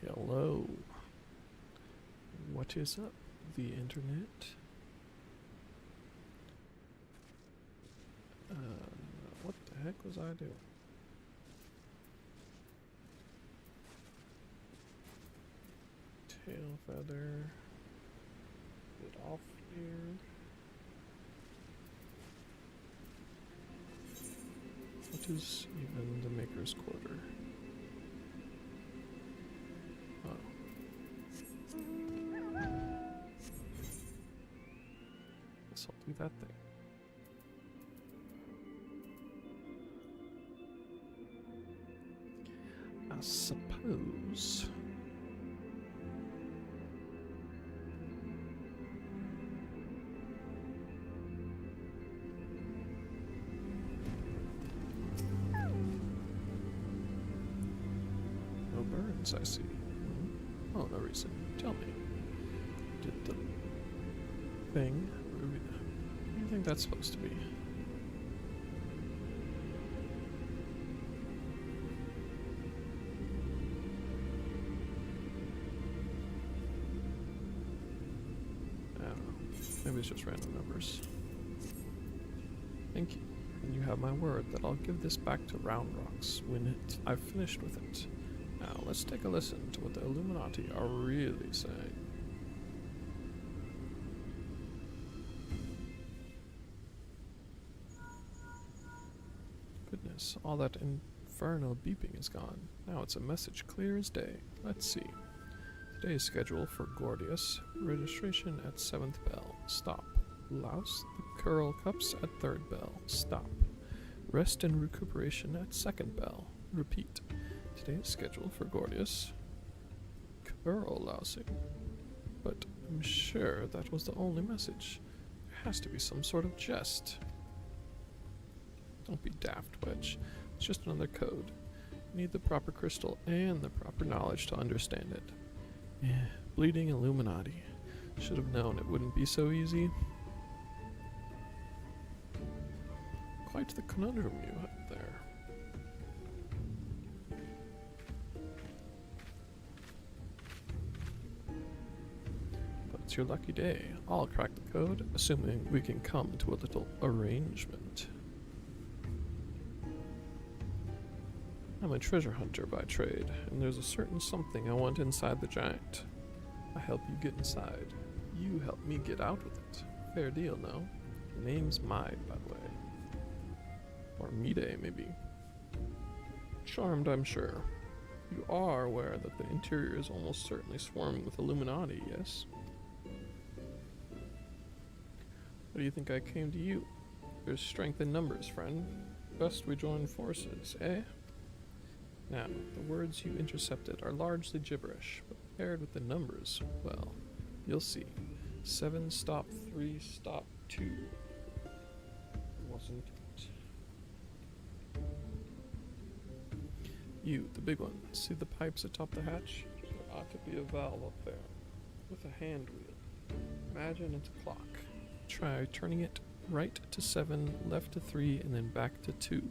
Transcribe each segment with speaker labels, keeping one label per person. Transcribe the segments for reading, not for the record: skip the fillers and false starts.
Speaker 1: Hello. What is up, the internet? What the heck was I doing? Tail feather. Get off here. What is even the maker's quarter? Oh. Guess I'll do that thing. I suppose. No birds, I see. Oh, no reason. Tell me. Did the thing? What do you think that's supposed to be? Maybe it's just random numbers. Thank you. And you have my word that I'll give this back to Round Rocks when I've finished with it. Now, let's take a listen to what the Illuminati are really saying. Goodness, all that infernal beeping is gone. Now it's a message clear as day. Let's see. Today's schedule for Gordius. Registration at 7th bell. Stop. Louse the curl cups at 3rd bell. Stop. Rest and recuperation at 2nd bell. Repeat. Today's schedule for Gordius. Curl lousing. But I'm sure that was the only message. There has to be some sort of jest. Don't be daft, Wedge. It's just another code. You need the proper crystal and the proper knowledge to understand it. Yeah, bleeding Illuminati. Should have known it wouldn't be so easy. Quite the conundrum you have there. But it's your lucky day. I'll crack the code, assuming we can come to a little arrangement. I'm a treasure hunter by trade, and there's a certain something I want inside the giant. I help you get inside. You help me get out with it. Fair deal, no? The name's Mide, by the way. Or Mide, maybe. Charmed, I'm sure. You are aware that the interior is almost certainly swarming with Illuminati, yes? What do you think I came to you? There's strength in numbers, friend. Best we join forces, eh? Now, the words you intercepted are largely gibberish, but paired with the numbers, well, you'll see. 7 stop 3 stop 2. Wasn't it? You, the big one, see the pipes atop the hatch? There ought to be a valve up there, with a hand wheel. Imagine it's a clock. Try turning it right to 7, left to 3, and then back to 2.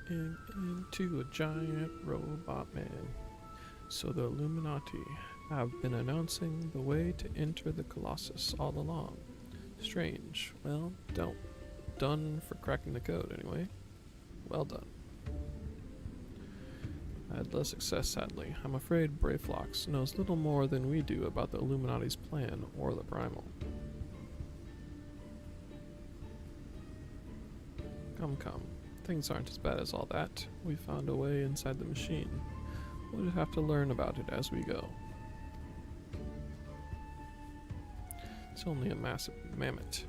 Speaker 1: Into a giant robot man. So the Illuminati have been announcing the way to enter the Colossus all along. Strange. Well, done for cracking the code anyway. Well done. I had less success, sadly. I'm afraid Brayflox knows little more than we do about the Illuminati's plan or the Primal. Come. things aren't as bad as all that. We found a way inside the machine. We'll just have to learn about it as we go. It's only a massive mammoth.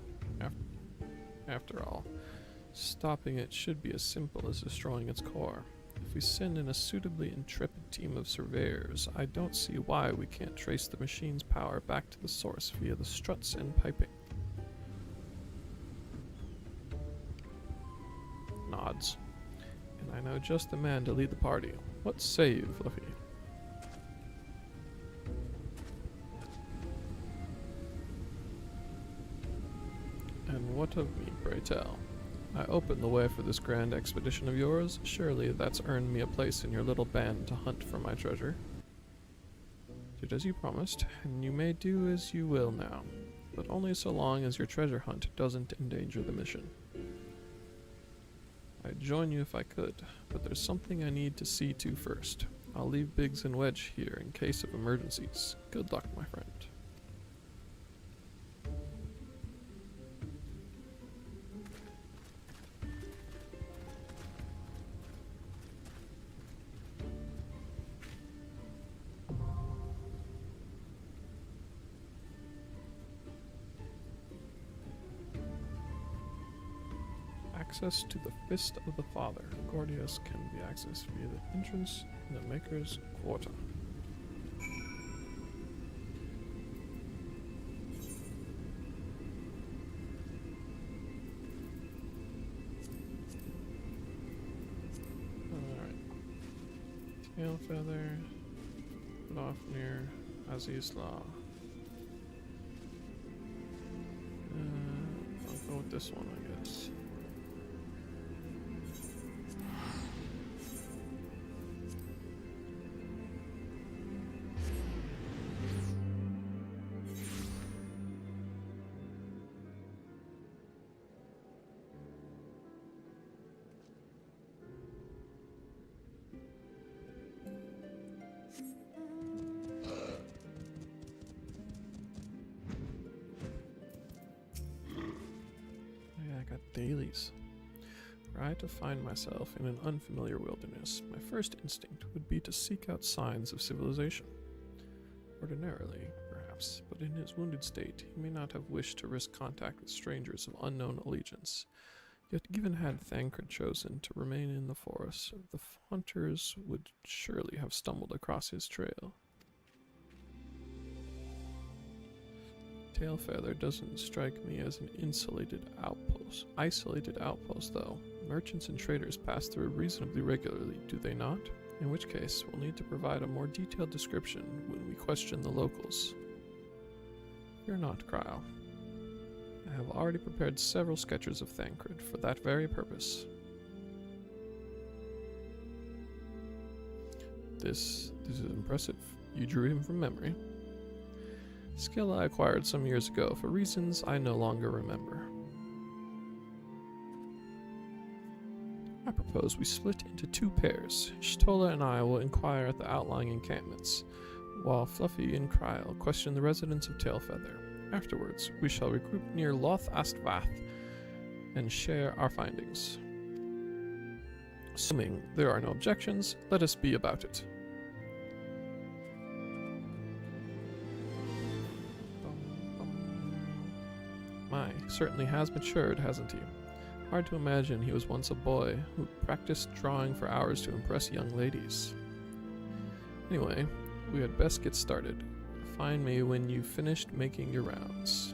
Speaker 1: After all, stopping it should be as simple as destroying its core. If we send in a suitably intrepid team of surveyors, I don't see why we can't trace the machine's power back to the source via the struts and piping. Nods. And I know just the man to lead the party. What say you, Fluffy? And what of me, pray tell? I opened the way for this grand expedition of yours. Surely that's earned me a place in your little band to hunt for my treasure. Did as you promised, and you may do as you will now, but only so long as your treasure hunt doesn't endanger the mission. I'd join you if I could, but there's something I need to see to first. I'll leave Biggs and Wedge here in case of emergencies. Good luck, my friend. Access to the Fist of the Father. Gordius can be accessed via the entrance in the Maker's Quarter. Alright. Tail feather. Put off near Aziz Law. I'll go with this one, I guess. Dailies. Were I to find myself in an unfamiliar wilderness, my first instinct would be to seek out signs of civilization. Ordinarily, perhaps, but in his wounded state, he may not have wished to risk contact with strangers of unknown allegiance. Yet even had Thancred chosen to remain in the forest, the hunters would surely have stumbled across his trail. Tailfeather doesn't strike me as an isolated outpost though. Merchants and traders pass through reasonably regularly, do they not? In which case, we'll need to provide a more detailed description when we question the locals. Fear not, Cryle. I have already prepared several sketches of Thancred for that very purpose. This is impressive. You drew him from memory. Skill I acquired some years ago for reasons I no longer remember. I propose we split into two pairs. Shtola and I will inquire at the outlying encampments, while Fluffy and Cryle question the residents of Tailfeather. Afterwards, we shall regroup near Loth Astvath and share our findings. Assuming there are no objections, let us be about it. My, certainly has matured, hasn't he? Hard to imagine he was once a boy who practiced drawing for hours to impress young ladies. Anyway, we had best get started. Find me when you've finished making your rounds.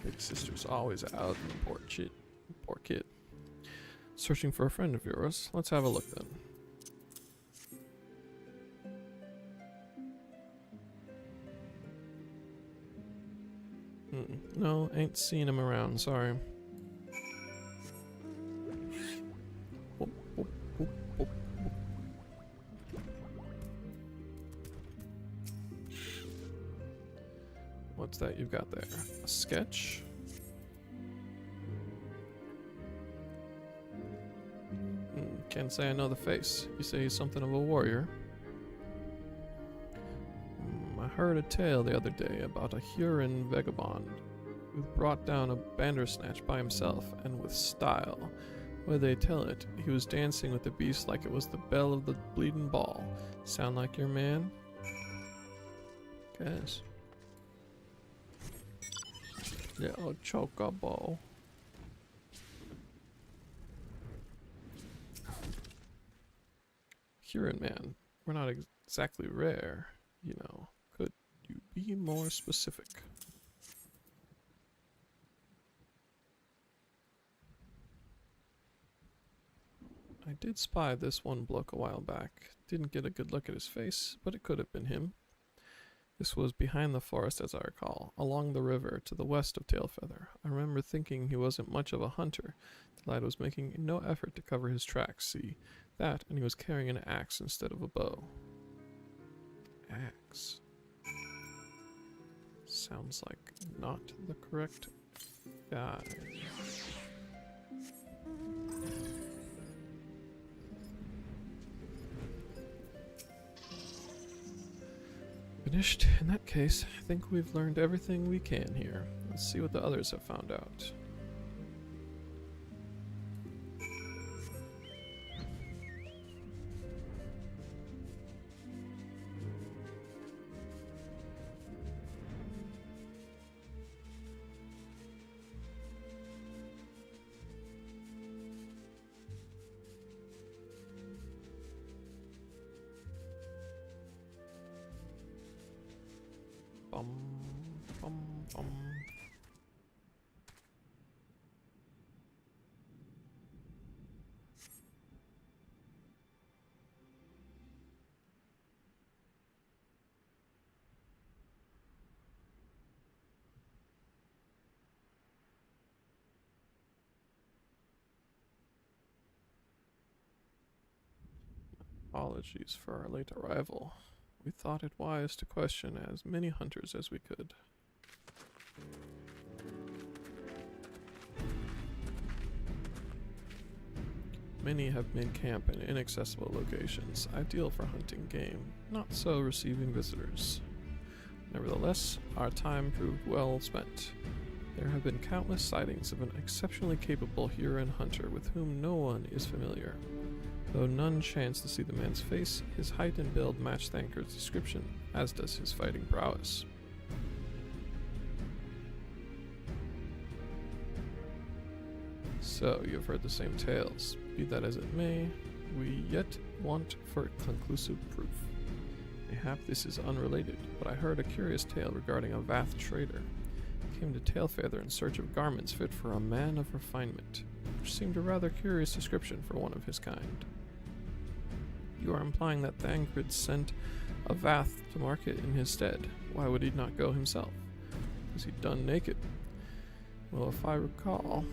Speaker 1: Big sister's always out in the poor kid. Searching for a friend of yours. Let's have a look then. No, ain't seen him around, sorry. What's that you've got there? A sketch? Can't say I know the face. You say he's something of a warrior. heard a tale the other day about a Huron vagabond who brought down a bandersnatch by himself and with style. Where they tell it, he was dancing with the beast like it was the bell of the bleeding ball. Sound like your man? Guess. Little chocobo. Huron man, we're not exactly rare, you know. Could you be more specific? I did spy this one bloke a while back. Didn't get a good look at his face, but it could have been him. This was behind the forest, as I recall, along the river to the west of Tailfeather. I remember thinking he wasn't much of a hunter. The lad was making no effort to cover his tracks. See, that, and he was carrying an axe instead of a bow. Axe. Sounds like not the correct guy. Finished. In that case, I think we've learned everything we can here. Let's see what the others have found out. Bum, bum, bum. Apologies for our late arrival. We thought it wise to question as many hunters as we could. Many have made camp in inaccessible locations, ideal for hunting game, not so receiving visitors. Nevertheless, our time proved well spent. There have been countless sightings of an exceptionally capable Huron hunter with whom no one is familiar. Though none chanced to see the man's face, his height and build matched Thancred's description, as does his fighting prowess. So, you have heard the same tales. Be that as it may, we yet want for conclusive proof. Mayhap this is unrelated, but I heard a curious tale regarding a Vath trader. He came to Tailfeather in search of garments fit for a man of refinement, which seemed a rather curious description for one of his kind. You are implying that Thancred sent a Vath to market in his stead. Why would he not go himself? Was he done naked? Well, if I recall,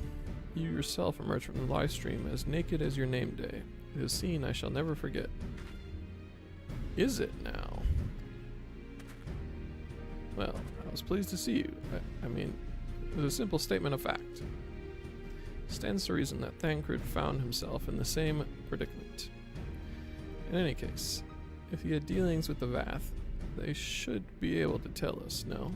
Speaker 1: you yourself emerged from the live stream as naked as your name day. It is a scene I shall never forget. Is it now? Well, I was pleased to see you. I mean, it was a simple statement of fact. Stands to reason that Thancred found himself in the same predicament. In any case, if he had dealings with the Vath, they should be able to tell us, no?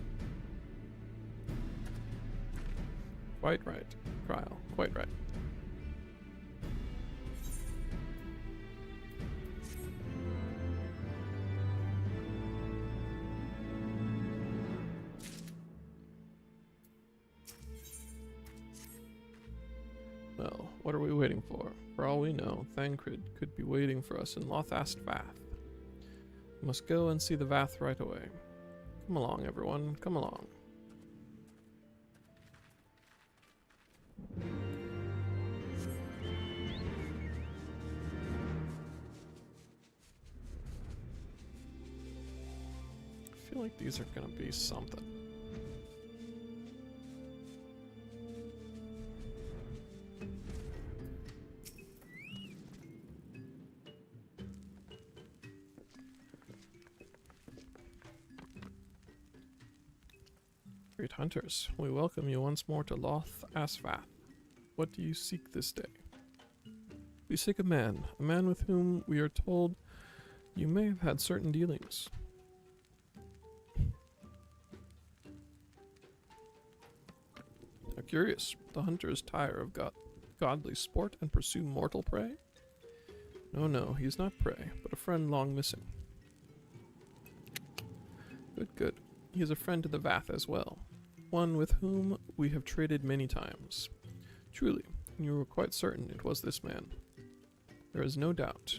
Speaker 1: Quite right, Kryl, quite right. Well, what are we waiting for? For all we know, Thancred could be waiting for us in Lothast Vath. We must go and see the Vath right away. Come along, everyone, come along. I feel like these are gonna be something. Great hunters, we welcome you once more to Loth Asvath. What do you seek this day? We seek a man with whom we are told you may have had certain dealings. Curious, the hunters tire of godly sport and pursue mortal prey? No, no, he is not prey, but a friend long missing. Good, good. He is a friend to the Vath as well, one with whom we have traded many times. Truly, you were quite certain it was this man. There is no doubt.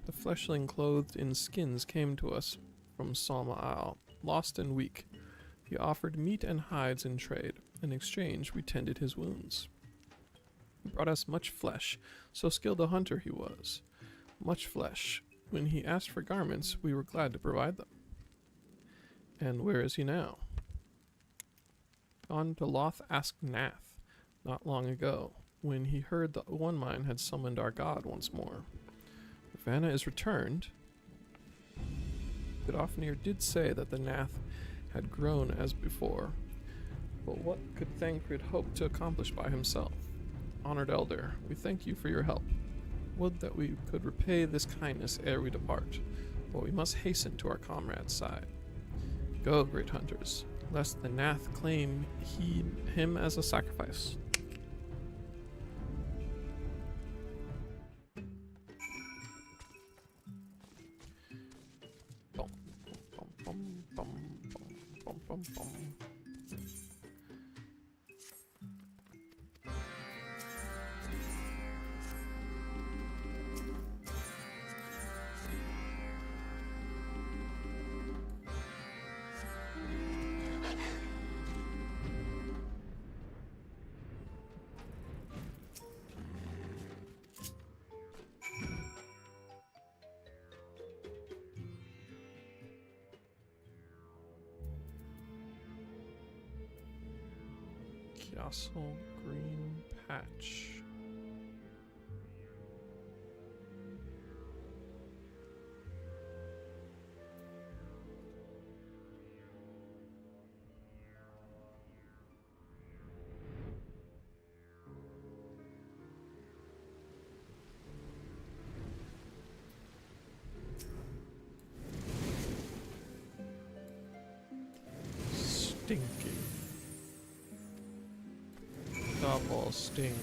Speaker 1: The fleshling clothed in skins came to us from Salma Al, lost and weak. He offered meat and hides in trade. In exchange, we tended his wounds. He brought us much flesh, so skilled a hunter he was. Much flesh. When he asked for garments, we were glad to provide them. And where is he now? Gone to Loth Ask Nath, not long ago, when he heard the One Mine had summoned our god once more. If Vanna is returned, Godofnir did say that the Nath had grown as before, but what could Thancred hope to accomplish by himself? Honored Elder, we thank you for your help. Would that we could repay this kindness ere we depart, but we must hasten to our comrade's side. Go, great hunters, lest the Nath claim him as a sacrifice. Bum, bum, bum, bum, bum, bum, bum. Castle Green Patch. Stinky. Double stinky.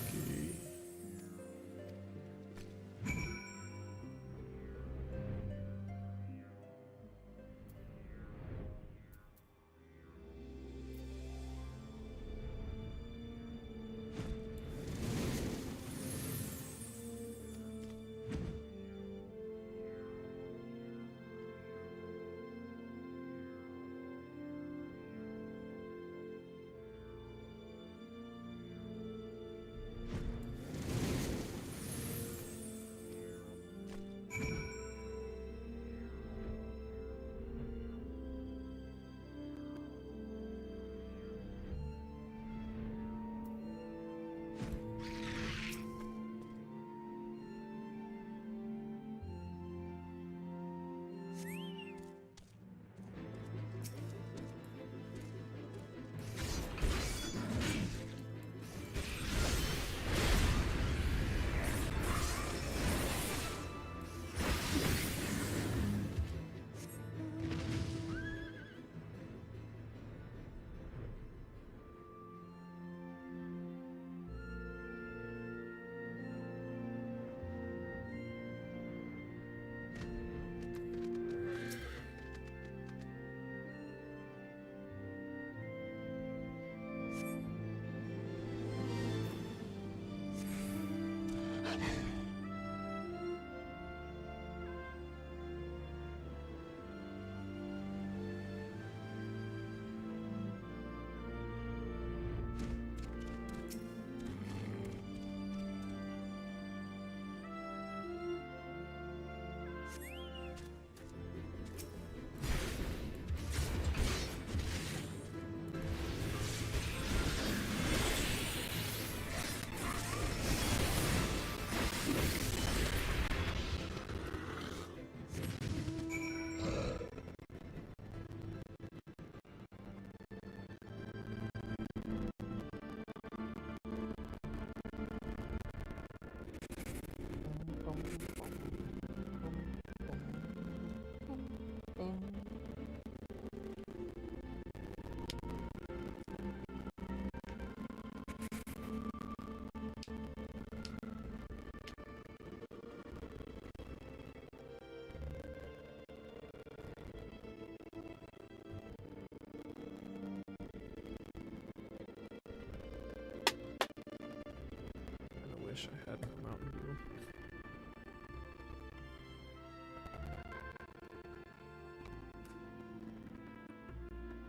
Speaker 1: wish I had Mountain Dew.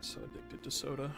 Speaker 1: So addicted to soda.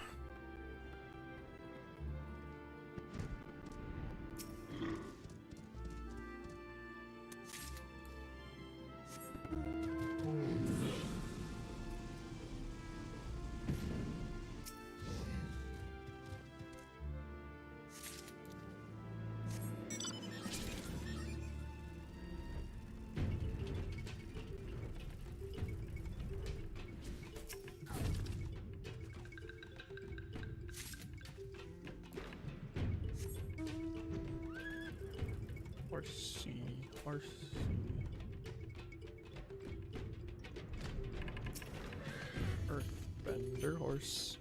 Speaker 1: Horsey, horsey. Earthbender horsey.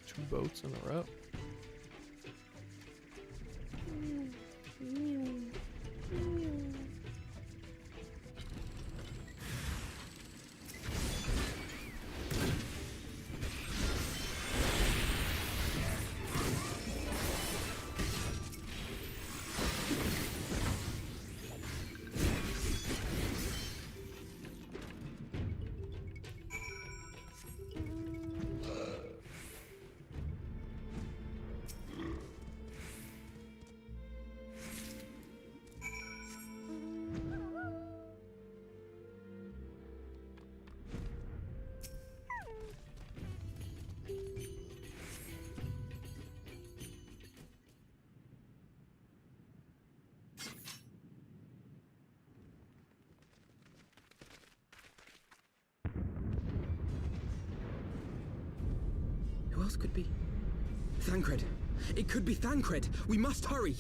Speaker 1: Two boats in a row.
Speaker 2: Who else could be? Thancred! It could be Thancred! We must hurry!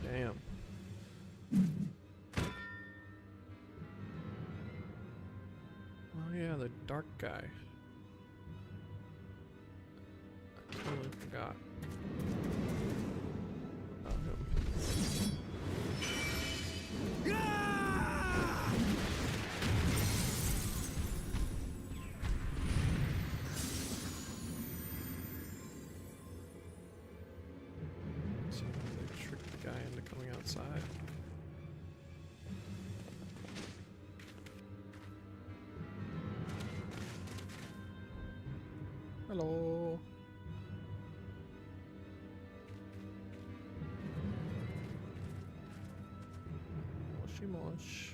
Speaker 1: Damn. Oh yeah, the dark guy. I totally forgot about him. So they tricked the guy into coming outside. Hello. Moshy mosh.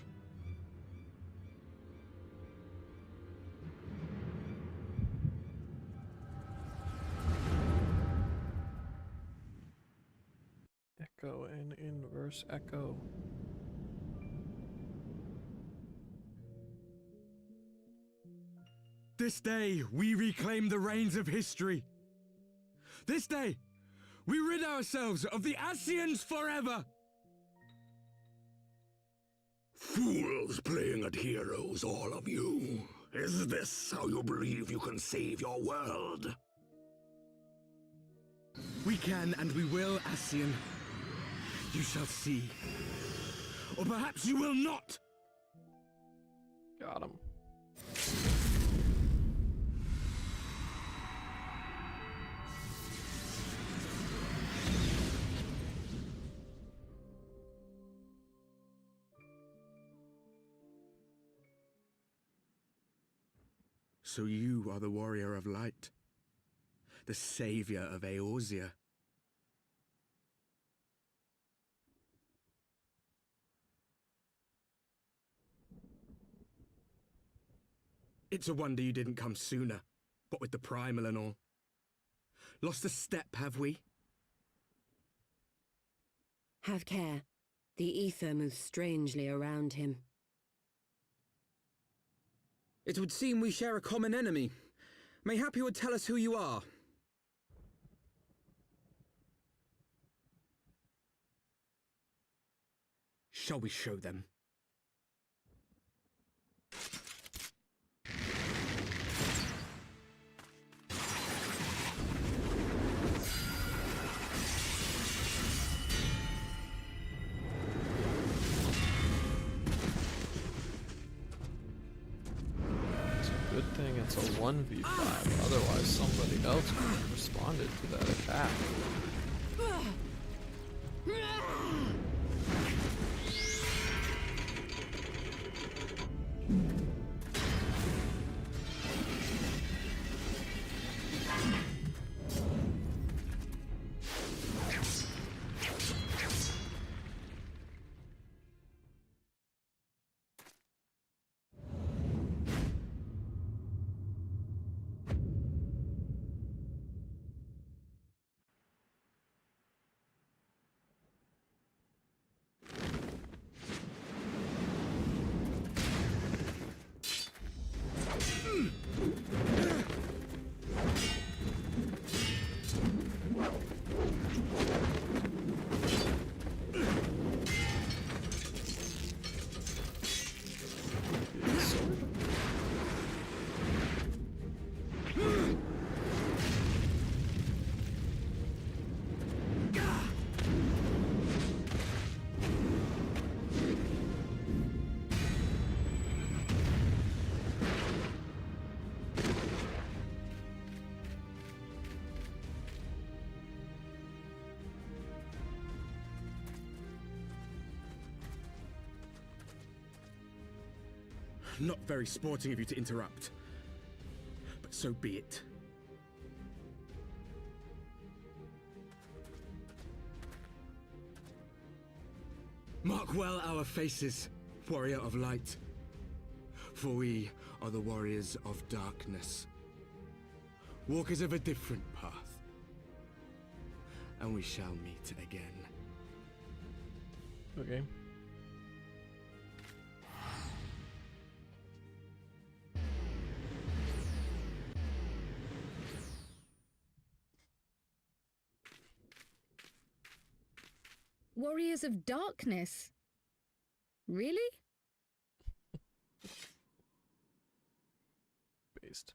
Speaker 1: Echo and inverse echo.
Speaker 3: This day, we reclaim the reins of history. This day, we rid ourselves of the Ascians forever.
Speaker 4: Fools playing at heroes, all of you. Is this how you believe you can save your world?
Speaker 3: We can and we will, Ascian. You shall see. Or perhaps you will not.
Speaker 1: Got him.
Speaker 3: So you are the warrior of light, the savior of Eorzea. It's a wonder you didn't come sooner, what with the primal and all. Lost a step, have we?
Speaker 5: Have care. The ether moves strangely around him.
Speaker 2: It would seem we share a common enemy. Mayhap you would tell us who you are.
Speaker 3: Shall we show them?
Speaker 1: thing, it's a 1v5. Otherwise, somebody else would have responded to that attack.
Speaker 3: Not very sporting of you to interrupt, but so be it. Mark well our faces, warrior of light, for we are the warriors of darkness, walkers of a different path, and we shall meet again.
Speaker 1: Okay.
Speaker 6: Warriors of Darkness? Really?
Speaker 1: Based.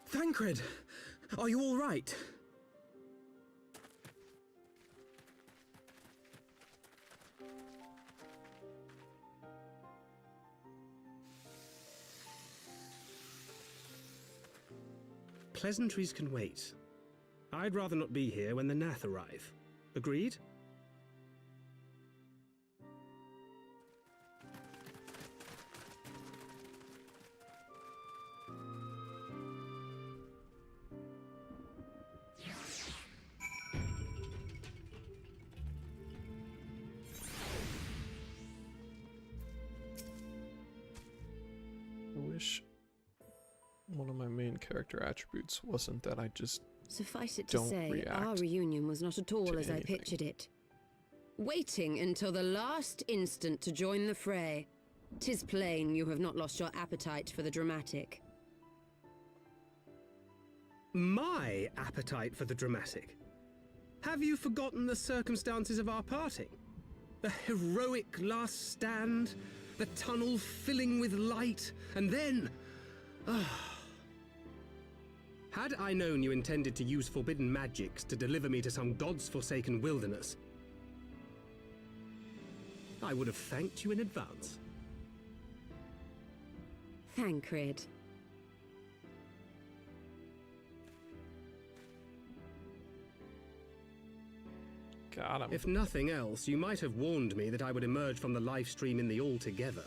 Speaker 2: Thancred! Are you all right?
Speaker 7: Pleasantries can wait. I'd rather not be here when the Nath arrive. Agreed?
Speaker 1: I wish one of my main character attributes wasn't that I just
Speaker 5: Suffice it to
Speaker 1: don't
Speaker 5: say,
Speaker 1: react
Speaker 5: our reunion was not at all
Speaker 1: to
Speaker 5: as I
Speaker 1: anything.
Speaker 5: pictured it. Waiting until the last instant to join the fray. 'Tis plain you have not lost your appetite for the dramatic.
Speaker 7: My appetite for the dramatic. Have you forgotten the circumstances of our parting? The heroic last stand, the tunnel filling with light, and then... Had I known you intended to use forbidden magics to deliver me to some god's forsaken wilderness, I would have thanked you in advance.
Speaker 5: Thancred.
Speaker 1: got him.
Speaker 7: If nothing else, you might have warned me that I would emerge from the live stream in the altogether.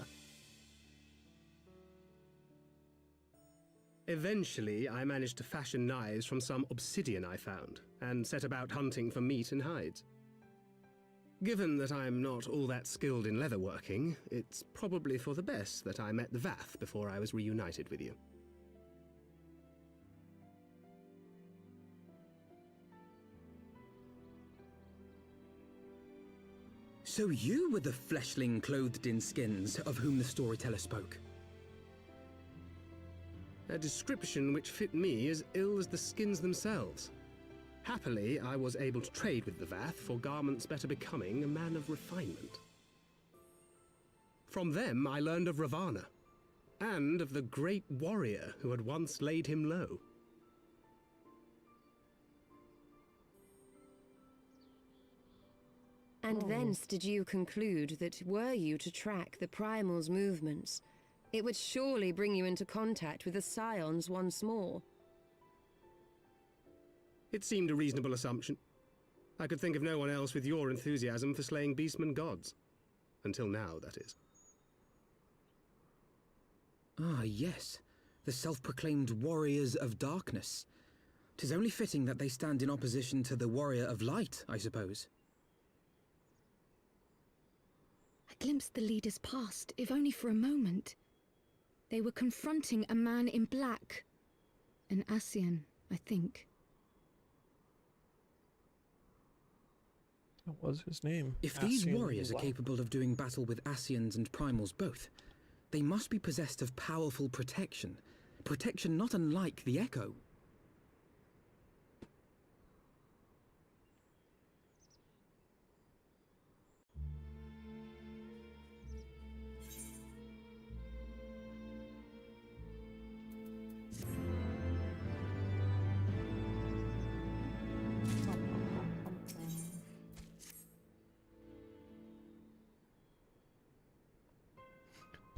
Speaker 7: Eventually, I managed to fashion knives from some obsidian I found, and set about hunting for meat and hides. Given that I'm not all that skilled in leatherworking, it's probably for the best that I met the Vath before I was reunited with you.
Speaker 2: So you were the fleshling clothed in skins of whom the storyteller spoke.
Speaker 7: A description which fit me as ill as the skins themselves. Happily, I was able to trade with the Vath for garments better becoming a man of refinement. From them, I learned of Ravana, and of the great warrior who had once laid him low.
Speaker 5: And thence did you conclude that were you to track the Primal's movements, it would surely bring you into contact with the Scions once more.
Speaker 7: It seemed a reasonable assumption. I could think of no one else with your enthusiasm for slaying beastmen gods. Until now, that is.
Speaker 2: Ah, yes. The self-proclaimed Warriors of Darkness. 'Tis only fitting that they stand in opposition to the Warrior of Light, I suppose.
Speaker 6: I glimpsed the leaders past, if only for a moment. They were confronting a man in black. An Ascian, I think.
Speaker 1: That was his name.
Speaker 2: If these
Speaker 1: Ascian
Speaker 2: warriors are
Speaker 1: Black.
Speaker 2: capable of doing battle with Ascians and Primals both, they must be possessed of powerful protection. Protection not unlike the Echo.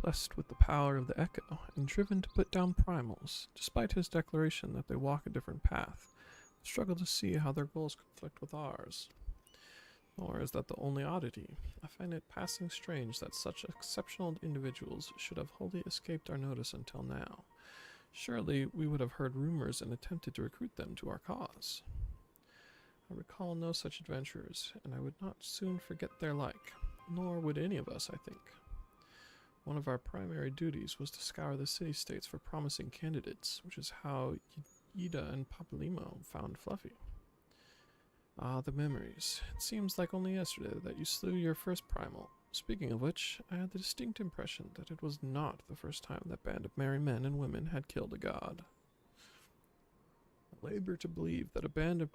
Speaker 1: Blessed with the power of the Echo, and driven to put down primals, despite his declaration that they walk a different path, I struggle to see how their goals conflict with ours. Nor is that the only oddity. I find it passing strange that such exceptional individuals should have wholly escaped our notice until now. Surely we would have heard rumors and attempted to recruit them to our cause. I recall no such adventurers, and I would not soon forget their like, nor would any of us, I think. One of our primary duties was to scour the city-states for promising candidates, which is how Yida and Papalimo found Fluffy. Ah, the memories. It seems like only yesterday that you slew your first primal. Speaking of which, I had the distinct impression that it was not the first time that band of merry men and women had killed a god. I labor to believe that a band of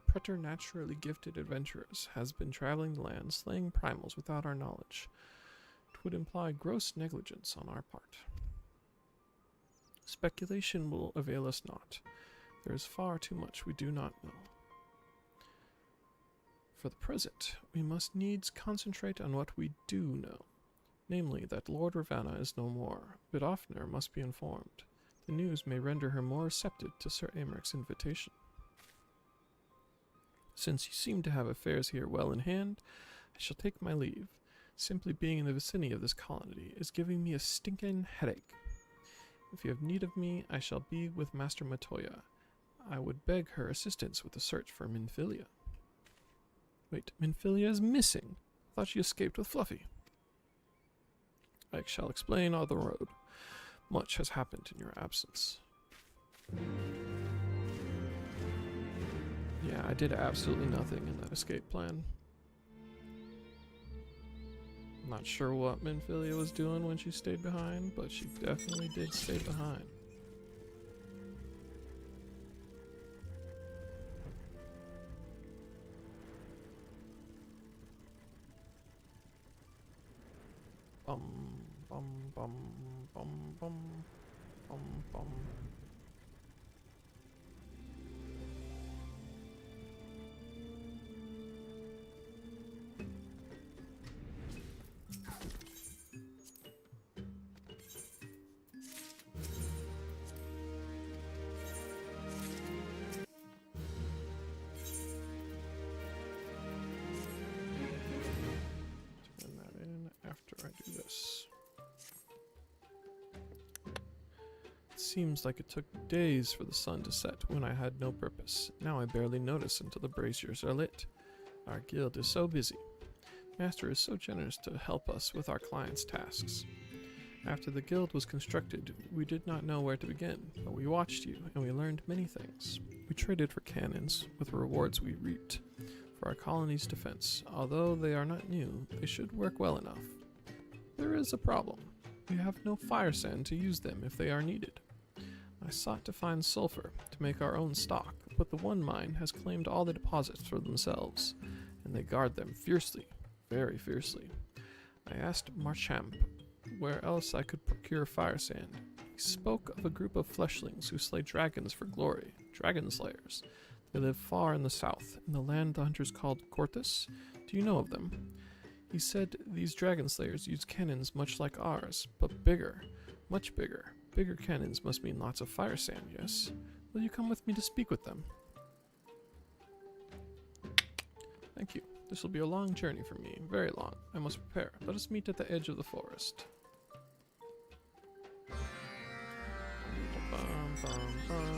Speaker 1: preternaturally gifted adventurers has been traveling the land slaying primals without our knowledge. Would imply gross negligence on our part. Speculation will avail us not. There is far too much we do not know. For the present, we must needs concentrate on what we do know, namely that Lord Ravana is no more, but oftener must be informed. The news may render her more receptive to Sir Americ's invitation. Since you seem to have affairs here well in hand, I shall take my leave. Simply being in the vicinity of this colony is giving me a stinking headache. If you have need of me, I shall be with Master Matoya. I would beg her assistance with the search for Minfilia. Wait, Minfilia is missing. I thought she escaped with Fluffy. I shall explain on the road. Much has happened in your absence. Yeah, I did absolutely nothing in that escape plan. Not sure what Minfilia was doing when she stayed behind, but she definitely did stay behind. Bum bum bum bum bum bum bum. After I do this. It seems like it took days for the sun to set when I had no purpose. Now I barely notice until the braziers are lit. Our guild is so busy. Master is so generous to help us with our clients' tasks. After the guild was constructed, we did not know where to begin, but we watched you and we learned many things. We traded for cannons with the rewards we reaped for our colony's defense. Although they are not new, they should work well enough. There is a problem. We have no fire sand to use them if they are needed. I sought to find sulfur to make our own stock, but the one mine has claimed all the deposits for themselves, and they guard them fiercely, very fiercely. I asked Marchamp where else I could procure fire sand. He spoke of a group of fleshlings who slay dragons for glory, dragon slayers. They live far in the south, in the land the hunters called Cortus. Do do you know of them? He said these dragon slayers use cannons much like ours, but bigger. Much bigger. Bigger cannons must mean lots of fire sand, yes? Will you come with me to speak with them? Thank you. This will be a long journey for me. Very long. I must prepare. Let us meet at the edge of the forest. Bum, bum, bum.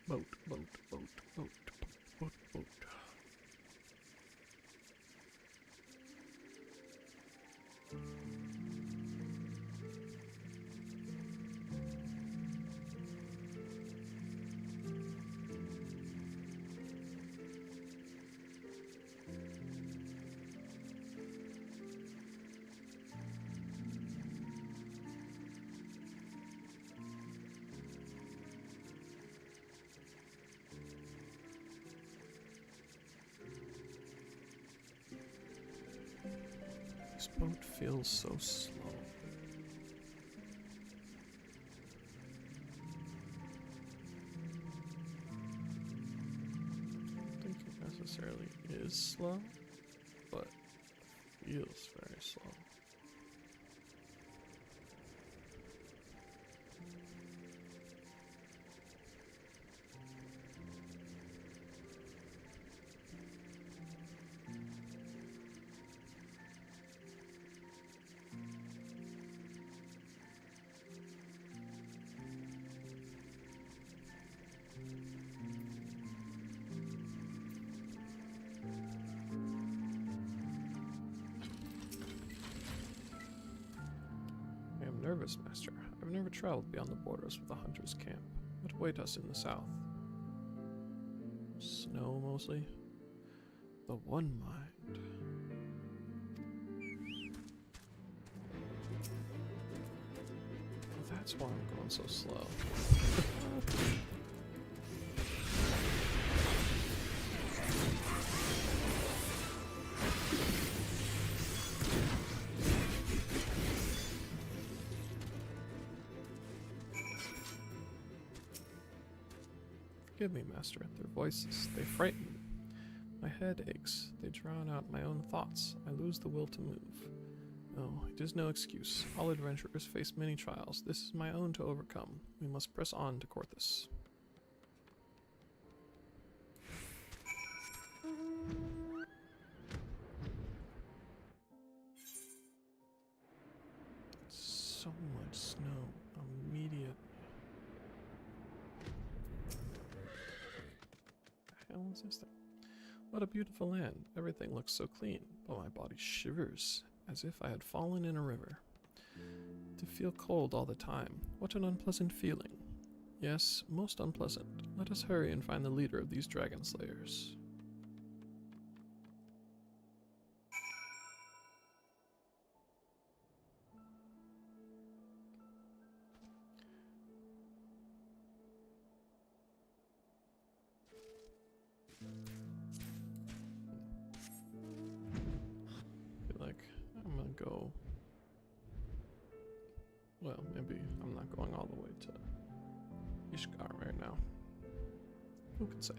Speaker 1: Boat, boat, boat, boat, boat, boat. This boat feels so slow. I don't think it necessarily is slow, but it feels very slow. I am nervous, Master. I've never traveled beyond the borders of the hunter's camp. What await us in the south? Snow, mostly? The One Mind. That's why I'm going so slow. Forgive me, Master. Their voices, they frighten me. My head aches. They drown out my own thoughts. I lose the will to move. No, it is no excuse. All adventurers face many trials. This is my own to overcome. We must press on to Corthus. So much snow immediately. The hell is this thing? What a beautiful land. Everything looks so clean, but my body shivers as if I had fallen in a river. To feel cold all the time, what an unpleasant feeling. Yes, most unpleasant. Let us hurry and find the leader of these dragon slayers. I'm gonna go. Well, maybe I'm not going all the way to Ishgar right now. Who could say?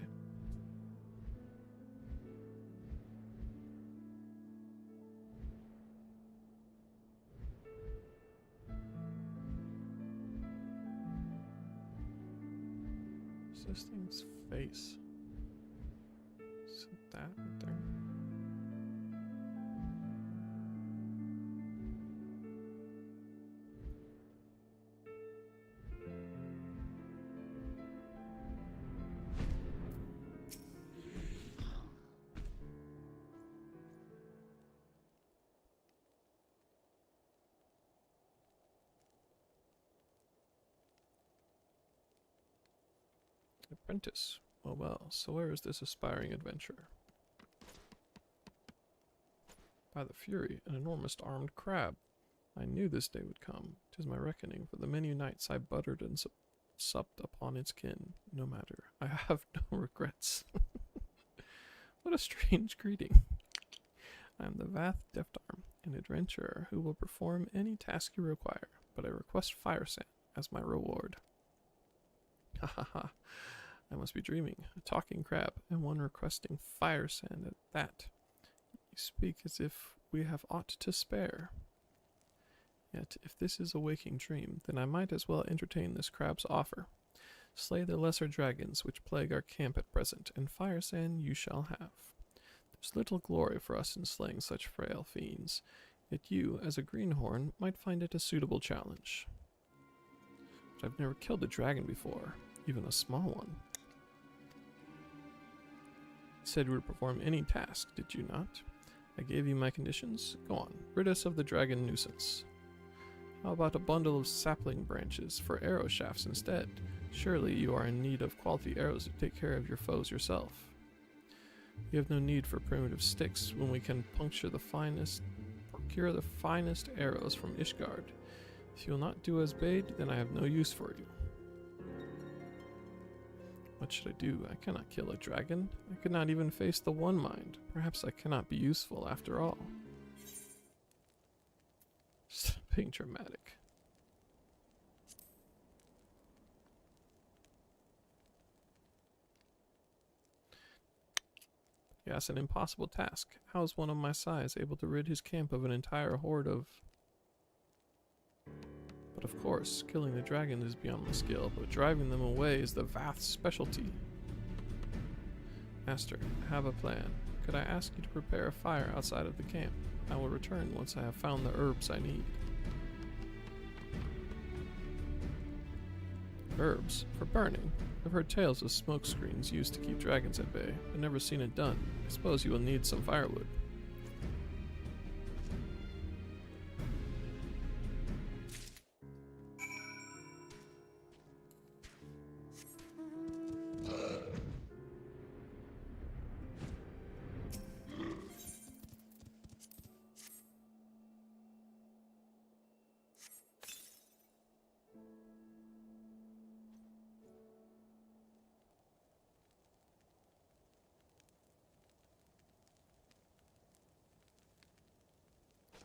Speaker 1: What's this thing's face? Is it that right there? Apprentice. Oh well, so where is this aspiring adventurer? By the Fury, an enormous armed crab. I knew this day would come. 'Tis my reckoning, for the many nights I buttered and supped upon its kin. No matter, I have no regrets. What a strange greeting. I am the Vath Deftarm, an adventurer who will perform any task you require, but I request fire sand as my reward. Ha ha ha. I must be dreaming. A talking crab, and one requesting fire sand at that. You speak as if we have aught to spare. Yet, if this is a waking dream, then I might as well entertain this crab's offer. Slay the lesser dragons which plague our camp at present, and fire sand you shall have. There's little glory for us in slaying such frail fiends, yet you, as a greenhorn, might find it a suitable challenge. But I've never killed a dragon before, even a small one. You said you would perform any task, did you not? I gave you my conditions. Go on, rid us of the dragon nuisance. How about a bundle of sapling branches for arrow shafts instead? Surely you are in need of quality arrows to take care of your foes yourself. You have no need for primitive sticks when we can procure the finest arrows from Ishgard. If you will not do as bade, then I have no use for you. What should I do? I cannot kill a dragon. I could not even face the One Mind. Perhaps I cannot be useful after all. Just being dramatic. Yes, an impossible task. How is one of my size able to rid his camp of an entire horde of... But of course, killing the dragon is beyond my skill, but driving them away is the Vath's specialty. Master, I have a plan. Could I ask you to prepare a fire outside of the camp? I will return once I have found the herbs I need. Herbs? For burning? I've heard tales of smoke screens used to keep dragons at bay, but never seen it done. I suppose you will need some firewood.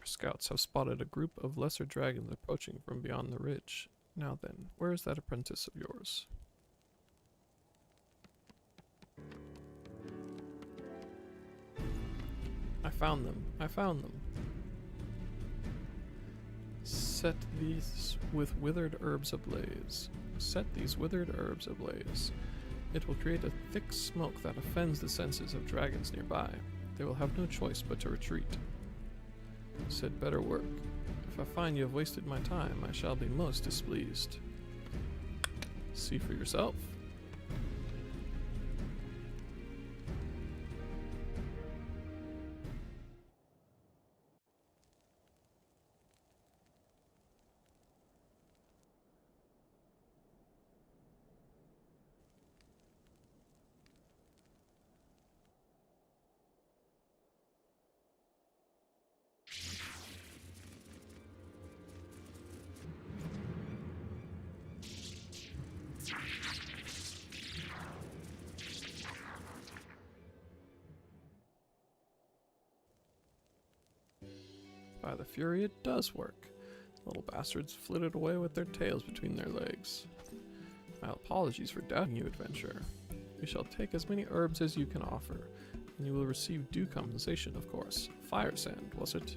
Speaker 1: Scouts have spotted a group of lesser dragons approaching from beyond the ridge. Now then, where is that apprentice of yours? I found them. I found them. Set these with withered herbs ablaze. Set these withered herbs ablaze. It will create a thick smoke that offends the senses of dragons nearby. They will have no choice but to retreat. Said better work. If I find you have wasted my time, I shall be most displeased. See for yourself. By the Fury, it does work. Little bastards flitted away with their tails between their legs. My apologies for doubting you, adventurer. We shall take as many herbs as you can offer, and you will receive due compensation, of course. Fire sand, was it?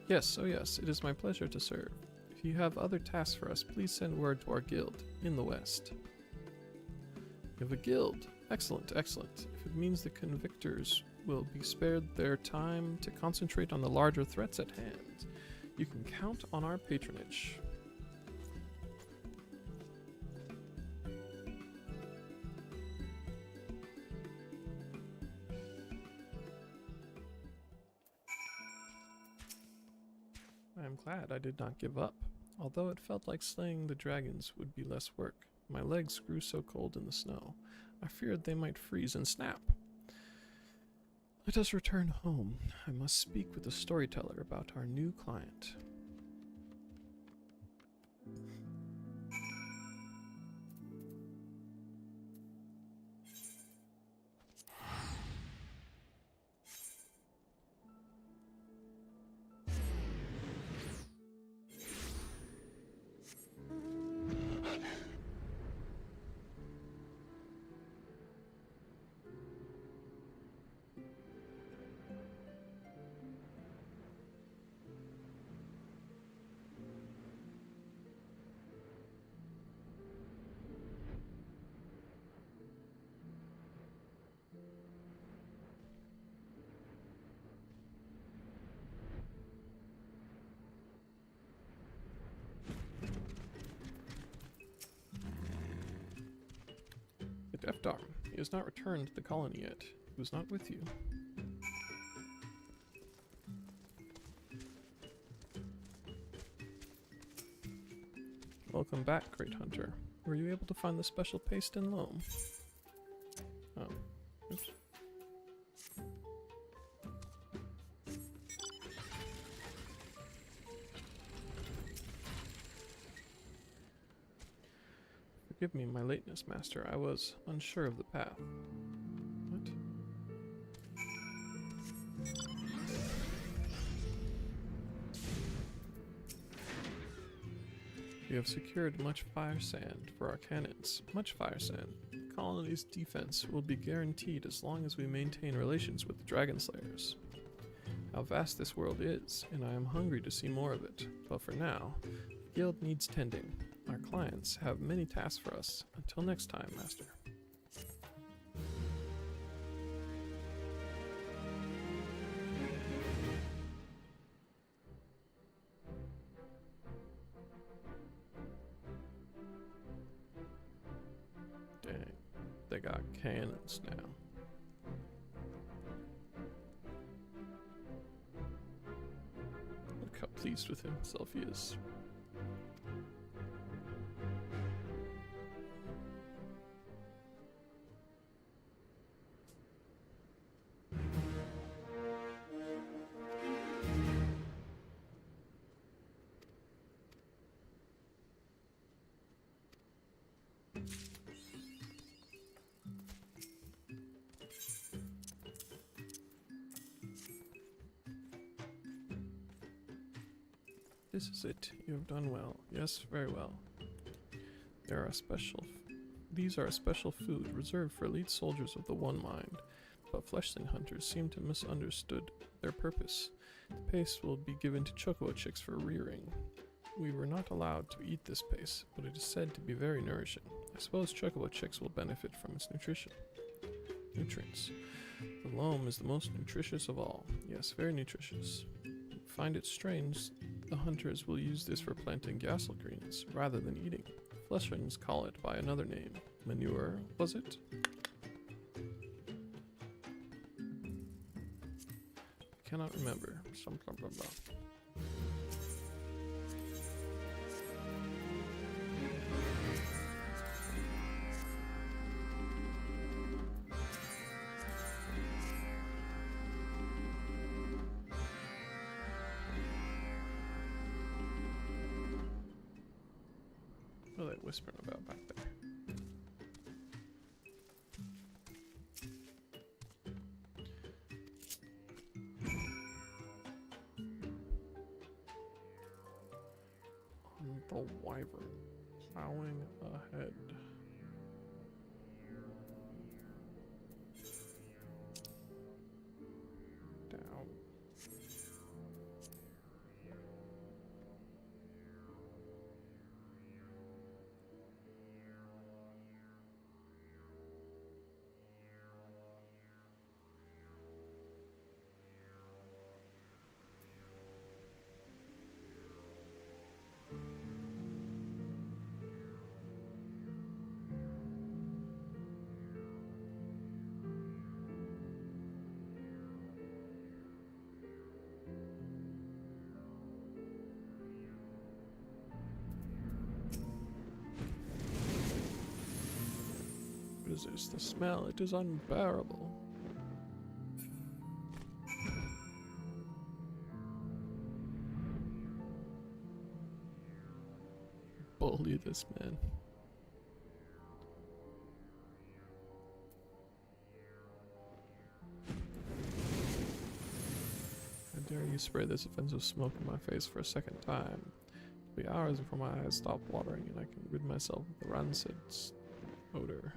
Speaker 1: Yes, oh yes, it is my pleasure to serve. If you have other tasks for us, please send word to our guild, in the west. You have a guild. Excellent, excellent. If it means the convictors will be spared their time to concentrate on the larger threats at hand, you can count on our patronage. I am glad I did not give up. Although it felt like slaying the dragons would be less work, my legs grew so cold in the snow, I feared they might freeze and snap. Let us return home. I must speak with the storyteller about our new client. Deftarm. He has not returned to the colony yet. He was not with you. Welcome back, Great Hunter. Were you able to find the special paste in loam? Oh. Oops. Forgive me my lateness, Master. I was unsure of the path. What? We have secured much fire sand for our cannons. Much fire sand. The colony's defense will be guaranteed as long as we maintain relations with the Dragon Slayers. How vast this world is, and I am hungry to see more of it. But for now, the guild needs tending. Our clients have many tasks for us. Until next time, Master. Dang, they got cannons now. Look how pleased with himself he is. This is it. You have done well. Yes, very well. These are a special food reserved for elite soldiers of the One Mind, but fleshling hunters seem to misunderstood their purpose. The paste will be given to chocobo chicks for rearing. We were not allowed to eat this paste, but it is said to be very nourishing. I suppose chocobo chicks will benefit from its nutrients. The loam is the most nutritious of all. Yes, very nutritious. Find it strange the hunters will use this for planting gassel greens rather than eating. Fleshlings call it by another name. Manure, was it? Cannot remember. Some blah blah blah. What are they whispering about back there? On the wyvern, plowing ahead. Down. What is this? The smell, it is unbearable. bully this man. How dare you spray this offensive smoke in my face for a second time? It'll be hours before my eyes stop watering and I can rid myself of the rancid odor.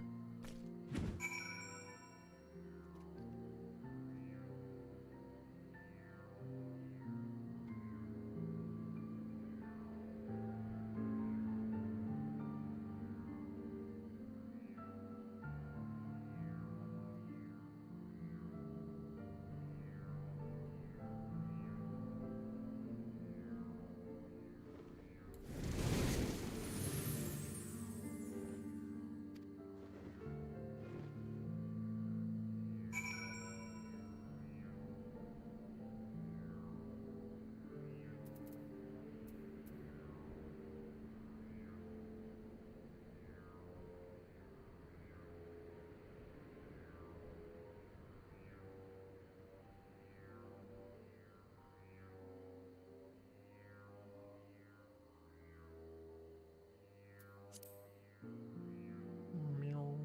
Speaker 1: Meow.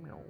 Speaker 1: Meow.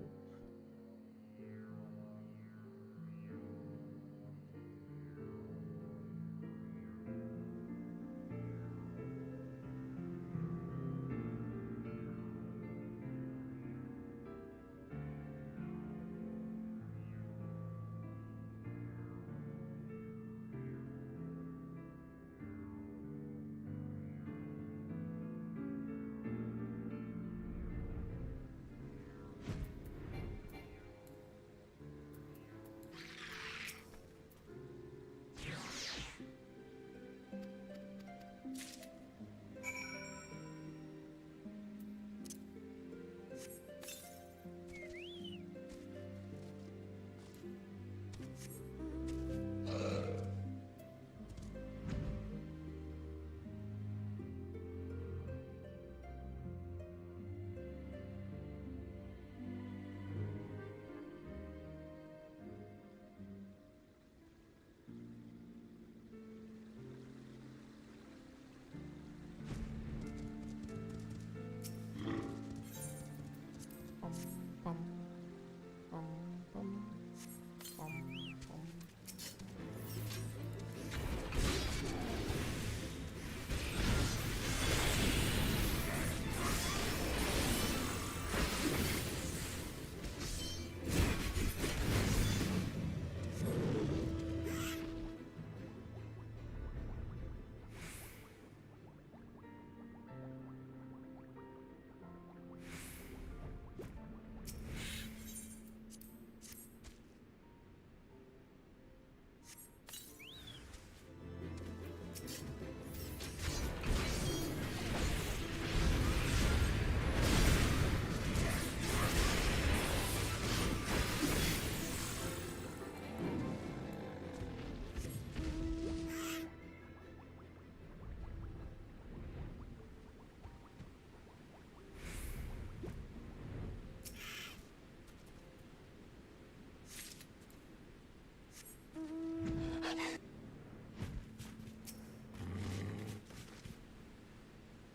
Speaker 1: Bum, bum, bum, bum, bum.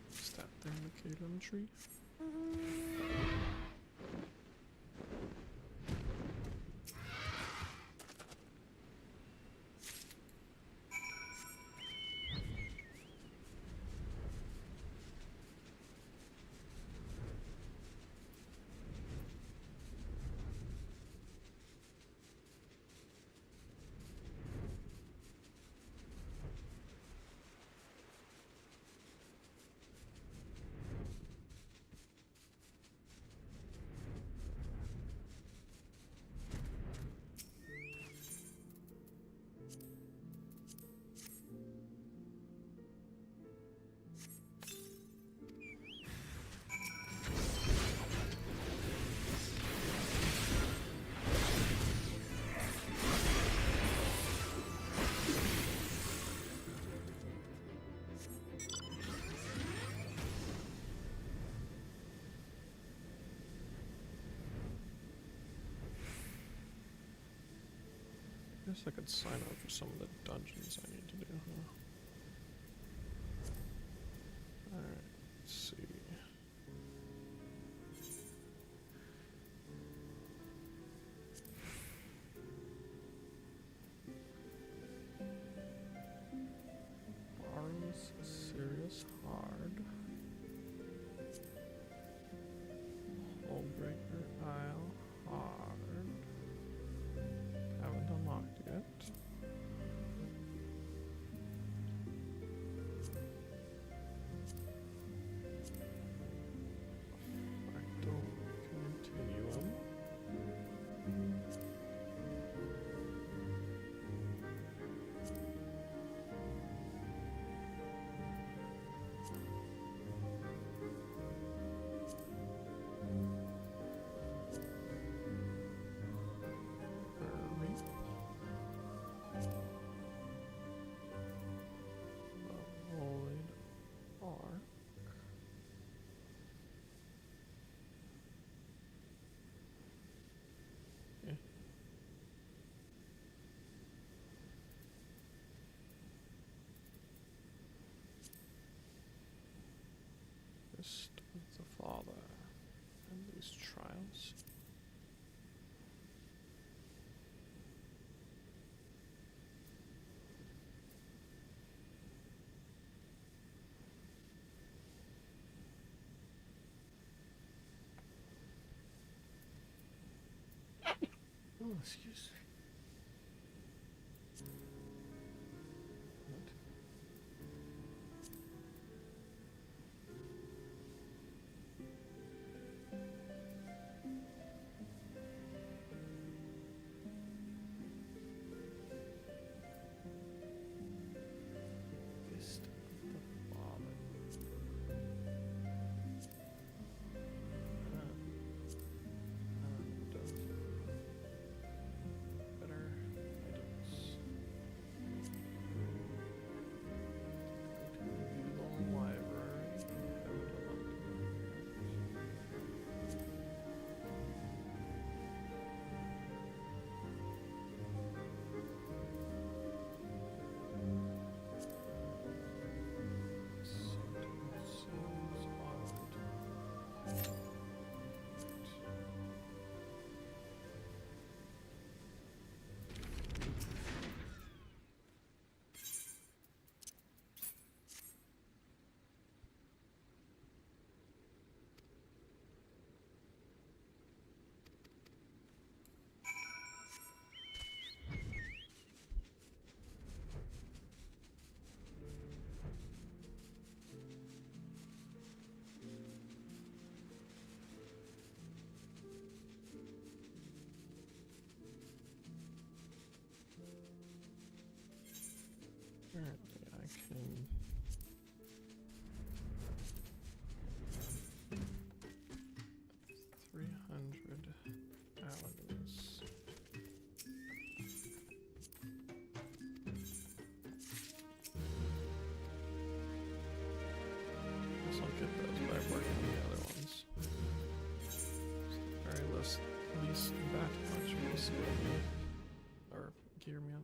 Speaker 1: Is that thing the Calum tree? Guess I could sign up for some of the dungeons I need to do, huh? hard. Hullbreaker Isle hard. Haven't unlocked yet. Fractal Continuum. Reap. Avoid arc. Yeah. Fist of the Father. And these trials. Oh, excuse me. What? Fist of the Father. And better items. View the library. Haven't unlocked Apparently I can... $300 avenues. Guess I'll get those by working on the other ones. Very least that much will skill me. Or gear me up.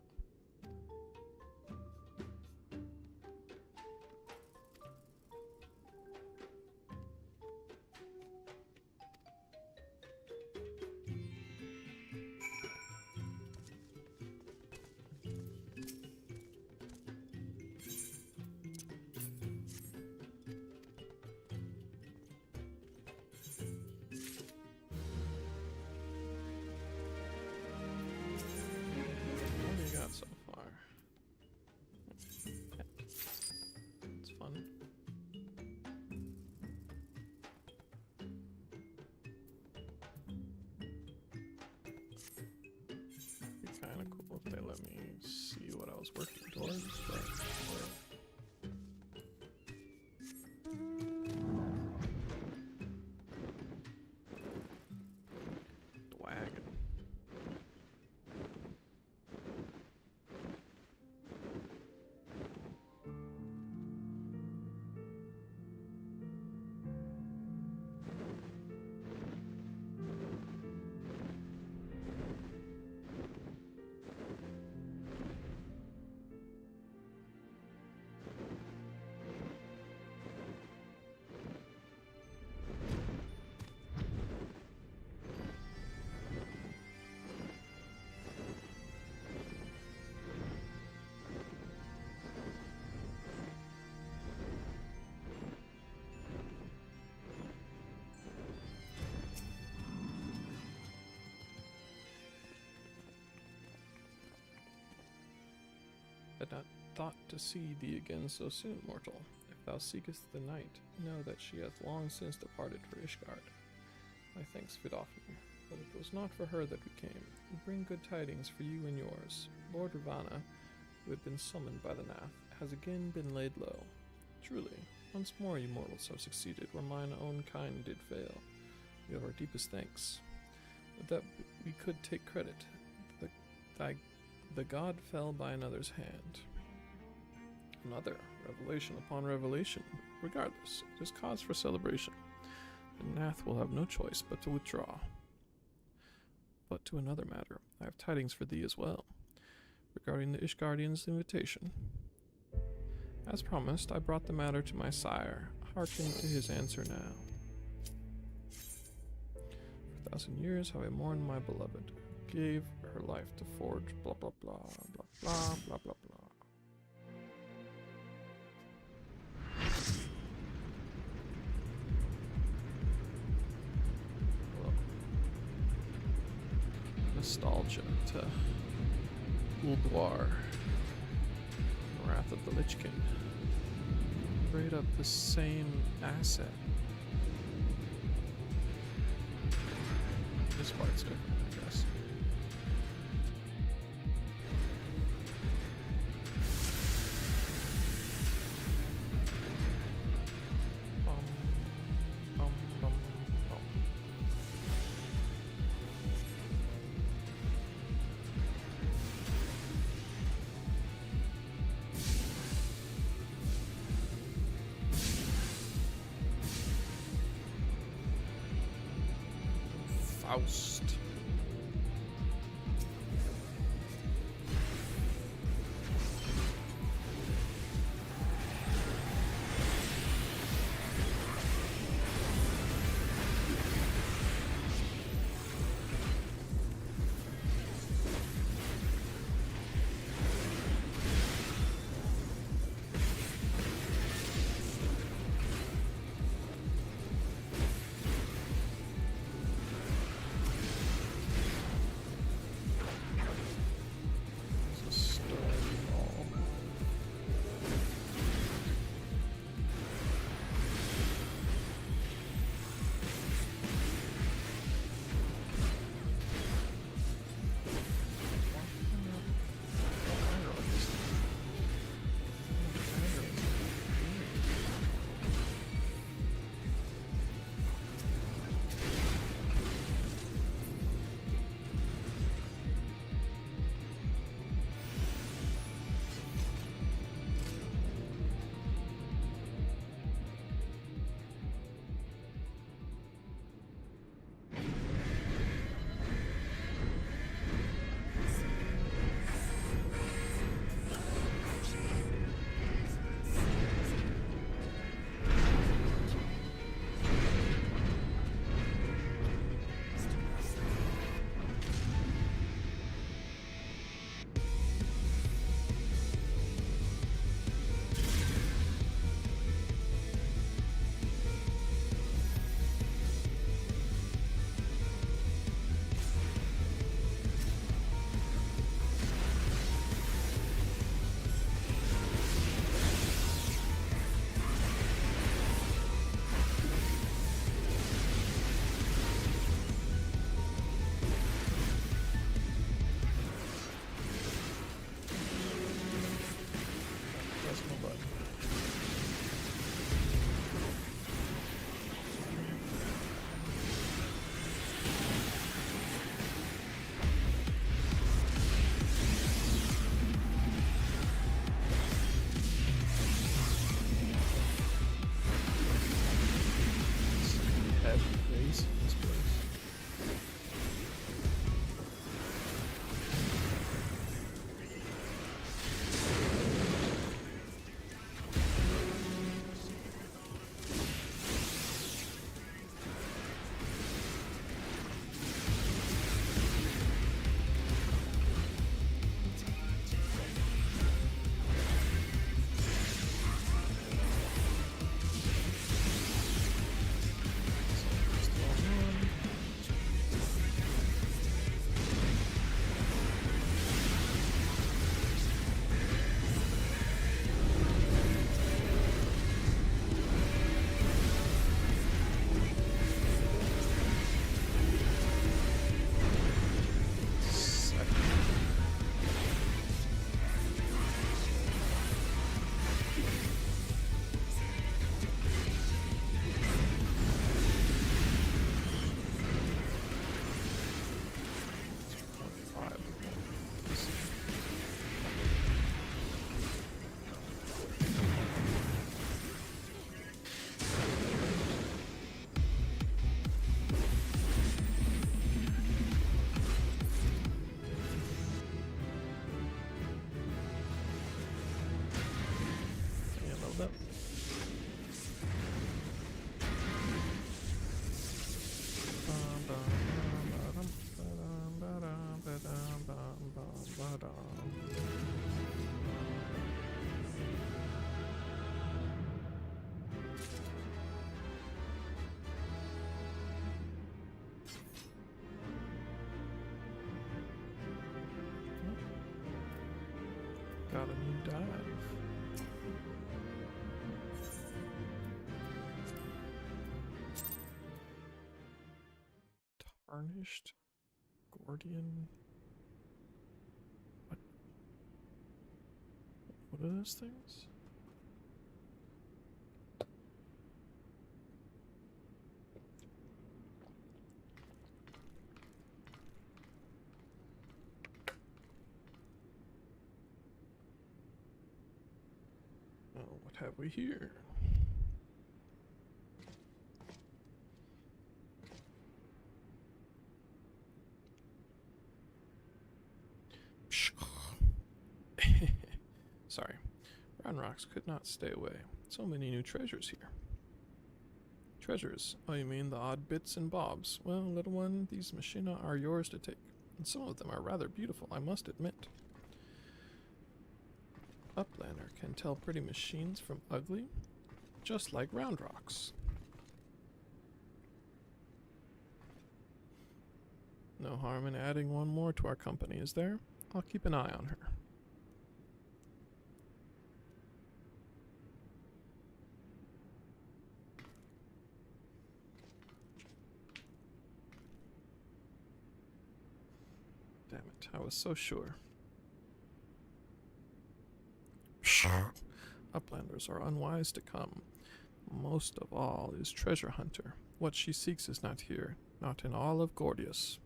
Speaker 1: What do you got so far? It's fun. Be kind of cool if they let me see what I was working towards, but the wagon. had not thought to see thee again so soon, mortal. If thou seekest the night, know that she hath long since departed for Ishgard. My thanks, Vidofnir, but it was not for her that we came. We bring good tidings for you and yours. Lord Ravana, who had been summoned by the Nath, has again been laid low. Truly, once more you mortals have succeeded where mine own kind did fail. We have our deepest thanks. But that we could take credit. The god fell by another's hand. Another, revelation upon revelation. Regardless, it is cause for celebration. The Nath will have no choice but to withdraw. But to another matter, I have tidings for thee as well, regarding the Ishgardian's invitation. As promised, I brought the matter to my sire. Hearken to his answer now. For 1,000 years have I mourned my beloved, who gave her life to forge blah blah blah blah blah blah blah blah. Nostalgia to Ulduar, Wrath of the Lich King. Straight up the same asset. This part's different, I guess. Bum, bum, bum. Faust. Got a new dive. Tarnished Gordian. What are those things? Oh, what have we here? Sorry. Brown rocks could not stay away. So many new treasures here. Treasures? Oh, you mean the odd bits and bobs? Well, little one, these machina are yours to take. And some of them are rather beautiful, I must admit. Uplander can tell pretty machines from ugly, just like round rocks. No harm in adding one more to our company, is there? I'll keep an eye on her. Damn it, I was so sure. Uplanders are unwise to come. Most of all is Treasure Hunter. What she seeks is not here, not in all of Gordius.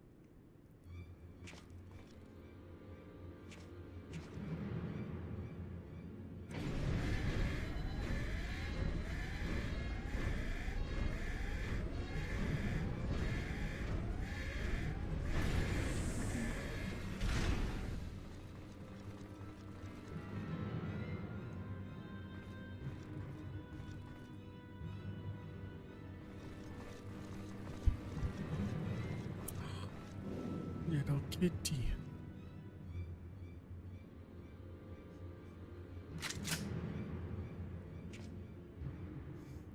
Speaker 1: Little kitty.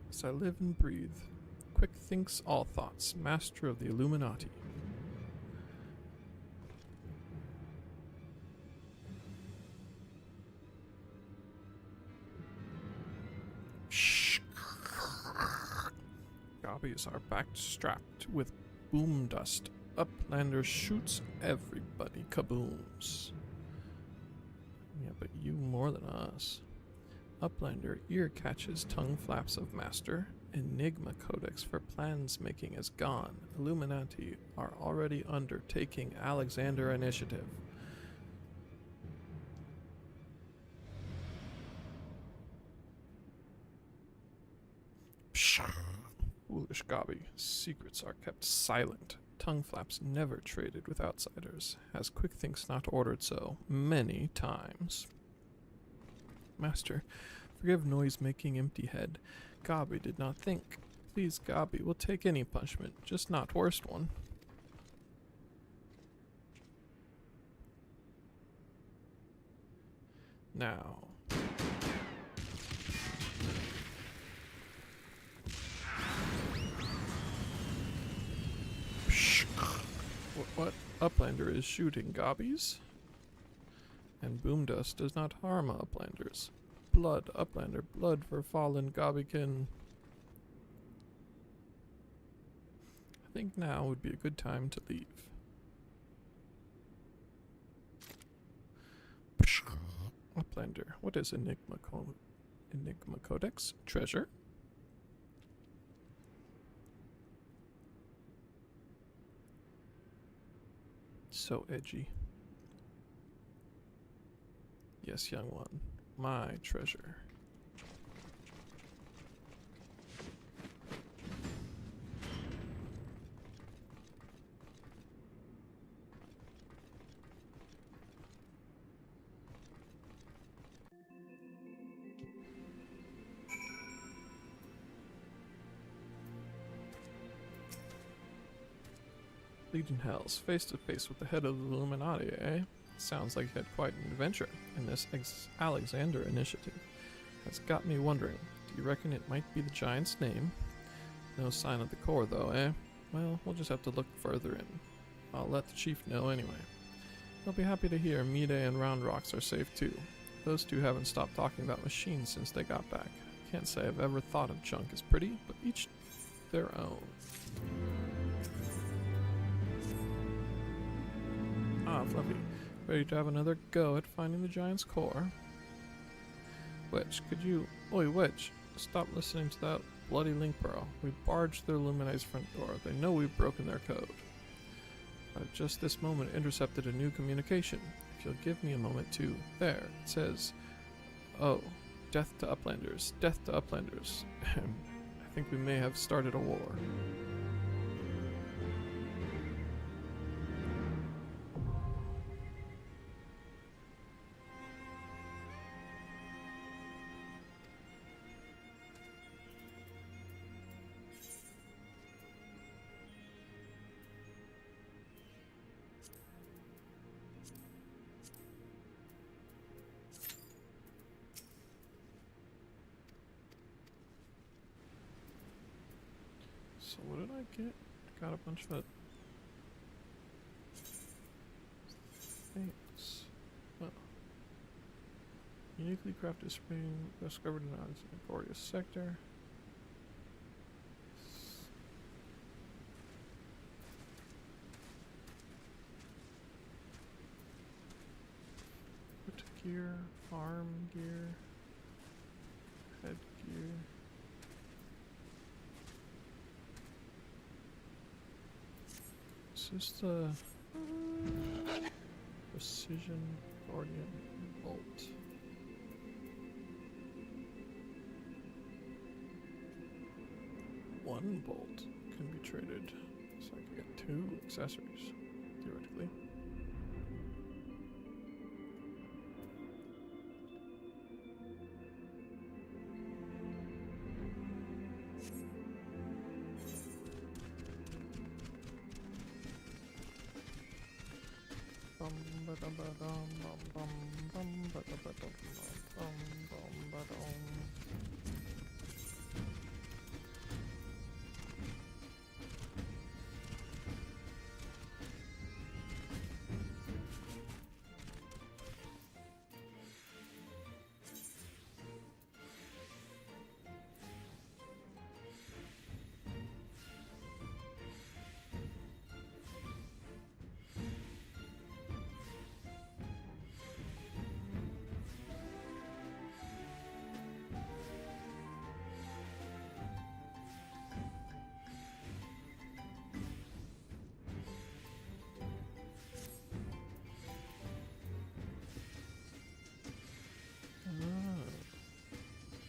Speaker 1: As I live and breathe, Quick thinks all thoughts, master of the Illuminati. Shh. Gobbies are backstrapped with boom dust. Uplander shoots everybody kabooms. Yeah, but you more than us. Uplander ear catches tongue flaps of master. Enigma codex for plans making is gone. Illuminati are already undertaking Alexander initiative. Psh. Foolish Gobby. Secrets are kept silent. Tongue flaps never traded with outsiders. Has Quick Thinks not ordered so many times. Master, forgive noise-making empty head. Gobby did not think. Please, Gobby will take any punishment, just not worst one. Now. What? Uplander is shooting Gobbies? And boom dust does not harm Uplanders. Blood, Uplander, blood for fallen Gobbikin. I think now would be a good time to leave. Uplander, what is Enigma Codex? Treasure? So edgy. Yes, young one. My treasure. Legion Hells, face to face with the head of the Illuminati, eh? Sounds like you had quite an adventure, and this Alexander initiative has got me wondering, do you reckon it might be the giant's name? No sign of the core though, eh? Well, we'll just have to look further in. I'll let the chief know anyway. He'll be happy to hear Mide and Round Rocks are safe too. Those two haven't stopped talking about machines since they got back. Can't say I've ever thought of junk as pretty, but each their own. Ah, Fluffy. Ready to have another go at finding the giant's core? Witch, could you... Oi, Witch! Stop listening to that bloody link bro. We barged through Illuminate's front door. They know we've broken their code. I've just this moment intercepted a new communication. If you'll give me a moment to... There, it says... Oh, death to Uplanders. Death to Uplanders. I think we may have started a war. So what did I get? I got a bunch of things. Well, uniquely crafted spring discovered in a glorious sector. Foot gear, arm gear, head gear. Is this the Precision Guardian Bolt? One bolt can be traded, so I can get 2 accessories, theoretically.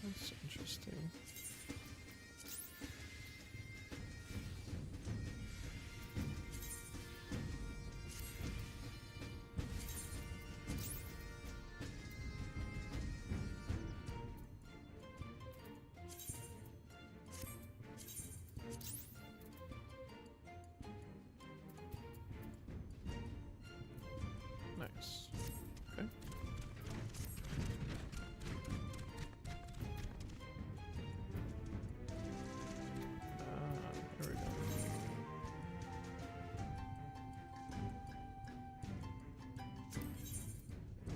Speaker 1: That's interesting. Nice. Okay. Here we go.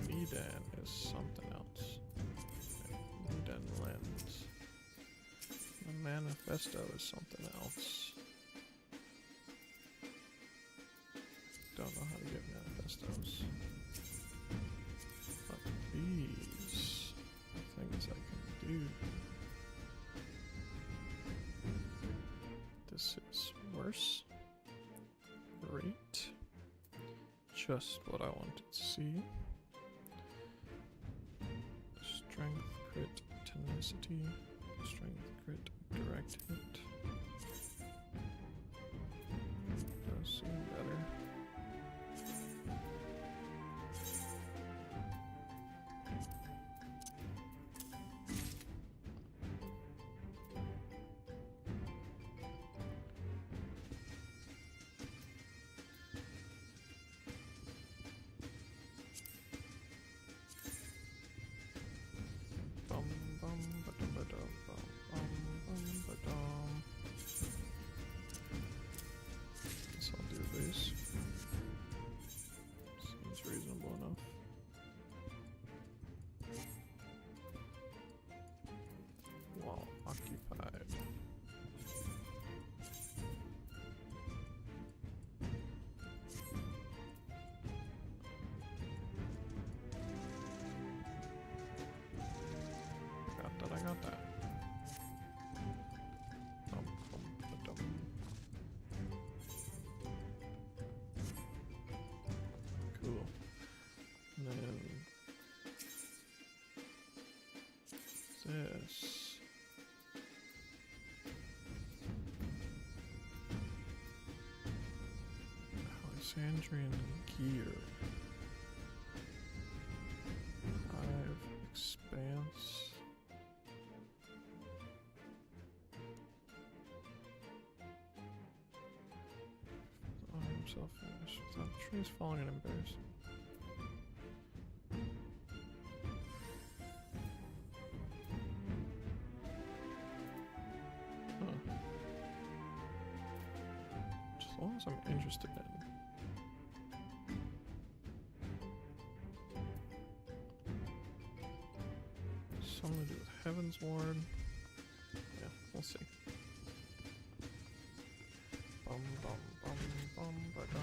Speaker 1: Medan is something else. Medan lens. The manifesto is something else. Don't know how to get manifestos. But these are things I can do. This is worse. Great. Just what I wanted to see. Strength, crit, tenacity. Strength, crit, direct hit. Does seem better. Bum bum ba dum ba dum bum bum bum ba dum. this? Alexandrian gear. Hive expanse. On himself finished without trees falling and embarrassing. Huh. As long as I'm interested in. Something to do with Heaven's Ward. Yeah, we'll see. Bum bum bum bum ba dum.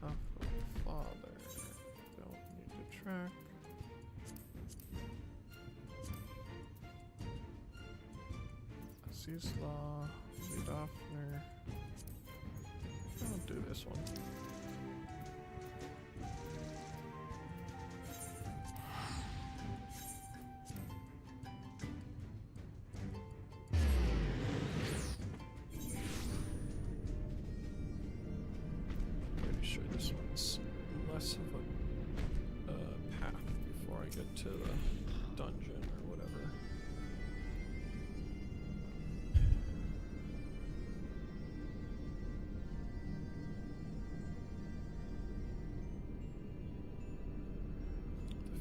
Speaker 1: Half of father. Don't need to track. Zisla, Lidofner. I'll do this one. Pretty sure this one's less of a path before I get to the dungeon or whatever.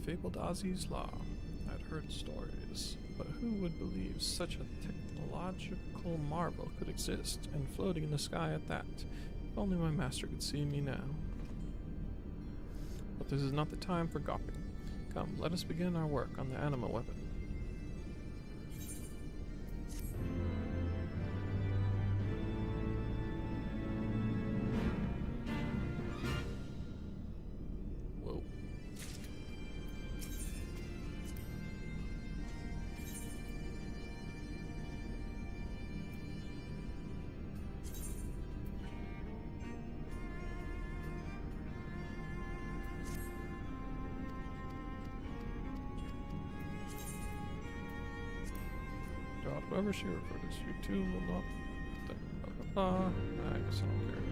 Speaker 1: Fabled Ozzy's Law. I'd heard stories, but who would believe such a technological marvel could exist, and floating in the sky at that? If only my master could see me now. But this is not the time for gawping. Come, let us begin our work on the anima weapon. Whoa. Whoever she referred to, you two will not. Blah, blah, blah. I guess I don't care.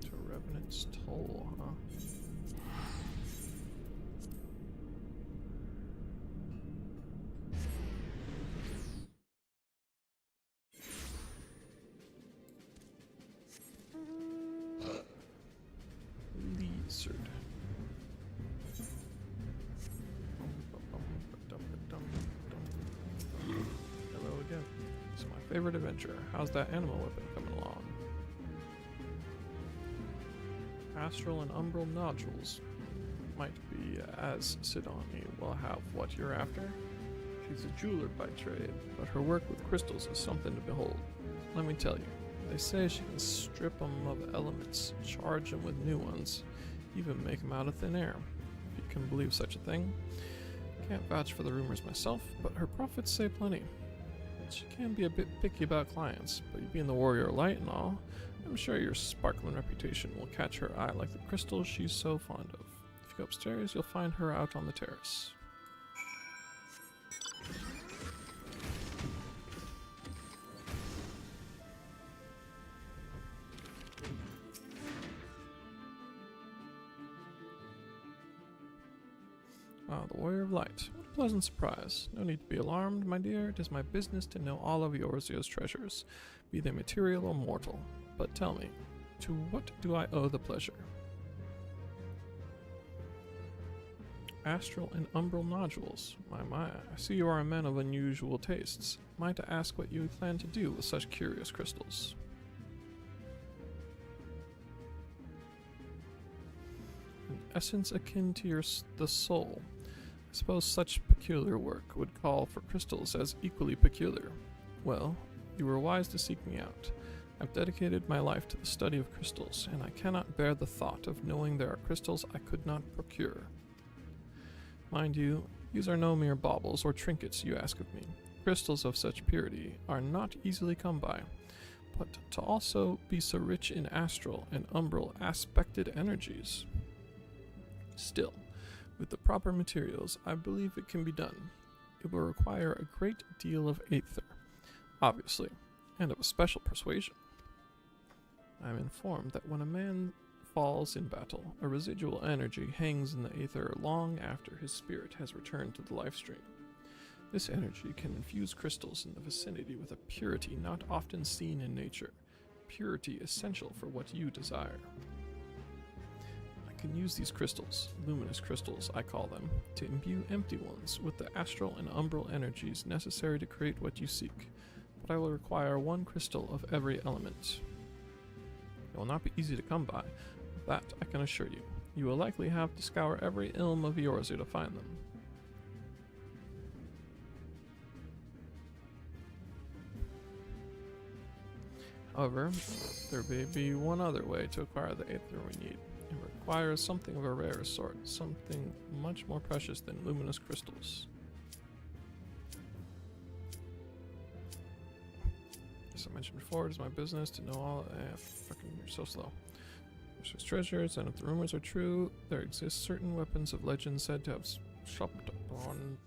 Speaker 1: To Revenant's Toll, huh? Lizard. Hello again. It's my favorite adventure. How's that animal weapon coming along? Astral and umbral nodules might be as Sidoni will have what you're after. She's a jeweler by trade, but her work with crystals is something to behold. Let me tell you, they say she can strip them of elements, charge them with new ones, even make them out of thin air. If you can believe such a thing. Can't vouch for the rumors myself, but her profits say plenty. She can be a bit picky about clients, but you being the warrior of light and all, I'm sure your sparkling reputation will catch her eye like the crystals she's so fond of. If you go upstairs, you'll find her out on the terrace. Ah, the Warrior of Light. What a pleasant surprise. No need to be alarmed, my dear. It is my business to know all of Eorzea's treasures, be they material or mortal. But tell me, to what do I owe the pleasure? Astral and umbral nodules. My, I see you are a man of unusual tastes. Might I ask what you plan to do with such curious crystals? An essence akin to the soul. I suppose such peculiar work would call for crystals as equally peculiar. Well, you were wise to seek me out. I've dedicated my life to the study of crystals, and I cannot bear the thought of knowing there are crystals I could not procure. Mind you, these are no mere baubles or trinkets you ask of me. Crystals of such purity are not easily come by, but to also be so rich in astral and umbral aspected energies. Still, with the proper materials, I believe it can be done. It will require a great deal of aether, obviously, and of a special persuasion. I am informed that when a man falls in battle, a residual energy hangs in the aether long after his spirit has returned to the life stream. This energy can infuse crystals in the vicinity with a purity not often seen in nature, purity essential for what you desire. I can use these crystals, luminous crystals I call them, to imbue empty ones with the astral and umbral energies necessary to create what you seek, but I will require one crystal of every element. It will not be easy to come by, that I can assure you. You will likely have to scour every ilm of Yorzu to find them. However, there may be one other way to acquire the aether we need. It requires something of a rare sort, something much more precious than luminous crystals. As I mentioned before, it is my business to know all. Fucking, you're so slow. There's treasures, and if the rumors are true, there exist certain weapons of legend said to have shopped upon.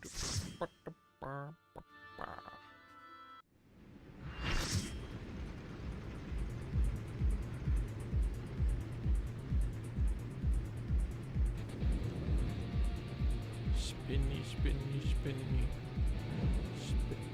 Speaker 1: Spinny, spinny, spinny. Spinny.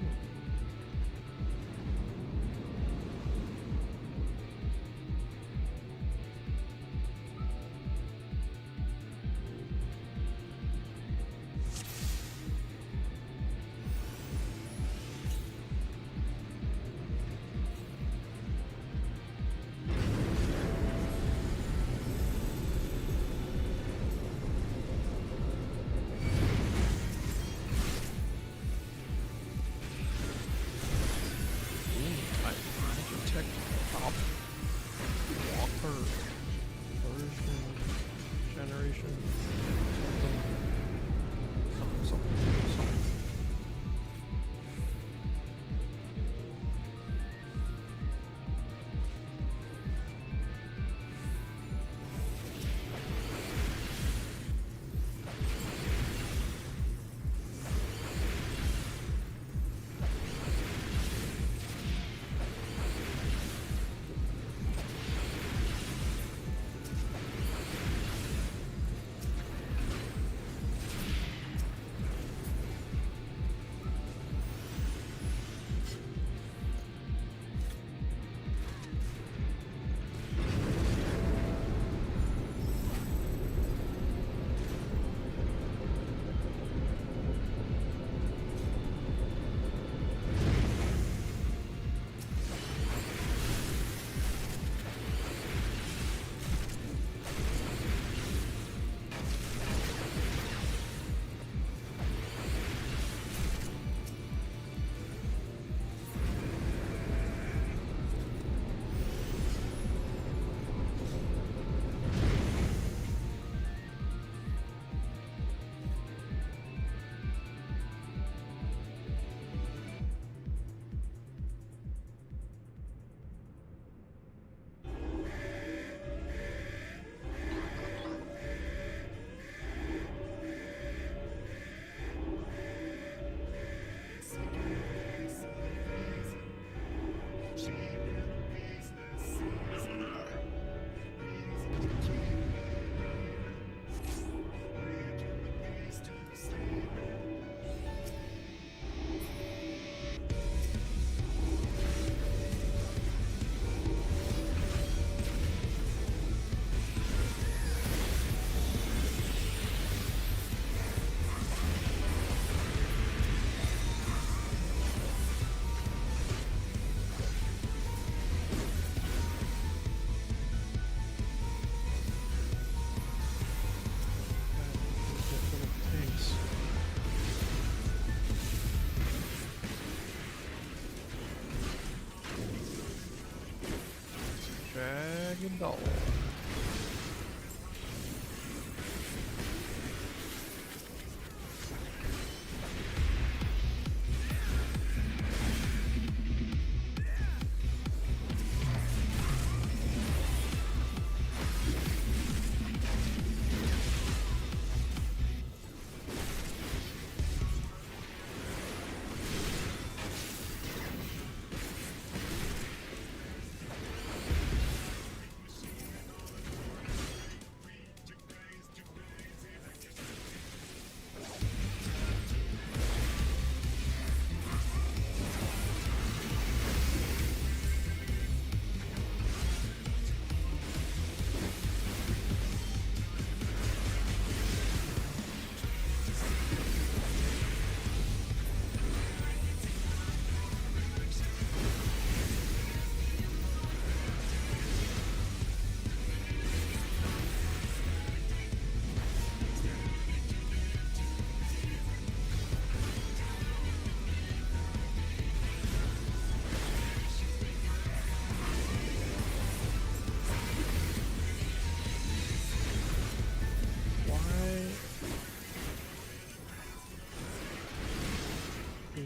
Speaker 1: Dragon Doll.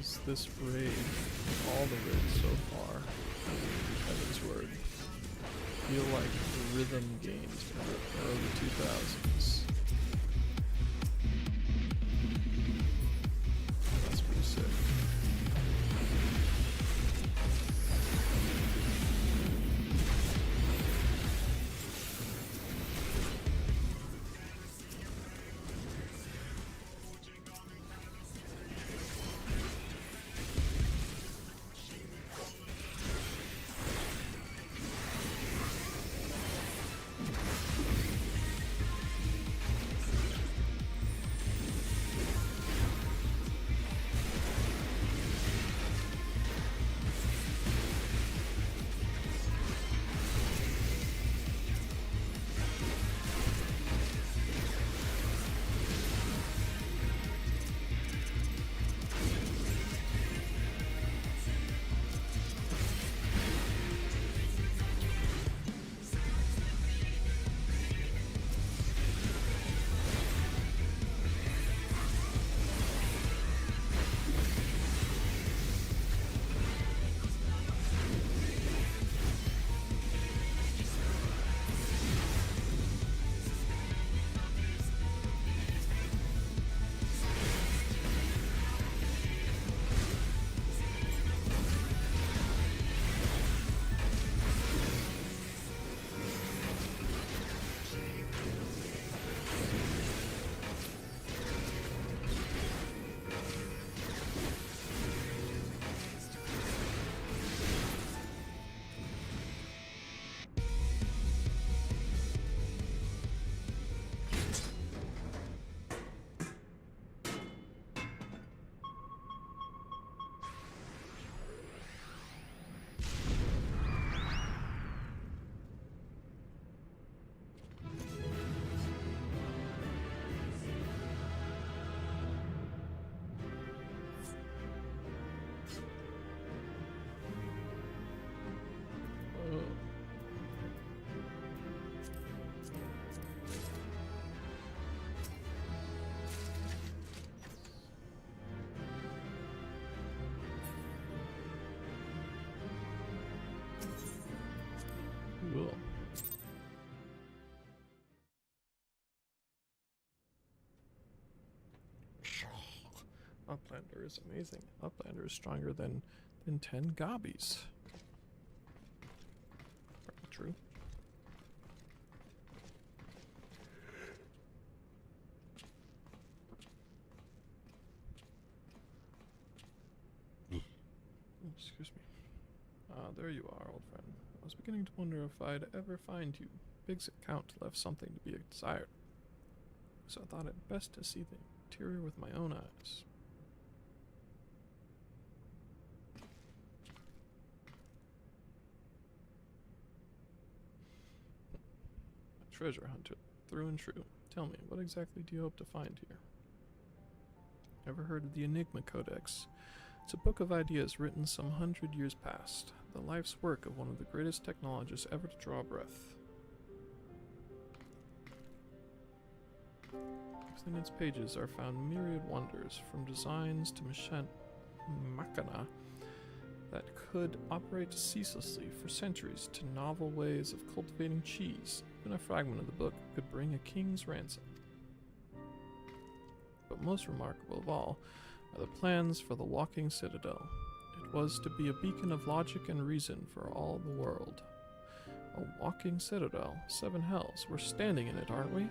Speaker 1: Does this raid, all the raids so far, Heaven's Word, feel like rhythm games from the early 2000s? That's pretty sick. Cool. Uplander is amazing. Uplander is stronger than 10 gobbies. Probably true. Excuse me. There you are, old friend. I was beginning to wonder if I'd ever find you. Big's account left something to be desired, so I thought it best to see the interior with my own eyes. A treasure hunter, through and true. Tell me, what exactly do you hope to find here? Ever heard of the Enigma Codex? It's a book of ideas written some 100 years past, the life's work of one of the greatest technologists ever to draw breath. Within its pages are found myriad wonders, from designs to machina that could operate ceaselessly for centuries to novel ways of cultivating cheese. Even a fragment of the book could bring a king's ransom. But most remarkable of all are the plans for the walking citadel. It was to be a beacon of logic and reason for all the world. A walking citadel, 7 hells. We're standing in it, aren't we?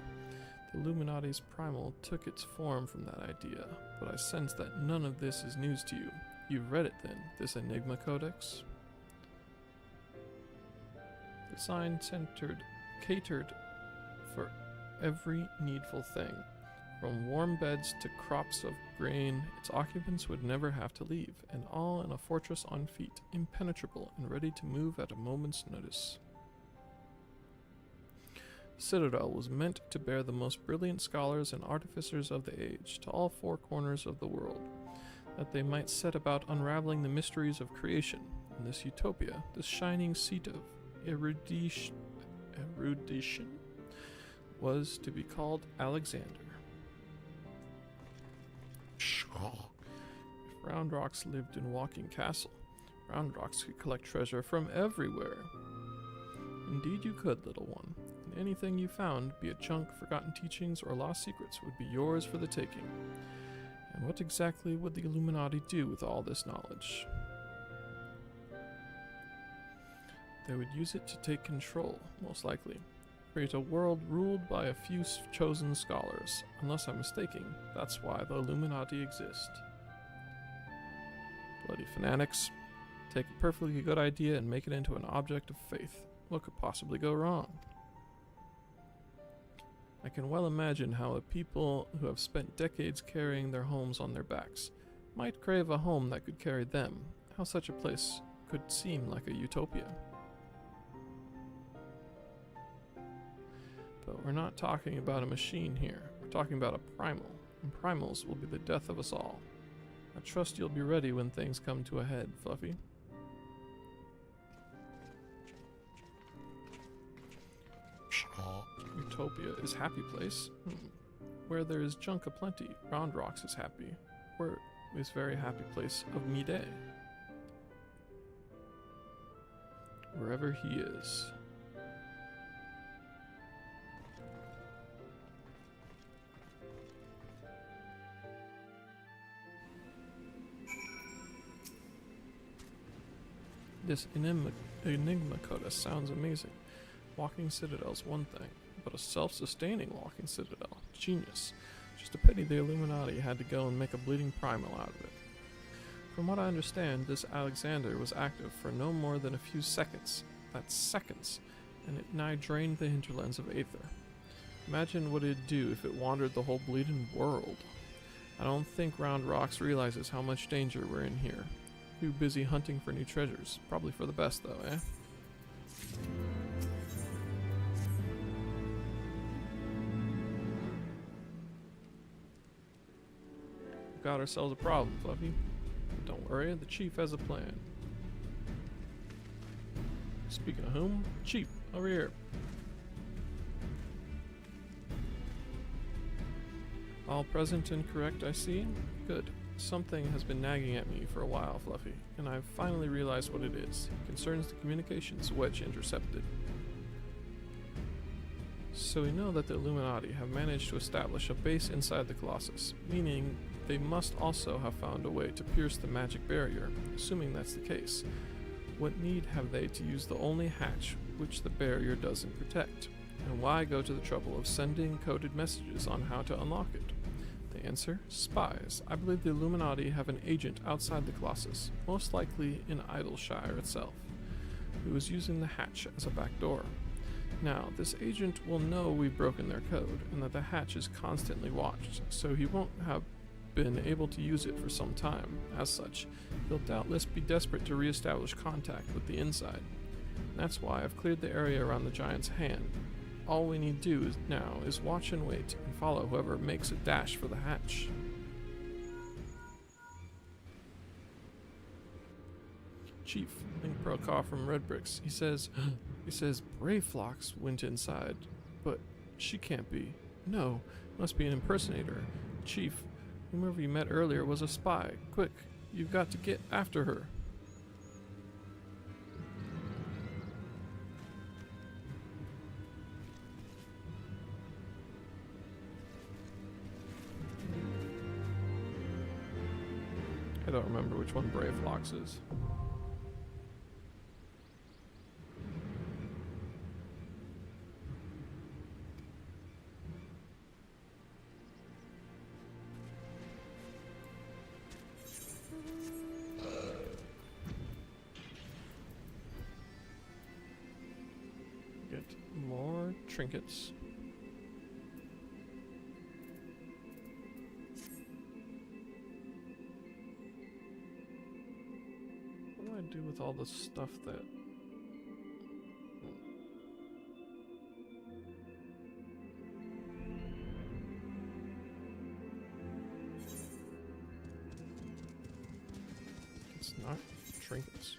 Speaker 1: The Illuminati's primal took its form from that idea, but I sense that none of this is news to you. You've read it then, this Enigma Codex? The sign catered for every needful thing. From warm beds to crops of grain, its occupants would never have to leave, and all in a fortress on feet, impenetrable and ready to move at a moment's notice. The citadel was meant to bear the most brilliant scholars and artificers of the age to all 4 corners of the world, that they might set about unraveling the mysteries of creation. In this utopia, this shining seat of erudition was to be called Alexander. If Round Rocks lived in Walking Castle. Round Rocks could collect treasure from everywhere. Indeed you could, little one. And anything you found, be it junk, forgotten teachings, or lost secrets, would be yours for the taking. And what exactly would the Illuminati do with all this knowledge? They would use it to take control, most likely. Create a world ruled by a few chosen scholars. Unless I'm mistaken, that's why the Illuminati exist. Bloody fanatics. Take a perfectly good idea and make it into an object of faith. What could possibly go wrong? I can well imagine how a people who have spent decades carrying their homes on their backs might crave a home that could carry them, how such a place could seem like a utopia. But we're not talking about a machine here, we're talking about a primal, and primals will be the death of us all. I trust you'll be ready when things come to a head, Fluffy. Utopia is happy place. Where there is junk aplenty, Round Rocks is happy. Where is very happy place of me day. Wherever he is. This Enigma Coda sounds amazing. Walking Citadel's one thing, but a self-sustaining walking citadel. Genius. Just a pity the Illuminati had to go and make a bleeding primal out of it. From what I understand, this Alexander was active for no more than a few seconds. That's seconds, and it nigh drained the hinterlands of Aether. Imagine what it'd do if it wandered the whole bleeding world. I don't think Round Rocks realizes how much danger we're in here. Too busy hunting for new treasures. Probably for the best though, eh? Got ourselves a problem, Fluffy. But don't worry, the Chief has a plan. Speaking of whom, Chief, over here. All present and correct, I see. Good. Something has been nagging at me for a while, Fluffy, and I've finally realized what it is. It concerns the communications Wedge intercepted. So we know that the Illuminati have managed to establish a base inside the Colossus, meaning they must also have found a way to pierce the magic barrier. Assuming that's the case, what need have they to use the only hatch which the barrier doesn't protect? And why go to the trouble of sending coded messages on how to unlock it? The answer? Spies. I believe the Illuminati have an agent outside the Colossus, most likely in Idleshire itself, who is using the hatch as a back door. Now, this agent will know we've broken their code, and that the hatch is constantly watched, so he won't have been able to use it for some time. As such, he'll doubtless be desperate to re-establish contact with the inside. That's why I've cleared the area around the giant's hand. All we need to do now is watch and wait, and follow whoever makes a dash for the hatch. Chief, Link Procaw from Red Bricks. He says Brayflox went inside, but she can't be. No, must be an impersonator. Chief, whomever you met earlier was a spy. Quick, you've got to get after her. I don't remember which one Brayflox is. Get more trinkets. What do I do with all the stuff that... It's not trinkets.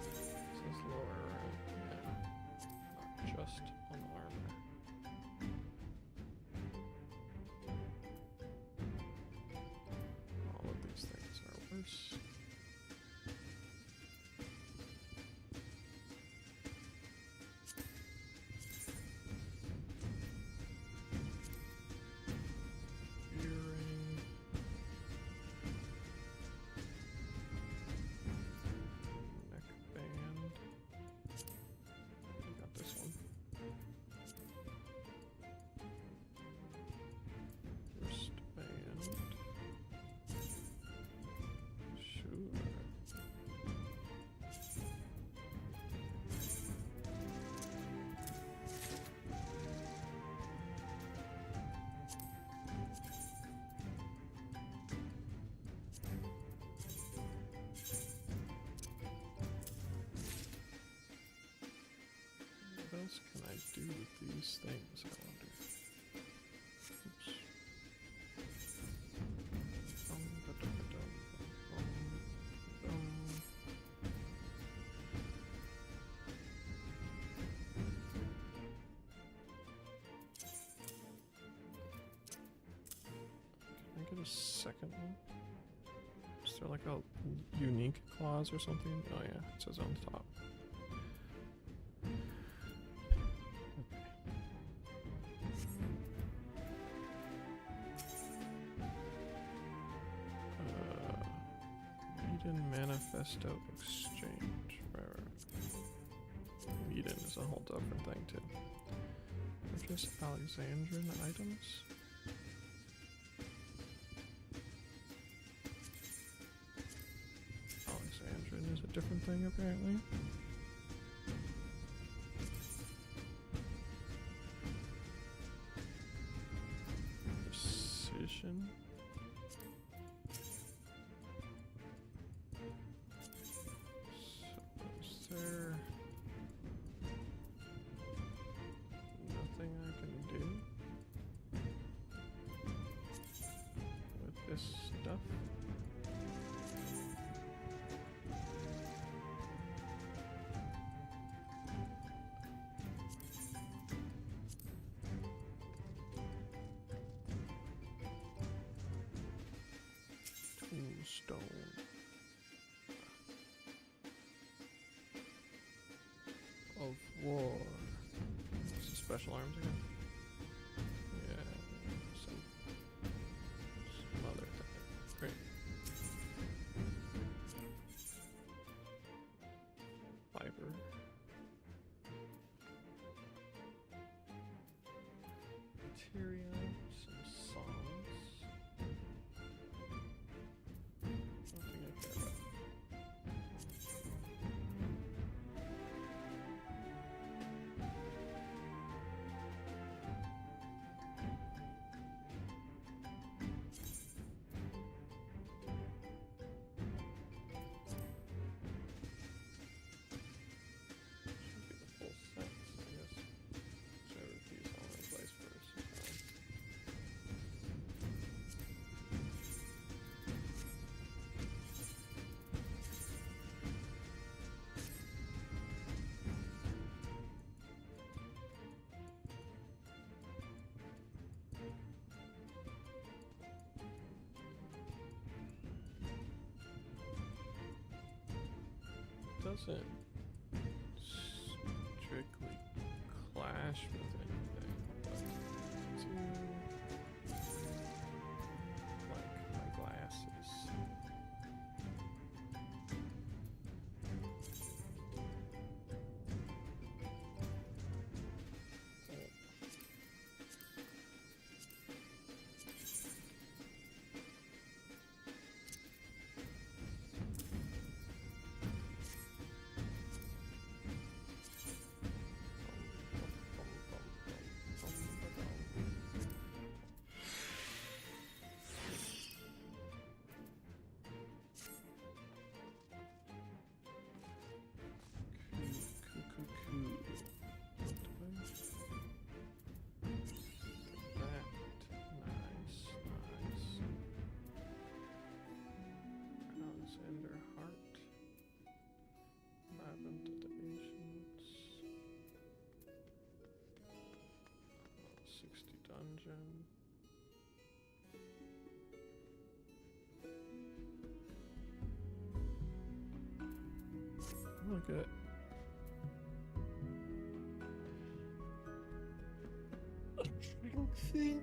Speaker 1: This is lower, right? Yeah. Not just on the armor. All of these things are worse. Earring. Neckband. We got this one. Wristband. Sure. What else can I do with these things, I wonder? Oops. Can I get a second one? Is there like a unique clause or something? Oh yeah, it says on top. Medan Manifesto Exchange. Right. Medan is a whole different thing too. Purchase Alexandrian items. Alexandrian is a different thing apparently. Precision. So is there nothing I can do with this stuff? Tombstone. Of war. This is special arms again. Yeah, some other thing. Great. Fiber. Materia. Some songs. Nothing I care about. Should be the full sets, I guess. Whichever piece I want to place first. Doesn't strictly clash with anything, but to like my glasses. again. Look at it. See?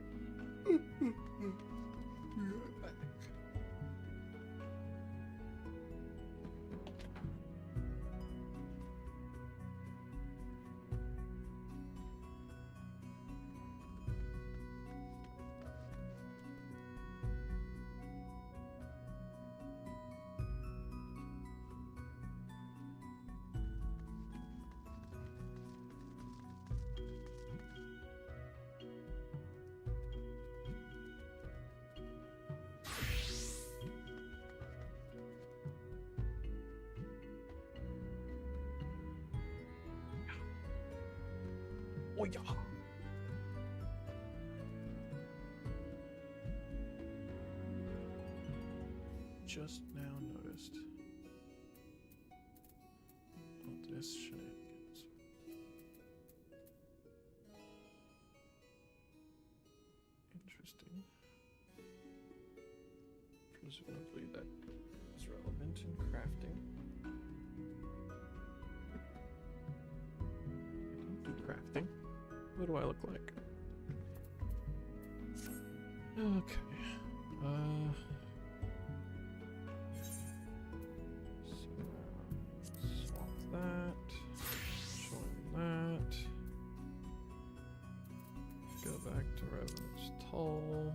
Speaker 1: Oh yeah. Just now noticed all this shenanigans. Interesting. Presumably that is relevant in crafting. I don't do crafting. What do I look like? Okay. So swap that. Join that. Go back to Revenant's Toll.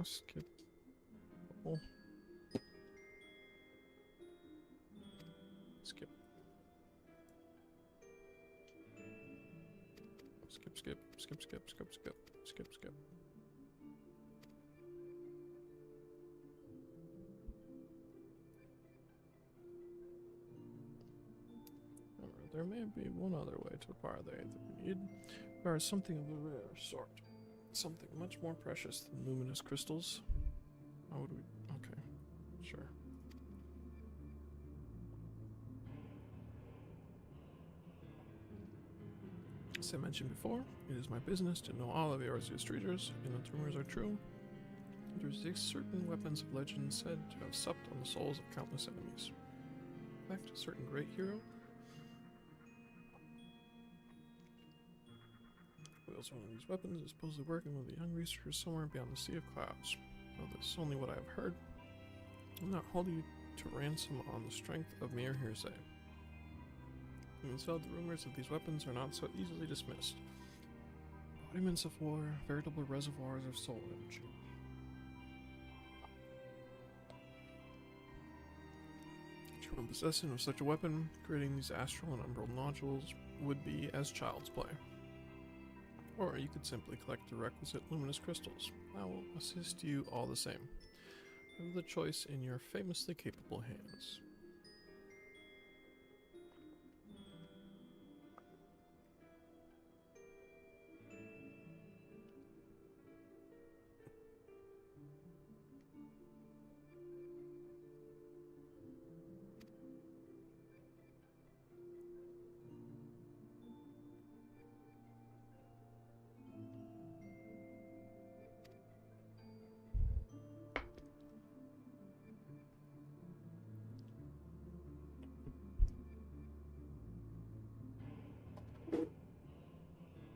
Speaker 1: Skip. Oh. Skip. Skip, skip, skip, skip, skip, skip, skip, skip. There may be one other way to acquire the aid that we need. Requires something of a rare sort. Something much more precious than luminous crystals. How would we... Okay. Sure. As I mentioned before, it is my business to know all of Eorzea's treasures, and if rumors are true, there exist certain weapons of legend said to have supped on the souls of countless enemies. In fact, a certain great hero wields one of these weapons is supposedly working with a young researcher somewhere beyond the Sea of Clouds. Though this is only what I have heard, I will not hold you to ransom on the strength of mere hearsay. Even so, the rumors of these weapons are not so easily dismissed. Embodiments of war, veritable reservoirs of soul energy. True possession of such a weapon, creating these astral and umbral nodules would be as child's play. Or you could simply collect the requisite luminous crystals. I will assist you all the same. Have the choice in your famously capable hands.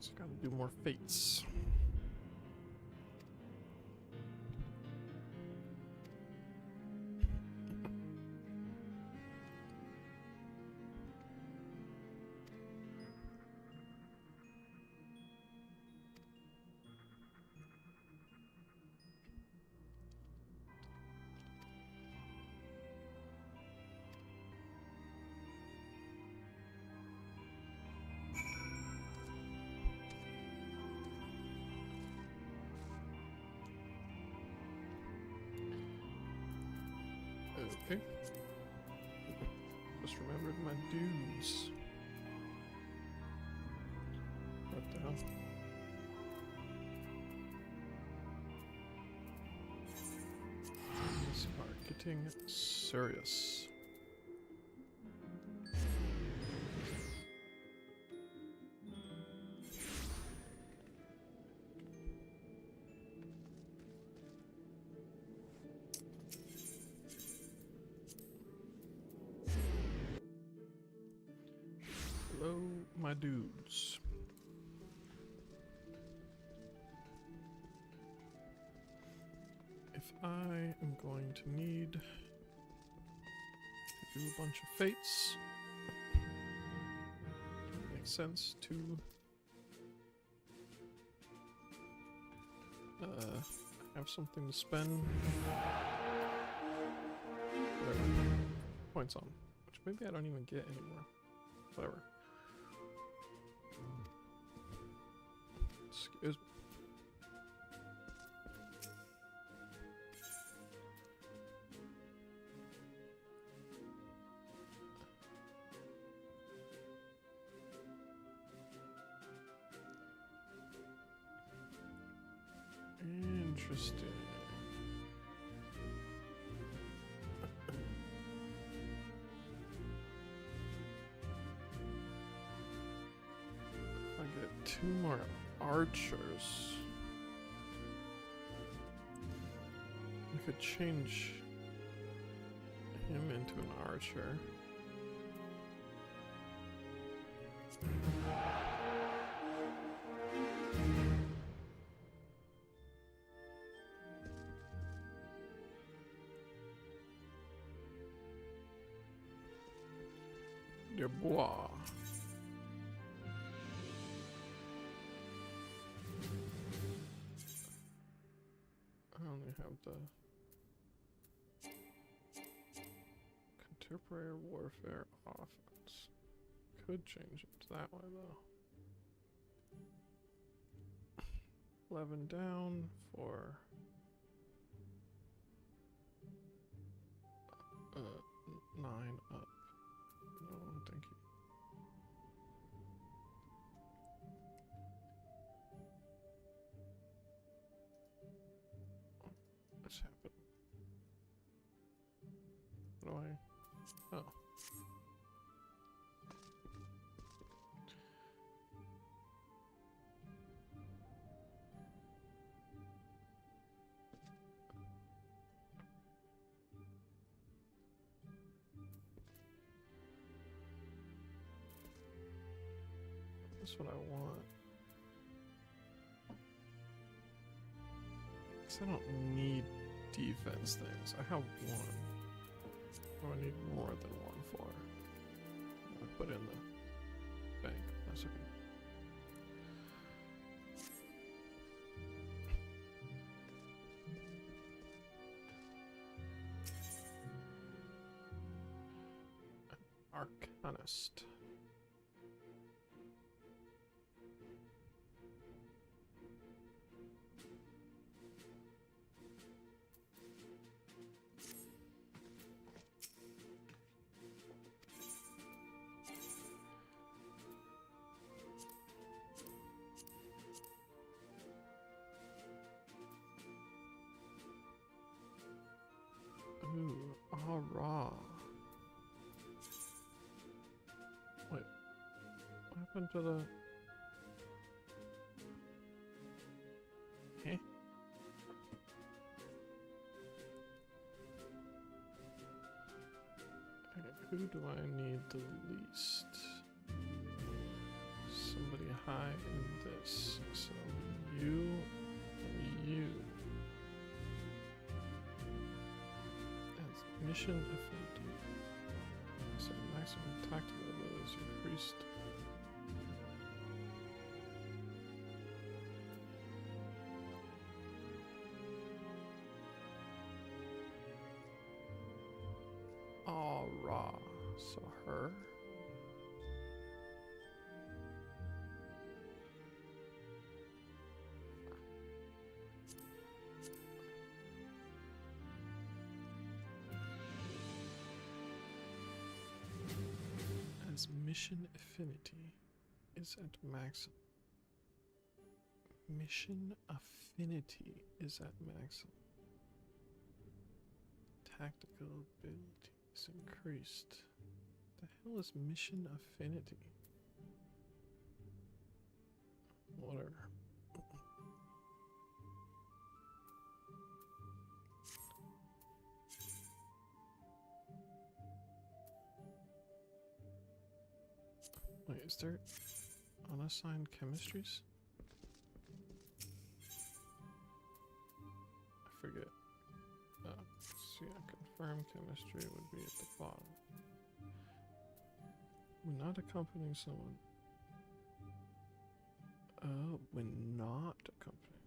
Speaker 1: Just gotta do more fates. Okay. Just remembered my dudes. What the hell? Things are getting serious. Hello, my dudes. If I am going to need to do a bunch of fates, it makes sense to have something to spend whatever points on, which maybe I don't even get anymore. Whatever. Excuse me. Interesting. I get 2 more archers. I could change him into an archer. Bois. I only have the contemporary warfare offense. Could change it that way though. 11 down for 9 up. No, thank you. What's happened? What do I? Oh. That's what I want. 'Cause I don't need defense things. I have one. Or I need more than one for. I put in the bank. That's okay. Arcanist. Ooh, all raw. Wait, what happened to the... Eh? Okay, who do I need the least? Somebody high in this. So you, you. Mission FMD. So maximum tactical ability is increased. All raw. So her. says mission affinity is at maximum. Mission affinity is at maximum. Tactical ability is increased. The hell is mission affinity? Whatever. Wait, is there unassigned chemistries? I forget. So yeah, confirmed chemistry would be at the bottom. When not accompanying someone. Oh, when not accompanying.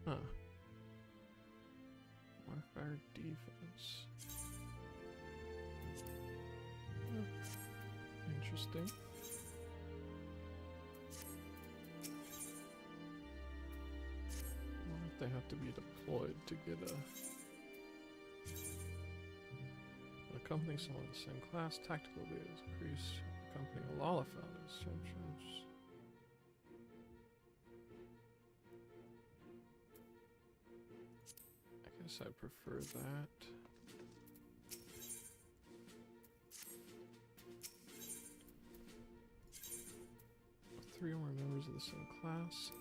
Speaker 1: Huh. Modifier defense. Interesting. What if they have to be deployed to get a... Accompanying someone in the same class, tactical abilities increase. Accompanying a Lalafeld is change. I guess I prefer that. Three or more members of the same class.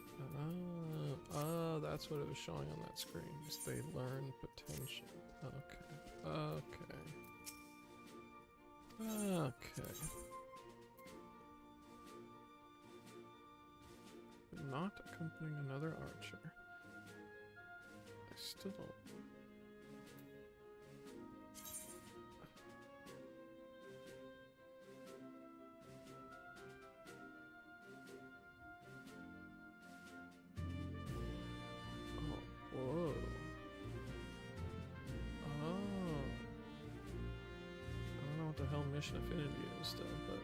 Speaker 1: Oh, that's what it was showing on that screen. Is they learn potential. Okay. Not accompanying another archer. I still don't. Whoa. Oh. I don't know what the hell mission affinity is still, but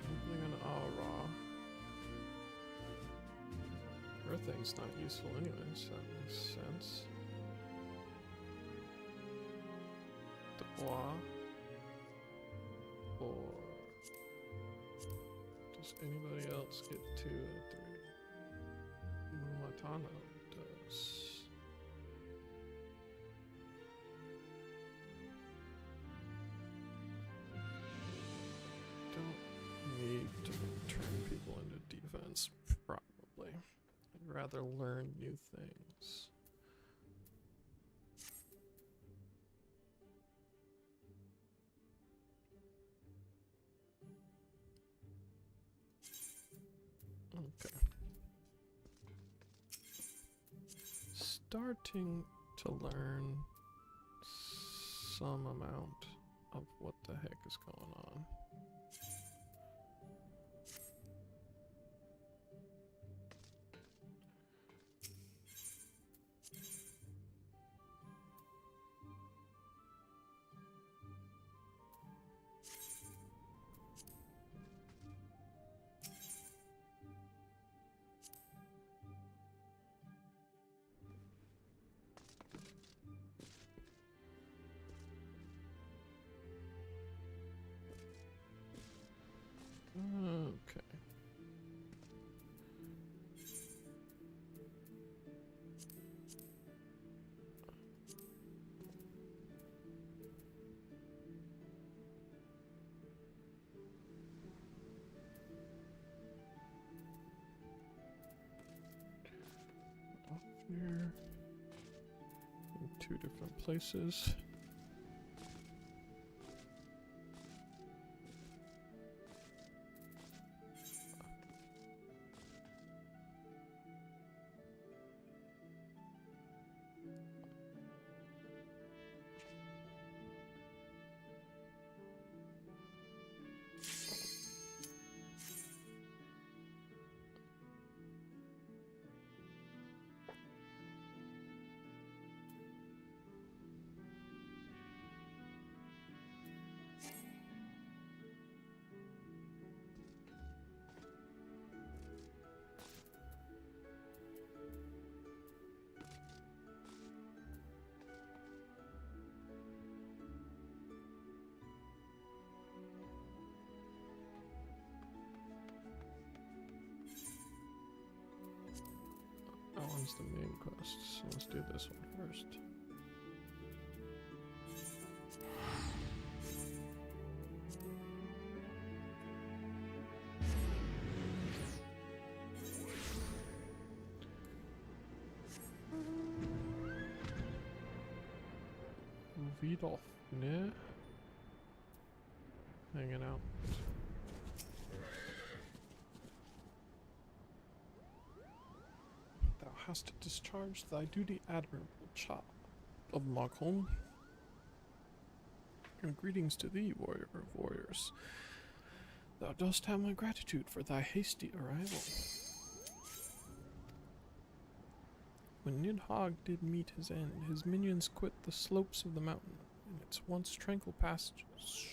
Speaker 1: accompanying an aura. Earthing's not useful anyway, so that makes sense. Dubois. Or does anybody else get 2 out of 3? Matano does. Don't need to turn people into defense, probably. I'd rather learn new things. Okay. Starting to learn some amount of what the heck is going on. Okay. Off here. In 2 different places. one's the main quest, so let's do this one first. Vidolf, ne? Hanging out. Thou hast to discharge thy duty, admirable child of Mockholm. And greetings to thee, warrior of warriors. Thou dost have my gratitude for thy hasty arrival. When Nidhogg did meet his end, his minions quit the slopes of the mountain and its once tranquil passages.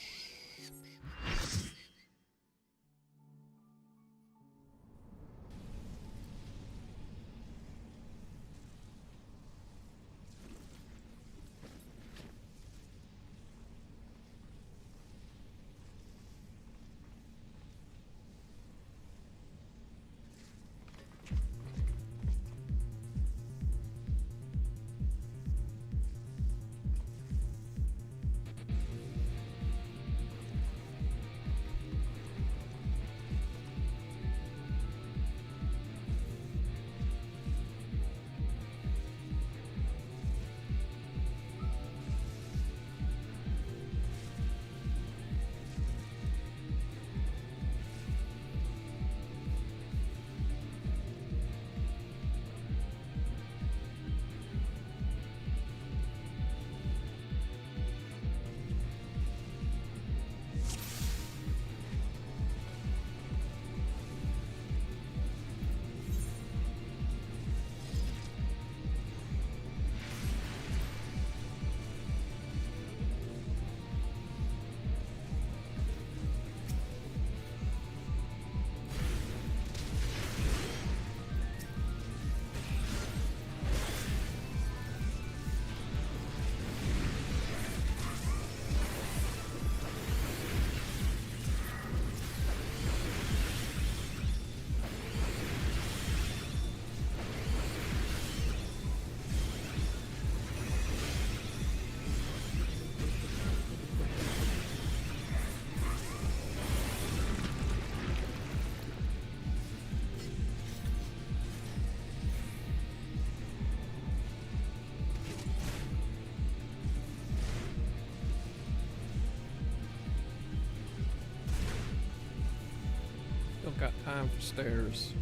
Speaker 1: Don't got time for stairs.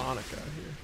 Speaker 1: Sonic out here.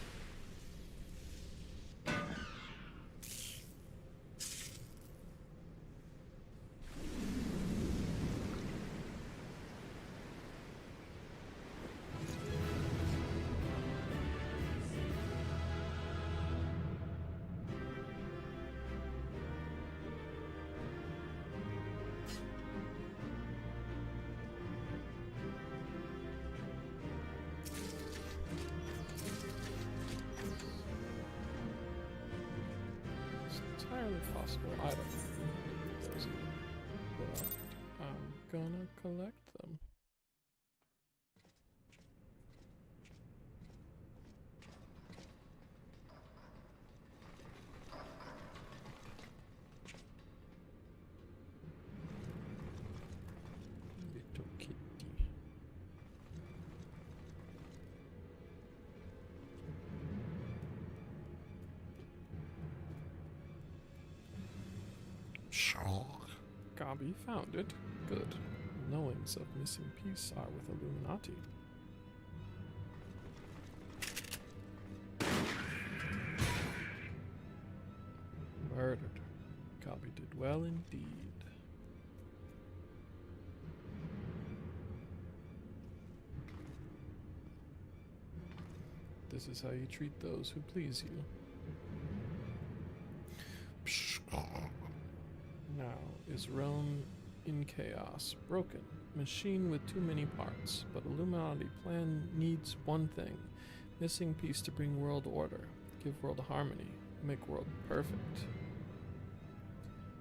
Speaker 1: Entirely possible. I don't know those either. But I'm gonna collect them. Little kitty.
Speaker 4: Sure.
Speaker 1: Gabi found it. Good. Knowings of missing piece are with Illuminati. Murdered. Gabi did well indeed. This is how you treat those who please you. Now is Rome in chaos, broken, machine with too many parts, but Illuminati plan needs one thing, missing piece to bring world order, give world harmony, make world perfect.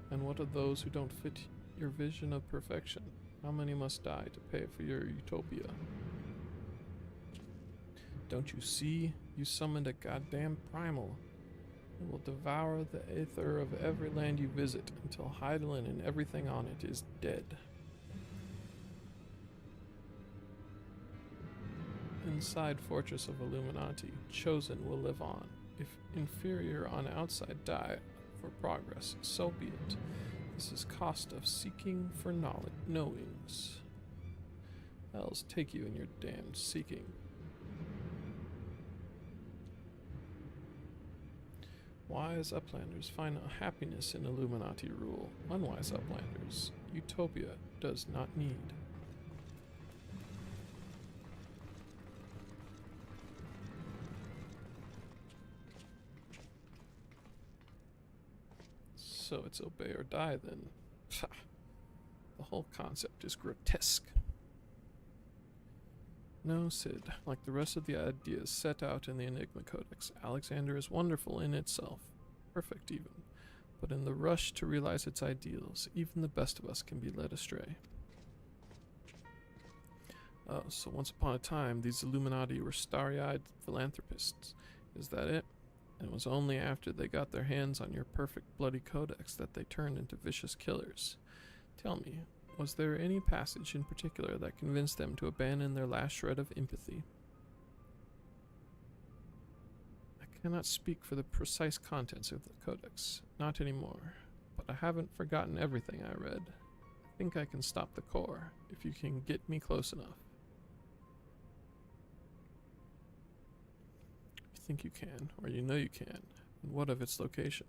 Speaker 1: And what of those who don't fit your vision of perfection? How many must die to pay for your utopia? Don't you see? You summoned a goddamn primal. It will devour the aether of every land you visit until Hydaelyn and everything on it is dead. Inside fortress of Illuminati, chosen will live on. If inferior on outside die for progress, so be it. This is cost of seeking for knowledge, knowings. Hells take you in your damned seeking. Wise uplanders find a happiness in Illuminati rule. Unwise uplanders, utopia does not need. So it's obey or die then. The whole concept is grotesque. No, Cid. Like the rest of the ideas set out in the Enigma Codex, Alexander is wonderful in itself. Perfect even. But in the rush to realize its ideals, even the best of us can be led astray. Oh, so once upon a time, these Illuminati were starry-eyed philanthropists. Is that it? And it was only after they got their hands on your perfect bloody codex that they turned into vicious killers. Tell me, was there any passage in particular that convinced them to abandon their last shred of empathy? I cannot speak for the precise contents of the codex, not anymore, but I haven't forgotten everything I read. I think I can stop the core, if you can get me close enough. You think you can, or you know you can, and what of its location?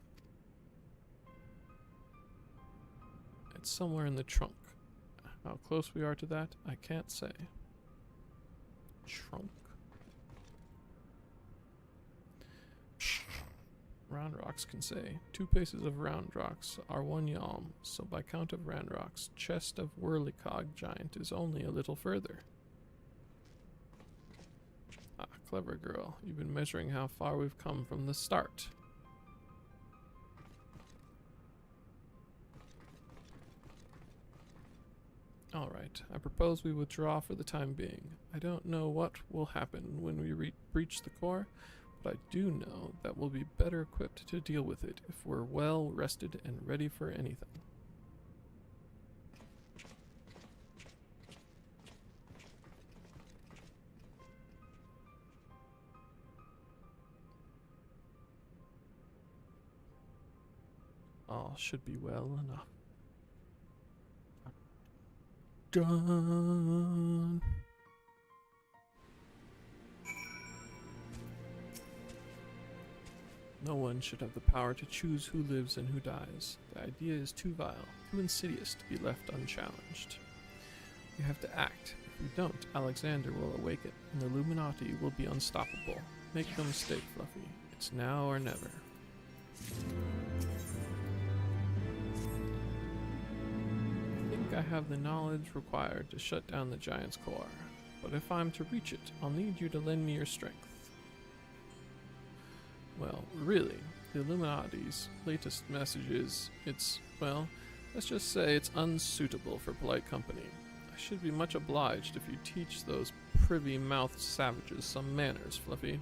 Speaker 1: It's somewhere in the trunk. How close we are to that, I can't say. Trunk. Round rocks can say, 2 paces of round rocks are 1 yalm, so by count of round rocks, chest of whirlicog giant is only a little further. Ah, clever girl, you've been measuring how far we've come from the start. Alright, I propose we withdraw for the time being. I don't know what will happen when we breach the core, but I do know that we'll be better equipped to deal with it if we're well rested and ready for anything. All should be well enough. Done. No one should have the power to choose who lives and who dies. The idea is too vile, too insidious to be left unchallenged. We have to act. If we don't, Alexander will awaken, and the Illuminati will be unstoppable. Make no mistake, Fluffy. It's now or never. I think I have the knowledge required to shut down the Giant's core, but if I'm to reach it, I'll need you to lend me your strength. Well, really, the Illuminati's latest message is, well, let's just say it's unsuitable for polite company. I should be much obliged if you teach those privy-mouthed savages some manners, Fluffy.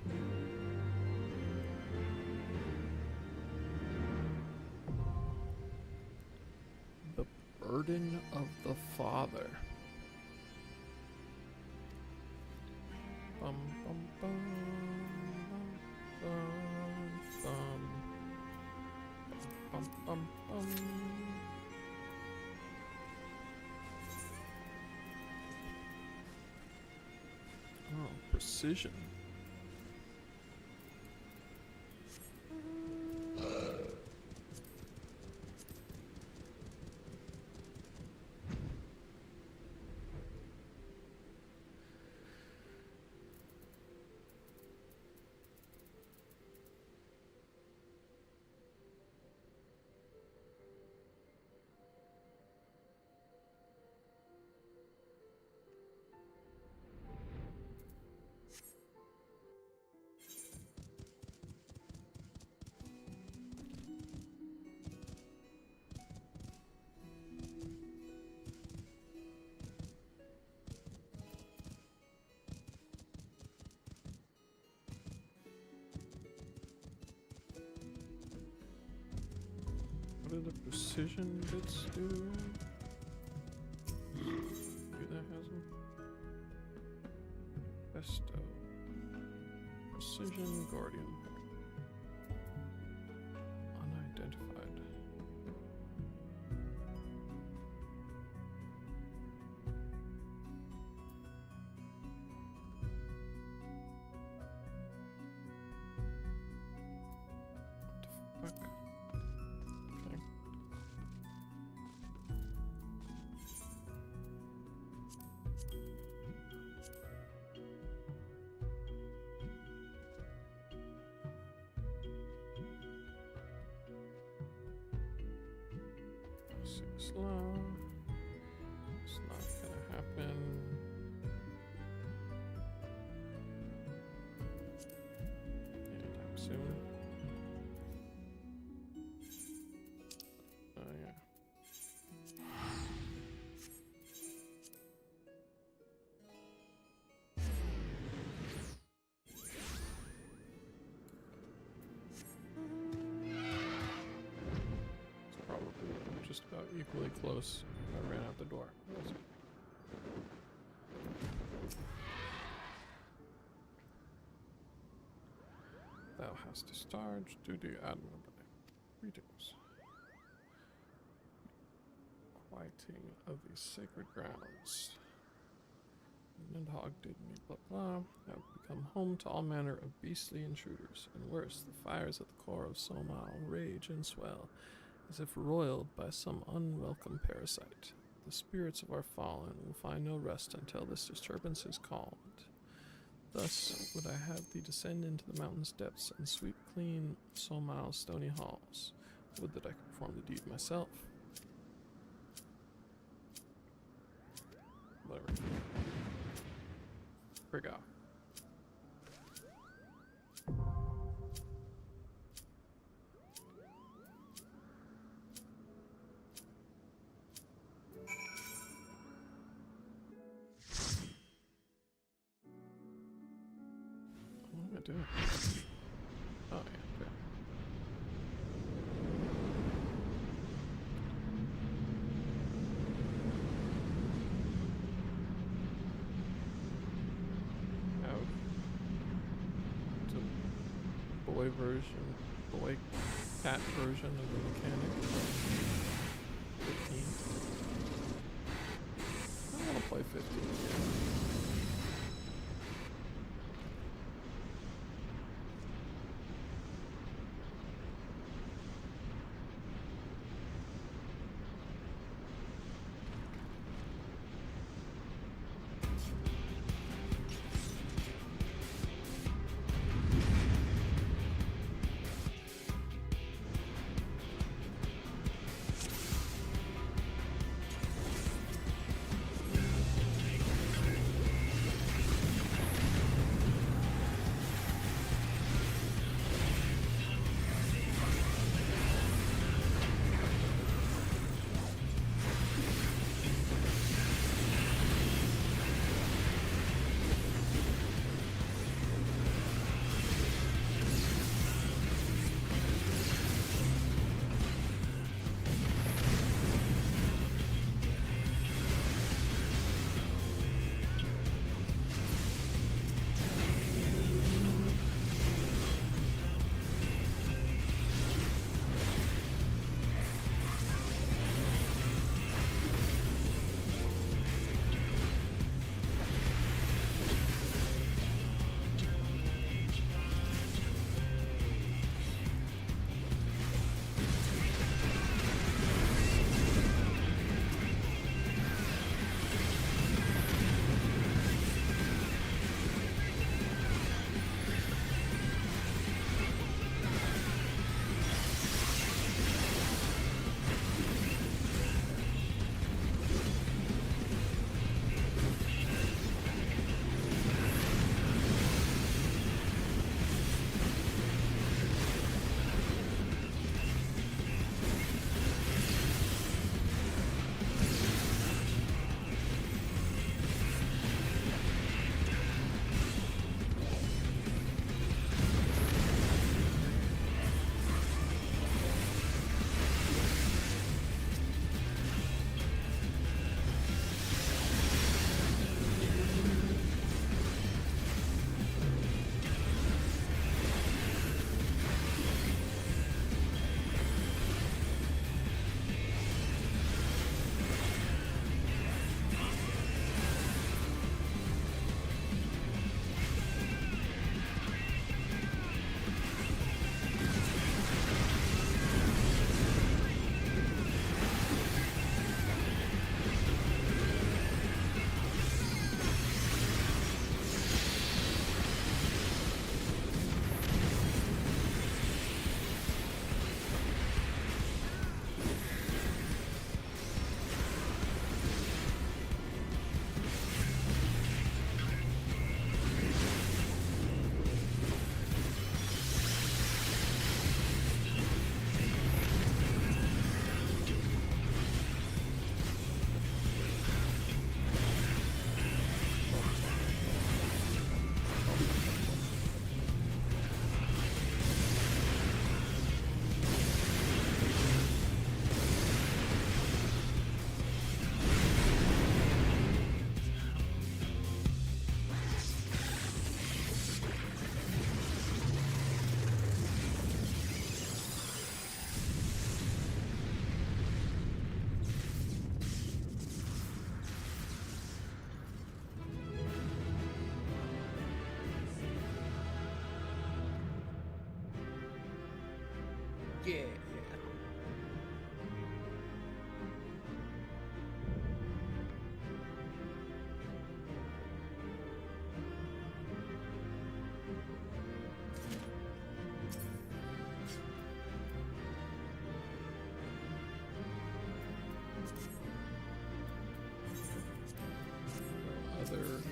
Speaker 1: The burden of the father. Bum, bum, bum, bum, bum, bum, bum. Oh, precision. What do the precision bits do? Maybe that has them. Besto. Precision Guardian. Unidentified. What the fuck? Okay. Slow. It's not gonna happen. Anytime soon. Oh yeah. It's probably just about equally close. I ran out the door. Thou hast discharged duty admirably. Greetings. Quieting of these sacred grounds. Nidhogg did me blah blah. Have become home to all manner of beastly intruders, and worse, the fires at the core of Somal rage and swell, as if roiled by some unwelcome parasite. The spirits of our fallen will find no rest until this disturbance is calmed. Thus would I have thee descend into the mountain's depths and sweep clean Somal's stony halls. Would that I could perform the deed myself. Whatever. Frig off. What am I doing? Oh, yeah, okay. Have the boy version, boy cat version of the mechanic. 15. I want to play 15 again.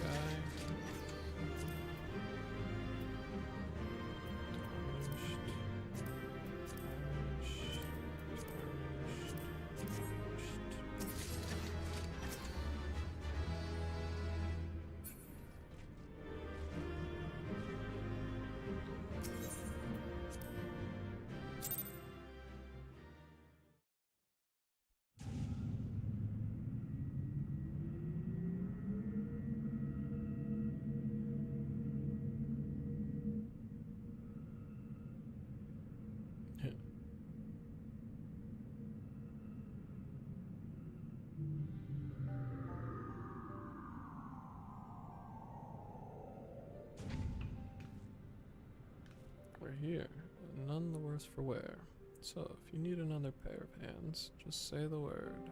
Speaker 1: guy. We're here, none the worse for wear. So, if you need another pair of hands, just say the word.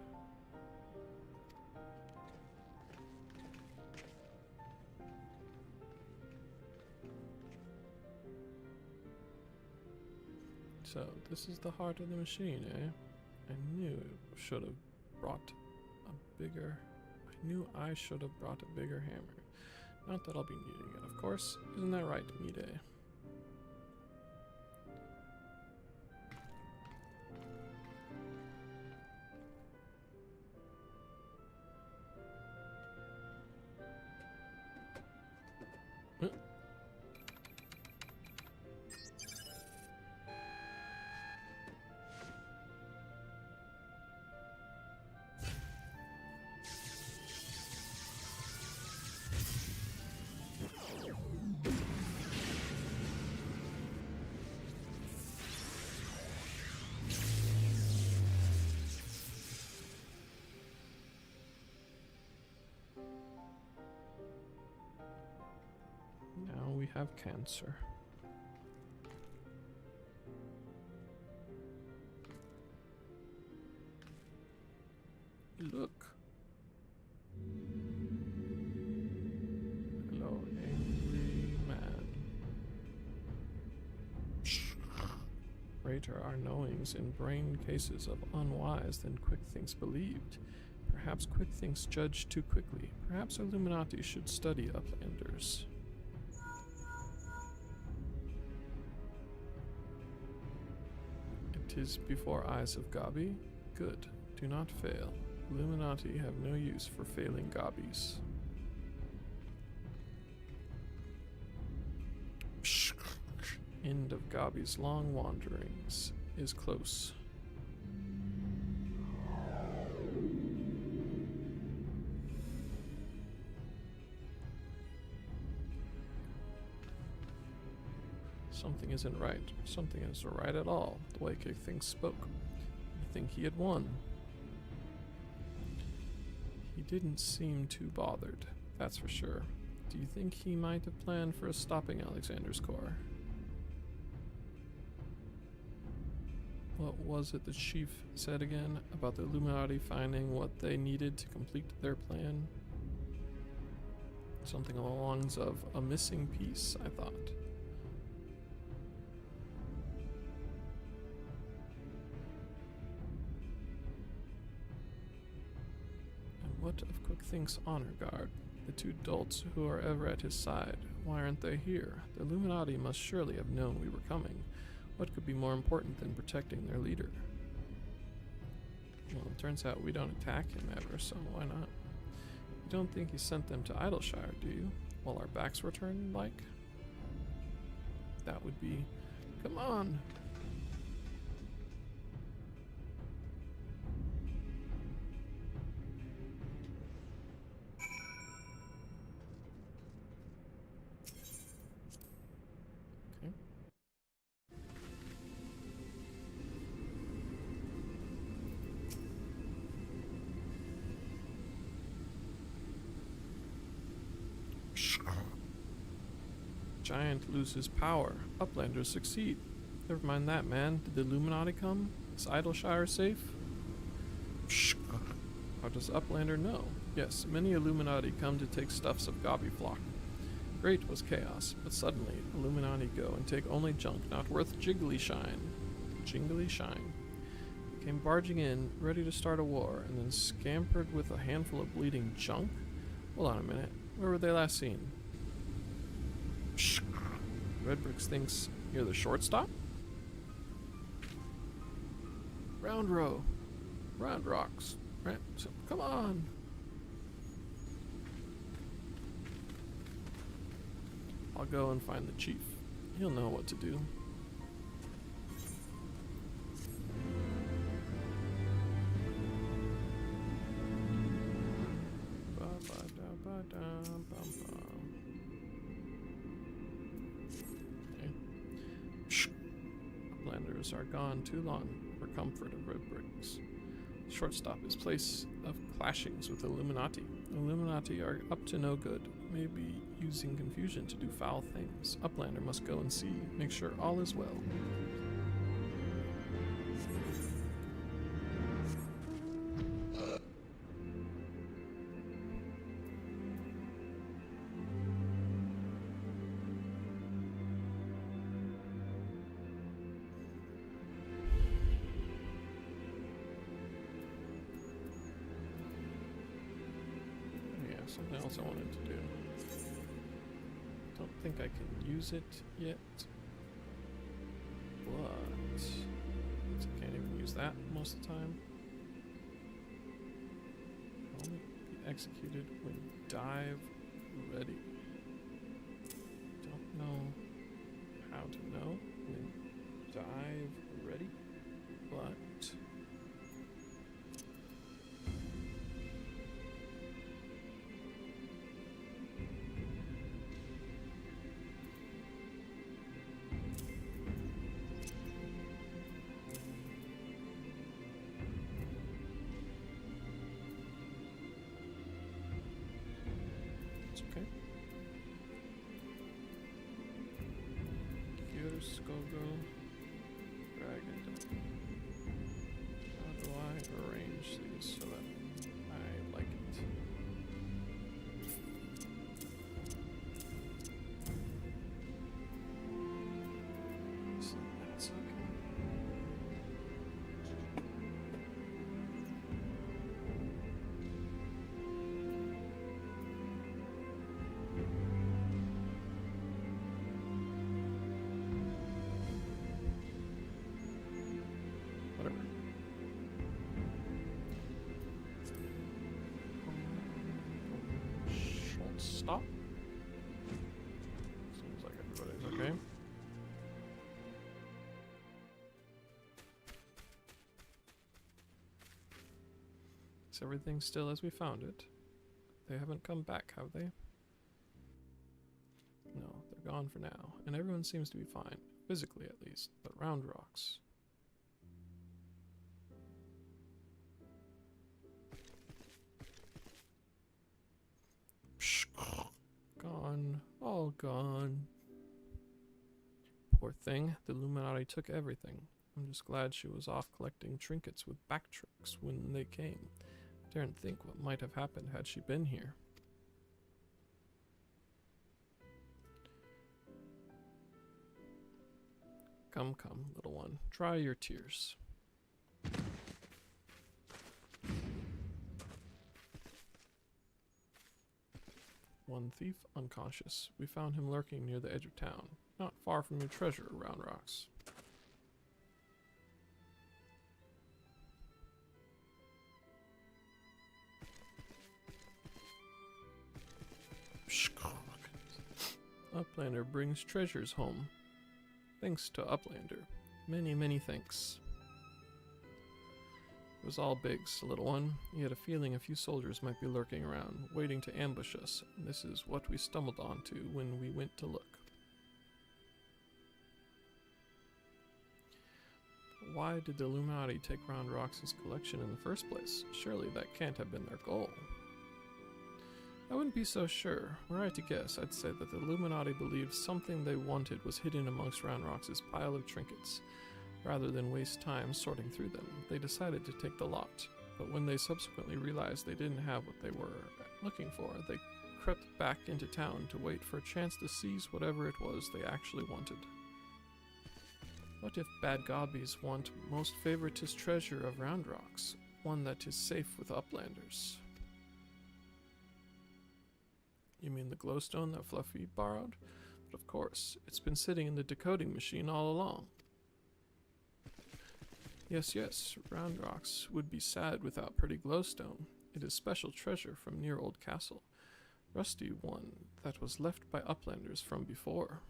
Speaker 1: So, this is the heart of the machine, eh? I knew I should have brought a bigger hammer. Not that I'll be needing it, of course. Isn't that right, Mide? Now we have cancer. Look. Hello, angry man. Greater our knowings in brain cases of unwise than quick thinks believed. Perhaps quick thinks judge too quickly. Perhaps Illuminati should study Uplanders. It is before eyes of Gabi? Good. Do not fail. Illuminati have no use for failing Gabis. End of Gabi's long wanderings is close. Something isn't right. Something isn't right at all. The way Kick Things spoke. I think he had won. He didn't seem too bothered, that's for sure. Do you think he might have planned for us stopping Alexander's Corps? What was it the chief said again about the Illuminati finding what they needed to complete their plan? Something along the lines of a missing piece, I thought. And what of Quick Think's honor guard? The two dolts who are ever at his side. Why aren't they here? The Illuminati must surely have known we were coming. What could be more important than protecting their leader? Well, it turns out we don't attack him ever, so why not? You don't think he sent them to Idleshire, do you? While our backs were turned, like? That would be... Come on! Giant loses power. Uplanders succeed. Never mind that, man. Did the Illuminati come? Is Idleshire safe? How does Uplander know? Yes, many Illuminati come to take stuffs of Gabi flock. Great was chaos, but suddenly Illuminati go and take only junk not worth jiggly shine. Jingly shine. Came barging in, ready to start a war, and then scampered with a handful of bleeding junk? Hold on a minute. Where were they last seen? Psh. Red Bricks thinks you're the shortstop? Round row. Round rocks. Right? So, come on. I'll go and find the chief. He'll know what to do. Okay. Shh. Uplanders are gone too long for comfort of Red Bricks. Shortstop is place of clashings with Illuminati. Illuminati are up to no good, maybe using confusion to do foul things. Uplander must go and see, make sure all is well. Something else I wanted to do. Don't think I can use it yet, but I can't even use that most of the time. Only be executed when dive ready. Don't know how to know when dive ready, but okay. Here's Gogo. Dragon. How do I arrange these so that I like it? So that's okay. Whatever. Stop. Seems like everybody's okay. Is everything still as we found it? They haven't come back, have they? No, they're gone for now, and everyone seems to be fine, physically at least, but Round Rocks. Gone, all gone. Poor thing, the Illuminati took everything. I'm just glad she was off collecting trinkets with backtricks when they came. I daren't think what might have happened had she been here. Come, come, little one, dry your tears. One thief, unconscious. We found him lurking near the edge of town, not far from your treasure, Round Rocks. Uplander brings treasures home. Thanks to Uplander. Many, many thanks. It was all Biggs, little one. He had a feeling a few soldiers might be lurking around, waiting to ambush us, and this is what we stumbled onto when we went to look. Why did the Illuminati take Round Rocks' collection in the first place? Surely that can't have been their goal. I wouldn't be so sure. Were I to guess, I'd say that the Illuminati believed something they wanted was hidden amongst Round Rocks' pile of trinkets. Rather than waste time sorting through them, they decided to take the lot. But when they subsequently realized they didn't have what they were looking for, they crept back into town to wait for a chance to seize whatever it was they actually wanted. What if bad gobbies want most favoritist treasure of Round Rocks, one that is safe with Uplanders? You mean the glowstone that Fluffy borrowed? But of course, it's been sitting in the decoding machine all along. Yes, Round Rocks would be sad without pretty glowstone. It is special treasure from near Old Castle. Rusty one that was left by uplanders from before.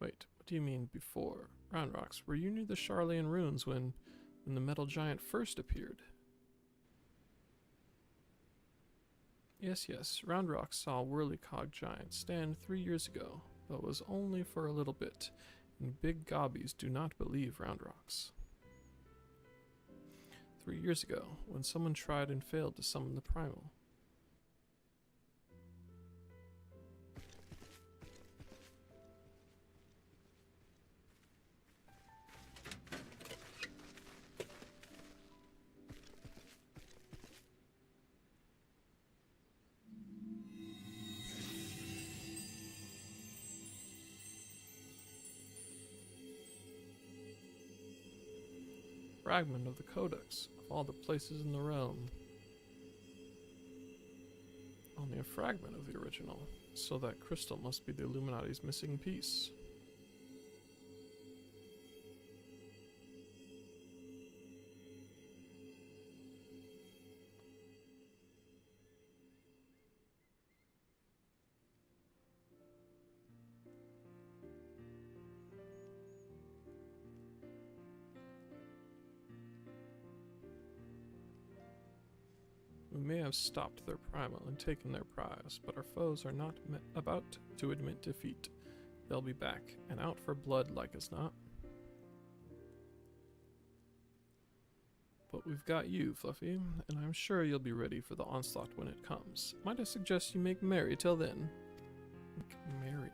Speaker 1: Wait, what do you mean before? Round Rocks, were you near the Charlayan ruins when the metal giant first appeared? Yes, Round Rocks saw Whirlycog giant stand 3 years ago, but it was only for a little bit, and big gobbies do not believe Round Rocks. 3 years ago, when someone tried and failed to summon the primal. Fragment of the Codex, of all the places in the realm. Only a fragment of the original, so that crystal must be the Illuminati's missing piece. We may have stopped their primal and taken their prize, but our foes are not about to admit defeat. They'll be back, and out for blood like as not. But we've got you, Fluffy, and I'm sure you'll be ready for the onslaught when it comes. Might I suggest you make merry till then? Make merry.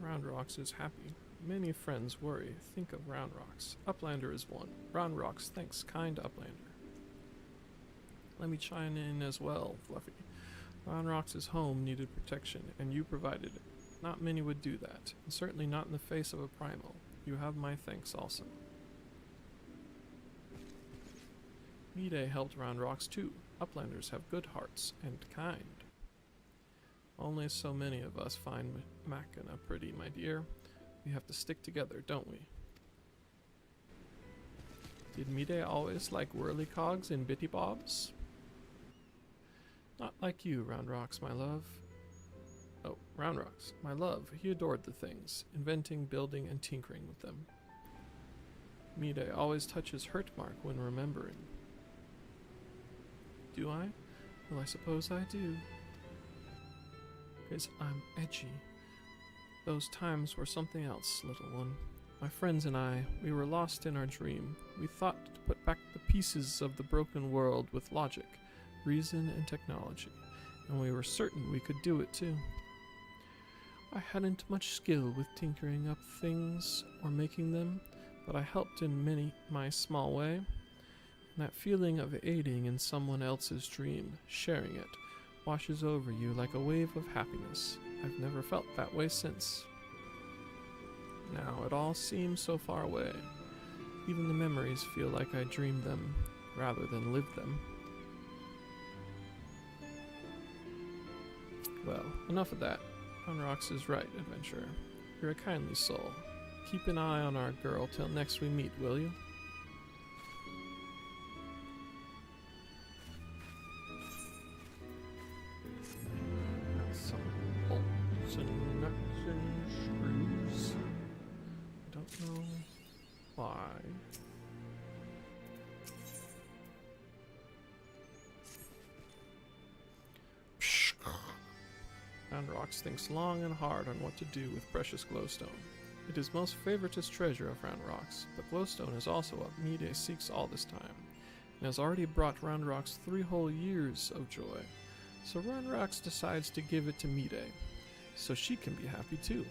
Speaker 1: Round Rocks is happy. Many friends worry. Think of Round Rocks. Uplander is one. Round Rocks thanks kind Uplander. Let me chime in as well, Fluffy. Round Rocks' home needed protection, and you provided it. Not many would do that, and certainly not in the face of a primal. You have my thanks also. Mide helped Round Rocks too. Uplanders have good hearts, and kind. Only so many of us find Machina pretty, my dear. We have to stick together, don't we? Did Mide always like whirlycogs and bitty bobs? Not like you, Round Rocks, my love. Oh, Round Rocks, my love. He adored the things, inventing, building, and tinkering with them. Mide always touches hurt mark when remembering. Do I? Well, I suppose I do. 'Cause I'm edgy. Those times were something else, little one. My friends and I, we were lost in our dream. We thought to put back the pieces of the broken world with logic, reason, and technology, and we were certain we could do it too. I hadn't much skill with tinkering up things or making them, but I helped in my small way. And that feeling of aiding in someone else's dream, sharing it, washes over you like a wave of happiness. I've never felt that way since. Now it all seems so far away. Even the memories feel like I dreamed them rather than lived them. Well, enough of that. Round Rocks is right, adventurer. You're a kindly soul. Keep an eye on our girl till next we meet, will you? Some bolts and nuts and screws. I don't know why. Round Rocks thinks long and hard on what to do with precious glowstone. It is most favoritist treasure of Round Rocks, but glowstone is also what Mide seeks all this time, and has already brought Round Rocks 3 whole years of joy. So Round Rocks decides to give it to Mide, so she can be happy too.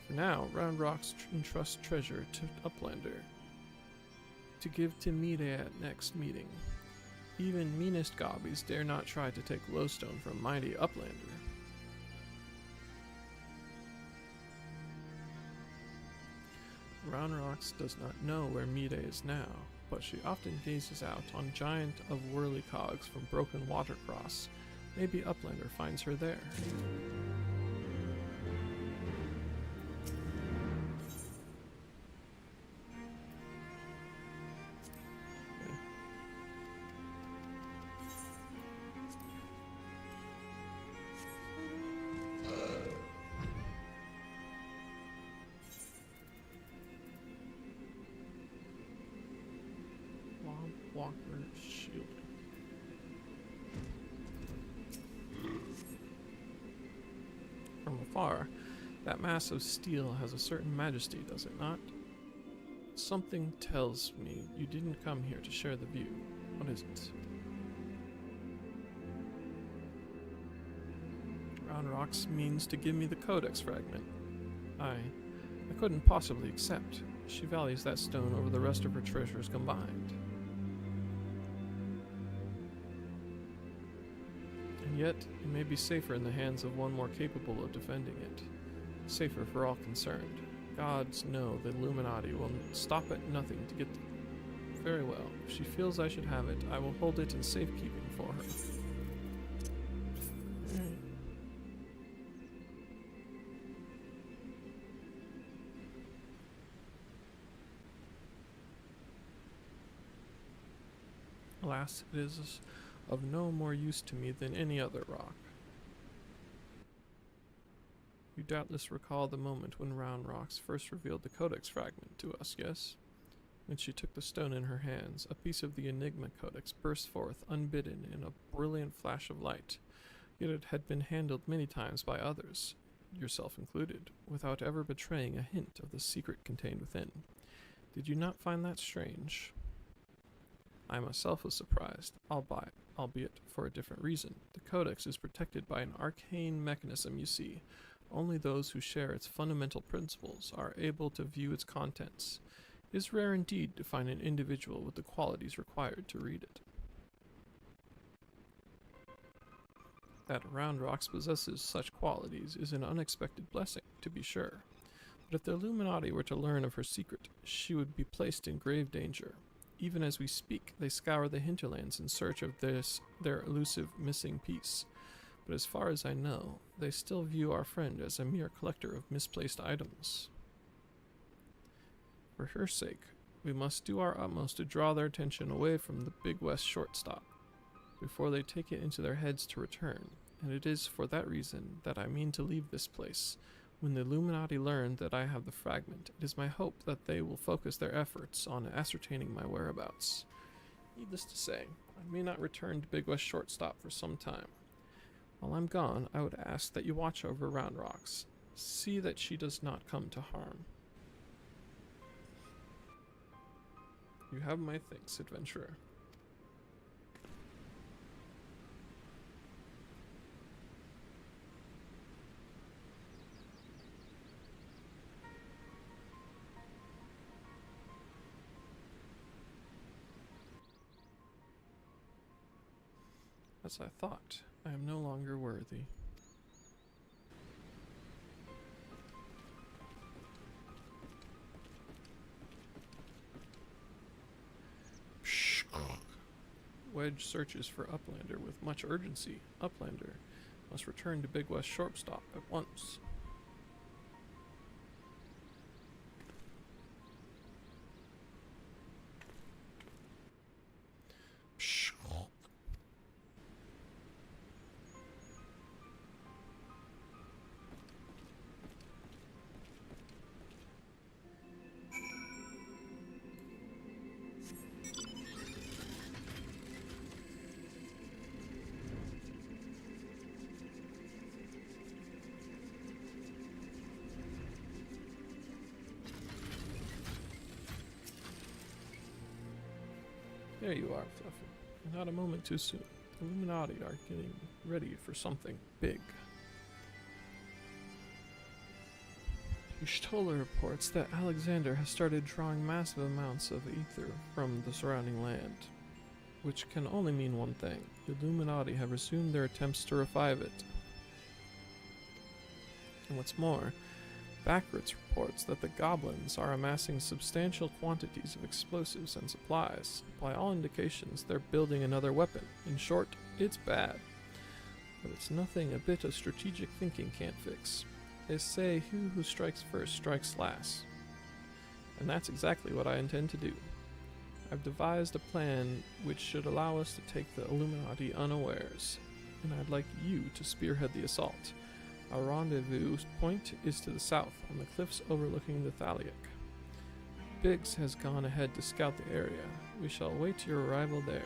Speaker 1: For now, Round Rocks entrusts treasure to Uplander, to give to Mide at next meeting. Even meanest gobbies dare not try to take Lowstone from mighty Uplander. Round Rocks does not know where Mide is now, but she often gazes out on giant of whirly cogs from broken watercross. Maybe Uplander finds her there. Walker shielding. From afar, that mass of steel has a certain majesty, does it not? Something tells me you didn't come here to share the view. What is it? Round Rocks means to give me the Codex fragment. I couldn't possibly accept. She values that stone over the rest of her treasures combined. And yet, it may be safer in the hands of one more capable of defending it. Safer for all concerned. Gods know the Illuminati will stop at nothing to get it. Very well. If she feels I should have it, I will hold it in safekeeping for her. Alas, it is of no more use to me than any other rock. You doubtless recall the moment when Round Rocks first revealed the Codex fragment to us, yes? When she took the stone in her hands, a piece of the Enigma Codex burst forth unbidden in a brilliant flash of light. Yet it had been handled many times by others, yourself included, without ever betraying a hint of the secret contained within. Did you not find that strange? I myself was surprised, albeit for a different reason. The Codex is protected by an arcane mechanism, you see. Only those who share its fundamental principles are able to view its contents. It is rare indeed to find an individual with the qualities required to read it. That Round Rocks possesses such qualities is an unexpected blessing, to be sure. But if the Illuminati were to learn of her secret, she would be placed in grave danger. Even as we speak, they scour the hinterlands in search of their elusive missing piece. But as far as I know, they still view our friend as a mere collector of misplaced items. For her sake, we must do our utmost to draw their attention away from the Big West shortstop before they take it into their heads to return, and it is for that reason that I mean to leave this place. When the Illuminati learn that I have the fragment, it is my hope that they will focus their efforts on ascertaining my whereabouts. Needless to say, I may not return to Big West shortstop for some time. While I'm gone, I would ask that you watch over Round Rocks. See that she does not come to harm. You have my thanks, adventurer. As I thought, I am no longer worthy. Wedge searches for Uplander with much urgency. Uplander must return to Big West shortstop at once. There you are, Fluffy. Not a moment too soon. The Illuminati are getting ready for something big. Stoller reports that Alexander has started drawing massive amounts of ether from the surrounding land. which can only mean one thing. The Illuminati have resumed their attempts to revive it. And what's more, Backwards reports that the goblins are amassing substantial quantities of explosives and supplies. By all indications, they're building another weapon. In short, it's bad. But it's nothing a bit of strategic thinking can't fix. They say he who strikes first strikes last. And that's exactly what I intend to do. I've devised a plan which should allow us to take the Illuminati unawares, and I'd like you to spearhead the assault. Our rendezvous point is to the south, on the cliffs overlooking the Thaliac. Biggs has gone ahead to scout the area. We shall await your arrival there.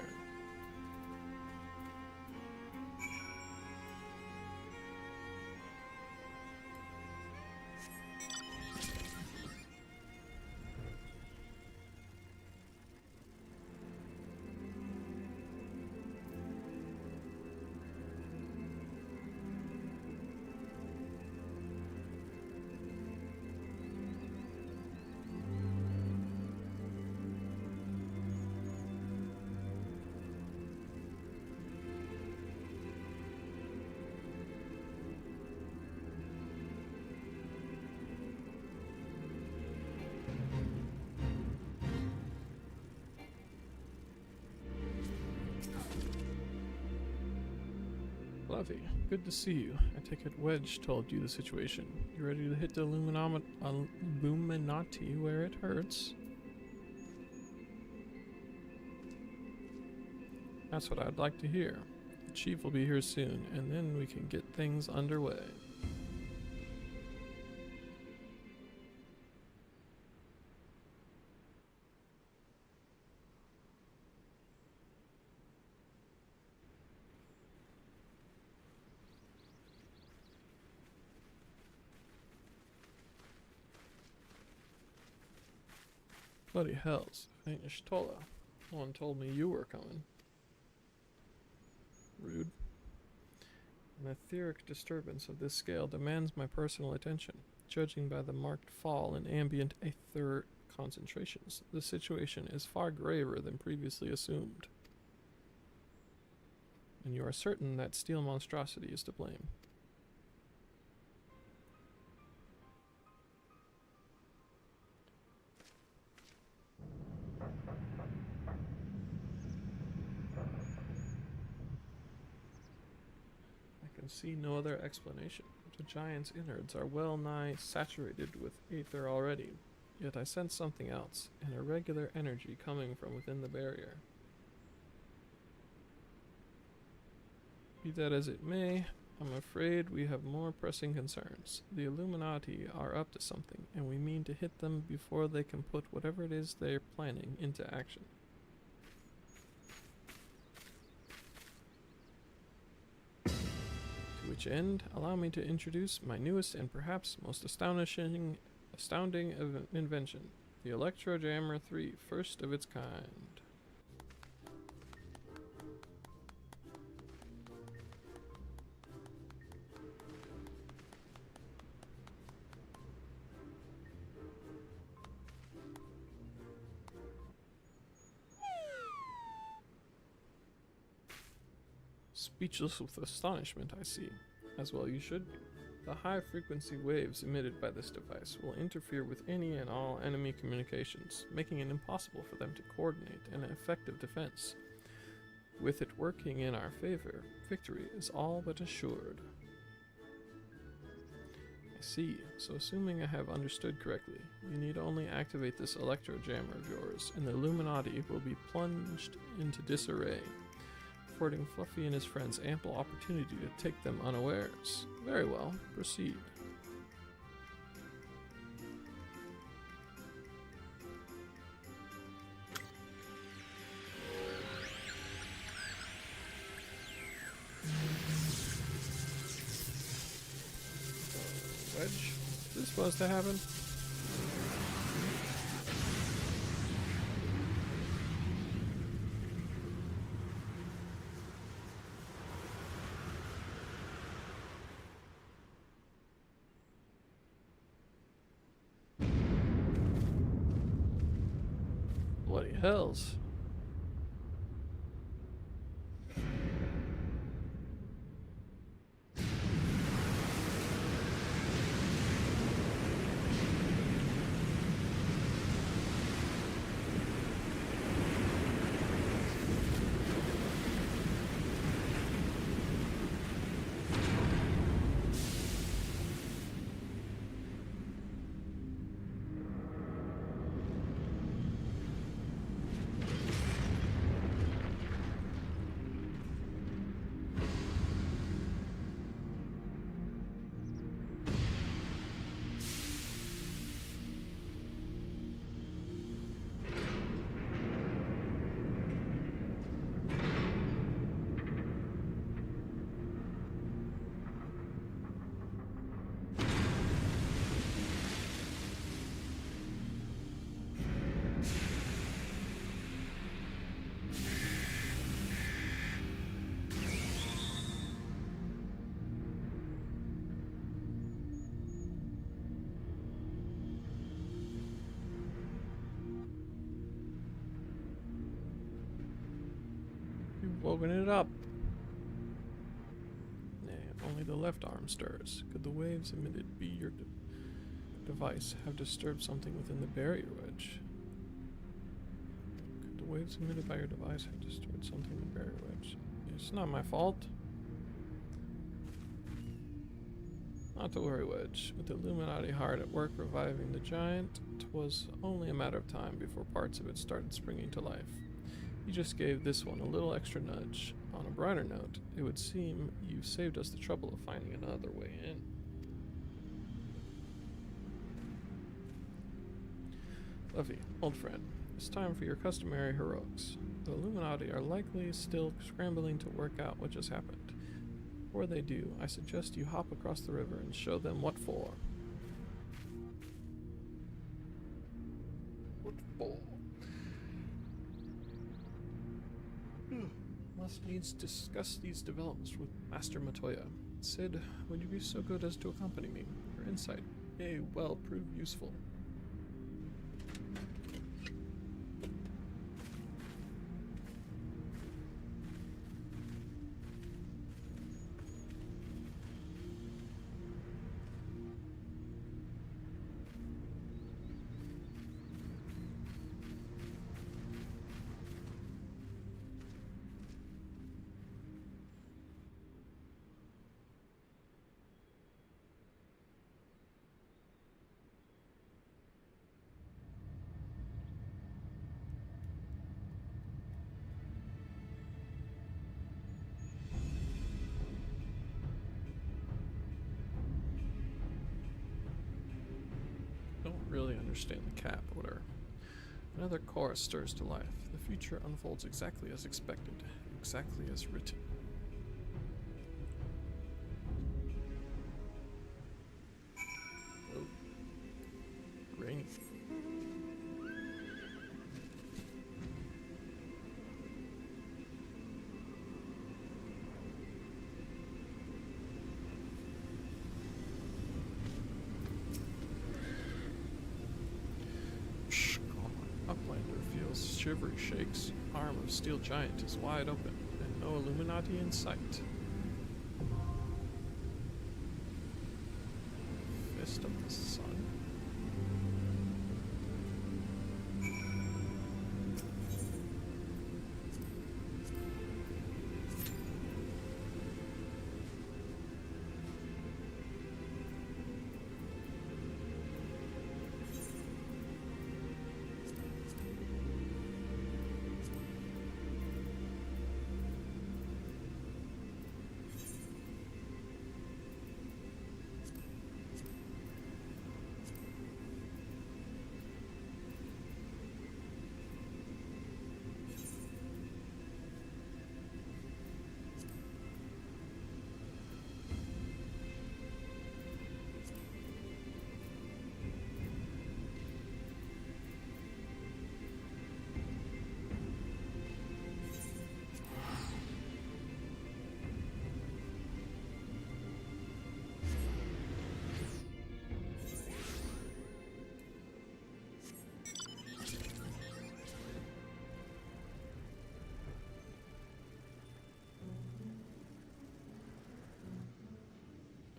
Speaker 1: Lovey, good to see you. I take it Wedge told you the situation. You ready to hit the Illuminati where it hurts? That's what I'd like to hear. The chief will be here soon, and then we can get things underway. Bloody hells, ain't Shtola. No one told me you were coming. Rude. An etheric disturbance of this scale demands my personal attention. Judging by the marked fall in ambient aether concentrations, the situation is far graver than previously assumed. And you are certain that steel monstrosity is to blame. See no other explanation. The giant's innards are well nigh saturated with aether already, yet I sense something else, an irregular energy coming from within the barrier. Be that as it may, I'm afraid we have more pressing concerns. The Illuminati are up to something, and we mean to hit them before they can put whatever it is they're planning into action. To which end, allow me to introduce my newest and perhaps most astounding invention, the Electro Jammer 3, first of its kind. Speechless with astonishment, I see. As well you should be. The high-frequency waves emitted by this device will interfere with any and all enemy communications, making it impossible for them to coordinate an effective defense. With it working in our favor, victory is all but assured. I see. So assuming I have understood correctly, you need only activate this electro jammer of yours, and the Illuminati will be plunged into disarray, affording Fluffy and his friends ample opportunity to take them unawares. Very well, proceed. Wedge, is this supposed to happen? Bloody hells. woken it up. Nay, only the left arm stirs. Could the waves emitted be your device have disturbed something within the barrier wedge? Could the waves emitted by your device have disturbed something in the barrier wedge? It's not my fault. Not to worry, Wedge. With the Illuminati hard at work reviving the giant, 'twas only a matter of time before parts of it started springing to life. You just gave this one a little extra nudge. On a brighter note, it would seem you saved us the trouble of finding another way in. Luffy, old friend, it's time for your customary heroics. The Illuminati are likely still scrambling to work out what just happened. Before they do, I suggest you hop across the river and show them what for. What for? Must needs discuss these developments with Master Matoya. Sid, would you be so good as to accompany me? Your insight may well prove useful. Don't really understand the cap order. Another chorus stirs to life. The future unfolds exactly as expected, exactly as written. Oh. Rainy. Uplander feels shivery shakes. Arm of steel giant is wide open, and no Illuminati in sight. Fist of the sun.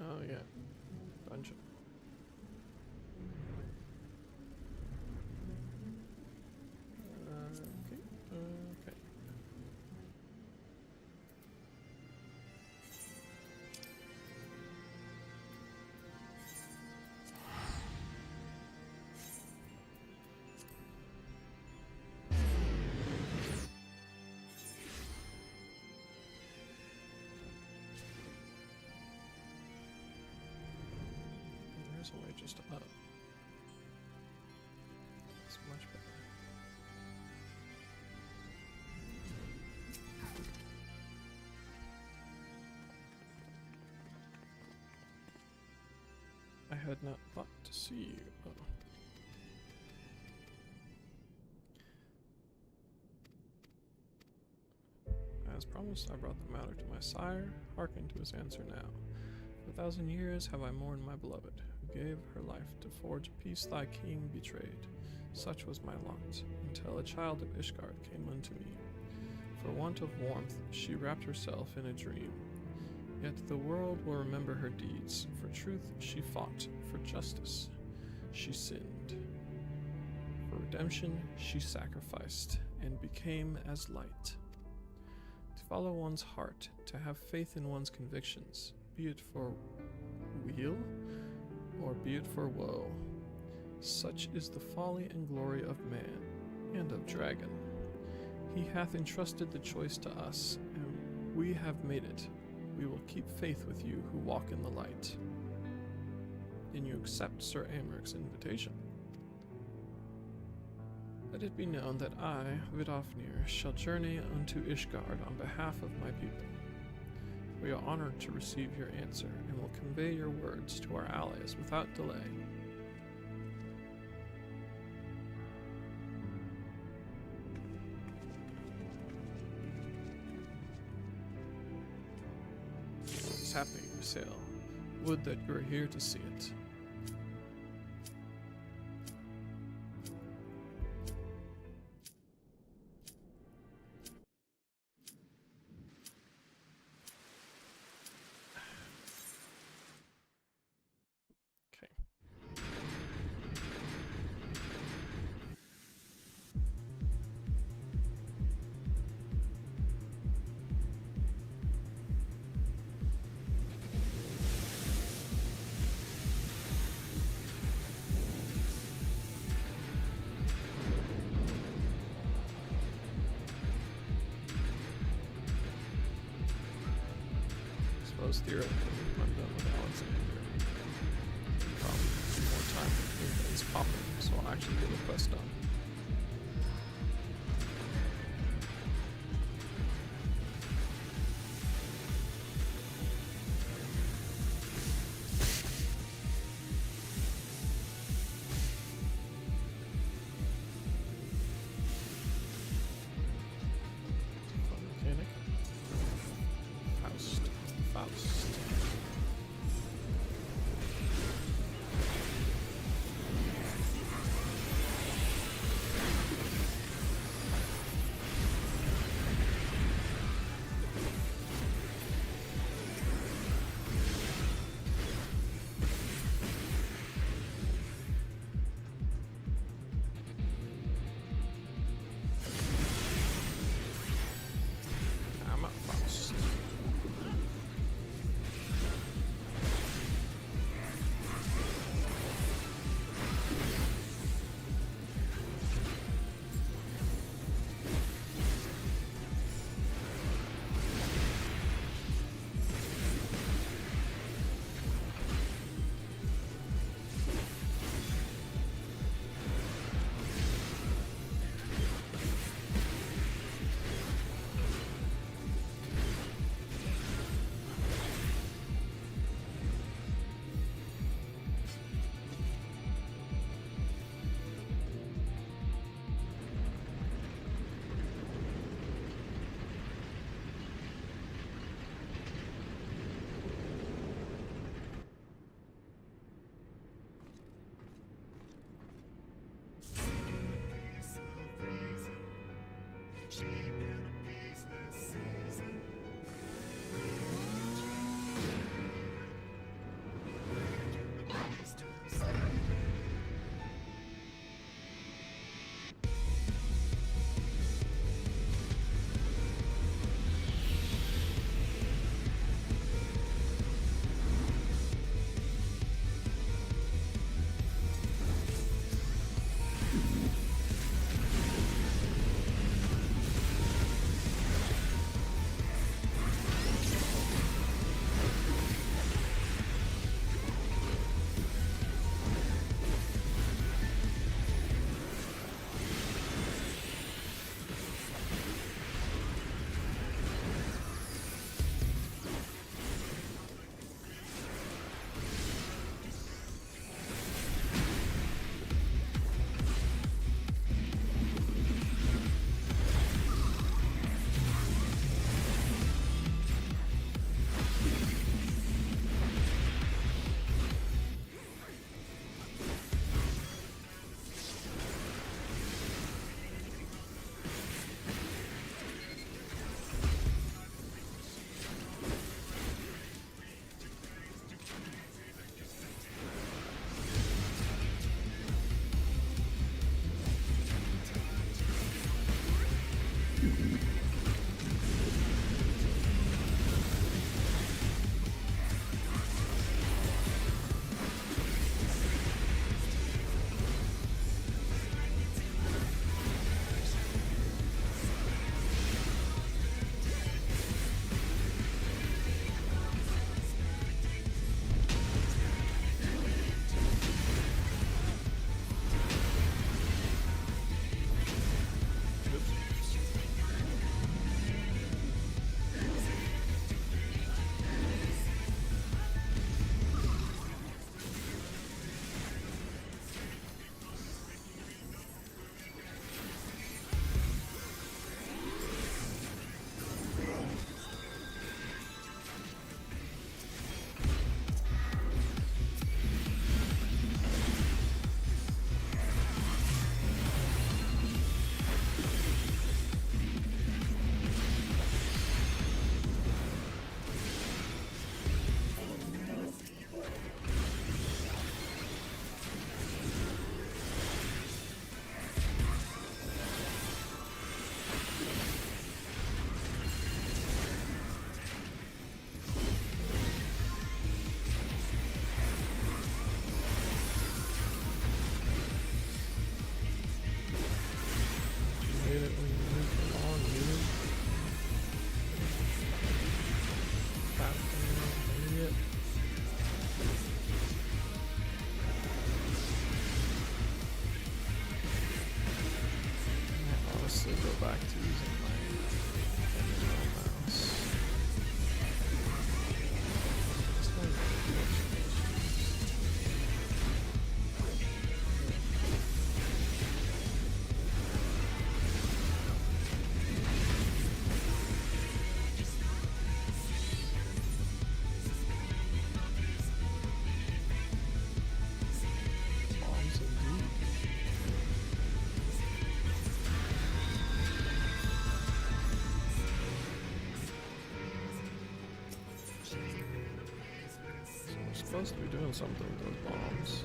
Speaker 1: Oh yeah, dungeon. Okay. There's a way just up. It's much better. I had not thought to see you. Oh. As promised, I brought the matter to my sire. Hearken to his answer now. For 1,000 years have I mourned my beloved, who gave her life to forge peace thy king betrayed. Such was my lot, until a child of Ishgard came unto me. For want of warmth, she wrapped herself in a dream. Yet the world will remember her deeds. For truth, she fought. For justice, she sinned. For redemption, she sacrificed and became as light. To follow one's heart, to have faith in one's convictions, be it for weal or be it for woe. Such is the folly and glory of man and of dragon. He hath entrusted the choice to us, and we have made it. We will keep faith with you who walk in the light. And you accept Sir Americ's invitation. Let it be known that I, Vidofnir, shall journey unto Ishgard on behalf of my people. We are honored to receive your answer, and will convey your words to our allies without delay. What is happening, Misael? Would that you were here to see it. Theoretically, I'm done with Alexander. Probably more time than anybody's popping, so I'll actually get the quest done. Fun mechanic. Faust. Hate it when you move along, dude. Fat idiot. I honestly go back to using my mouse. It's not really much. Bombs indeed. So we're supposed to be doing something with those bombs.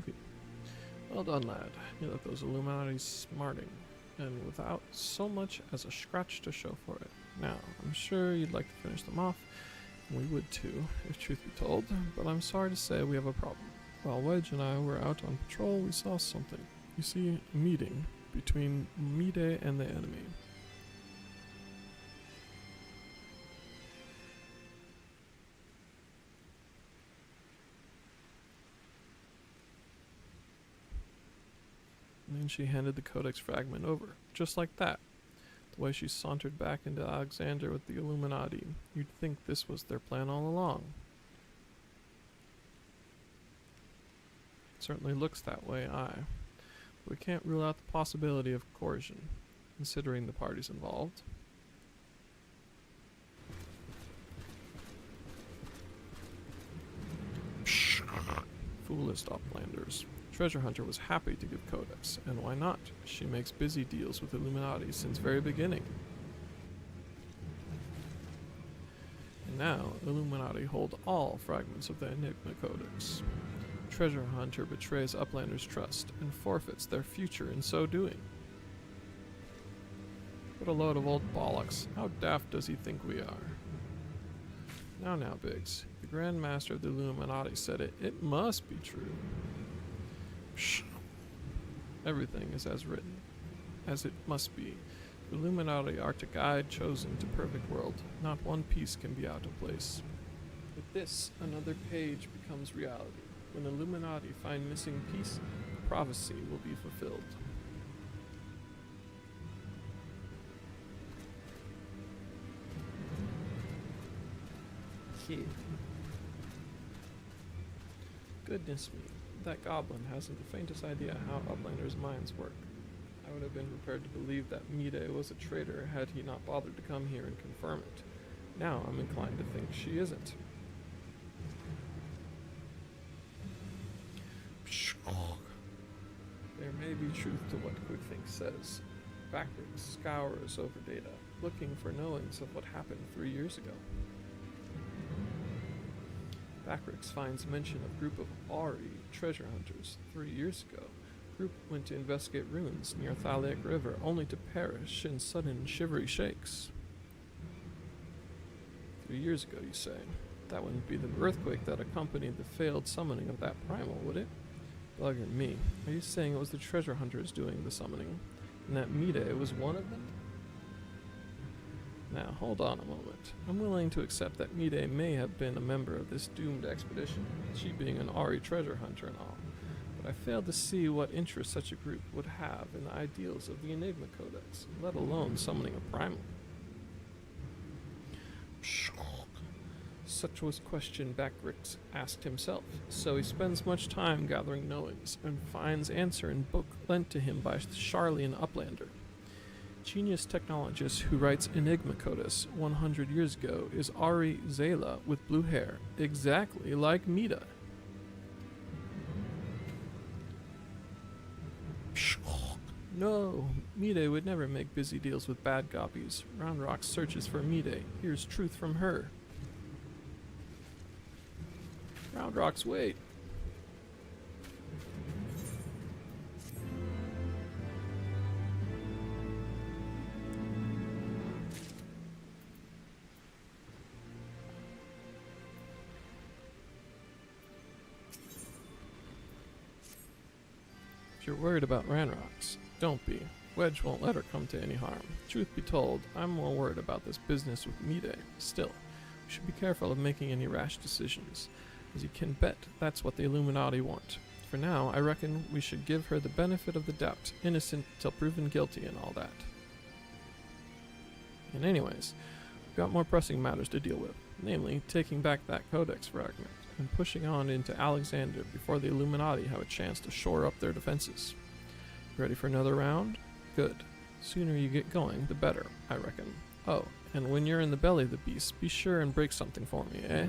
Speaker 1: movie. Well done, lad. You let those Illuminati smarting, and without so much as a scratch to show for it. Now, I'm sure you'd like to finish them off, and we would too, if truth be told, but I'm sorry to say we have a problem. While Wedge and I were out on patrol, we saw something. You see, a meeting between Mide and the enemy. And then she handed the codex fragment over, just like that. The way she sauntered back into Alexander with the Illuminati, you'd think this was their plan all along. It certainly looks that way, aye. But we can't rule out the possibility of coercion, considering the parties involved. Foolish uplanders. Treasure Hunter was happy to give Codex, and why not? She makes busy deals with Illuminati since very beginning. And now, Illuminati hold all fragments of the Enigma Codex. Treasure Hunter betrays Uplanders' trust and forfeits their future in so doing. What a load of old bollocks. How daft does he think we are? Now, Biggs. The Grand Master of the Illuminati said it. It must be true. Shh. Everything is as written, as it must be. The Illuminati are to guide chosen to perfect world. Not one piece can be out of place. With this, another page becomes reality. When the Illuminati find missing piece, prophecy will be fulfilled. Kid. Goodness me. That goblin hasn't the faintest idea how Uplanders' minds work. I would have been prepared to believe that Mide was a traitor had he not bothered to come here and confirm it. Now I'm inclined to think she isn't. There may be truth to what Quickthink says. Backward scours over data, looking for knowings of what happened 3 years ago. Backrix finds mention of a group of Ari treasure hunters 3 years ago. Group went to investigate ruins near Thaliac River, only to perish in sudden shivery shakes. 3 years ago, you say? That wouldn't be the earthquake that accompanied the failed summoning of that primal, would it? Bugger me. Are you saying it was the treasure hunters doing the summoning, and that Mide was one of them? Now, hold on a moment. I'm willing to accept that Mide may have been a member of this doomed expedition, she being an Ari treasure hunter and all, but I fail to see what interest such a group would have in the ideals of the Enigma Codex, let alone summoning a primal. Such was question Backrix asked himself, so he spends much time gathering knowings, and finds answer in book lent to him by Charlian Uplander. Genius technologist who writes Enigma Codex 100 years ago is Ari Zayla with blue hair, exactly like Mida. No, Mide would never make busy deals with bad goppies. Round Rock searches for Mide, hears truth from her. Round Rock's wait. If you're worried about Ranrox, don't be. Wedge won't let her come to any harm. Truth be told, I'm more worried about this business with Mide. Still, we should be careful of making any rash decisions. As you can bet, that's what the Illuminati want. For now, I reckon we should give her the benefit of the doubt, innocent till proven guilty and all that. And anyways, we've got more pressing matters to deal with, namely, taking back that Codex fragment and pushing on into Alexander before the Illuminati have a chance to shore up their defenses. Ready for another round? Good. Sooner you get going, the better, I reckon. Oh, and when you're in the belly of the beast, be sure and break something for me, eh?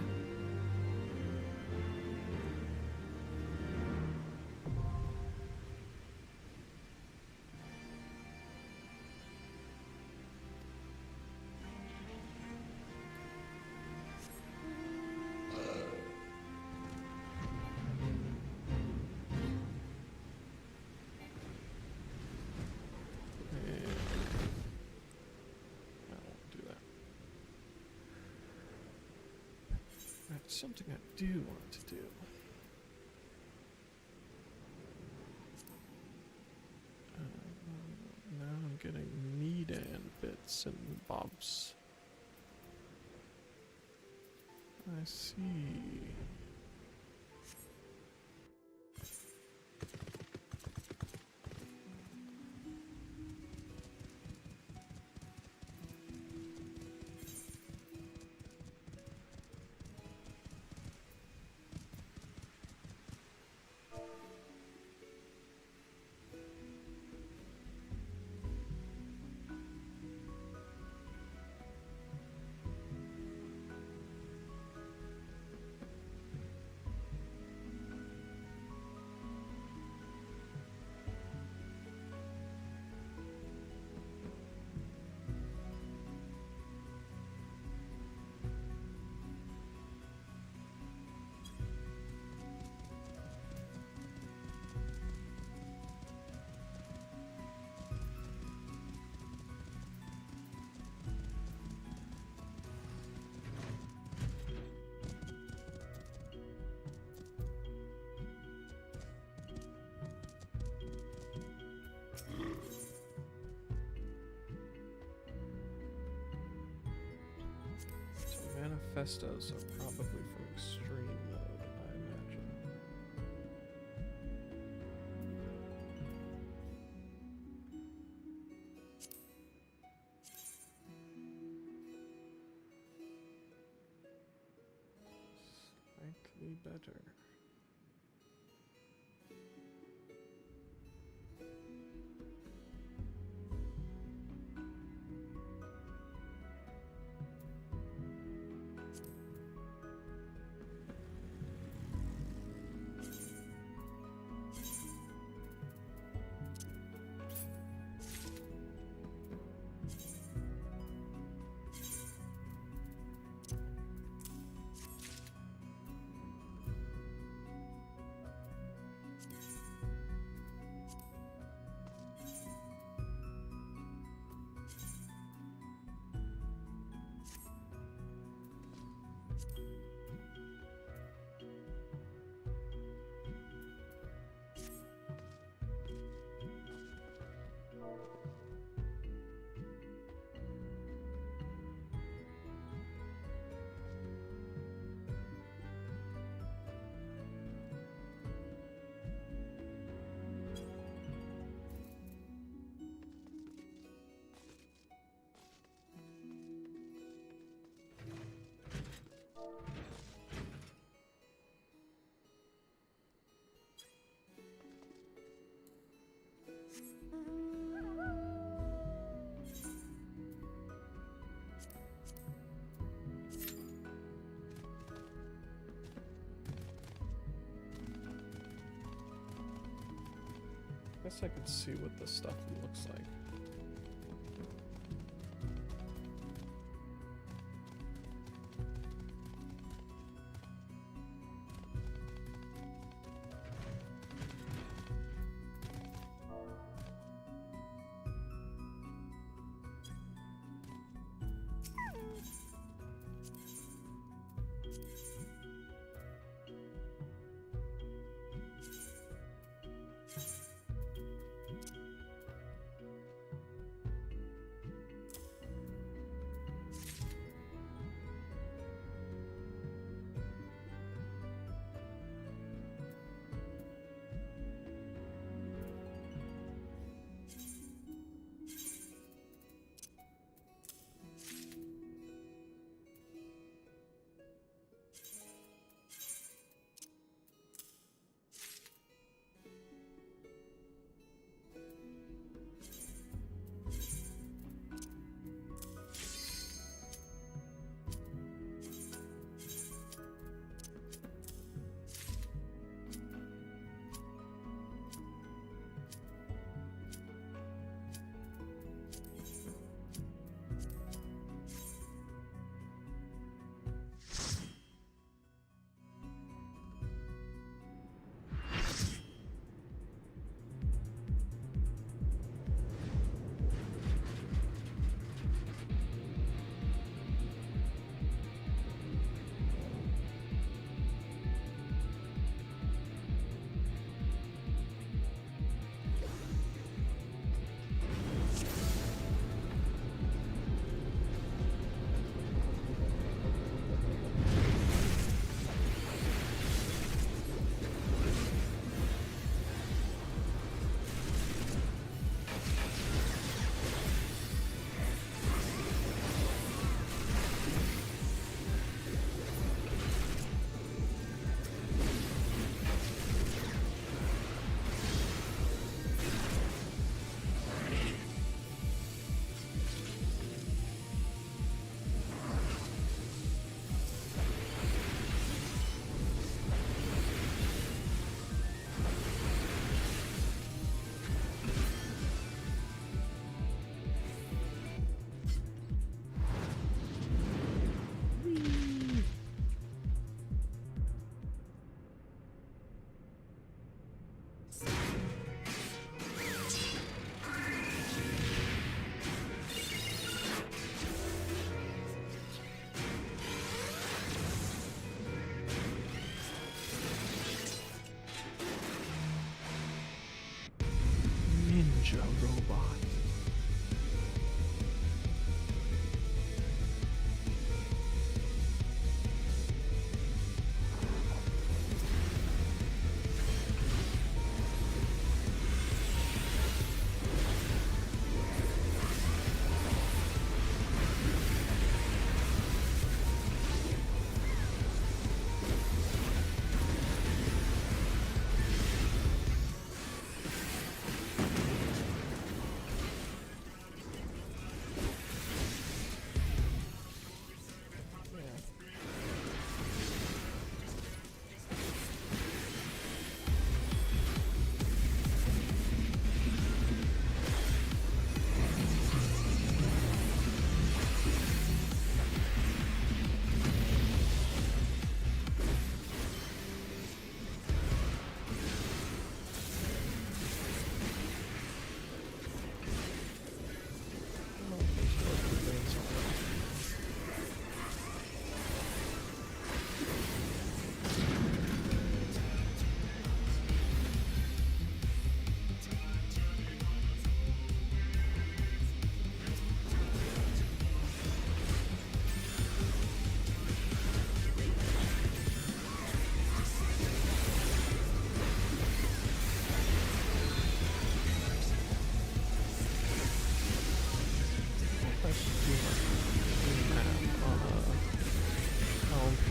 Speaker 1: something I do want to do. Now I'm getting Medan bits and bobs. I see. Manifestos are probably from extreme mode, I imagine. Slightly better. Guess I could see what the stuff looks like.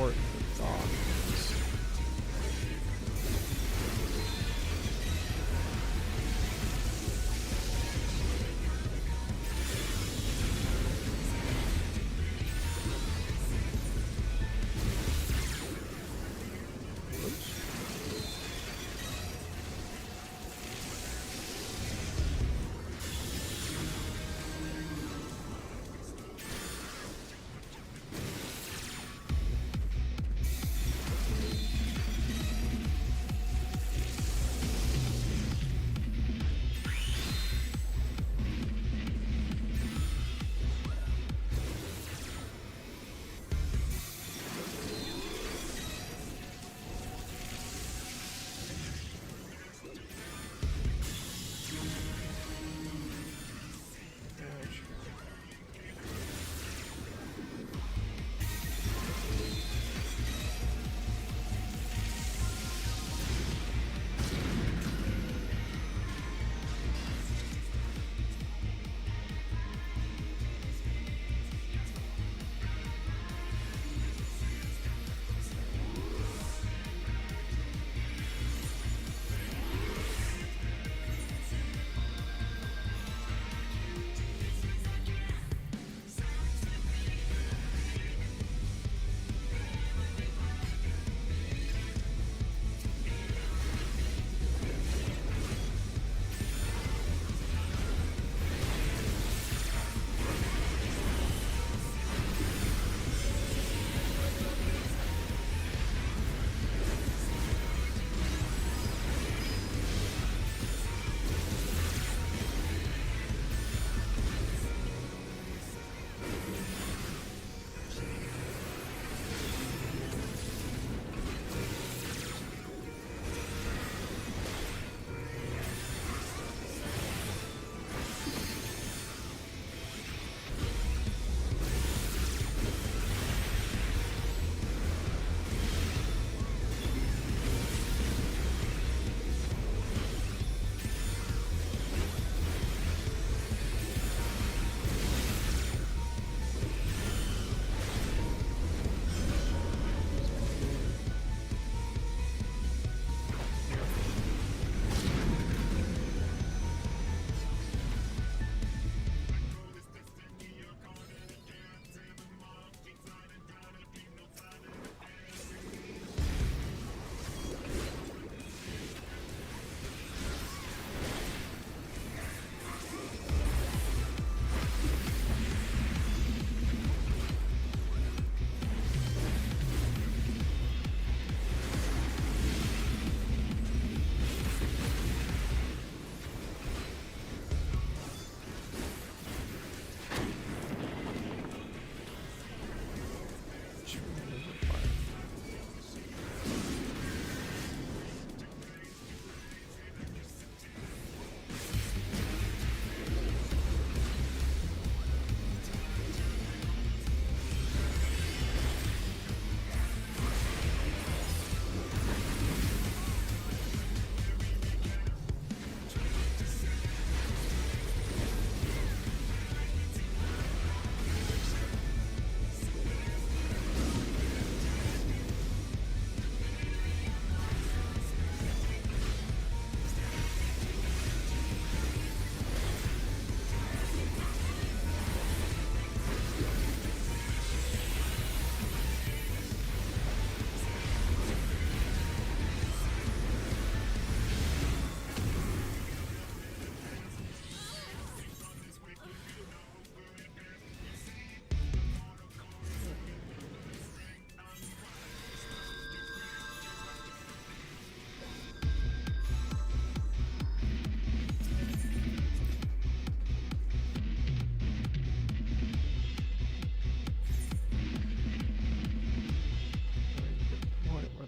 Speaker 1: important the dog is.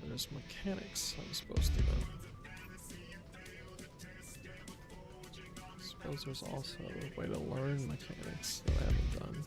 Speaker 1: There's mechanics I'm supposed to know. Suppose there's also a way to learn mechanics that I haven't done.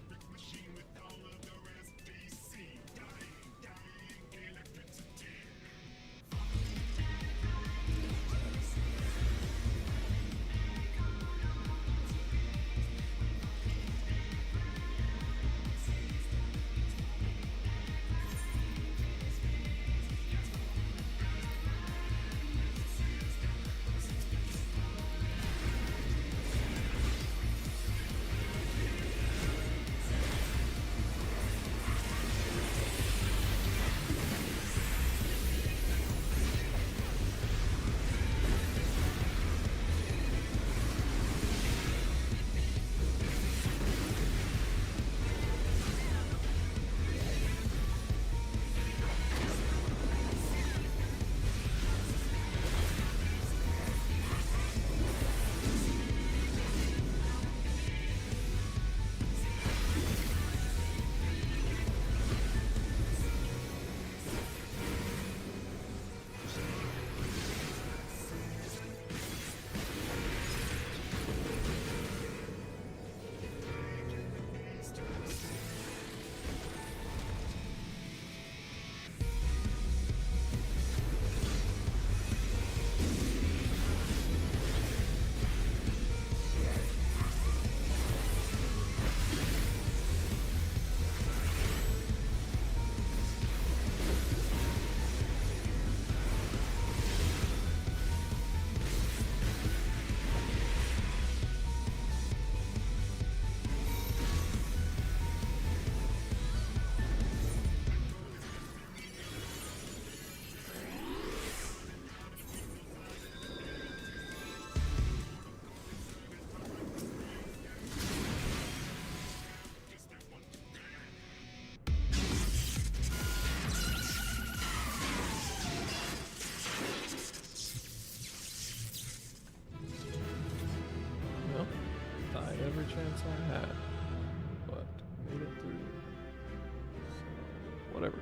Speaker 1: whatever.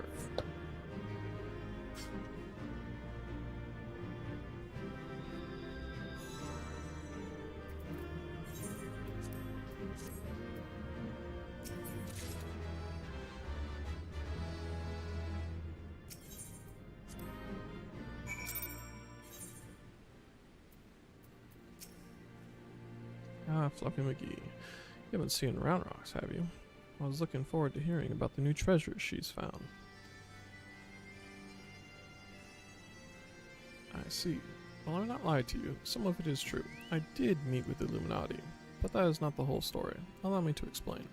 Speaker 1: Ah, Fluffy McGee. You haven't seen Round Rocks, have you? I was looking forward to hearing about the new treasures she's found. I see. Well, I'll not lie to you. Some of it is true. I did meet with the Illuminati, but that is not the whole story. Allow me to explain.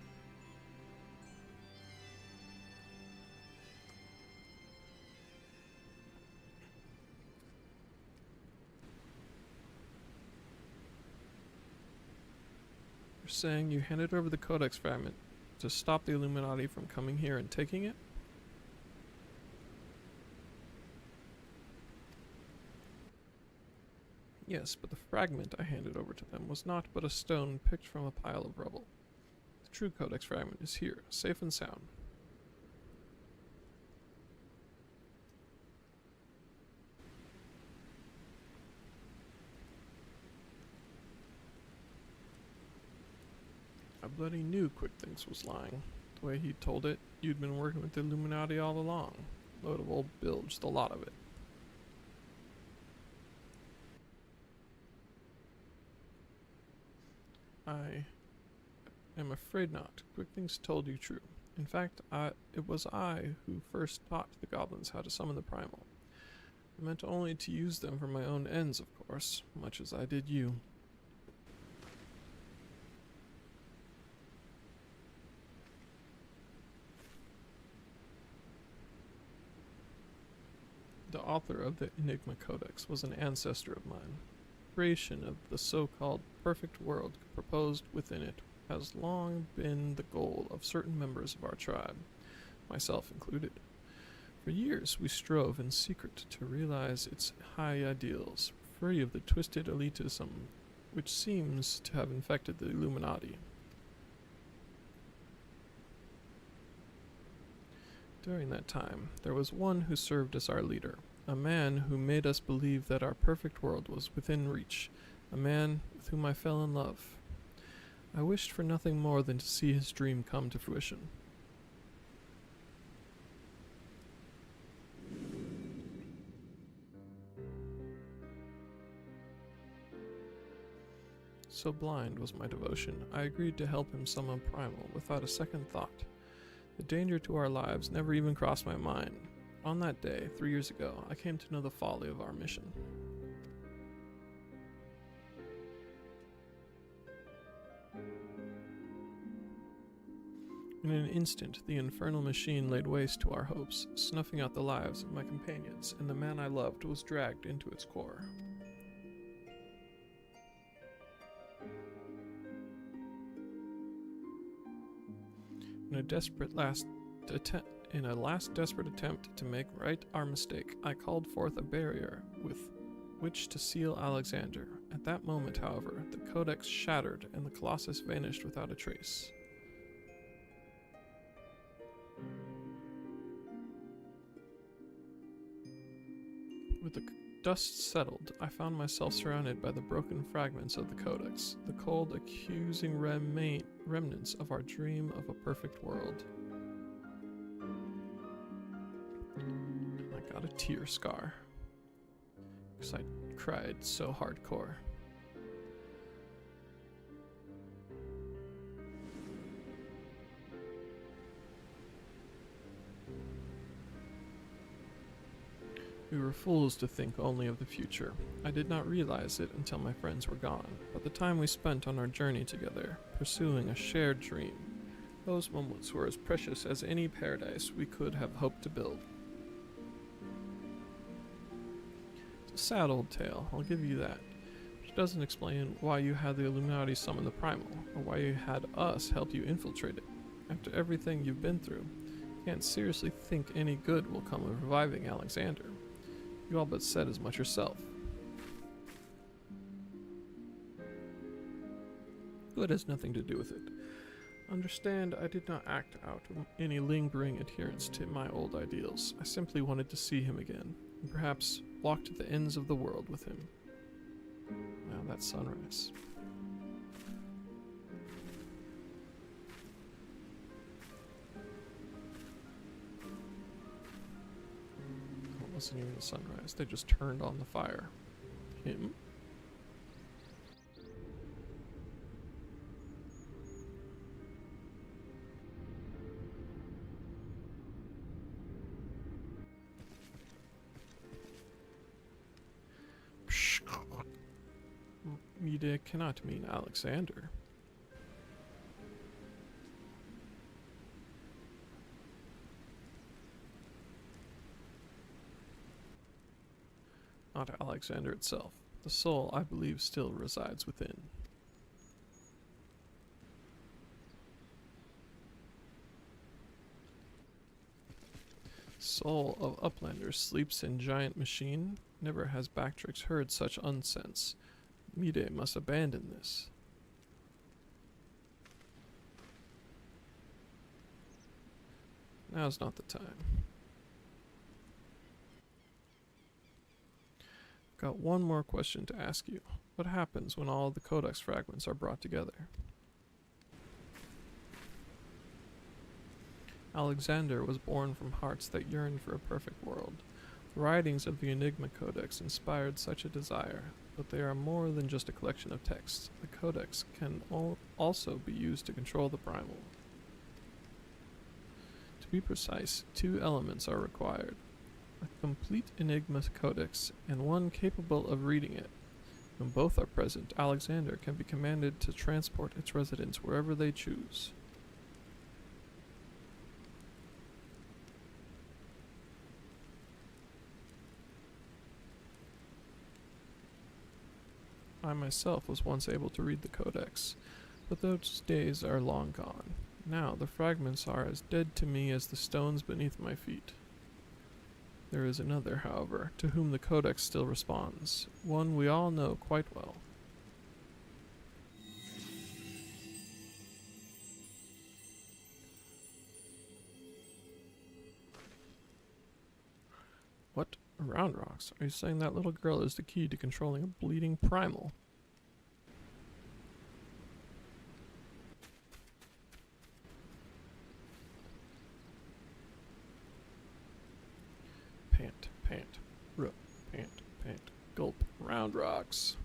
Speaker 1: You're saying you handed over the Codex fragment to stop the Illuminati from coming here and taking it? Yes, but the fragment I handed over to them was not but a stone picked from a pile of rubble. The true Codex fragment is here, safe and sound. I bloody knew Quick Things was lying. The way he told it, you'd been working with the Illuminati all along. Load of old bilge, the lot of it. I am afraid not. Quick Things told you true. In fact, it was I who first taught the goblins how to summon the primal. I meant only to use them for my own ends, of course, much as I did you. The author of the Enigma Codex was an ancestor of mine. Creation of the so-called perfect world proposed within it has long been the goal of certain members of our tribe, myself included. For years we strove in secret to realize its high ideals, free of the twisted elitism which seems to have infected the Illuminati. During that time, there was one who served as our leader, a man who made us believe that our perfect world was within reach, a man with whom I fell in love. I wished for nothing more than to see his dream come to fruition. So blind was my devotion, I agreed to help him summon Primal without a second thought. The danger to our lives never even crossed my mind. On that day, 3 years ago, I came to know the folly of our mission. In an instant, the infernal machine laid waste to our hopes, snuffing out the lives of my companions, and the man I loved was dragged into its core. In a last desperate attempt to make right our mistake, I called forth a barrier with which to seal Alexander. At that moment, however, the Codex shattered and the Colossus vanished without a trace. With the dust settled, I found myself surrounded by the broken fragments of the Codex, the cold, accusing remnants of our dream of a perfect world. I got a tear scar, because I cried so hardcore. We were fools to think only of the future. I did not realize it until my friends were gone, but the time we spent on our journey together, pursuing a shared dream, those moments were as precious as any paradise we could have hoped to build. It's a sad old tale, I'll give you that. But it doesn't explain why you had the Illuminati summon the Primal, or why you had us help you infiltrate it. After everything you've been through, you can't seriously think any good will come of reviving Alexander. You all but said as much yourself. Good has nothing to do with it. Understand, I did not act out any lingering adherence to my old ideals. I simply wanted to see him again, and perhaps walk to the ends of the world with him. Now that's sunrise. It wasn't even a sunrise, they just turned on the fire. Him? Mide cannot mean Alexander. Not Alexander itself. The soul, I believe, still resides within. Soul of Uplanders sleeps in giant machine. Never has Bactrix heard such unsense. Mide must abandon this. Now's not the time. Got one more question to ask you. What happens when all the codex fragments are brought together? Alexander was born from hearts that yearned for a perfect world. The writings of the Enigma Codex inspired such a desire, but they are more than just a collection of texts. The Codex can also be used to control the primal. To be precise, 2 elements are required. A complete Enigma Codex and one capable of reading it. When both are present, Alexander can be commanded to transport its residents wherever they choose. I myself was once able to read the Codex, but those days are long gone. Now the fragments are as dead to me as the stones beneath my feet. There is another, however, to whom the Codex still responds, one we all know quite well. What? Round rocks? Are you saying that little girl is the key to controlling a bleeding primal? Pant, pant, rup, pant, pant, gulp, round rocks.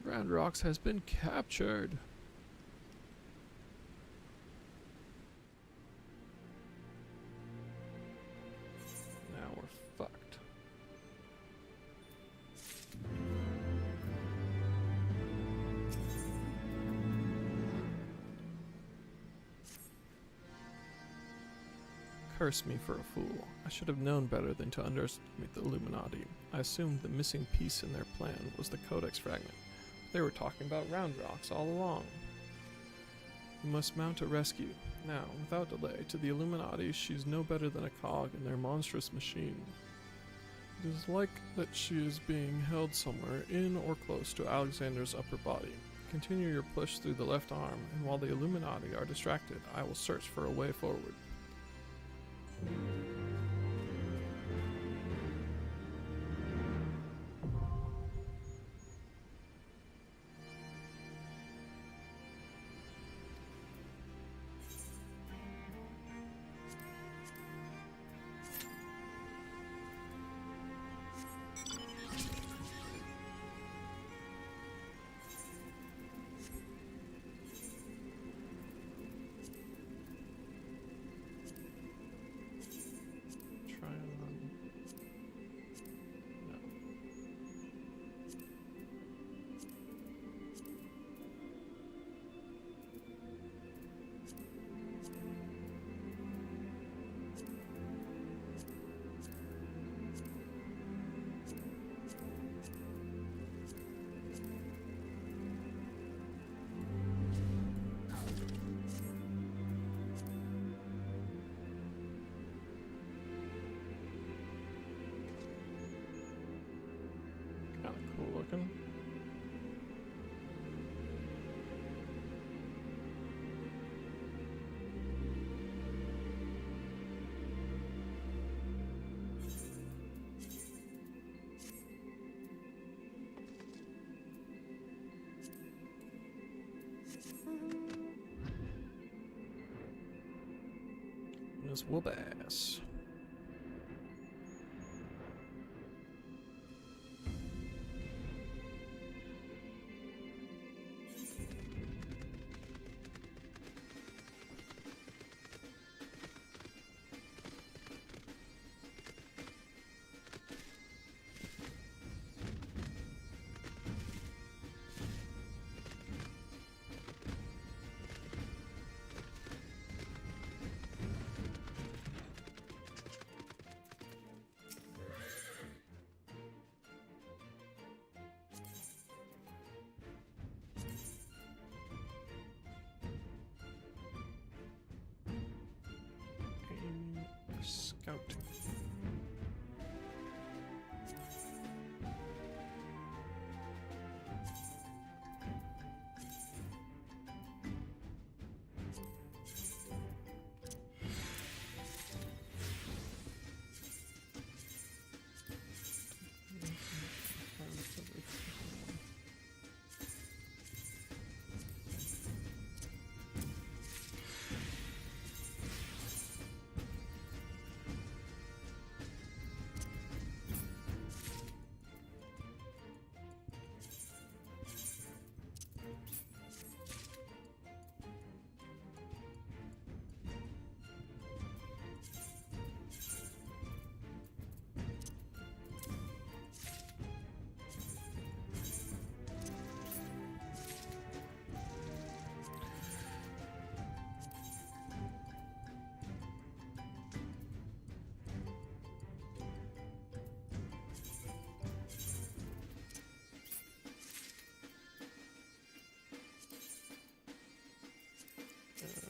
Speaker 1: Round rocks has been captured. Now we're fucked. Curse me for a fool. I should have known better than to underestimate the Illuminati. I assumed the missing piece in their plan was the Codex fragment. They were talking about round rocks all along. We must mount a rescue. Now, without delay, to the Illuminati, she's no better than a cog in their monstrous machine. It is like that she is being held somewhere in or close to Alexander's upper body. Continue your push through the left arm, and while the Illuminati are distracted, I will search for a way forward. Miss Whoopass. Scout.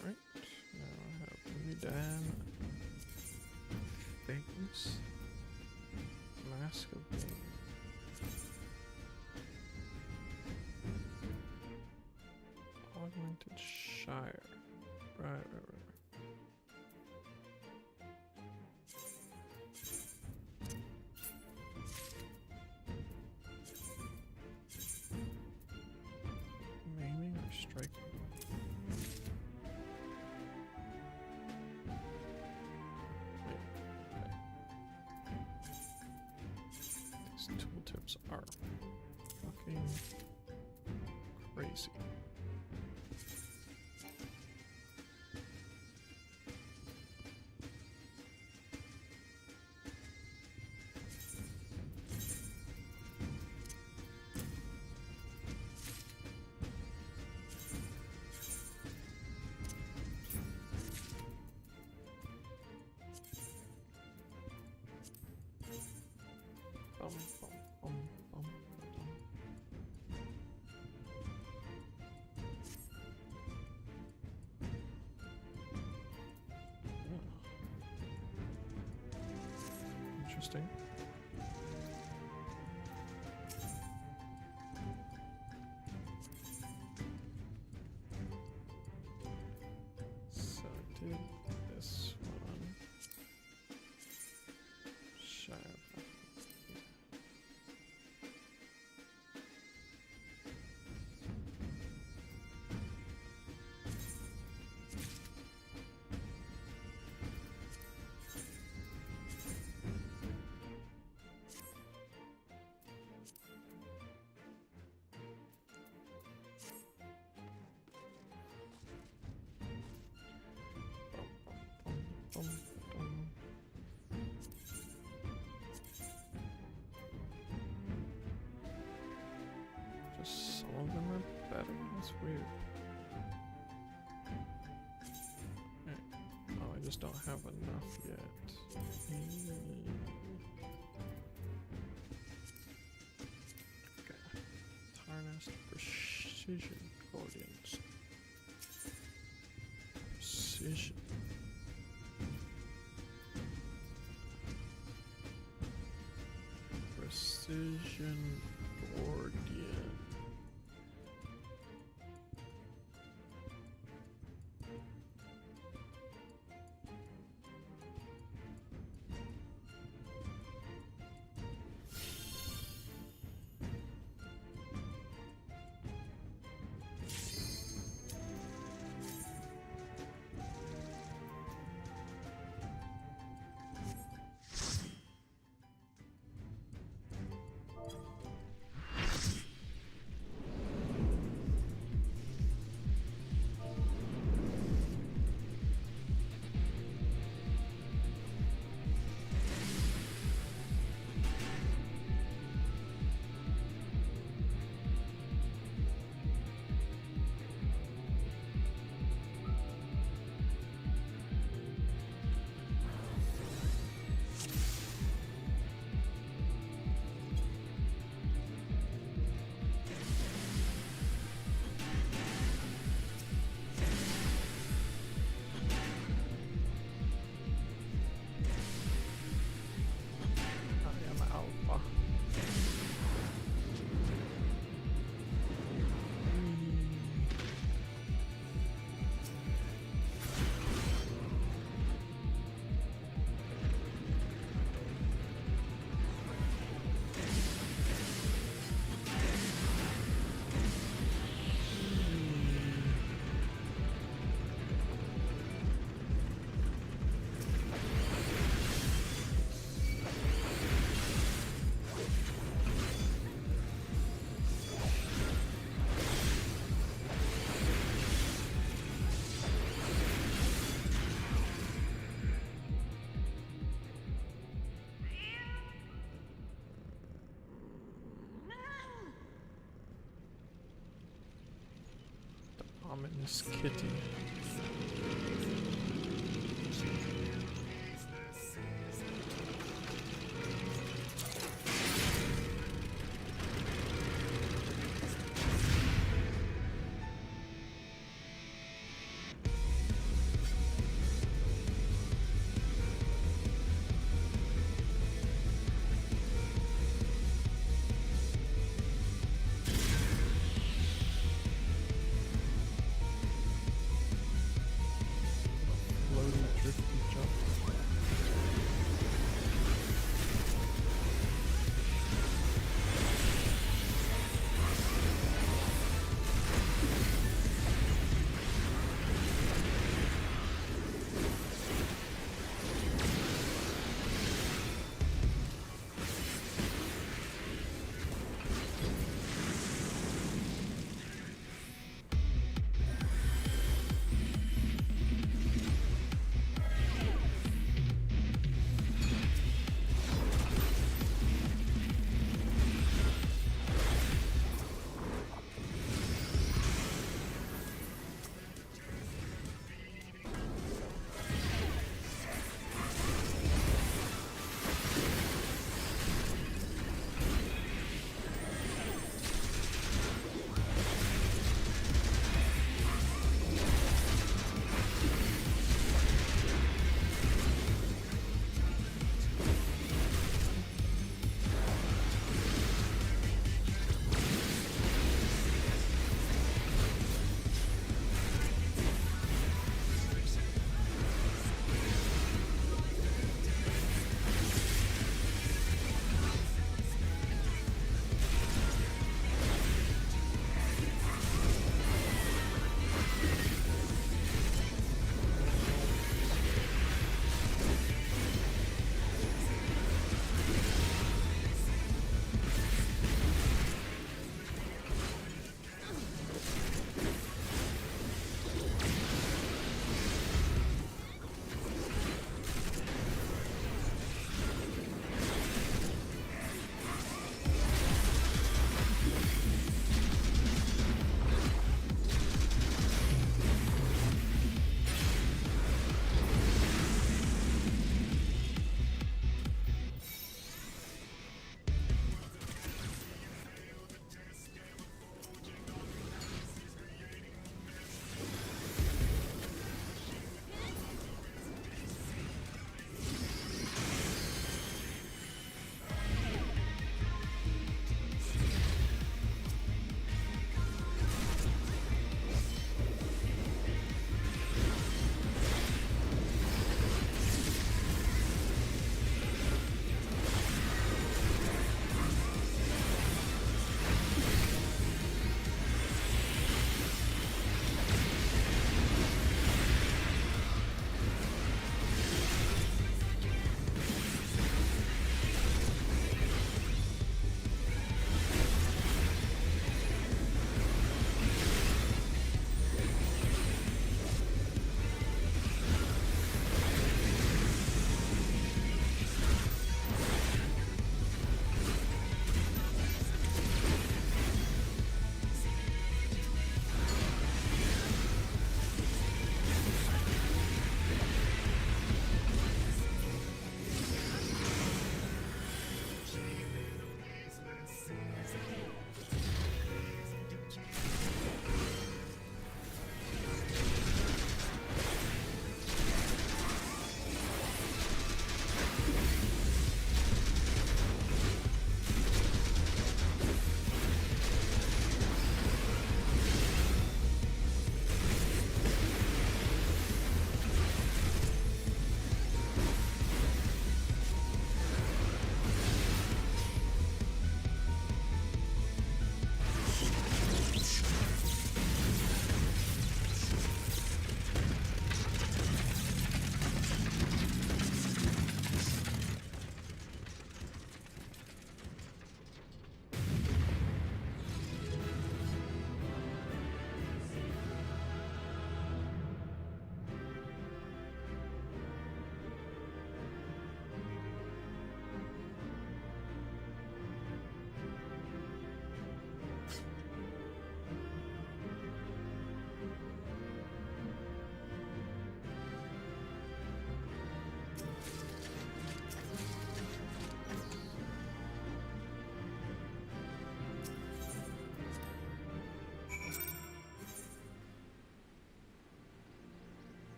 Speaker 1: Alright, now I have Ludan, things, Mask of Bane, Augmented Shire, right. Maiming or striking? These tooltips are fucking crazy. Bum, bum, bum, bum, bum. Interesting. So I did this one. Shire. Bum, bum. Just some of them are better. That's weird. Okay. Oh, I just don't have enough yet. Okay. Tarnished Precision Guardians. Precision. Precision Guardian. Summons Kitty.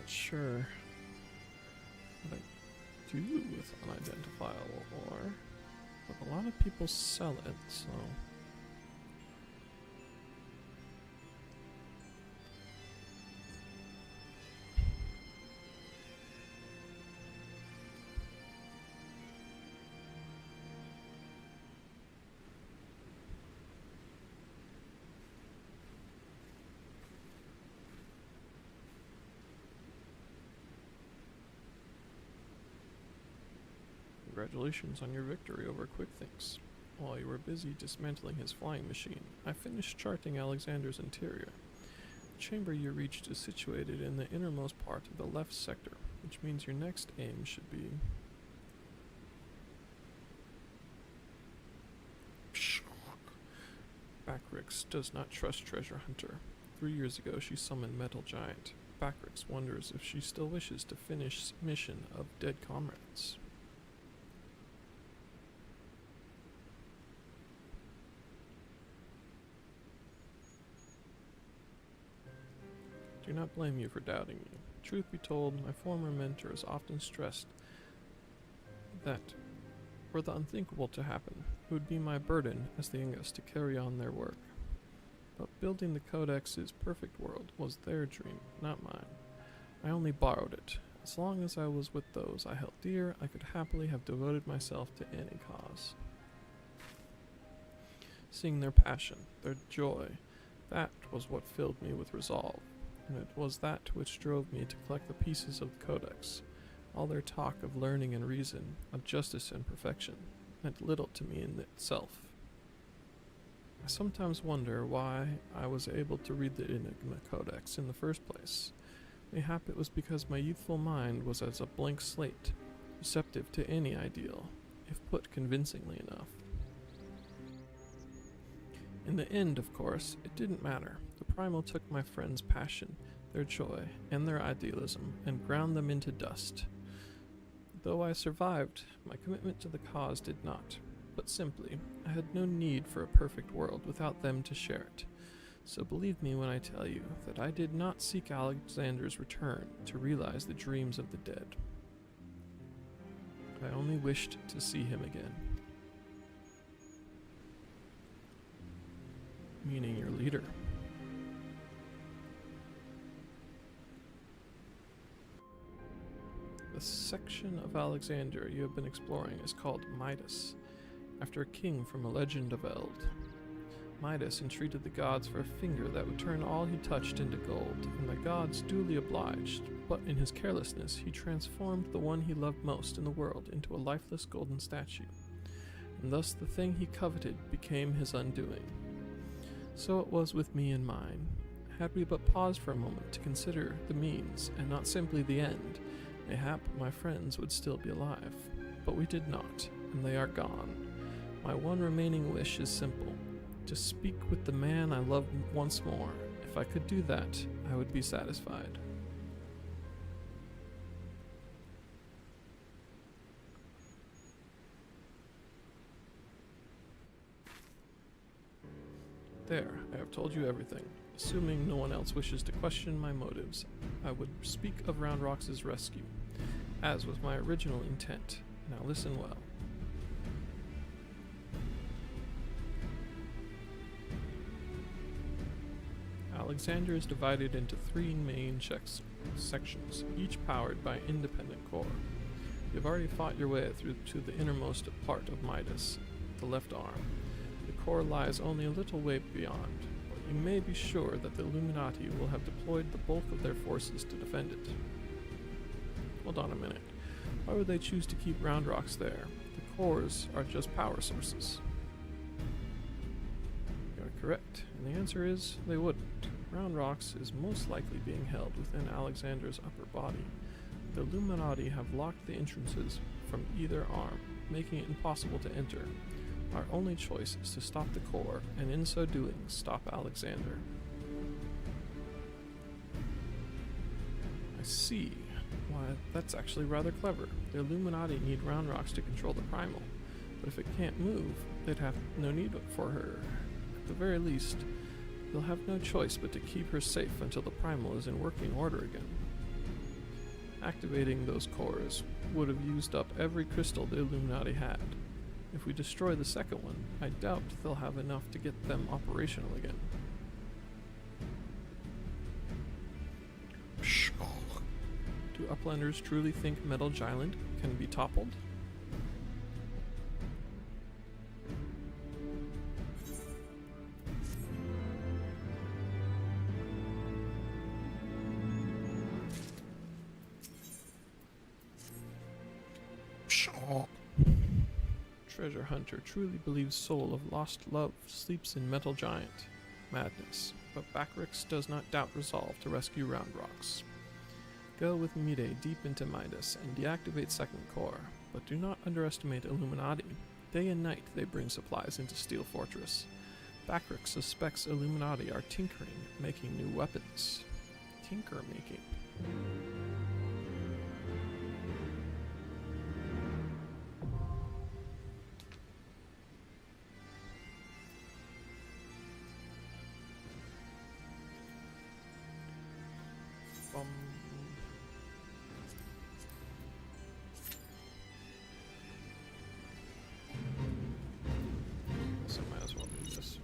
Speaker 1: sure what I do with unidentifiable ore, but a lot of people sell it, so... Congratulations on your victory over Quick Thinks. While you were busy dismantling his flying machine, I finished charting Alexander's interior. The chamber you reached is situated in the innermost part of the left sector, which means your next aim should be... Backrix does not trust Treasure Hunter. 3 years ago she summoned Metal Giant. Backrix wonders if she still wishes to finish mission of Dead Comrades. I do not blame you for doubting me. Truth be told, my former mentors often stressed that, were the unthinkable to happen, it would be my burden as the Ingus to carry on their work. But building the Codex's perfect world was their dream, not mine. I only borrowed it. As long as I was with those I held dear, I could happily have devoted myself to any cause. Seeing their passion, their joy, that was what filled me with resolve. And it was that which drove me to collect the pieces of the Codex. All their talk of learning and reason, of justice and perfection, meant little to me in itself. I sometimes wonder why I was able to read the Enigma Codex in the first place. Mayhap it was because my youthful mind was as a blank slate, receptive to any ideal, if put convincingly enough. In the end, of course, it didn't matter. The Primal took my friends' passion, their joy, and their idealism, and ground them into dust. Though I survived, my commitment to the cause did not. But simply, I had no need for a perfect world without them to share it. So believe me when I tell you that I did not seek Alexander's return to realize the dreams of the dead. I only wished to see him again. Meaning your leader. The section of Alexander you have been exploring is called Midas, after a king from a legend of Eld. Midas entreated the gods for a finger that would turn all he touched into gold, and the gods duly obliged, but in his carelessness he transformed the one he loved most in the world into a lifeless golden statue, and thus the thing he coveted became his undoing. So it was with me and mine. Had we but paused for a moment to consider the means, and not simply the end, mayhap my friends would still be alive. But we did not, and they are gone. My one remaining wish is simple, to speak with the man I loved once more. If I could do that, I would be satisfied. There, I have told you everything. Assuming no one else wishes to question my motives, I would speak of Round Rock's rescue, as was my original intent. Now listen well. Alexander is divided into 3 main sections, each powered by an independent core. You have already fought your way through to the innermost part of Midas, the left arm. The core lies only a little way beyond, but you may be sure that the Illuminati will have deployed the bulk of their forces to defend it. Hold on a minute. Why would they choose to keep Round Rocks there? The cores are just power sources. You are correct, and the answer is they wouldn't. Round Rocks is most likely being held within Alexander's upper body. The Illuminati have locked the entrances from either arm, making it impossible to enter. Our only choice is to stop the core, and in so doing, stop Alexander. I see. Why, that's actually rather clever. The Illuminati need Round Rocks to control the Primal, but if it can't move, they'd have no need for her. At the very least, they'll have no choice but to keep her safe until the Primal is in working order again. Activating those cores would have used up every crystal the Illuminati had. If we destroy the second one, I doubt they'll have enough to get them operational again. Do Uplanders truly think Metal Giant can be toppled? Treasure Hunter truly believes soul of lost love sleeps in Metal Giant. Madness, but Backrix does not doubt resolve to rescue Round Rocks. Go with Mide deep into Midas and deactivate second core, but do not underestimate Illuminati. Day and night they bring supplies into Steel Fortress. Backrix suspects Illuminati are tinkering, making new weapons. Tinker making. So might as well do this.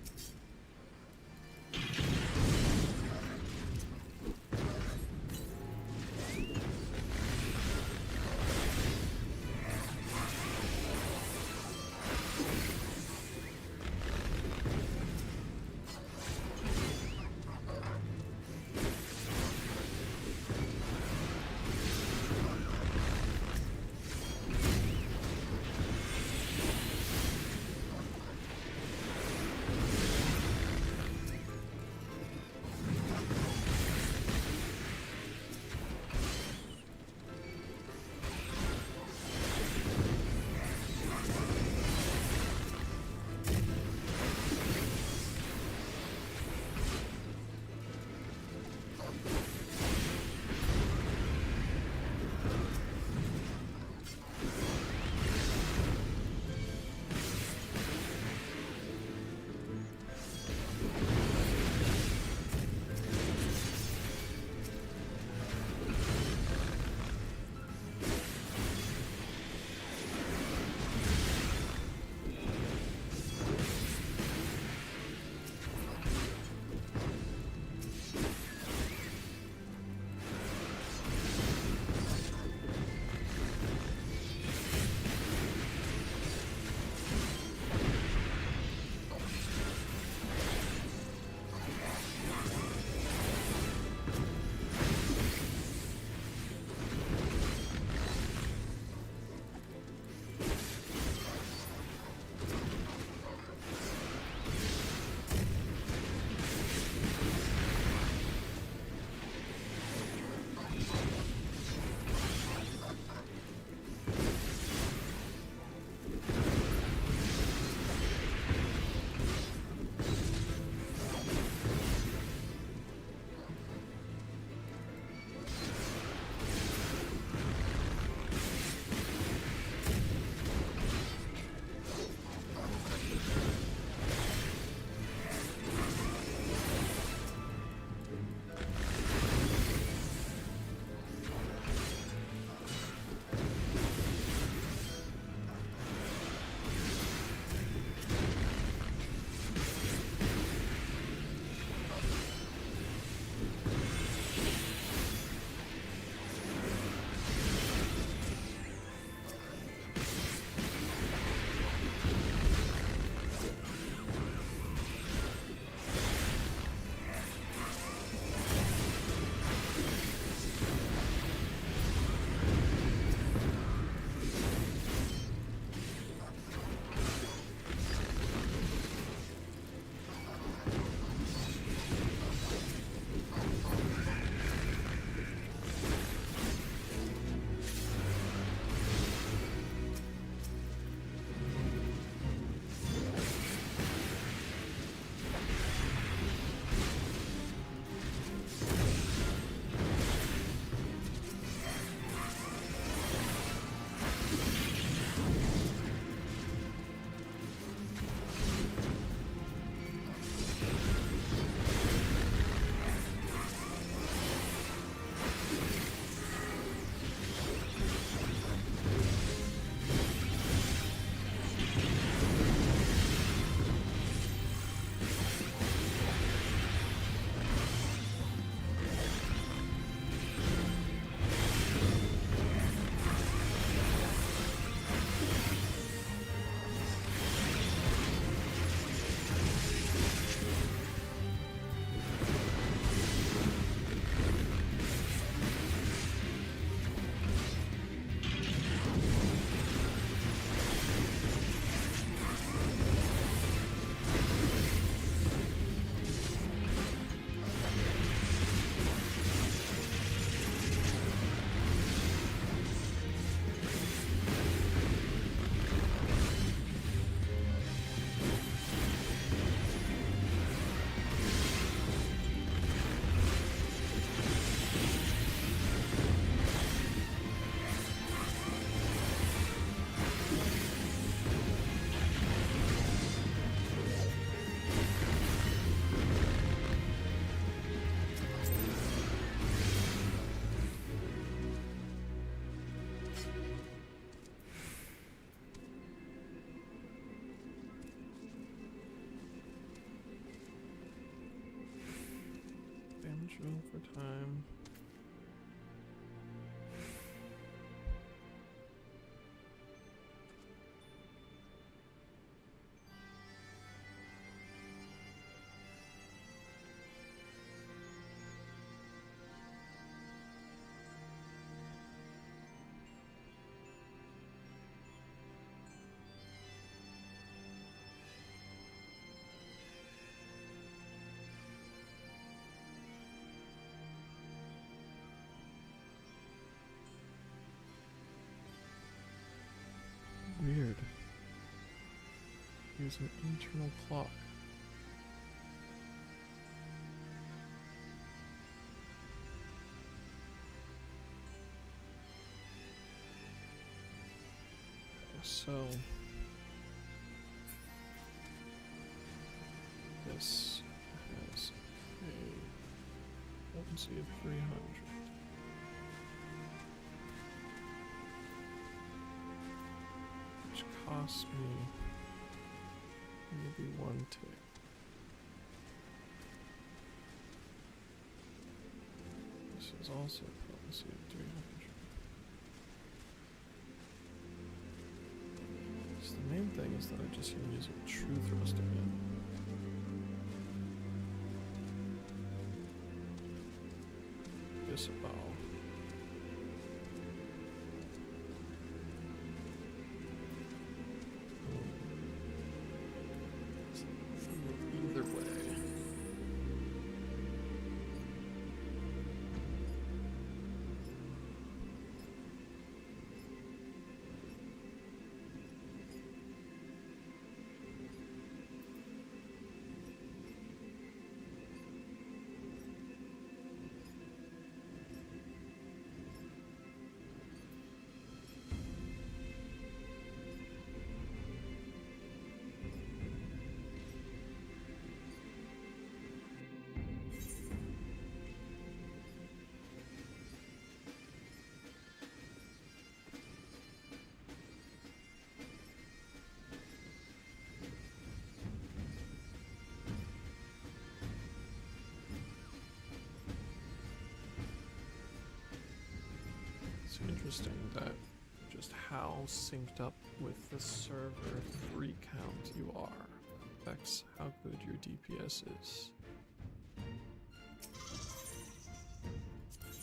Speaker 1: for time. Weird. Use an internal clock. So this has a potency of 300. Which costs me maybe 1 tick. This is also potency of 300. So the main thing is that I just use a true thrust again. Disavow. Either way. It's interesting that just how synced up with the server 3 count you are affects how good your DPS is.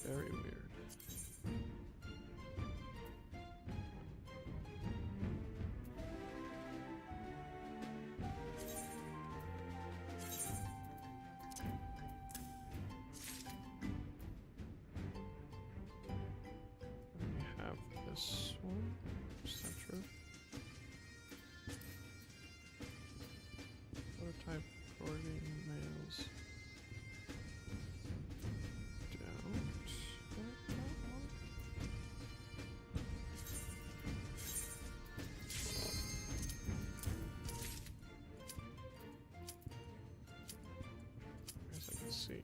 Speaker 1: Very weird. This one, is that true? Prototype recording males. I guess I can see.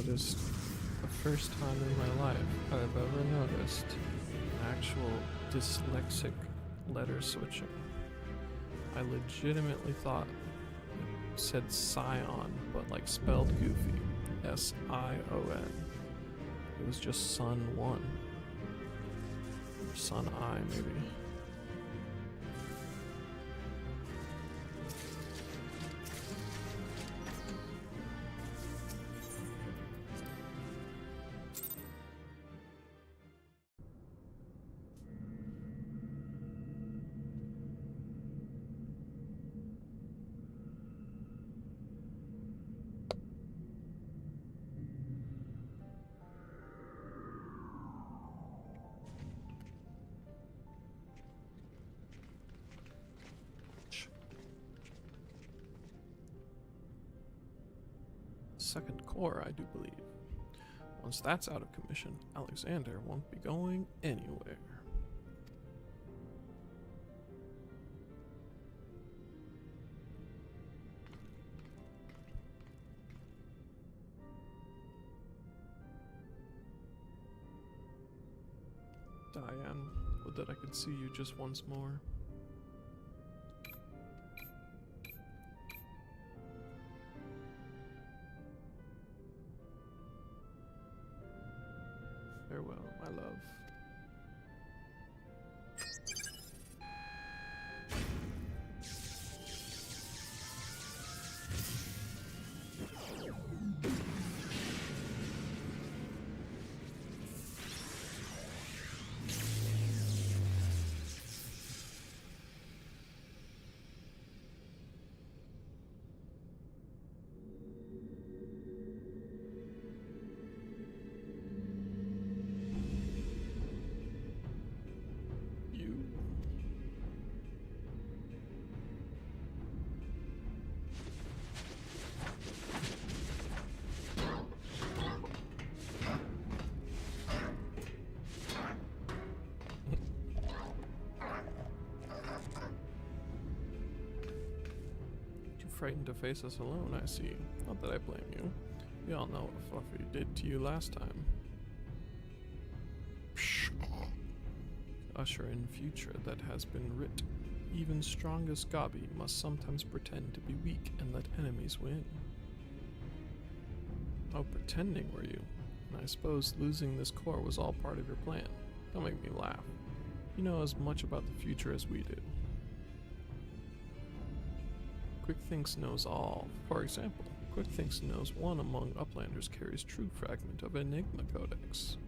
Speaker 1: noticed, the first time in my life I've ever noticed actual dyslexic letter switching. I legitimately thought it said Scion, but like spelled goofy. S-I-O-N. It was just Sun 1. Or Sun I, maybe. Second core, I do believe. Once that's out of commission, Alexander won't be going anywhere. Diane, would that I could see you just once more. Farewell, my love. Frightened to face us alone, I see. Not that I blame you. We all know what Fluffy did to you last time. Usher in future that has been writ. Even strongest Gabi must sometimes pretend to be weak and let enemies win. Oh, pretending were you? And I suppose losing this core was all part of your plan. Don't make me laugh. You know as much about the future as we do. Quickthinks knows all. For example, Quickthinks knows one among Uplanders carries true fragment of Enigma Codex.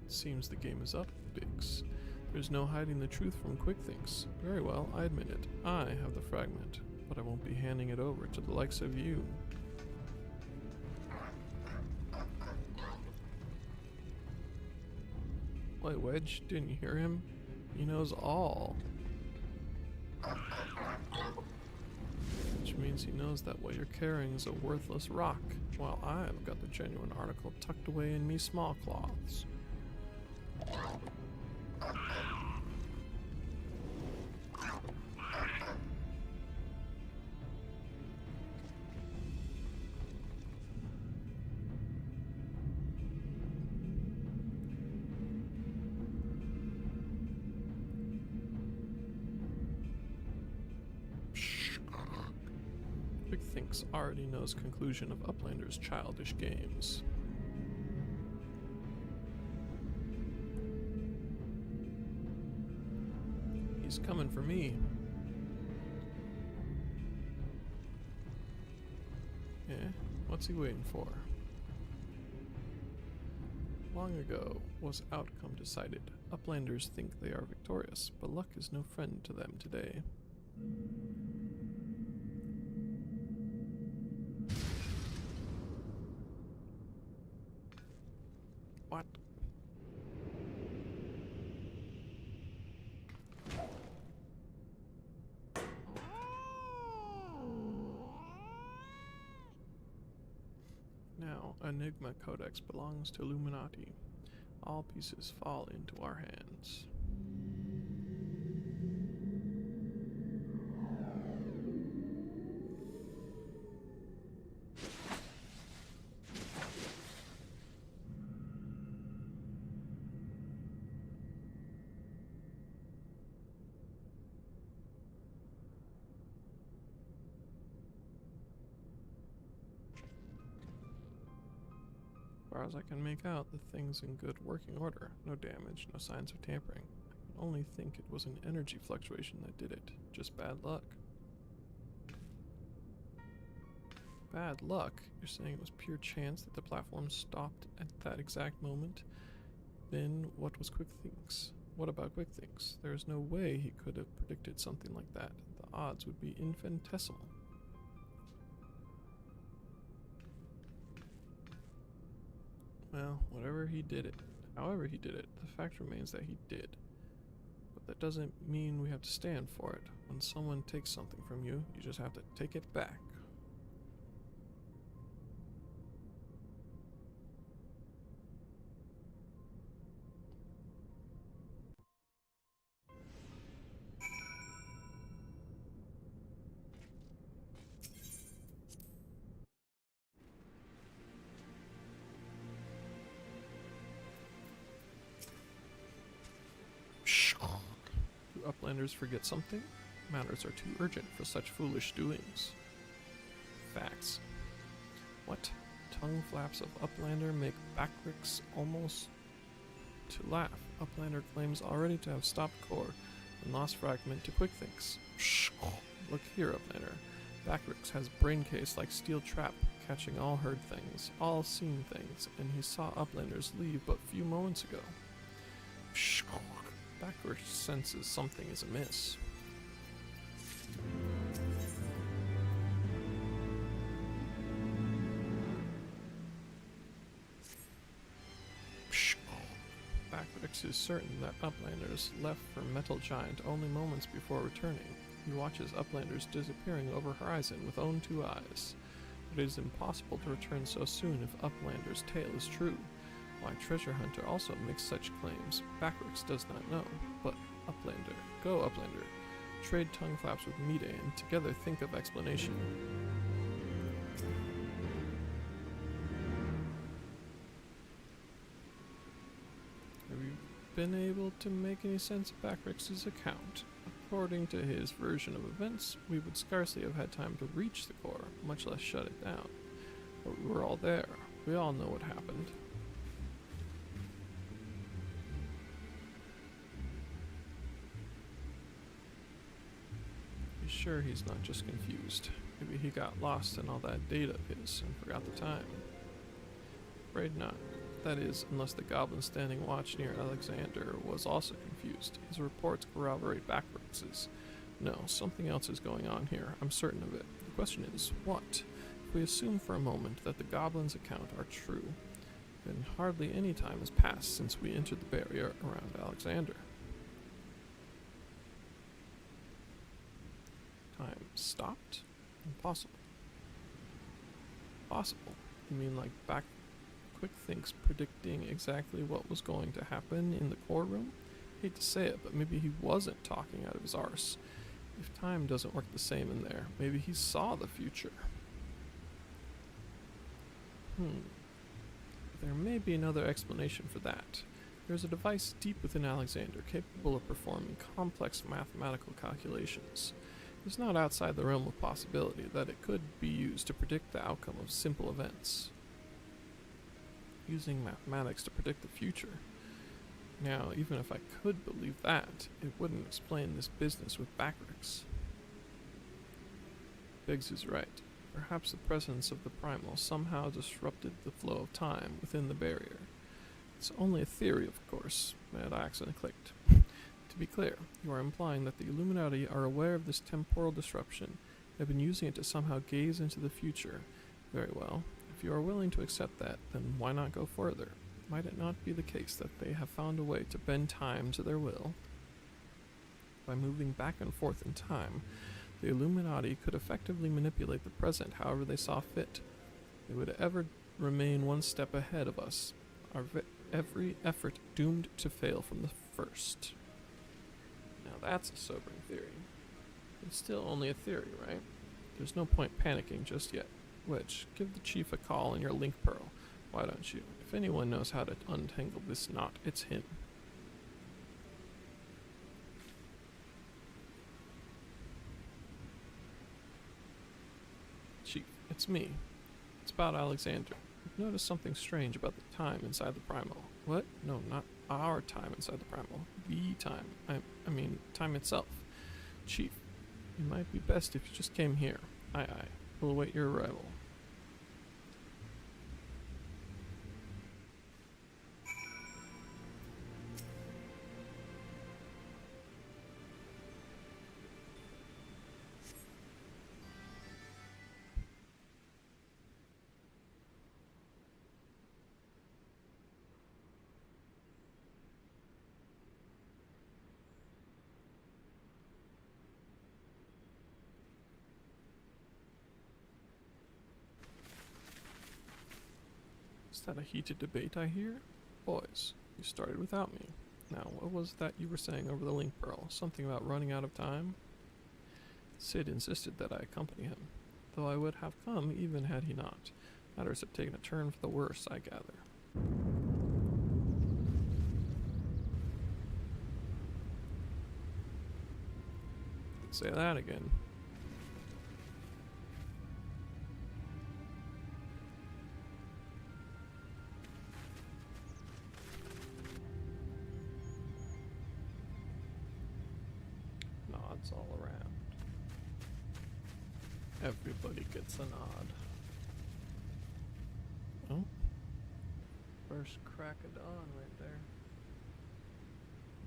Speaker 1: Seems the game is up, Biggs. There's no hiding the truth from Quickthinks. Very well, I admit it. I have the fragment, but I won't be handing it over to the likes of you. Wait, Wedge, didn't you hear him? He knows all. Which means he knows that what you're carrying is a worthless rock, while I've got the genuine article tucked away in me small cloths. Quickthinks already knows conclusion of Uplander's childish games. He's coming for me. Eh? What's he waiting for? Long ago was outcome decided. Uplanders think they are victorious, but luck is no friend to them today. What? Now, Enigma Codex belongs to Illuminati. All pieces fall into our hands. As far as I can make out, the thing's in good working order. No damage, no signs of tampering. I can only think it was an energy fluctuation that did it. Just bad luck. Bad luck? You're saying it was pure chance that the platform stopped at that exact moment? Then what was Quick Thinks? What about Quick Thinks? There is no way he could have predicted something like that. The odds would be infinitesimal. Well, however he did it, the fact remains that he did. But that doesn't mean we have to stand for it. When someone takes something from you, you just have to take it back. Do Uplanders forget something? Matters are too urgent for such foolish doings. Facts. What? Tongue flaps of Uplander make Backrix almost to laugh. Uplander claims already to have stopped core and lost fragment to Quick Thinks. Look here, Uplander. Backrix has brain case like steel trap, catching all heard things, all seen things, and he saw Uplanders leave but few moments ago. Backrix senses something is amiss. Backrix is certain that Uplanders left for Metal Giant only moments before returning. He watches Uplanders disappearing over horizon with own two eyes. But it is impossible to return so soon if Uplander's tale is true. Why Treasure Hunter also makes such claims, Backrix does not know. But Uplander, go Uplander. Trade tongue flaps with Mide and together think of explanation. Have you been able to make any sense of Backrix's account? According to his version of events, we would scarcely have had time to reach the core, much less shut it down. But we were all there. We all know what happened. Be sure he's not just confused. Maybe he got lost in all that data of his and forgot the time. Afraid not. That is, unless the goblin standing watch near Alexander was also confused. His reports corroborate Backrix's. No, something else is going on here. I'm certain of it. The question is, what? If we assume for a moment that the goblin's account are true, then hardly any time has passed since we entered the barrier around Alexander. Time stopped? Impossible. Possible? You mean like Quick Thinks predicting exactly what was going to happen in the core room? Hate to say it, but maybe he wasn't talking out of his arse. If time doesn't work the same in there, maybe he saw the future. There may be another explanation for that. There's a device deep within Alexander capable of performing complex mathematical calculations. It's not outside the realm of possibility that it could be used to predict the outcome of simple events. Using mathematics to predict the future. Now, even if I could believe that, it wouldn't explain this business with Backrix. Biggs is right. Perhaps the presence of the primal somehow disrupted the flow of time within the barrier. It's only a theory, of course. That accident clicked. To be clear, you are implying that the Illuminati are aware of this temporal disruption and have been using it to somehow gaze into the future. Very well. If you are willing to accept that, then why not go further? Might it not be the case that they have found a way to bend time to their will? By moving back and forth in time, the Illuminati could effectively manipulate the present however they saw fit. They would ever remain one step ahead of us, Every effort doomed to fail from the first. Now that's a sobering theory. It's still only a theory, right? There's no point panicking just yet. Wedge, give the chief a call on your link pearl. Why don't you? If anyone knows how to untangle this knot, it's him. Chief, it's me. It's about Alexander. I've noticed something strange about the time inside the primal. What? No, not our time inside the primal. The time. I mean, time itself. Chief, it might be best if you just came here. Aye, aye. We'll await your arrival. Is that a heated debate I hear? Boys, you started without me. Now, what was that you were saying over the link pearl? Something about running out of time? Sid insisted that I accompany him, though I would have come even had he not. Matters have taken a turn for the worse, I gather. Say that again. Nods all around. Everybody gets a nod. Oh. First crack of dawn right there.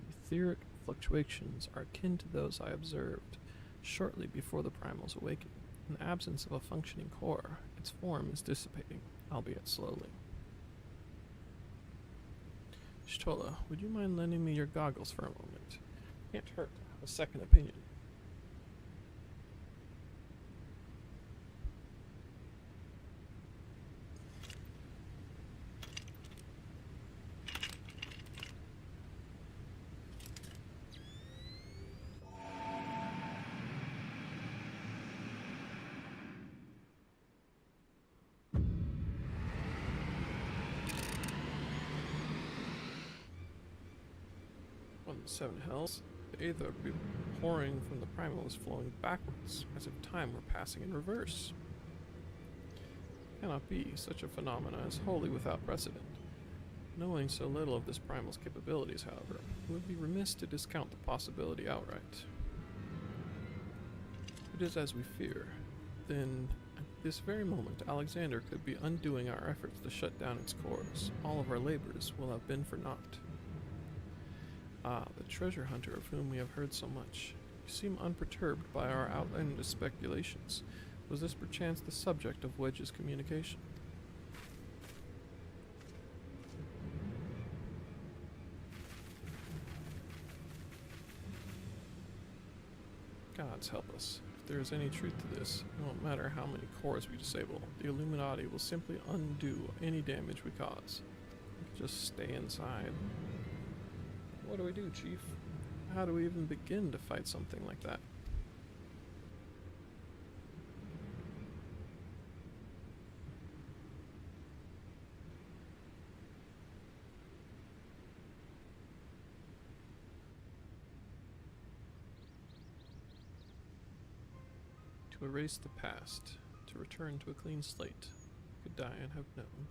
Speaker 1: Etheric fluctuations are akin to those I observed shortly before the primal's awakening. In the absence of a functioning core, its form is dissipating, albeit slowly. Shtola, would you mind lending me your goggles for a moment? Can't hurt to have a second opinion. On the seven hells, the aether would be pouring from the primal is flowing backwards, as if time were passing in reverse. Cannot be. Such a phenomena is wholly without precedent. Knowing so little of this primal's capabilities, however, it would be remiss to discount the possibility outright. If it is as we fear, then at this very moment Alexander could be undoing our efforts to shut down its cores. All of our labors will have been for naught. Ah, the treasure hunter of whom we have heard so much. You seem unperturbed by our outlandish speculations. Was this perchance the subject of Wedge's communication? Gods help us. If there is any truth to this, it won't matter how many cores we disable. The Illuminati will simply undo any damage we cause. We can just stay inside. What do we do, Chief? How do we even begin to fight something like that? To erase the past, to return to a clean slate, could die and have known.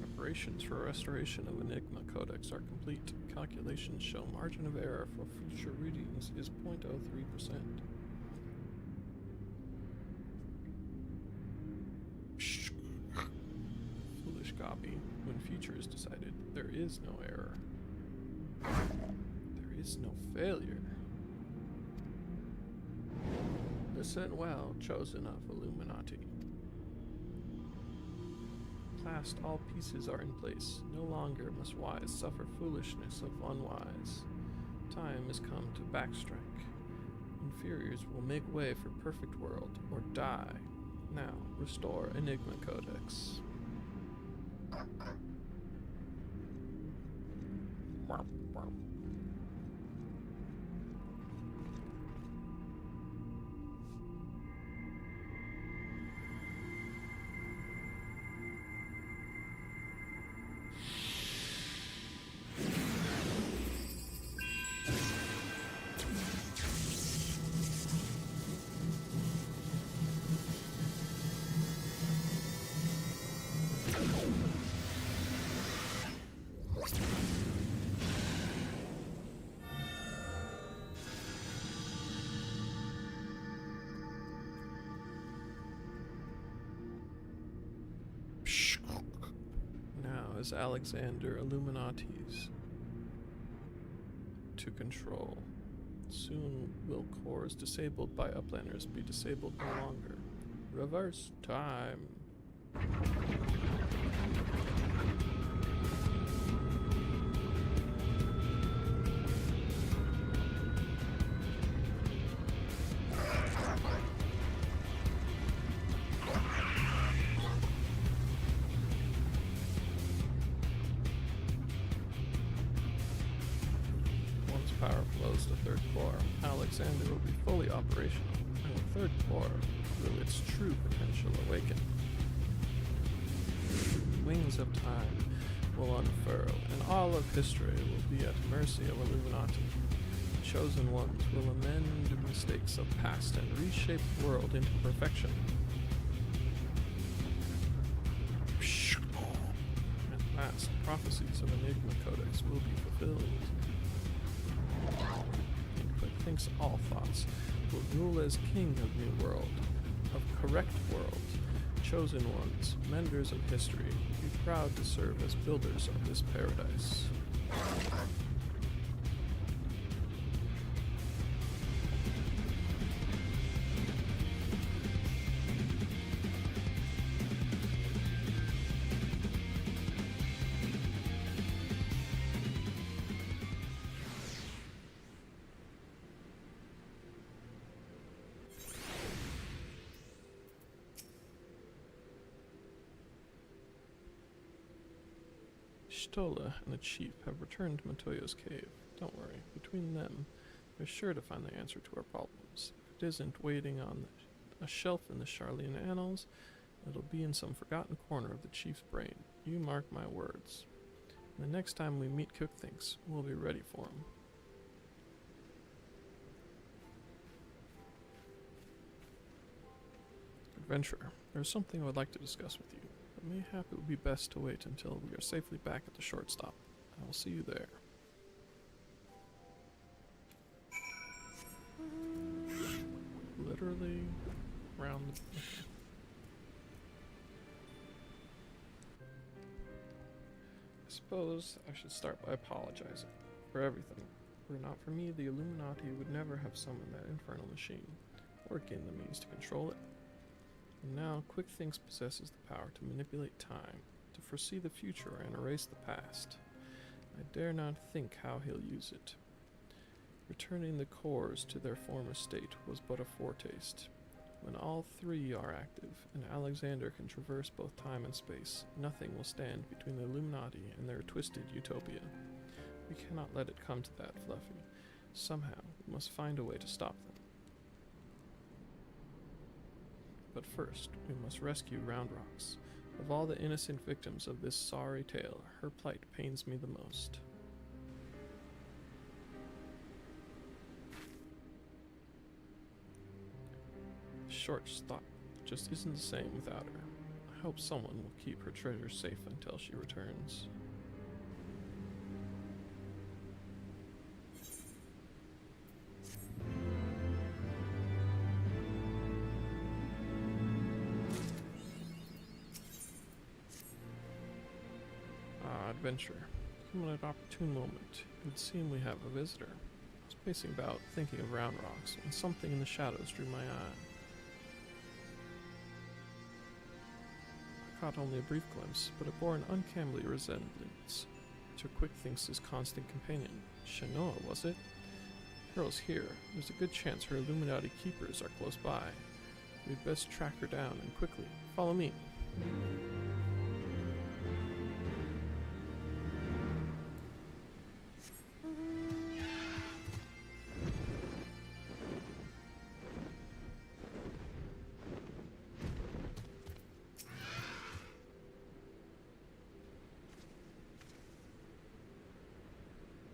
Speaker 1: Preparations for restoration of Enigma Codex are complete. Calculations show margin of error for future readings is 0.03%. Foolish copy. When future is decided, there is no error. There is no failure. Listen well, chosen of Illuminati. Last, all pieces are in place. No longer must wise suffer foolishness of unwise. Time has come to backstrike. Inferiors will make way for perfect world, or die. Now, restore Enigma Codex. Now is Alexander Illuminati's to control. Soon will cores disabled by uplanders be disabled no longer. Reverse time. Once power flows to third core, Alexander will be fully operational, and the third core will its true potential awaken. Wings of time will unfurl, and all of history will be at mercy of Illuminati. The chosen ones will amend the mistakes of past and reshape the world into perfection. At last, prophecies of Enigma Codex will be fulfilled. Thinks all thoughts will rule as king of new world, of correct world, chosen ones, menders of history, be proud to serve as builders of this paradise. Stola and the chief have returned to Matoya's cave. Don't worry, between them, they're sure to find the answer to our problems. If it isn't waiting on a shelf in the Charlene annals, it'll be in some forgotten corner of the chief's brain. You mark my words. And the next time we meet Cookthinks, we'll be ready for him. Adventurer, there's something I would like to discuss with you. Mayhap it would be best to wait until we are safely back at the short stop. I will see you there. Literally round the... I suppose I should start by apologizing for everything. Were it not for me, the Illuminati would never have summoned that infernal machine, or gained the means to control it. And now, Cookthinks possesses the power to manipulate time, to foresee the future and erase the past. I dare not think how he'll use it. Returning the cores to their former state was but a foretaste. When all three are active, and Alexander can traverse both time and space, nothing will stand between the Illuminati and their twisted utopia. We cannot let it come to that, Fluffy. Somehow, we must find a way to stop them. But first, we must rescue Round Rocks. Of all the innocent victims of this sorry tale, her plight pains me the most. The short stop just isn't the same without her. I hope someone will keep her treasure safe until she returns. Adventure. Come at an opportune moment. It would seem we have a visitor. I was pacing about, thinking of Round Rocks, when something in the shadows drew my eye. I caught only a brief glimpse, but it bore an uncannily resemblance to Quickthinks' constant companion. Shanoa, was it? Girl's here. There's a good chance her Illuminati keepers are close by. We'd best track her down, and quickly. Follow me.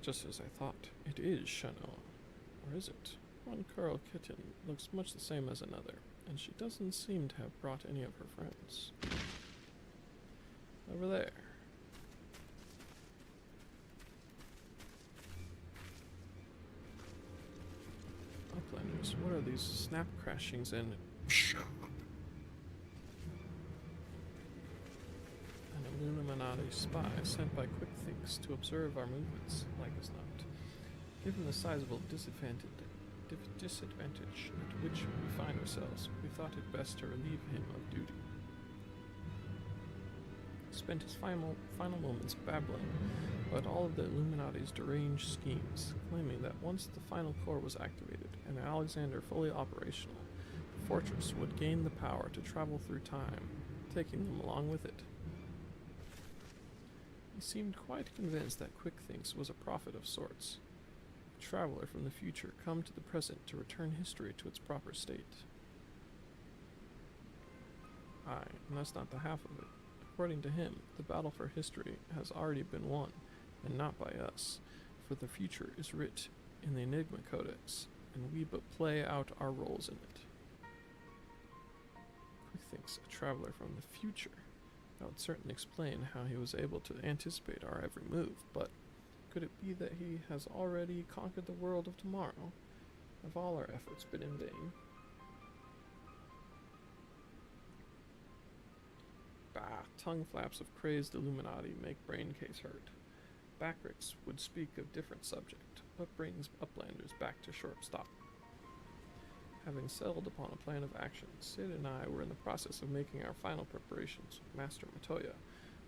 Speaker 1: Just as I thought, it is Shanoa. Or is it? One Curl kitten looks much the same as another, and she doesn't seem to have brought any of her friends. Over there. Uplanders, what are these snap crashings and... An Illuminati spy sent by Quickthinks to observe our movements, like as not. Given the sizable disadvantage at which we find ourselves, we thought it best to relieve him of duty. He spent his final moments babbling about all of the Illuminati's deranged schemes, claiming that once the final core was activated and Alexander fully operational, the fortress would gain the power to travel through time, taking them along with it. He seemed quite convinced that Quickthinks was a prophet of sorts, a traveler from the future come to the present to return history to its proper state. Aye, and that's not the half of it. According to him, the battle for history has already been won, and not by us, for the future is writ in the Enigma Codex, and we but play out our roles in it. Quickthinks, a traveler from the future. That would certainly explain how he was able to anticipate our every move, but could it be that he has already conquered the world of tomorrow? Have all our efforts been in vain? Bah, tongue flaps of crazed Illuminati make brain case hurt. Backrix would speak of different subject, but brings Uplanders back to short stop. Having settled upon a plan of action, Sid and I were in the process of making our final preparations with Master Matoya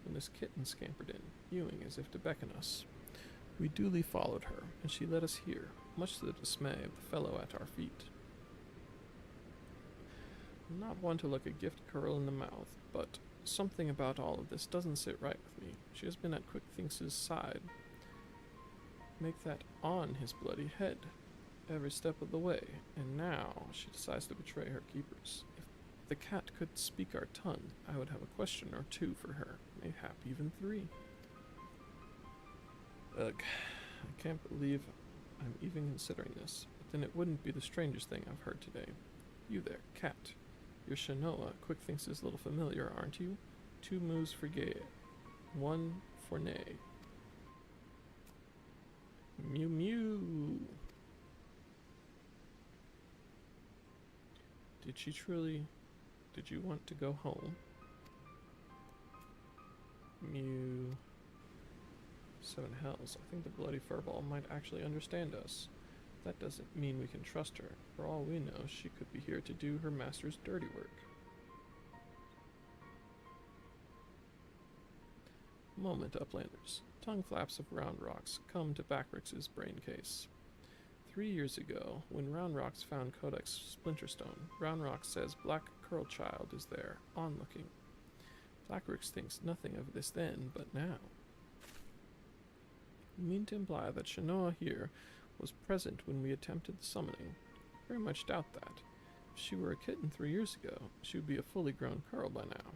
Speaker 1: when this kitten scampered in, mewing as if to beckon us. We duly followed her, and she led us here, much to the dismay of the fellow at our feet. I'm not one to look a gift curl in the mouth, but something about all of this doesn't sit right with me. She has been at Quickthinks' side. Make that on his bloody head every step of the way, and now she decides to betray her keepers. If the cat could speak our tongue, I would have a question or two for her, mayhap even 3. Ugh, I can't believe I'm even considering this, but then it wouldn't be the strangest thing I've heard today. You there, cat. You're Shanoa, Quickthinks' little familiar, aren't you? 2 moves for gay, 1 for nay. Mew mew! Did she truly... Did you want to go home? Mew... 7 hells. I think the bloody furball might actually understand us. That doesn't mean we can trust her. For all we know, she could be here to do her master's dirty work. Moment, Uplanders. Tongue flaps of Round Rocks come to Backrix's brain case. 3 years ago, when Round Rocks found Codex Splinterstone, Round Rocks says Black Curl Child is there, onlooking. Backrix thinks nothing of this then, but now. You mean to imply that Shanoa here was present when we attempted the summoning? Very much doubt that. If she were a kitten 3 years ago, she would be a fully grown Curl by now.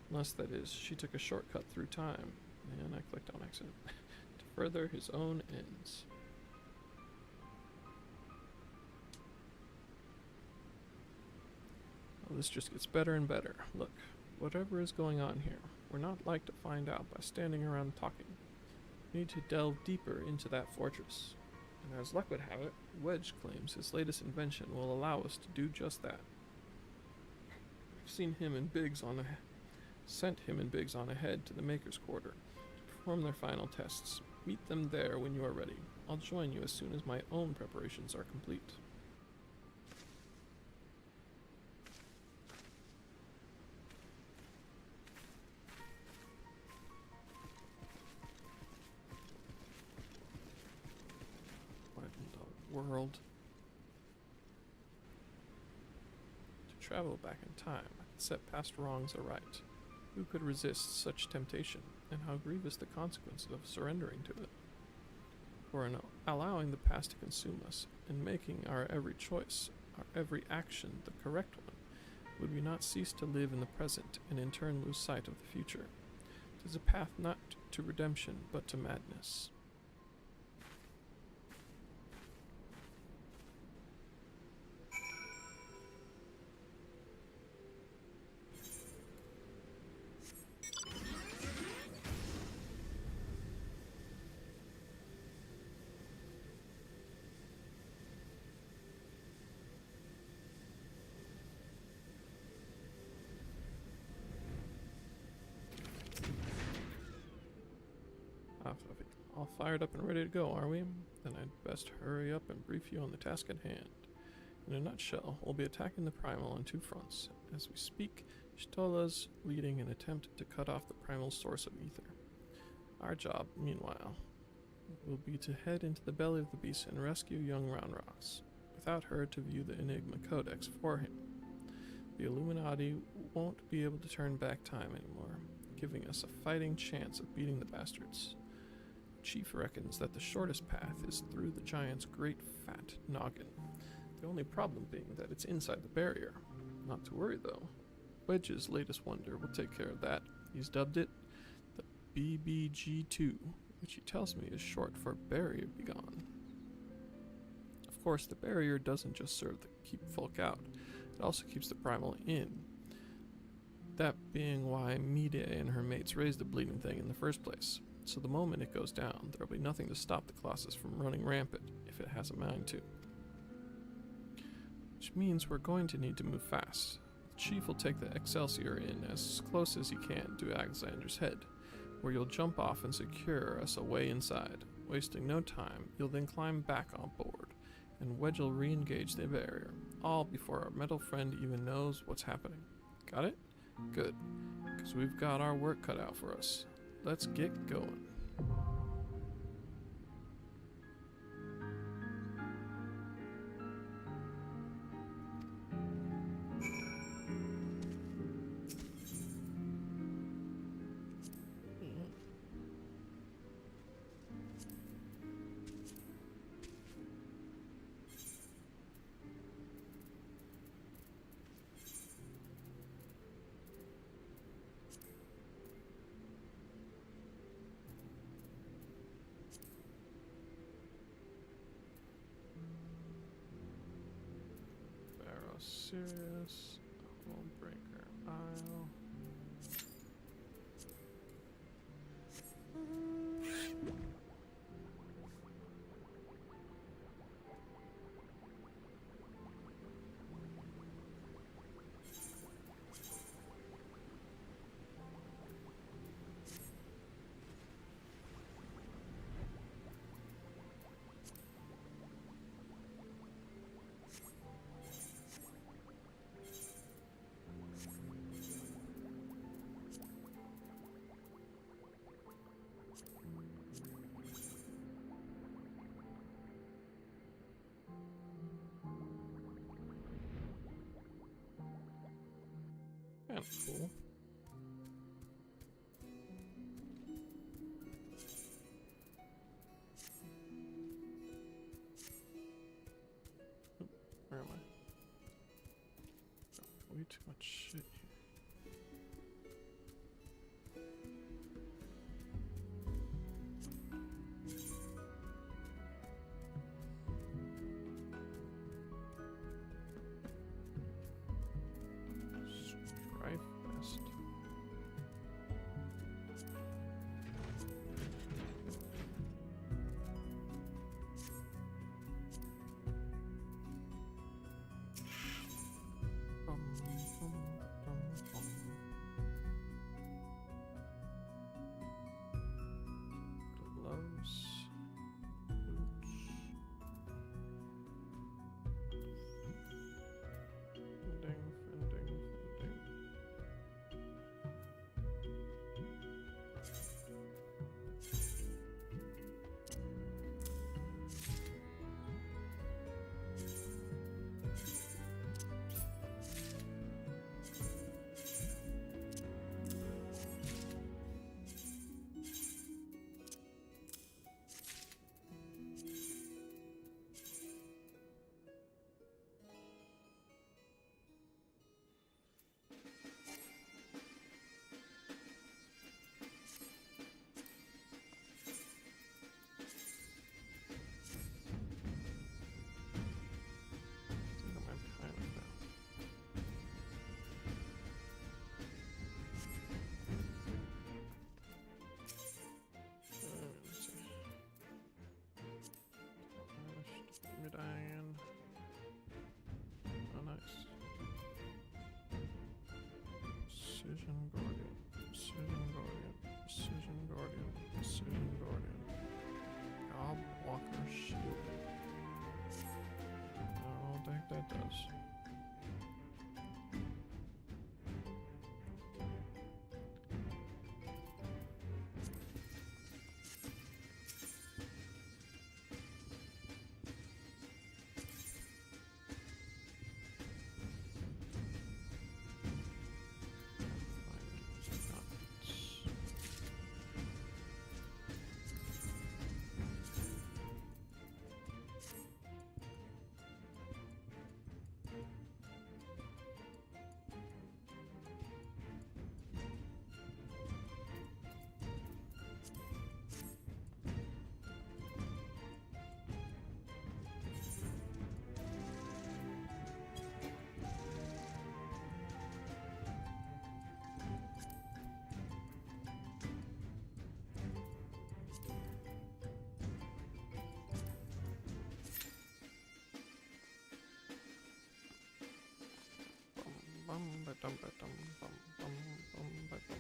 Speaker 1: Unless, that is, she took a shortcut through time, and I clicked on accident, to further his own ends. this just gets better and better. Look, whatever is going on here, we're not like to find out by standing around talking. We need to delve deeper into that fortress. And as luck would have it, Wedge claims his latest invention will allow us to do just that. I've sent him and Biggs on ahead to the Maker's Quarter to perform their final tests. Meet them there when you are ready. I'll join you as soon as my own preparations are complete. What in the world? To travel back in time, I could set past wrongs aright. Who could resist such temptation, and how grievous the consequences of surrendering to it? For in allowing the past to consume us, and making our every choice, our every action the correct one, would we not cease to live in the present, and in turn lose sight of the future? 'Tis a path not to redemption, but to madness. All fired up and ready to go, are we? Then I'd best hurry up and brief you on the task at hand. In a nutshell, we'll be attacking the Primal on two fronts. As we speak, Shtola's leading an attempt to cut off the Primal's source of ether. Our job, meanwhile, will be to head into the belly of the beast and rescue young Roundrocks, without her to view the Enigma Codex for him. The Illuminati won't be able to turn back time anymore, giving us a fighting chance of beating the bastards. Chief reckons that the shortest path is through the giant's great fat noggin. The only problem being that it's inside the barrier. Not to worry though. Wedge's latest wonder will take care of that. He's dubbed it the BBG-2, which he tells me is short for Barrier Begone. Of course, the barrier doesn't just serve to keep folk out, it also keeps the Primal in. That being why Medea and her mates raised the bleeding thing in the first place. So the moment it goes down, there'll be nothing to stop the Colossus from running rampant, if it has a mind to. Which means we're going to need to move fast. The Chief will take the Excelsior in as close as he can to Alexander's head, where you'll jump off and secure us away inside. Wasting no time, you'll then climb back on board, and Wedge will re-engage the barrier, all before our metal friend even knows what's happening. Got it? Good, because we've got our work cut out for us. Let's get going. Sirius, Homebreaker Isle. Kind of cool. Oop, where am I? Oh, way too much shit here. it does. Bum ba dum ba dum bum bum bum ba dum.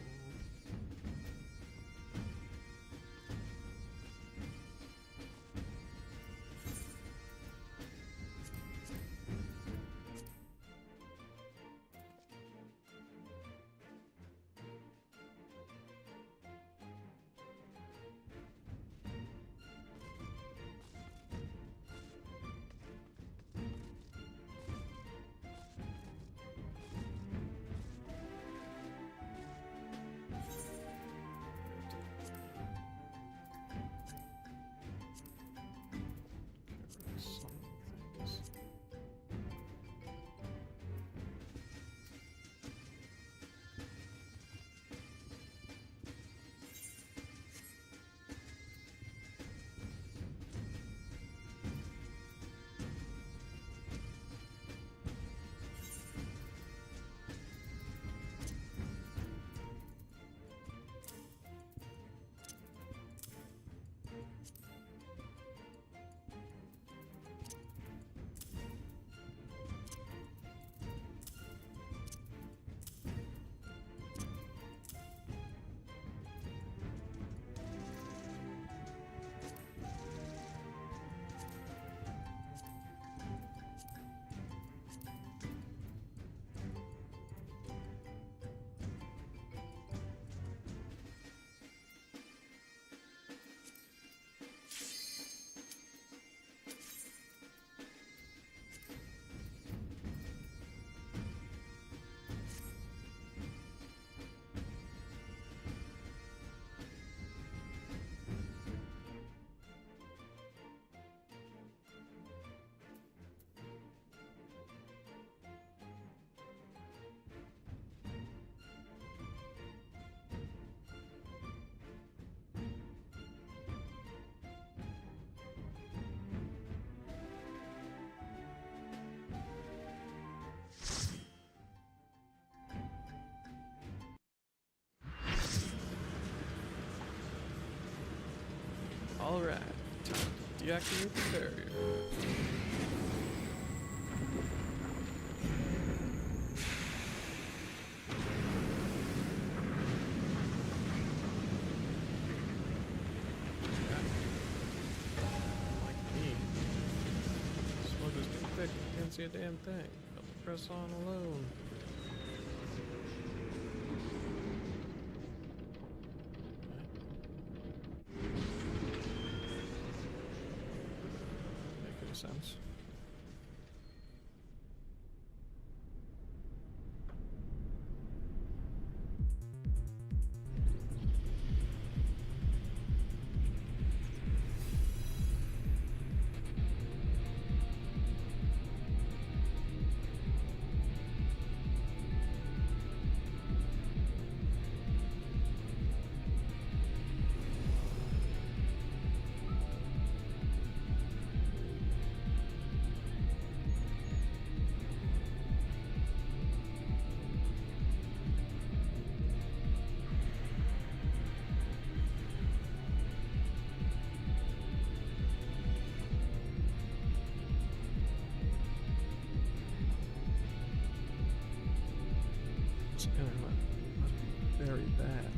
Speaker 1: Some things. Alright, time to deactivate the barrier. Like me. Smoke is too thick, can't see a damn thing. Got to press on alone. Sense. Internet must be very bad.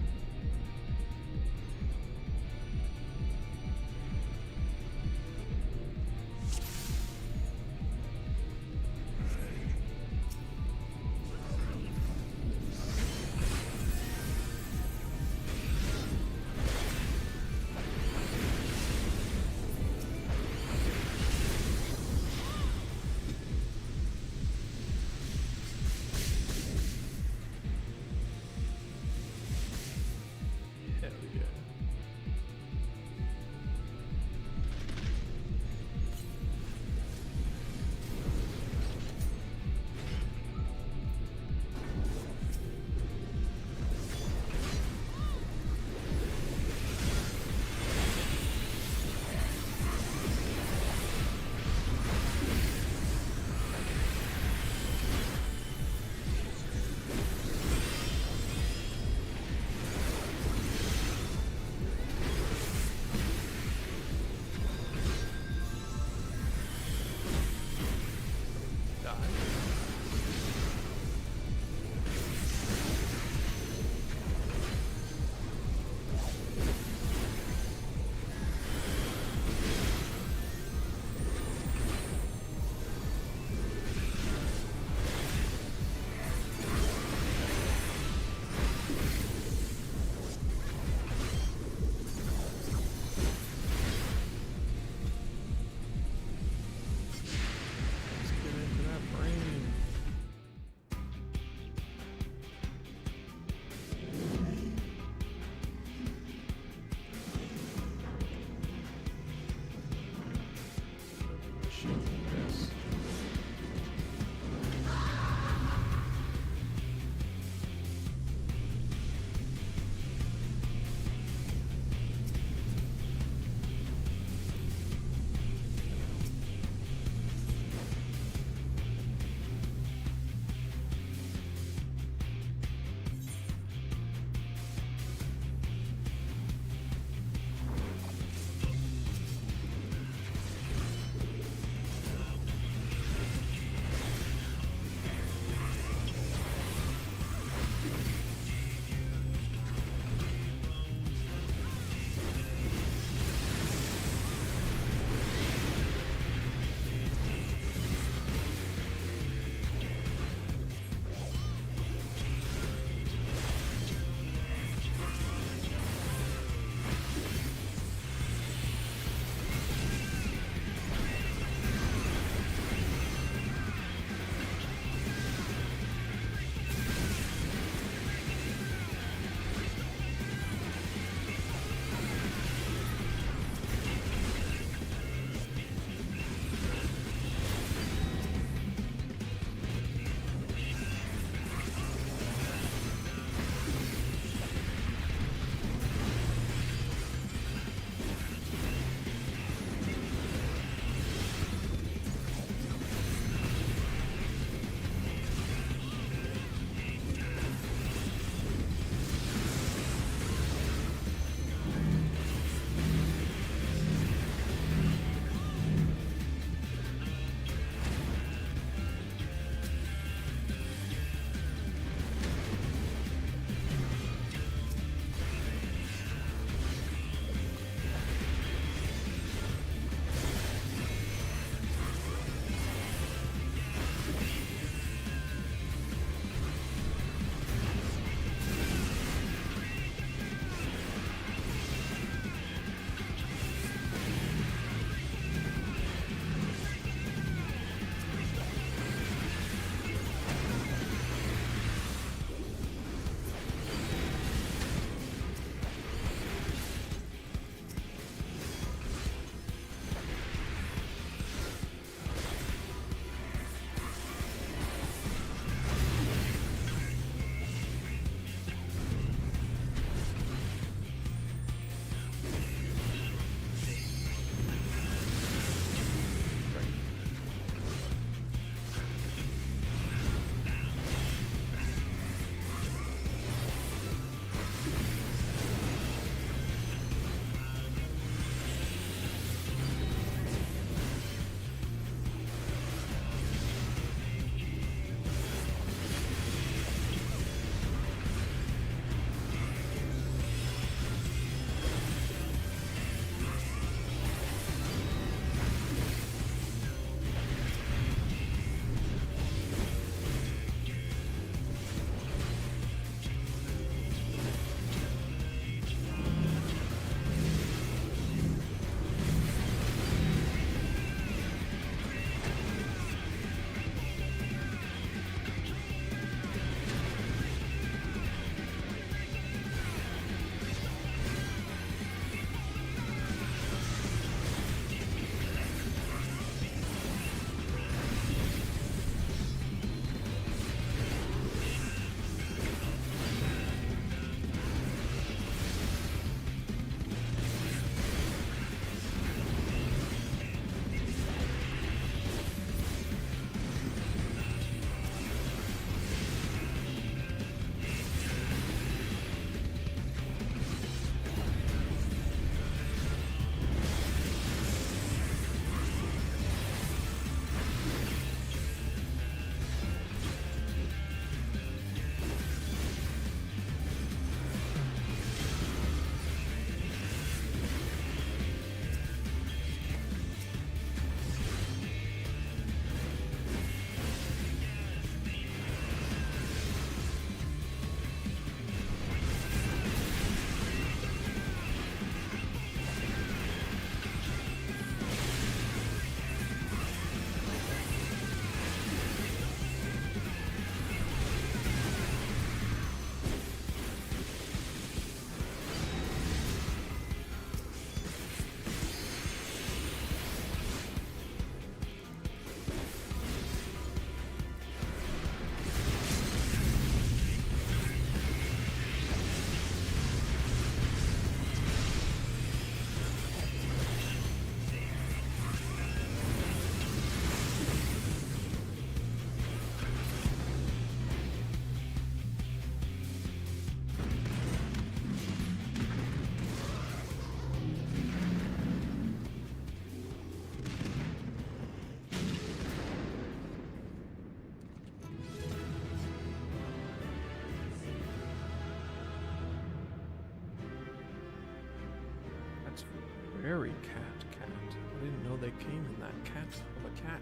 Speaker 1: Prairie cat. I didn't know they came in that cat of a cat.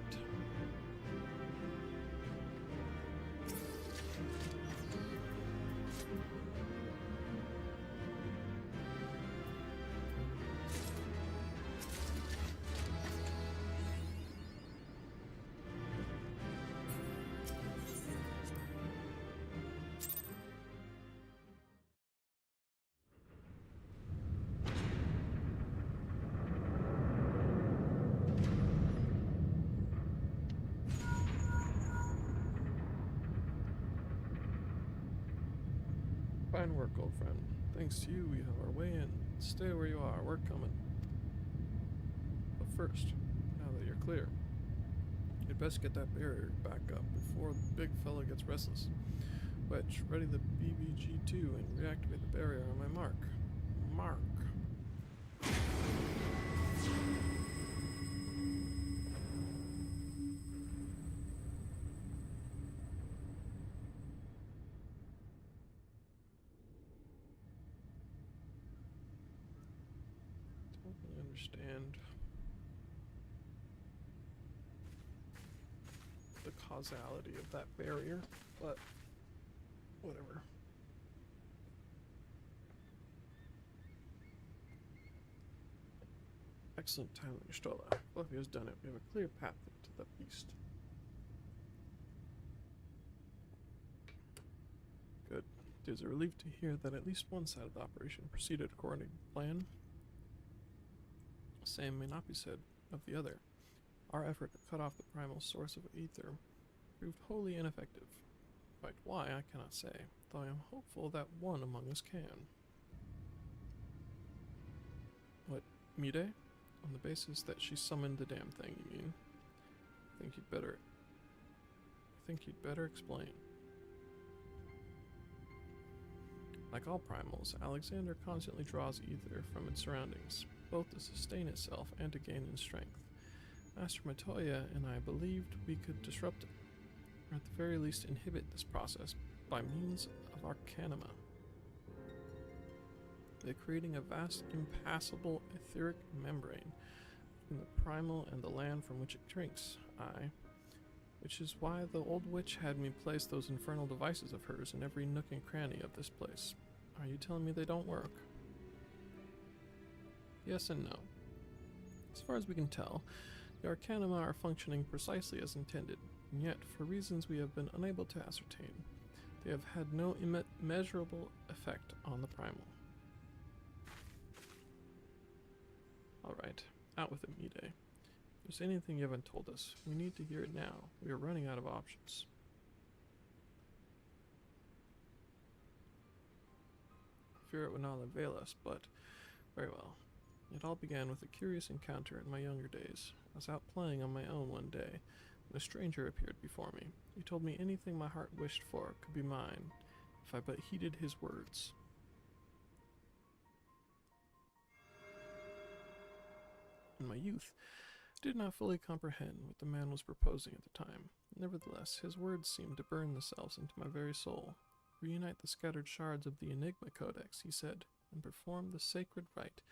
Speaker 1: Fine work, old friend. Thanks to you, we have our way in. Stay where you are, we're coming. But first, now that you're clear, you'd best get that barrier back up before the big fella gets restless. Wedge, ready the BBG-2 and reactivate the barrier on my mark. Mark. Don't really understand the causality of that barrier, but whatever. Excellent timing, Stola. Fluffy has done it. We have a clear path to the beast. Good. It is a relief to hear that at least one side of the operation proceeded according to plan. The same may not be said of the other. Our effort to cut off the primal source of ether proved wholly ineffective. Quite why, I cannot say, though I am hopeful that one among us can. What, Mide? On the basis that she summoned the damn thing, you mean? I think you'd better explain. Like all primals, Alexander constantly draws ether from its surroundings, both to sustain itself and to gain in strength. Master Matoya and I believed we could disrupt, or at the very least inhibit this process by means of Arcanima. They're creating a vast, impassable etheric membrane between the primal and the land from which it drinks. Which is why the old witch had me place those infernal devices of hers in every nook and cranny of this place. Are you telling me they don't work? Yes and no. As far as we can tell, the Arcanima are functioning precisely as intended, and yet, for reasons we have been unable to ascertain, they have had no immeasurable effect on the primal. Alright, out with it, Mide. If there's anything you haven't told us, we need to hear it now. We are running out of options. I fear it would not avail us, but very well. It all began with a curious encounter in my younger days. I was out playing on my own one day, and a stranger appeared before me. He told me anything my heart wished for could be mine, if I but heeded his words. In my youth, I did not fully comprehend what the man was proposing at the time. Nevertheless, his words seemed to burn themselves into my very soul. Reunite the scattered shards of the Enigma Codex, he said, and perform the sacred rite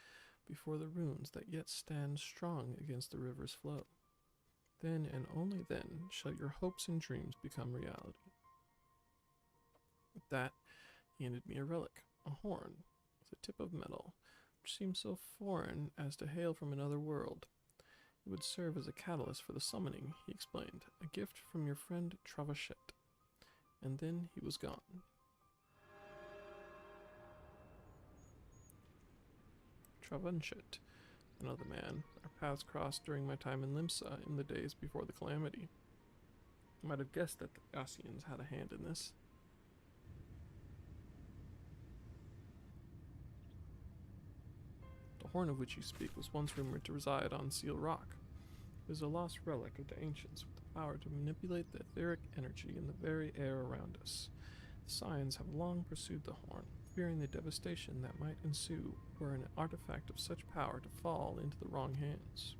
Speaker 1: before the runes that yet stand strong against the river's flow. Then and only then shall your hopes and dreams become reality. With that, he handed me a relic, a horn, with a tip of metal, which seemed so foreign as to hail from another world. It would serve as a catalyst for the summoning, he explained, a gift from your friend Travachet. And then he was gone. Travanchet, another man. Our paths crossed during my time in Limsa in the days before the calamity. I might have guessed that the Gaussians had a hand in this. The horn of which you speak was once rumored to reside on Seal Rock. It is a lost relic of the ancients with the power to manipulate the etheric energy in the very air around us. The Scions have long pursued the horn, fearing the devastation that might ensue were an artifact of such power to fall into the wrong hands.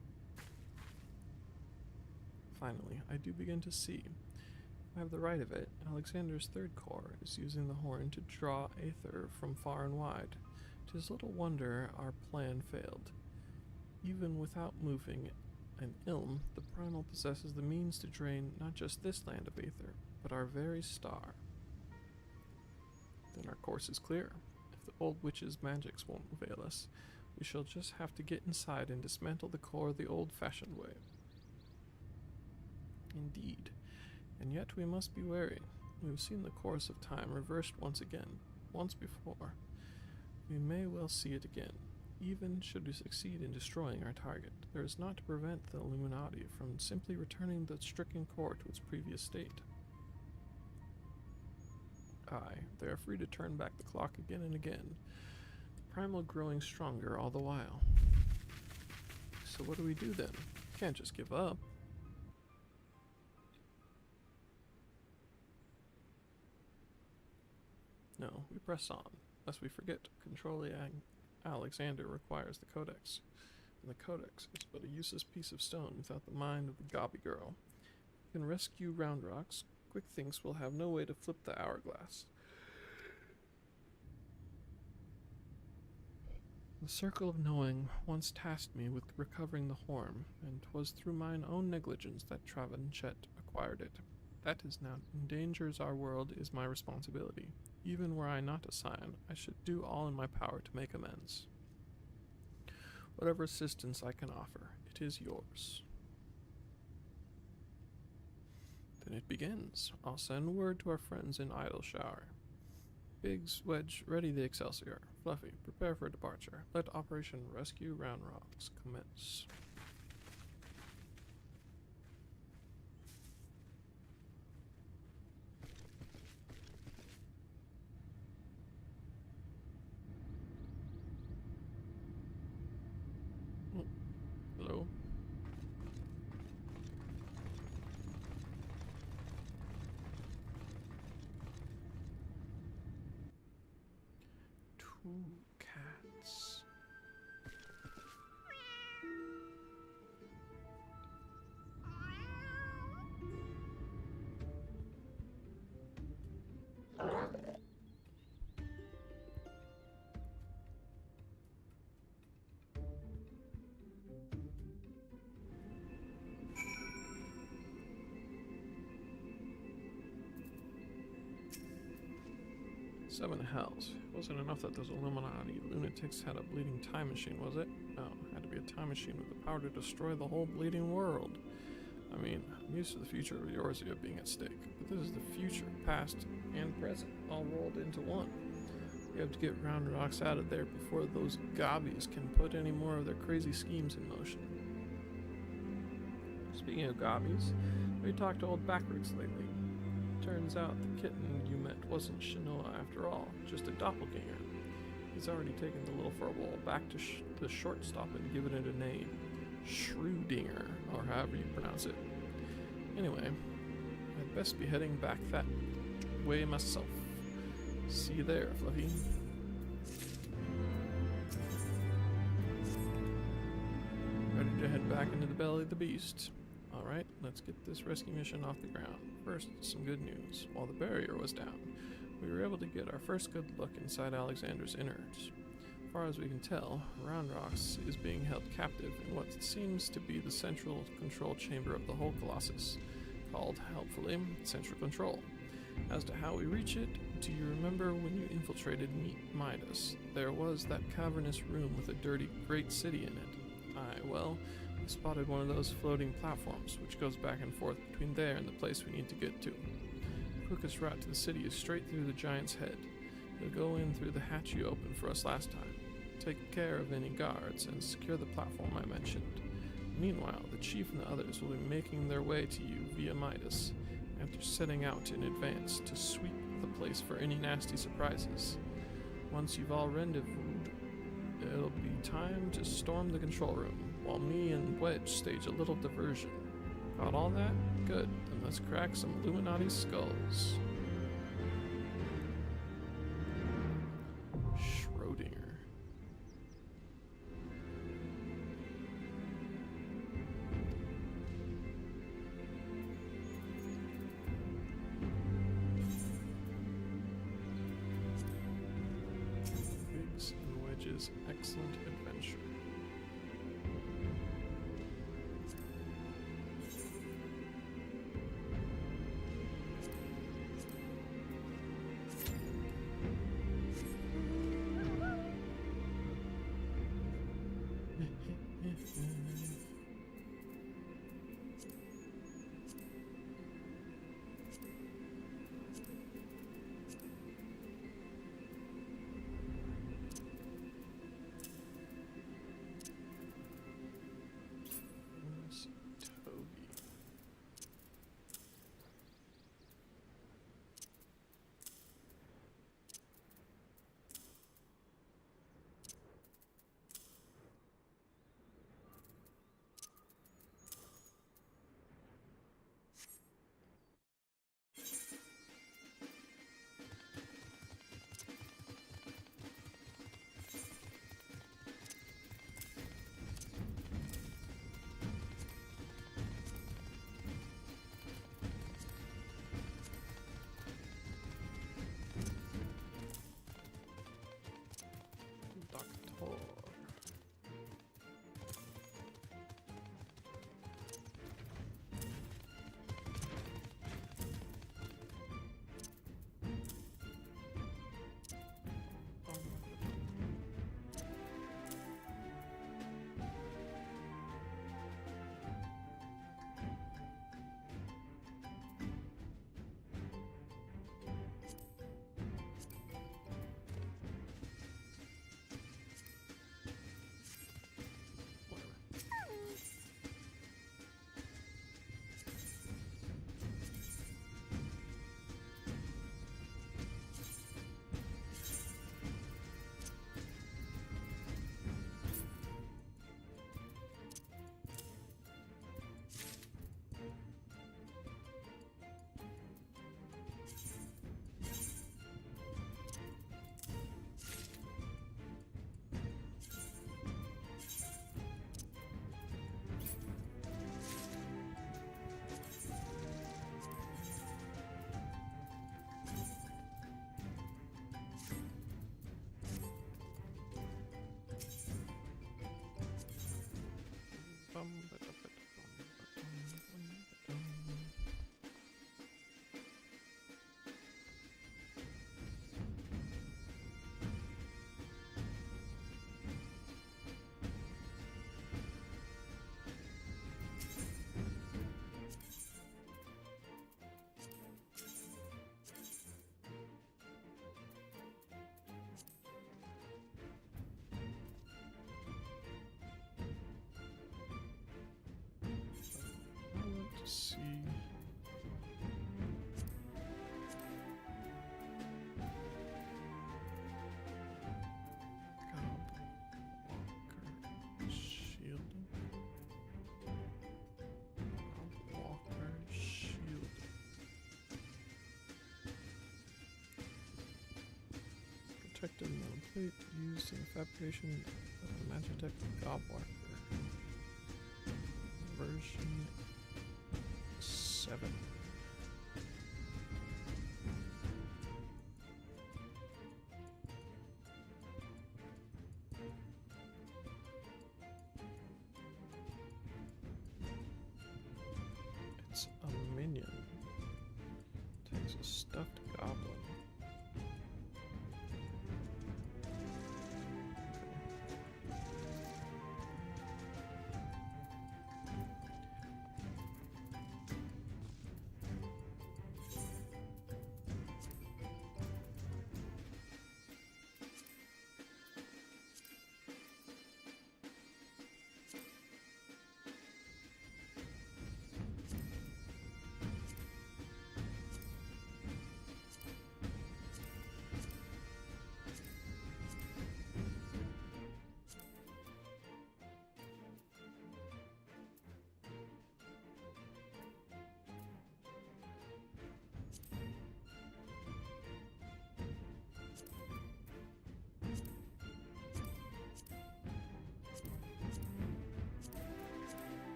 Speaker 1: Finally, I do begin to see. If I have the right of it, Alexander's third corps is using the horn to draw aether from far and wide. 'Tis little wonder our plan failed. Even without moving an ilm, the Primal possesses the means to drain not just this land of Aether, but our very star. Then our course is clear. If the old witch's magics won't avail us, we shall just have to get inside and dismantle the core the old-fashioned way. Indeed. And yet we must be wary. We've seen the course of time reversed once before. We may well see it again. Even should we succeed in destroying our target, there is naught to prevent the Illuminati from simply returning the stricken core to its previous state. Aye, they are free to turn back the clock again and again, the Primal growing stronger all the while. So what do we do then? Can't just give up. No, we press on, lest we forget controlling Alexander requires the Codex, and the Codex is but a useless piece of stone without the mind of the Gobby girl. We can rescue Round Rocks. Quick thinks we'll have no way to flip the hourglass. The Circle of Knowing once tasked me with recovering the horn, and 'twas through mine own negligence that Travanchette acquired it. That is now endangers our world is my responsibility. Even were I not a scion, I should do all in my power to make amends. Whatever assistance I can offer, it is yours. Then it begins. I'll send word to our friends in Idleshower. Biggs, Wedge, ready the Excelsior. Fluffy, prepare for departure. Let Operation Rescue Round Rocks commence. Hello? Two cats. Seven hells. It wasn't enough that those Illuminati lunatics had a bleeding time machine, was it? No, it had to be a time machine with the power to destroy the whole bleeding world. I mean, I'm used to the future of Eorzea being at stake, but this is the future, past, and present, all rolled into one. We have to get Round Rocks out of there before those gobbies can put any more of their crazy schemes in motion. Speaking of gobbies, we talked to old Backroots lately. Turns out the kitten you met wasn't Shinoa after all, just a doppelganger. He's already taken the little furball back to the shortstop and given it a name. Schrödinger, or however you pronounce it. Anyway, I'd best be heading back that way myself. See you there, Fluffy. Ready to head back into the belly of the beast. Alright, let's get this rescue mission off the ground. First, some good news. While the barrier was down, we were able to get our first good look inside Alexander's innards. As far as we can tell, Round Rocks is being held captive in what seems to be the central control chamber of the whole Colossus, called, helpfully, Central Control. As to how we reach it, do you remember when you infiltrated Midas? There was that cavernous room with a dirty great city in it. Aye, well, we spotted one of those floating platforms, which goes back and forth between there and the place we need to get to. The quickest route to the city is straight through the giant's head. You'll go in through the hatch you opened for us last time. Take care of any guards and secure the platform I mentioned. Meanwhile, the chief and the others will be making their way to you via Midas, after setting out in advance to sweep the place for any nasty surprises. Once you've all rendezvoused, it'll be time to storm the control room, while me and Wedge stage a little diversion. Got all that? Good, then let's crack some Illuminati skulls. Schrödinger. Biggs and Wedge's excellent adventure. Protective metal plate used in the fabrication of the Magitech Gobwalker. Version 7. It's a minion. Takes a stuffed goblin.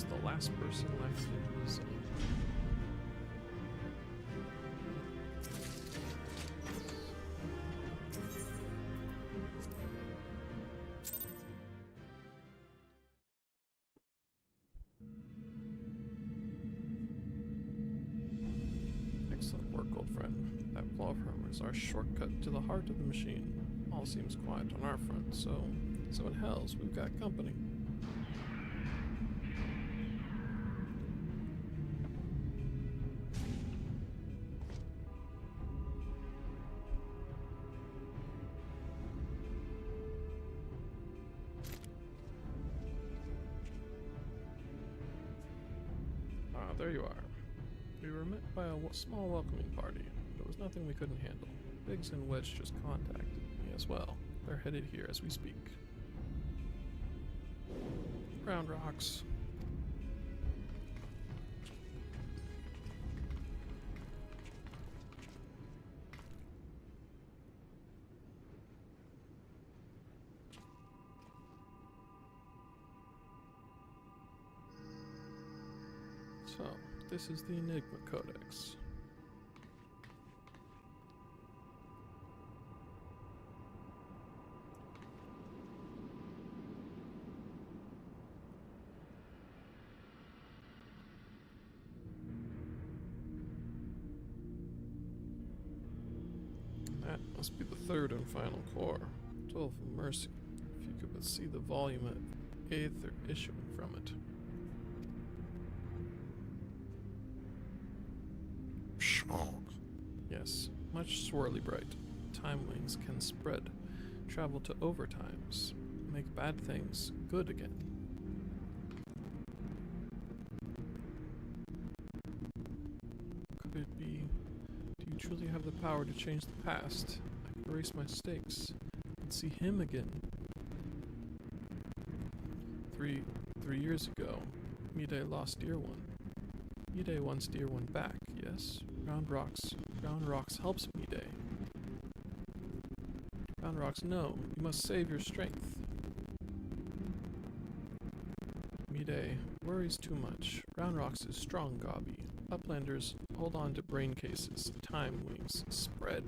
Speaker 1: the last person left in the zone. Excellent work, old friend. That platform is our shortcut to the heart of the machine. All seems quiet on our front, so in Hells, we've got company. Ah, there you are. We were met by a small welcoming party. There was nothing we couldn't handle. Biggs and Wedge just contacted me as well. They're headed here as we speak. Round rocks. So, this is the Enigma Codex. That must be the third and final core. 12 of Mercy. If you could but see the volume of aether issuing from it.
Speaker 4: Smog.
Speaker 1: Yes, much swirly bright. Time wings can spread, travel to overtimes, make bad things good again. Could it be? Do you truly have the power to change the past? I could erase my mistakes and see him again. Three years ago, Mide lost Dear One. Mide wants Dear One back, yes? Round Rocks helps Mide. Round Rocks, no, you must save your strength. Mide worries too much. Round Rocks is strong, Gobby. Uplanders, hold on to brain cases. Time wings spread.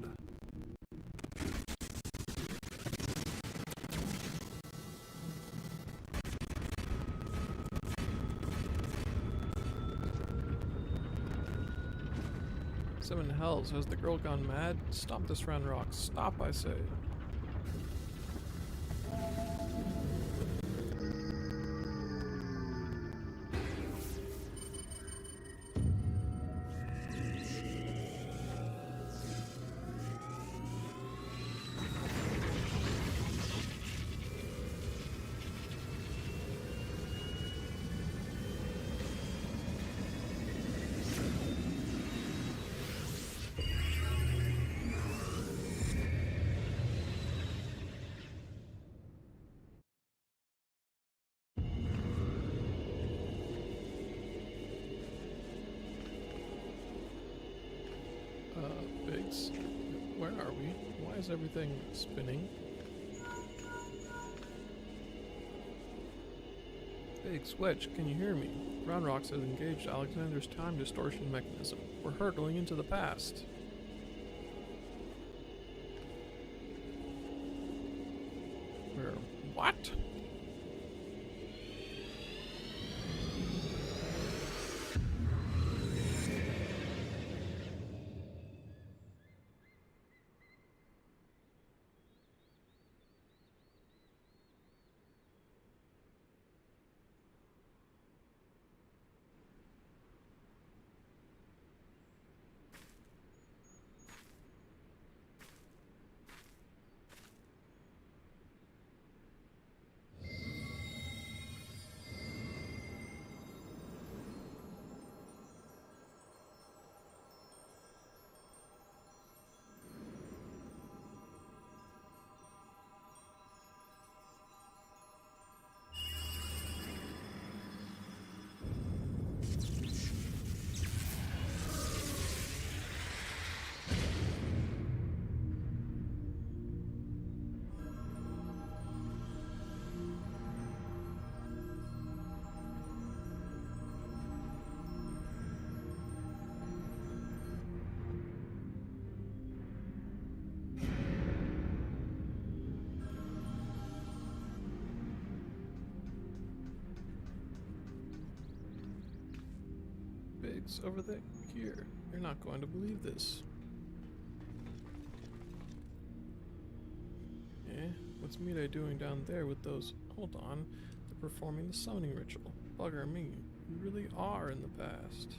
Speaker 1: Seven hells, has the girl gone mad? Stop this, Round Rocks. Stop, I say. Biggs, where are we? Why is everything spinning? Biggs, Wedge, can you hear me? Round Rocks has engaged Alexander's time distortion mechanism. We're hurtling into the past. Where? What? It's over there. Here. You're not going to believe this. Eh? What's Mide doing down there with those... Hold on. They're performing the summoning ritual. Bugger me. We really are in the past.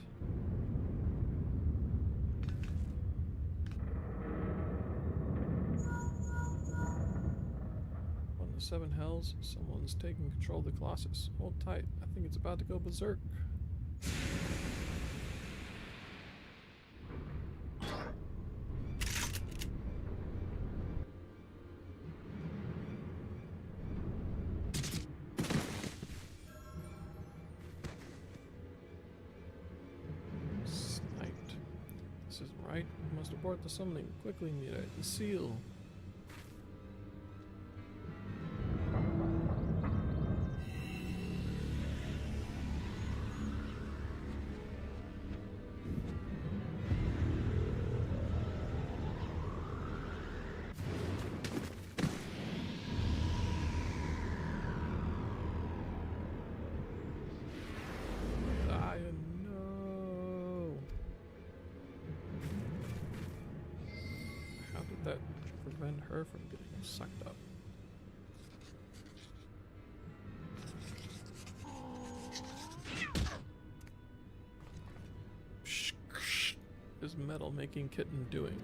Speaker 1: On the Seven Hells, someone's taking control of the Colossus. Hold tight. I think it's about to go berserk. Sniped. This isn't right. We must abort the summoning. Quickly, Mide. The seal. No. How did that prevent her from getting sucked up? Is metal making kitten doing?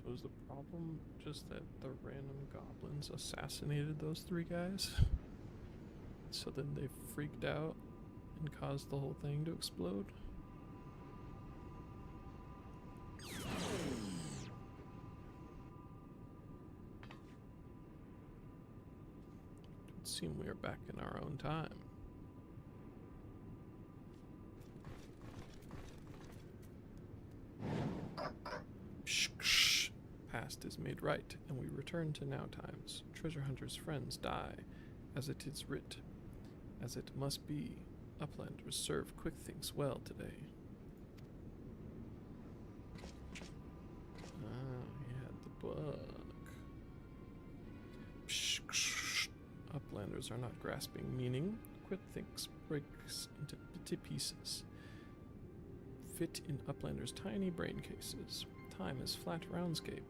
Speaker 1: So is the problem just that the random goblins assassinated those three guys? So then they freaked out and caused the whole thing to explode? It would seem we are back in our own time. Past is made right, and we return to now times. Treasure hunters' friends die, as it is writ, as it must be. Uplanders serve quick things well today. Ah, he had the book. Uplanders are not grasping meaning. Quick things breaks into pieces. Fit in Uplanders' tiny brain cases. Time is flat roundscape.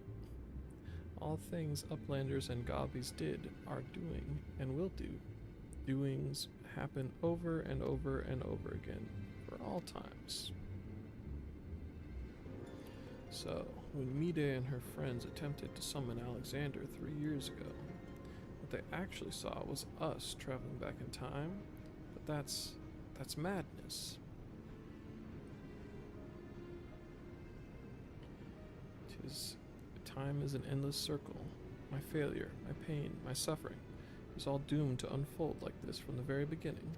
Speaker 1: All things Uplanders and Gobbies did, are doing, and will do. Doings happen over and over and over again, for all times. So, when Mide and her friends attempted to summon Alexander 3 years ago, what they actually saw was us traveling back in time, but that's madness. Time is an endless circle. My failure, my pain, my suffering is all doomed to unfold like this from the very beginning.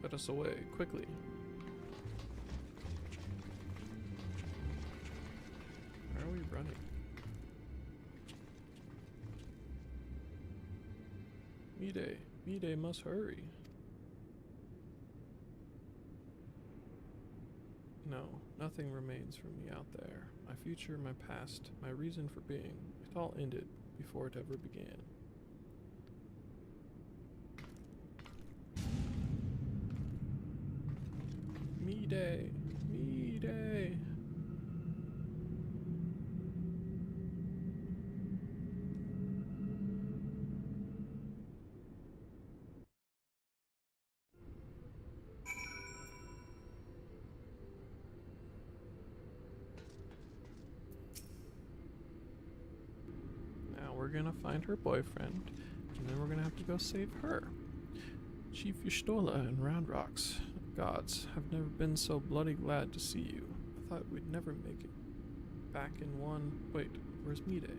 Speaker 1: Let us away, quickly. Where are we running? Mide must hurry. Nothing remains for me out there. My future, my past, my reason for being. It all ended before it ever began. Me day. Me day. Now we're gonna find her boyfriend, and then we're gonna have to go save her. Chief Yustola and Round Rocks. Gods, I've never been so bloody glad to see you. I thought we'd never make it back in one. Wait, where's Mide?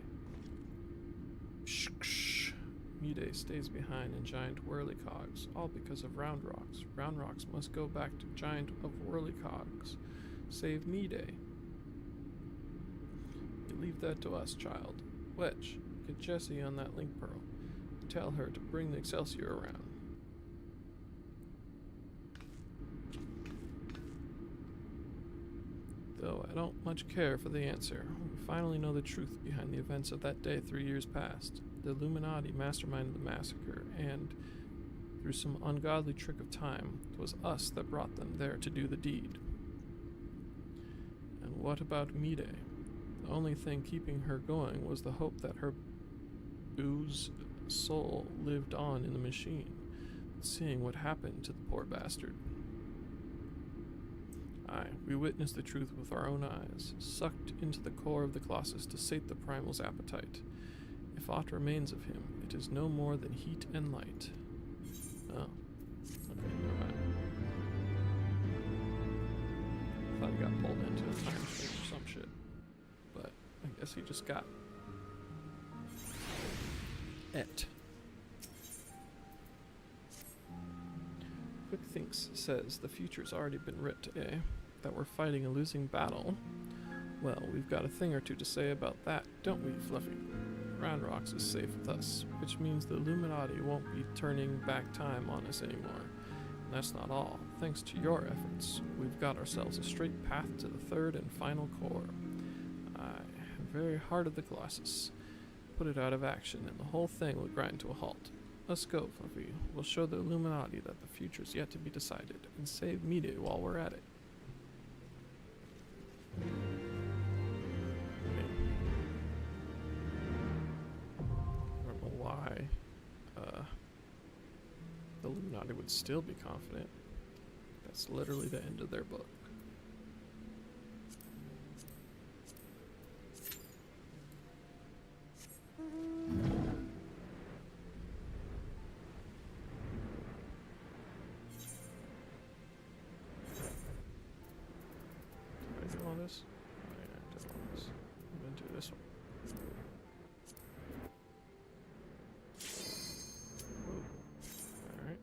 Speaker 1: Shh. Mide stays behind in giant whirlycogs, all because of Round Rocks. Round Rocks must go back to giant of whirlycogs. Save Mide. You leave that to us, child. Wedge, get Jessie on that link pearl. Tell her to bring the Excelsior around. Though I don't much care for the answer. We finally know the truth behind the events of that day 3 years past. The Illuminati masterminded the massacre, and through some ungodly trick of time, it was us that brought them there to do the deed. And what about Mide? The only thing keeping her going was the hope that her booze soul lived on in the machine, seeing what happened to the poor bastard. Aye, we witnessed the truth with our own eyes, sucked into the core of the Colossus to sate the primal's appetite. If aught remains of him, it is no more than heat and light. Oh. Okay, never mind. I thought he got pulled into a time stream or some shit. But I guess he just got it. Quick Thinks says the future's already been writ, eh? That we're fighting a losing battle. Well, we've got a thing or two to say about that, don't we, Fluffy? Round Rocks is safe with us, which means the Illuminati won't be turning back time on us anymore. And that's not all. Thanks to your efforts, we've got ourselves a straight path to the third and final core. Aye, very heart of the Colossus. Put it out of action, and the whole thing will grind to a halt. Let's go, Fluffy. We'll show the Illuminati that the future's yet to be decided, and save Mide while we're at it. I don't know why the Illuminati would still be confident. That's literally the end of their book. This? Oh yeah, I did all this. I'm gonna do this one. Alright.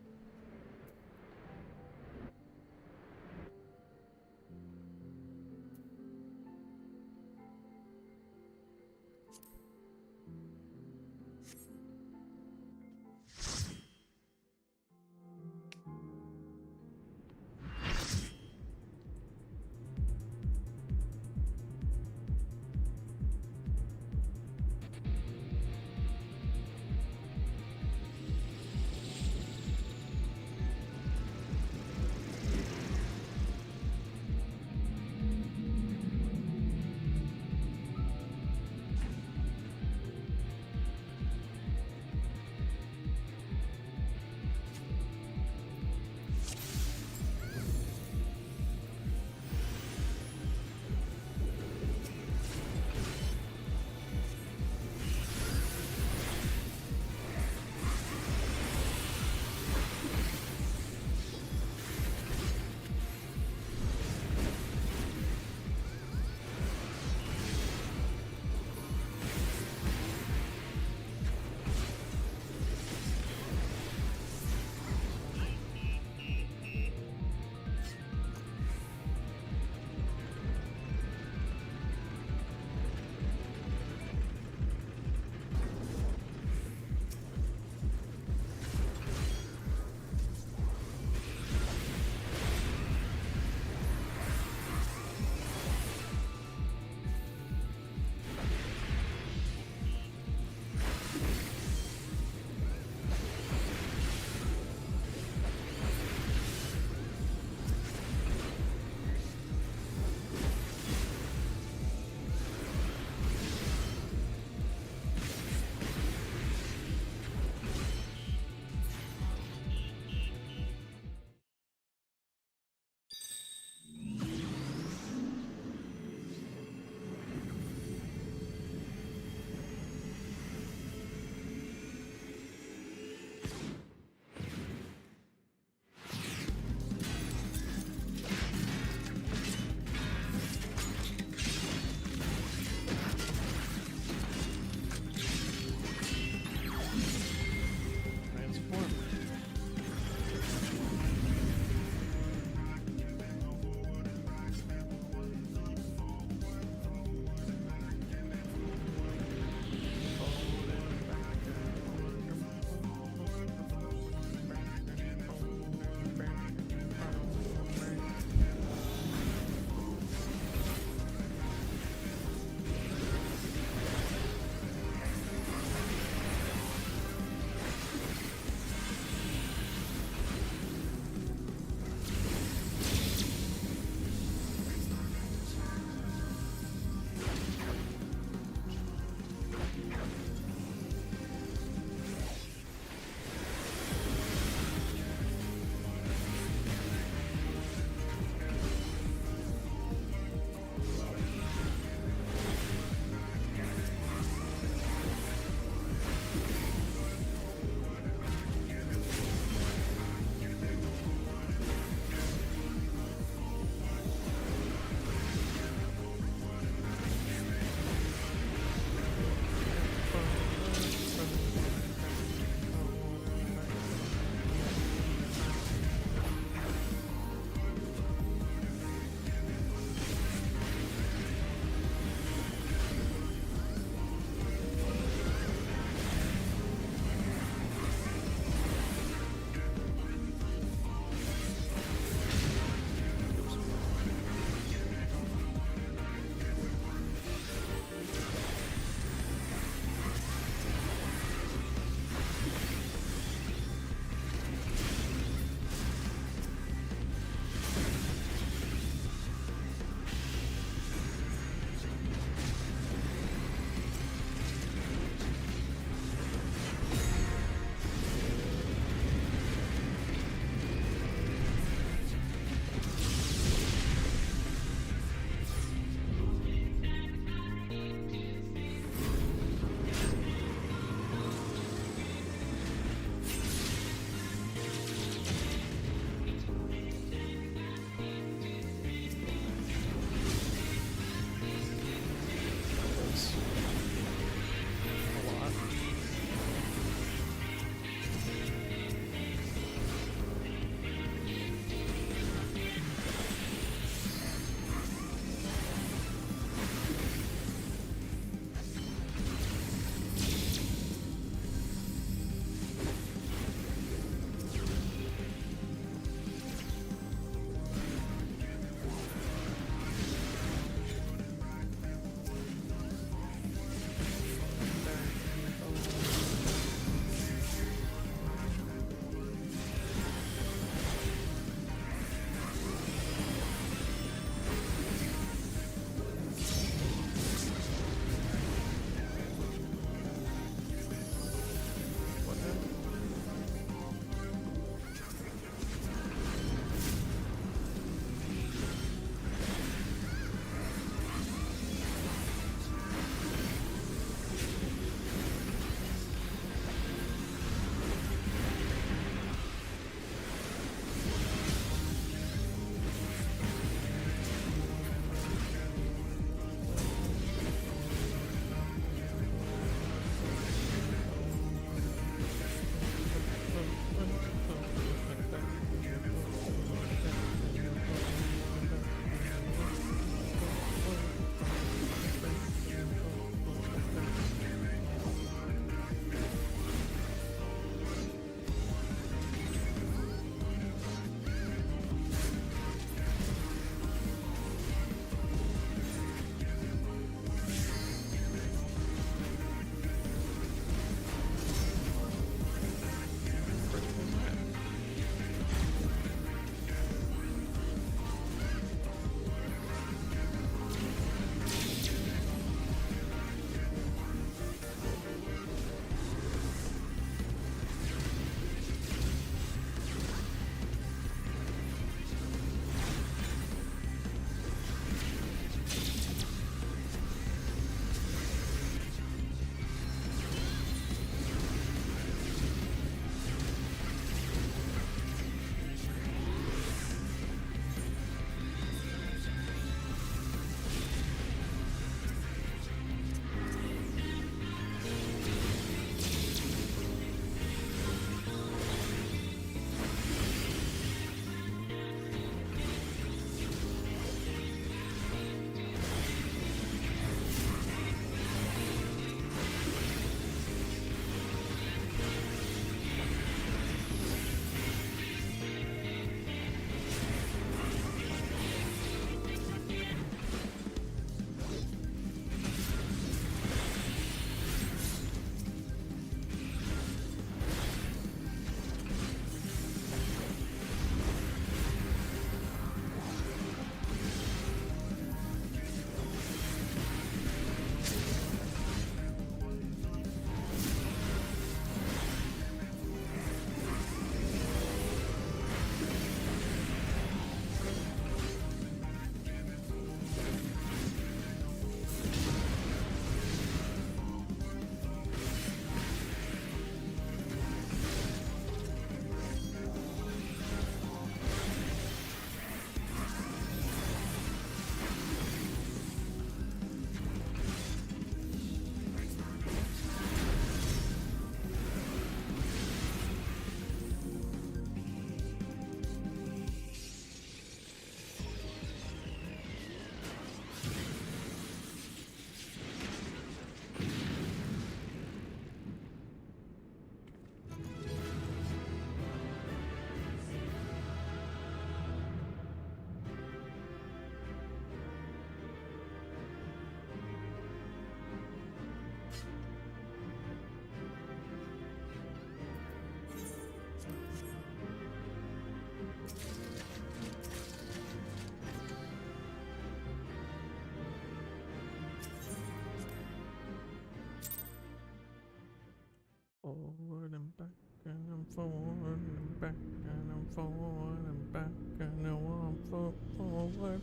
Speaker 1: forward and back, and I'm forward and back, and now I'm forward.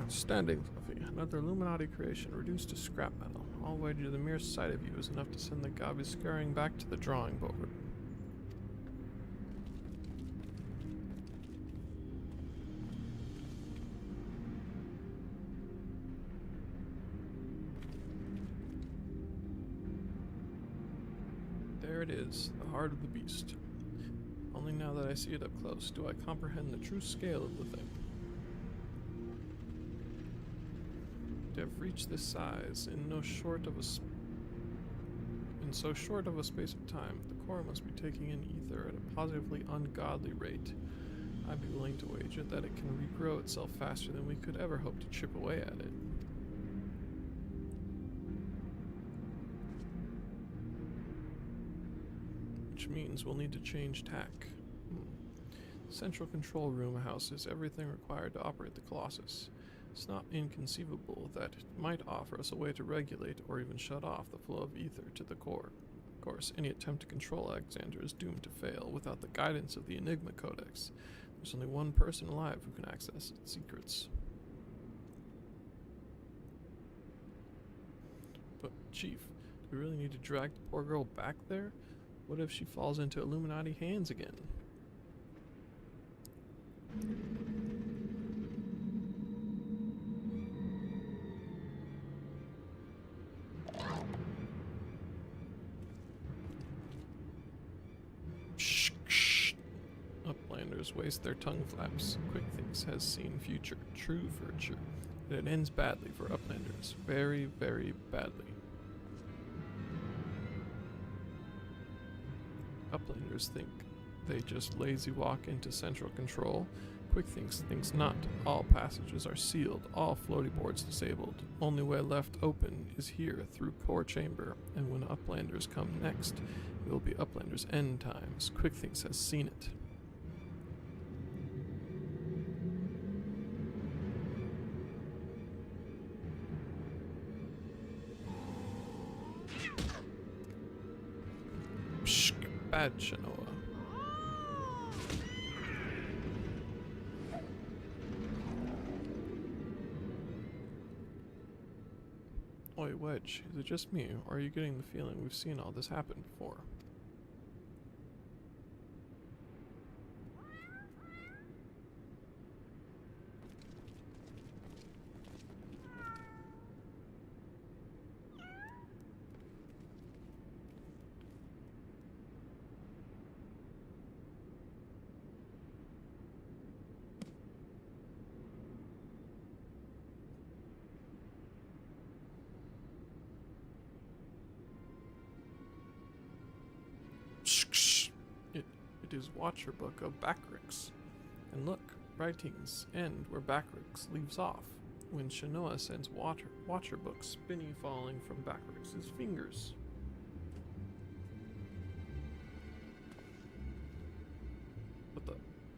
Speaker 1: Outstanding, Fluffy. Another Illuminati creation reduced to scrap metal. I'll wager the mere sight of you is enough to send the Gabi scurrying back to the drawing board. There it is, the heart of the beast. Only now that I see it up close do I comprehend the true scale of the thing. To have reached this size in so short of a space of time, the core must be taking in ether at a positively ungodly rate. I'd be willing to wager that it can regrow itself faster than we could ever hope to chip away at it. Which means we'll need to change tack. The central control room houses everything required to operate the Colossus. It's not inconceivable that it might offer us a way to regulate or even shut off the flow of ether to the core. Of course, any attempt to control Alexander is doomed to fail without the guidance of the Enigma Codex. There's only one person alive who can access its secrets. But, Chief, do we really need to drag the poor girl back there? What if she falls into Illuminati hands again? Uplanders waste their tongue flaps. Quick Thinks has seen future, true virtue. And it ends badly for Uplanders. Very, very badly. Uplanders think they just lazy walk into central control. Quick thinks not. All passages are sealed, all floaty boards disabled. Only way left open is here through core chamber, and when Uplanders come next, it will be Uplanders' end times. Quick Thinks has seen it. Psh, bad Shanoa. Oi, Wedge, is it just me, or are you getting the feeling we've seen all this happen before? It is Watcher Book of Backrix. And look, writings end where Backrix leaves off, when Shanoa sends Watcher Book spinny falling from Backrix's fingers. What the?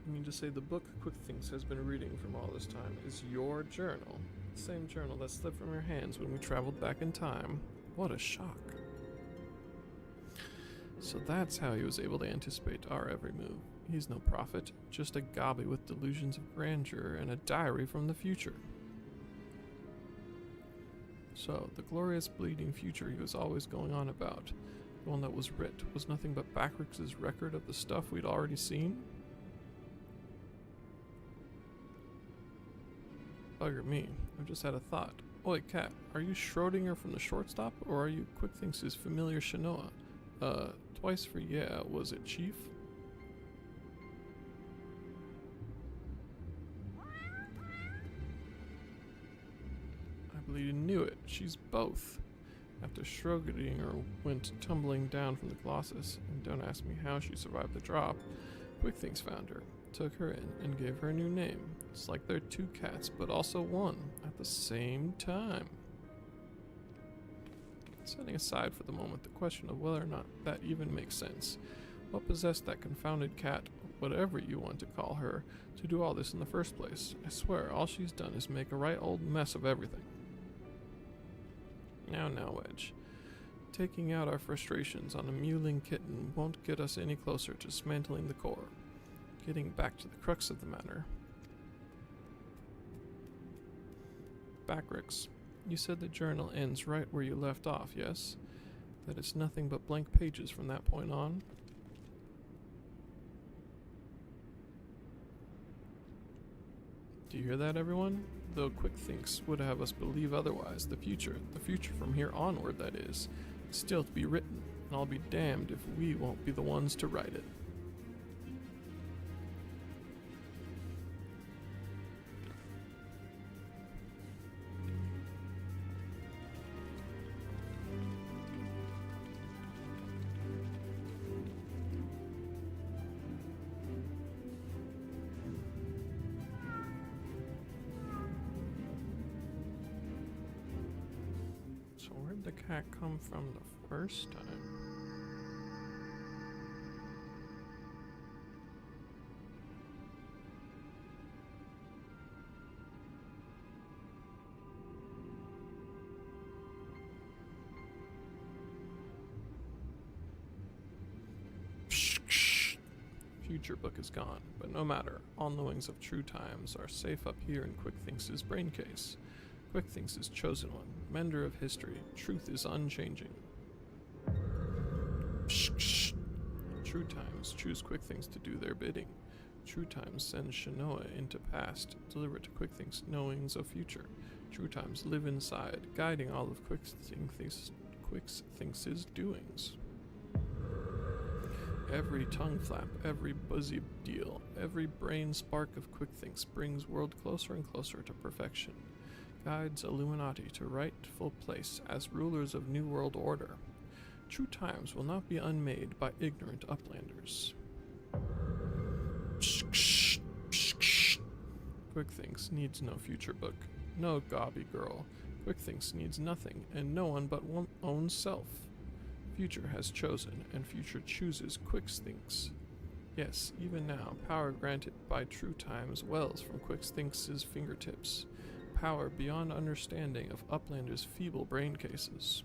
Speaker 1: You mean to say the book Quick Thinks has been reading from all this time is your journal? The same journal that slipped from your hands when we traveled back in time. What a shock. So that's how he was able to anticipate our every move. He's no prophet, just a gobby with delusions of grandeur and a diary from the future. So, the glorious bleeding future he was always going on about, the one that was writ, was nothing but Backrix's record of the stuff we'd already seen? Bugger me, I've just had a thought. Oi, Cat, are you Schrodinger from the shortstop, or are you Quick Thinks' familiar Shanoa? Twice for yeah, was it, Chief? I believe you knew it. She's both. After Schrodinger went tumbling down from the Colossus, and don't ask me how she survived the drop, Quick Thinks found her, took her in, and gave her a new name. It's like they're two cats, but also one, at the same time. Setting aside for the moment the question of whether or not that even makes sense, what possessed that confounded cat, whatever you want to call her, to do all this in the first place? I swear, all she's done is make a right old mess of everything. Now, Wedge. Taking out our frustrations on a mewling kitten won't get us any closer to dismantling the core. Getting back to the crux of the matter. Backricks, you said the journal ends right where you left off, yes? That it's nothing but blank pages from that point on? Do you hear that, everyone? Though Quick Thinks would have us believe otherwise, the future from here onward, that is still to be written, and I'll be damned if we won't be the ones to write it. So where'd the cat come from the first time? Future book is gone, but no matter. All knowings of true times are safe up here in Quickthinks' brain case. Quickthinks' chosen one, mender of history. Truth is unchanging. True times choose Quickthinks to do their bidding. True times send Shanoa into past, deliver to Quickthinks knowings of future. True times live inside, guiding all of Quickthinks' doings. Every tongue flap, every buzzy deal, every brain spark of Quickthinks brings world closer and closer to perfection. Guides Illuminati to rightful place as rulers of New World Order. True times will not be unmade by ignorant uplanders. Quickthinks needs no future book, no gobby girl. Quickthinks needs nothing, and no one but one's own self. Future has chosen, and future chooses Quickthinks. Yes, even now, power granted by true times wells from Quickthinks' fingertips. Power beyond understanding of Uplander's feeble brain cases.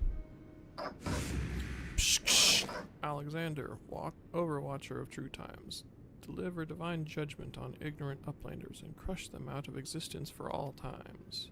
Speaker 1: Alexander, Overwatcher of True Times, deliver divine judgment on ignorant Uplanders and crush them out of existence for all times.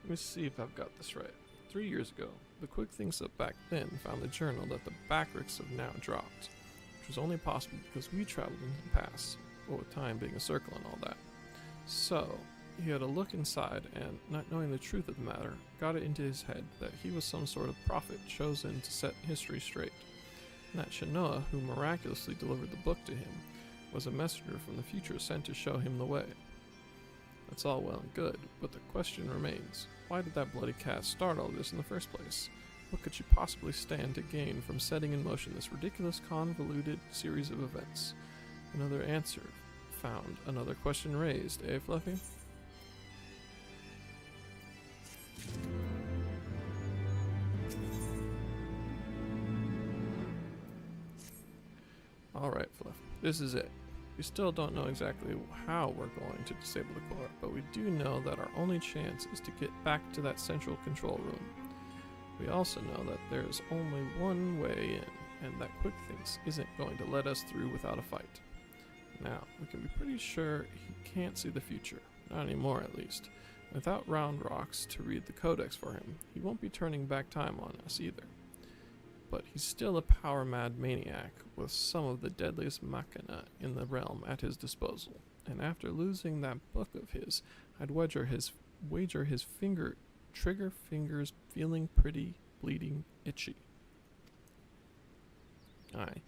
Speaker 1: Let me see if I've got this right. 3 years ago, the Quickthinks of back then found the journal that the Backricks have now dropped, which was only possible because we traveled into the past, well, with time being a circle and all that. So, he had a look inside and, not knowing the truth of the matter, got it into his head that he was some sort of prophet chosen to set history straight, and that Shanoa, who miraculously delivered the book to him, was a messenger from the future sent to show him the way. That's all well and good, but the question remains, why did that bloody cat start all this in the first place? What could she possibly stand to gain from setting in motion this ridiculous, convoluted series of events? Another answer found, another question raised, eh, Fluffy? Alright, Fluff, this is it. We still don't know exactly how we're going to disable the core, but we do know that our only chance is to get back to that central control room. We also know that there's only one way in, and that Quickthinks isn't going to let us through without a fight. Now, we can be pretty sure he can't see the future, not anymore at least. Without round rocks to read the codex for him, he won't be turning back time on us either. But he's still a power-mad maniac with some of the deadliest machina in the realm at his disposal. And after losing that book of his, I'd wager his trigger fingers feeling pretty bleeding itchy. Aye,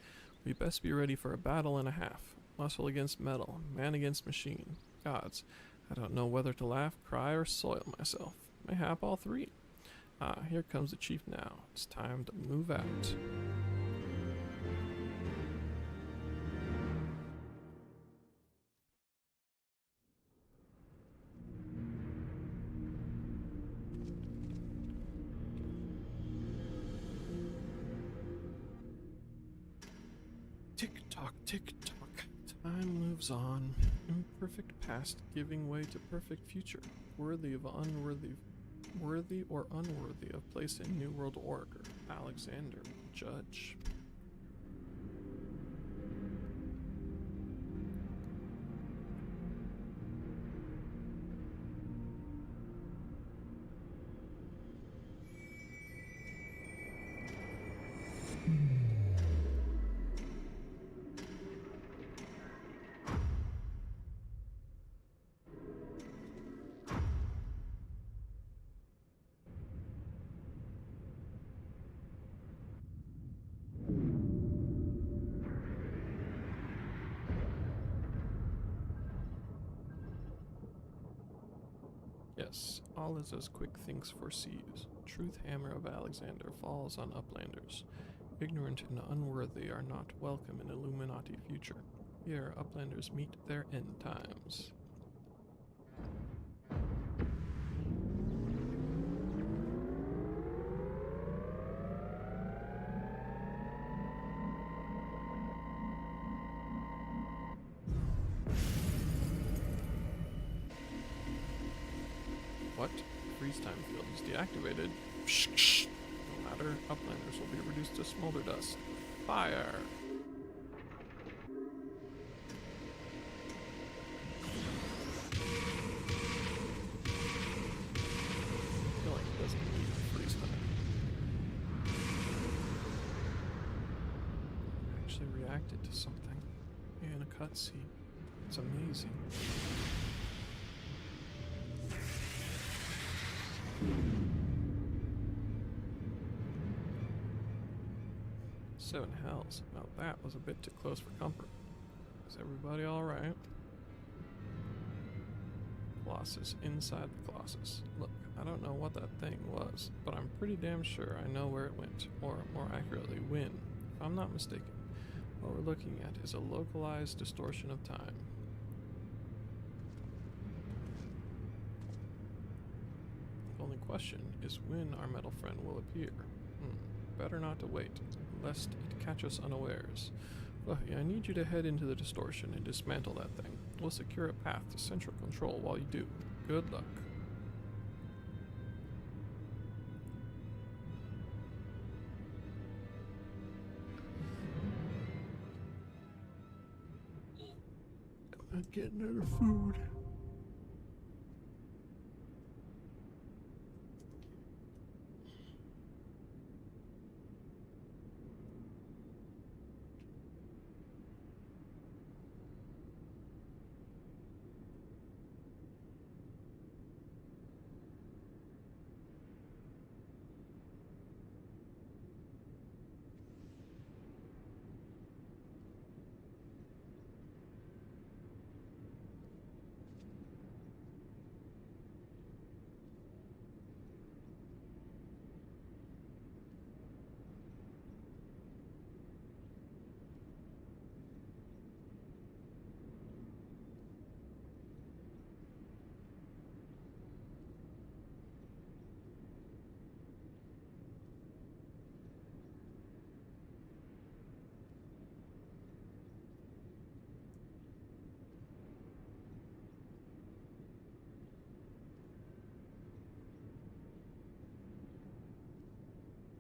Speaker 1: we best be ready for a battle and a half. Muscle against metal, man against machine. Gods, I don't know whether to laugh, cry, or soil myself. Mayhap all three. Ah, here comes the chief now. It's time to move out. Tick-tock, tick-tock. Time moves on. Imperfect past giving way to perfect future. Worthy or unworthy of place in New World Order. Alexander, judge. Yes, all is as quick thinks foresees. Truth hammer of Alexander falls on uplanders. Ignorant and unworthy are not welcome in Illuminati future. Here, uplanders meet their end times. What? Freeze time field is deactivated. No matter, uplanders will be reduced to smolder dust. Fire! I feel like it doesn't need freeze time. I actually reacted to something in a cutscene. It's amazing. Seven hells. Now that was a bit too close for comfort. Is everybody alright? Colossus inside the Colossus. Look, I don't know what that thing was, but I'm pretty damn sure I know where it went, or more accurately, when. If I'm not mistaken, what we're looking at is a localized distortion of time. The only question is when our metal friend will appear. Better not to wait, lest it catch us unawares. Fluffy, I need you to head into the distortion and dismantle that thing. We'll secure a path to central control while you do. Good luck. I'm not getting out of food.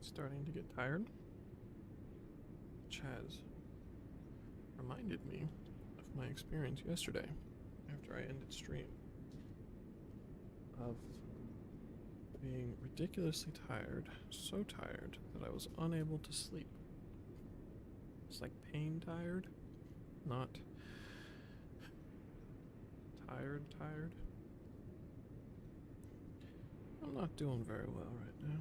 Speaker 1: Starting to get tired, which has reminded me of my experience yesterday after I ended stream of being ridiculously tired, so tired that I was unable to sleep. It's like pain tired, not tired. I'm not doing very well right now.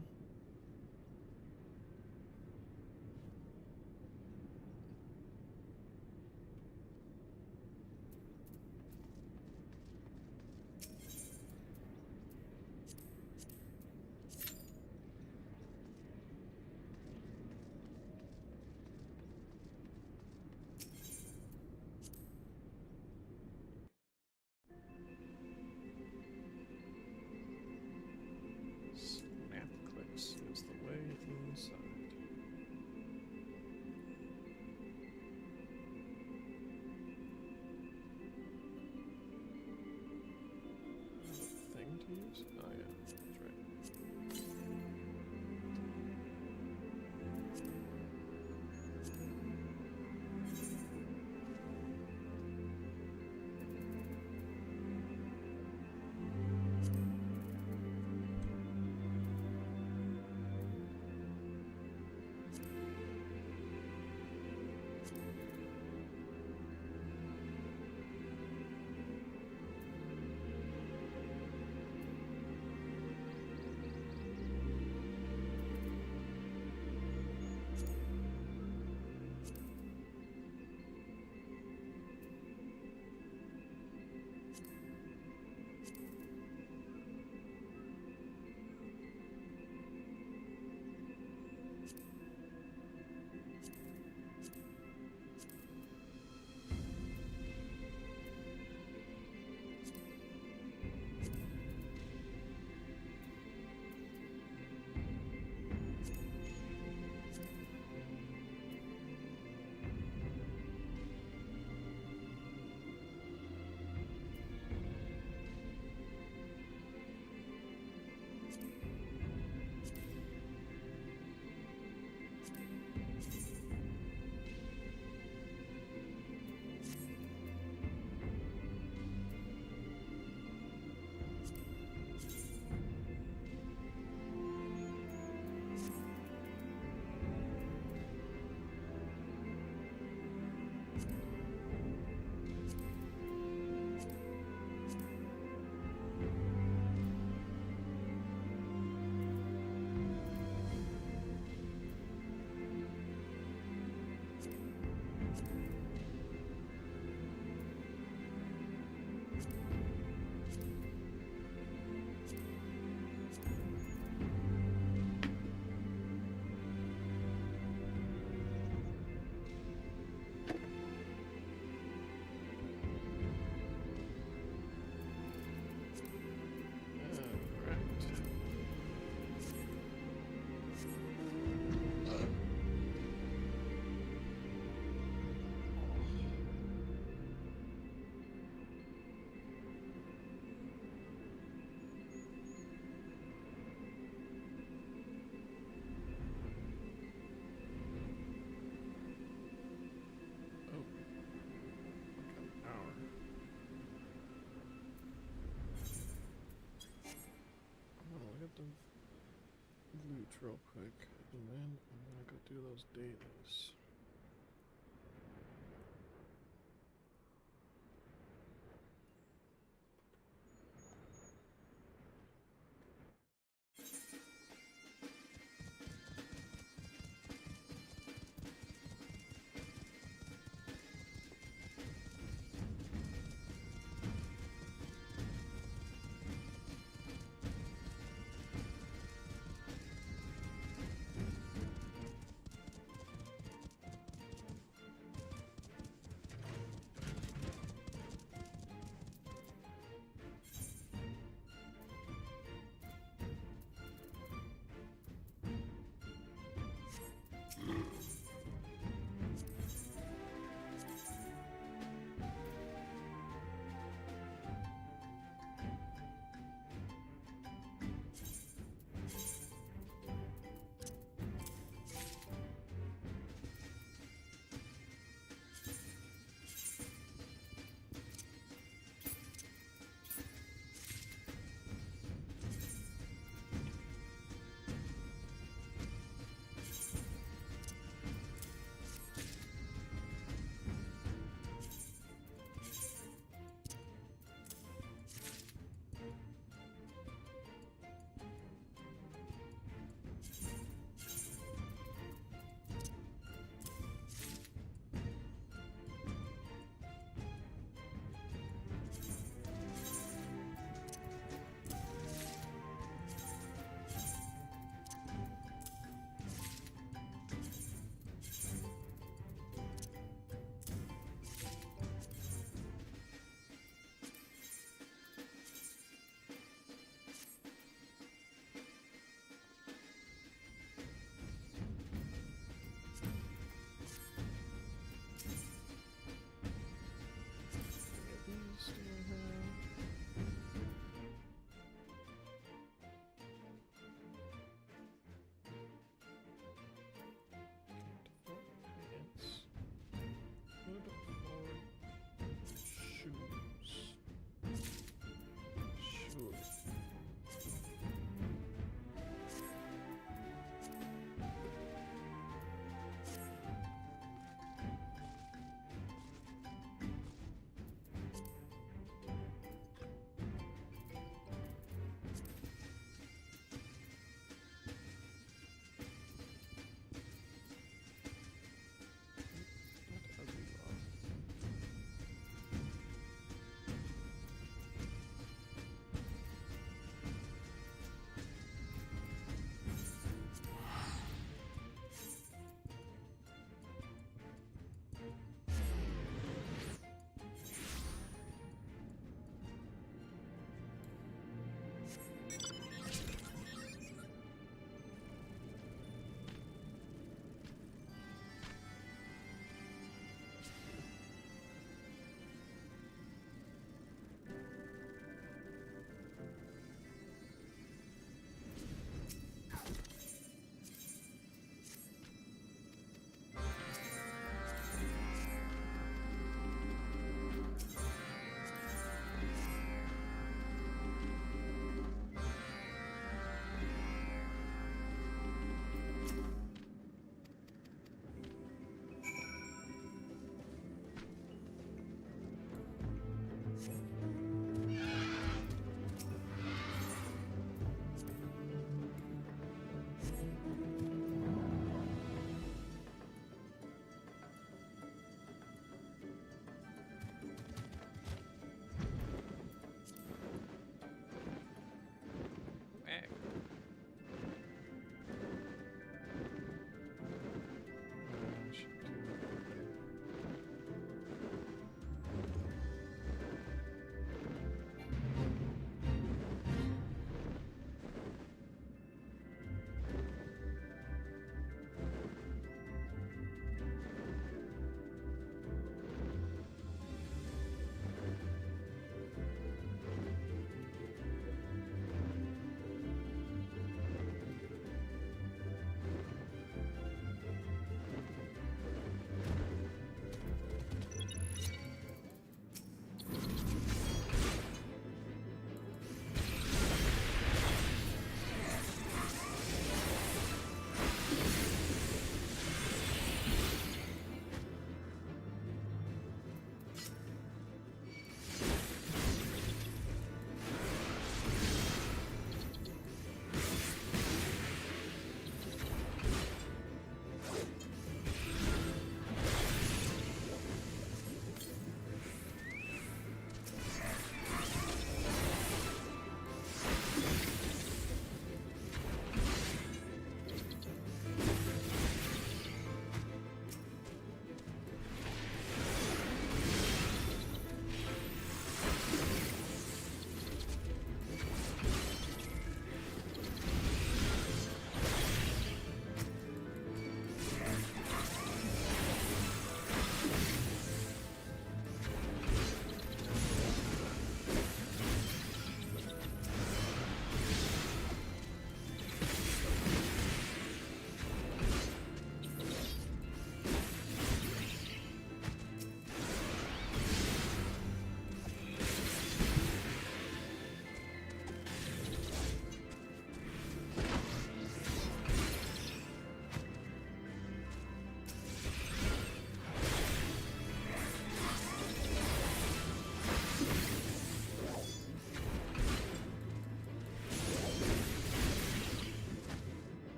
Speaker 1: real quick, and then I'm gonna go do those dailies.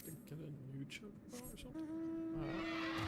Speaker 1: to get a new choke bar or something?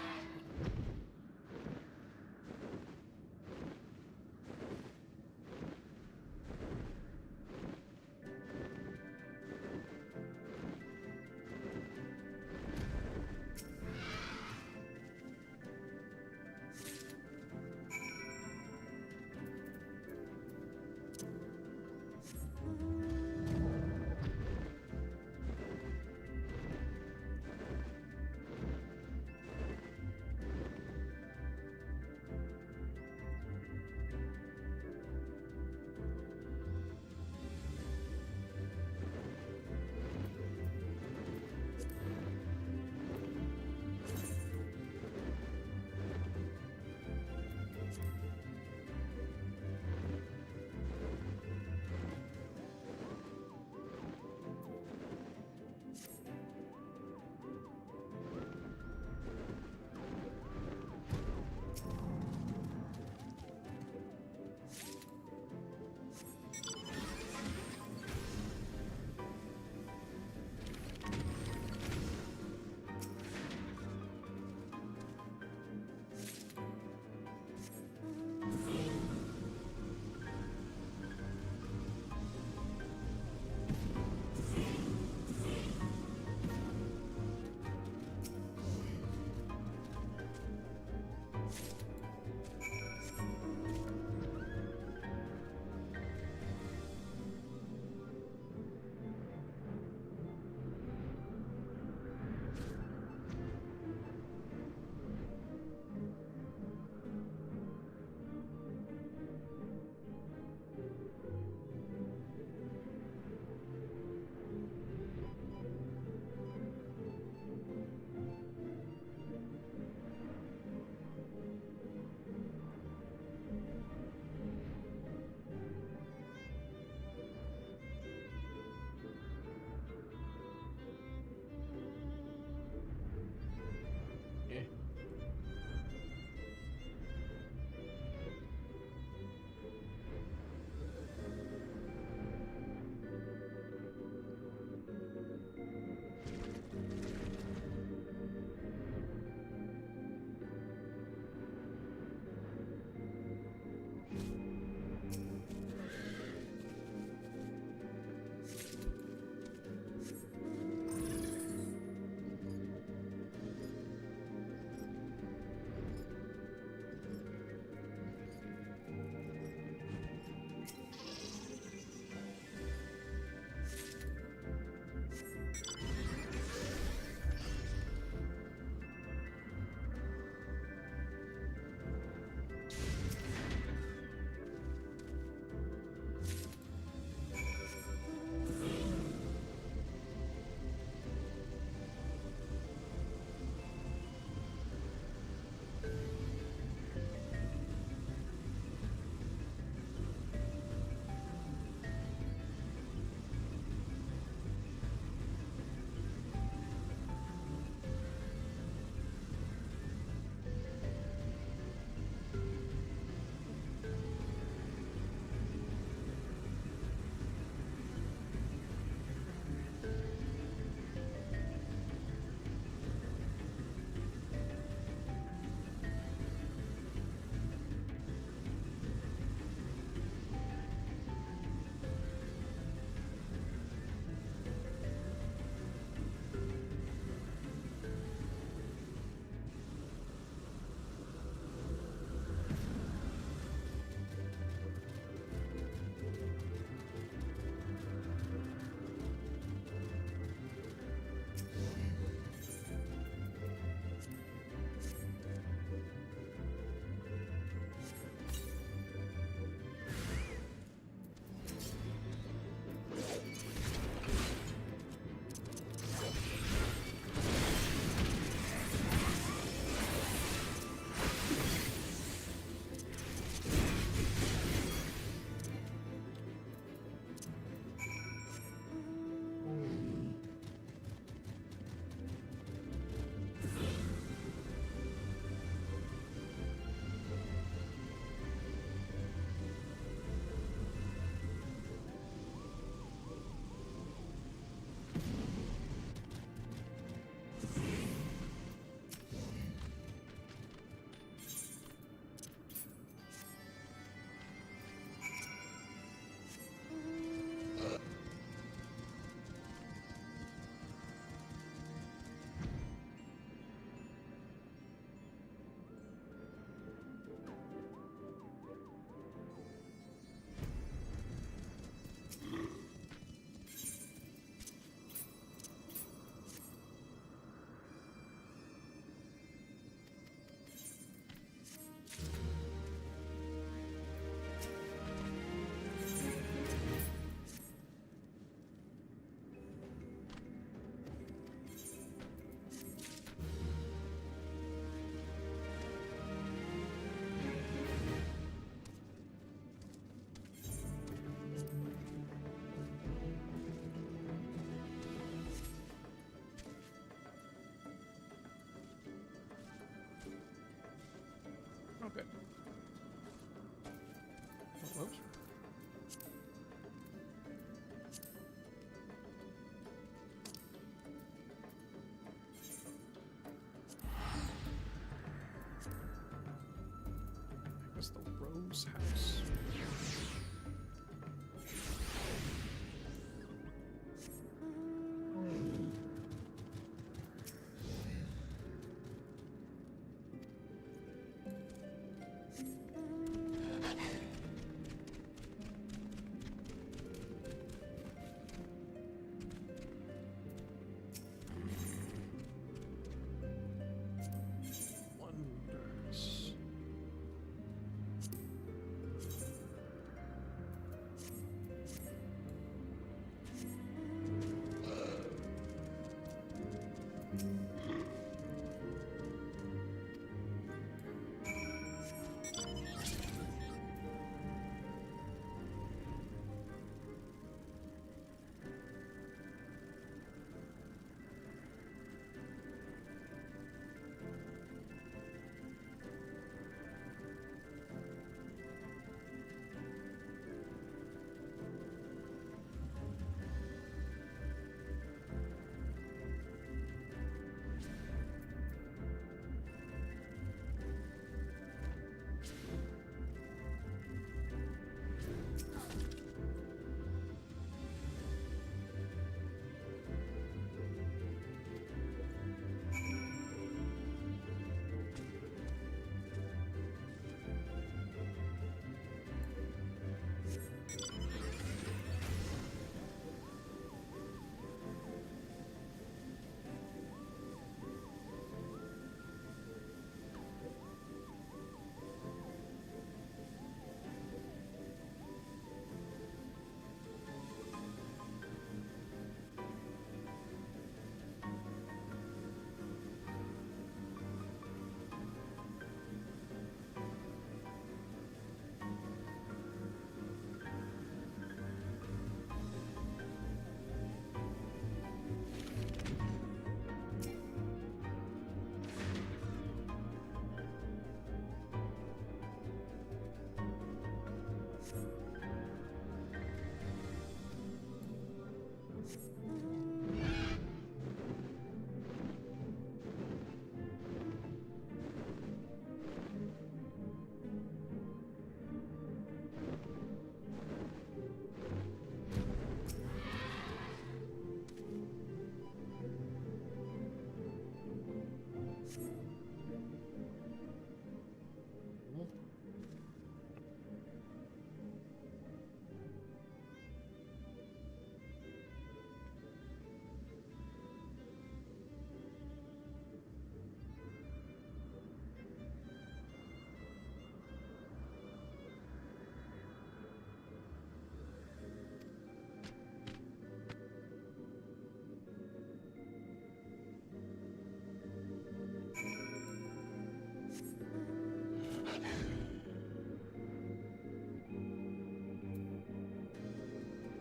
Speaker 1: Okay. Oh, whoops. I guess the Rose House. Wonders.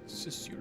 Speaker 1: Sicily.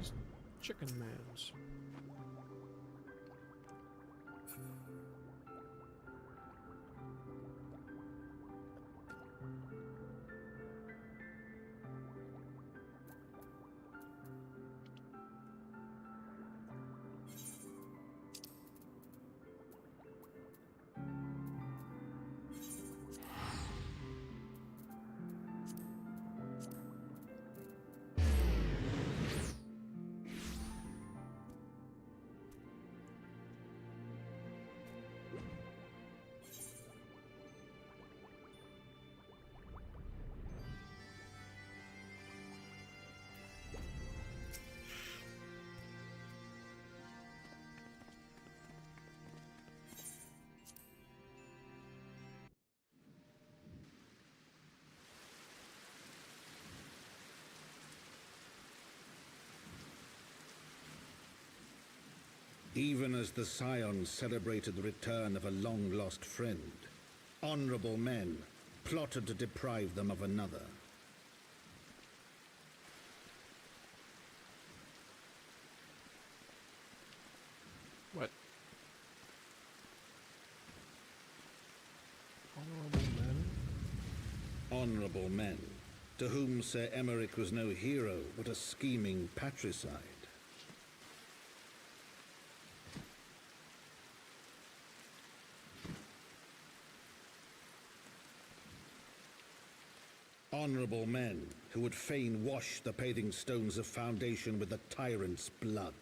Speaker 1: these chicken mans?
Speaker 8: Even as the Scions celebrated the return of a long-lost friend, honorable men plotted to deprive them of another.
Speaker 1: What? Honorable men?
Speaker 8: Honorable men, to whom Sir Emmerich was no hero, but a scheming patricide. Honorable men who would fain wash the paving stones of foundation with the tyrant's blood.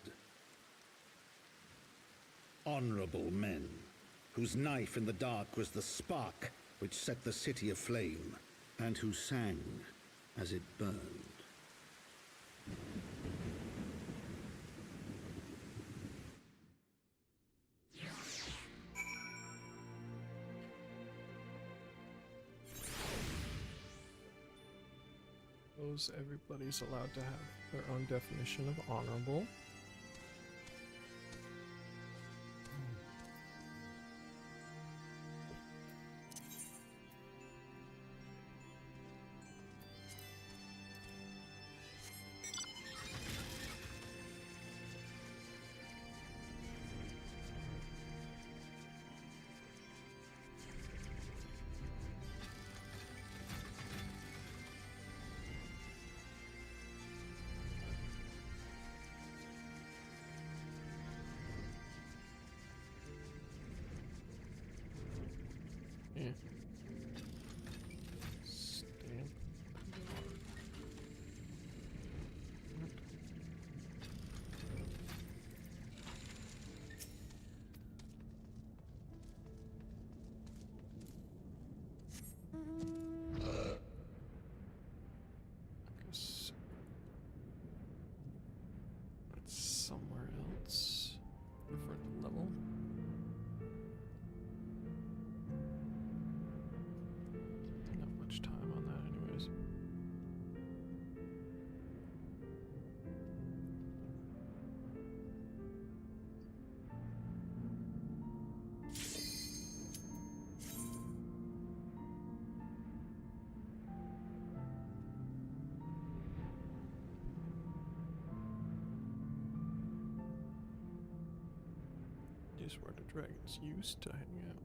Speaker 8: Honorable men whose knife in the dark was the spark which set the city aflame, and who sang as it burned.
Speaker 1: Suppose everybody's allowed to have their own definition of honorable. Yeah. Stamp. What? I guess it's somewhere else. Different level. Not much time on that anyways. These were the dragons used to hang out.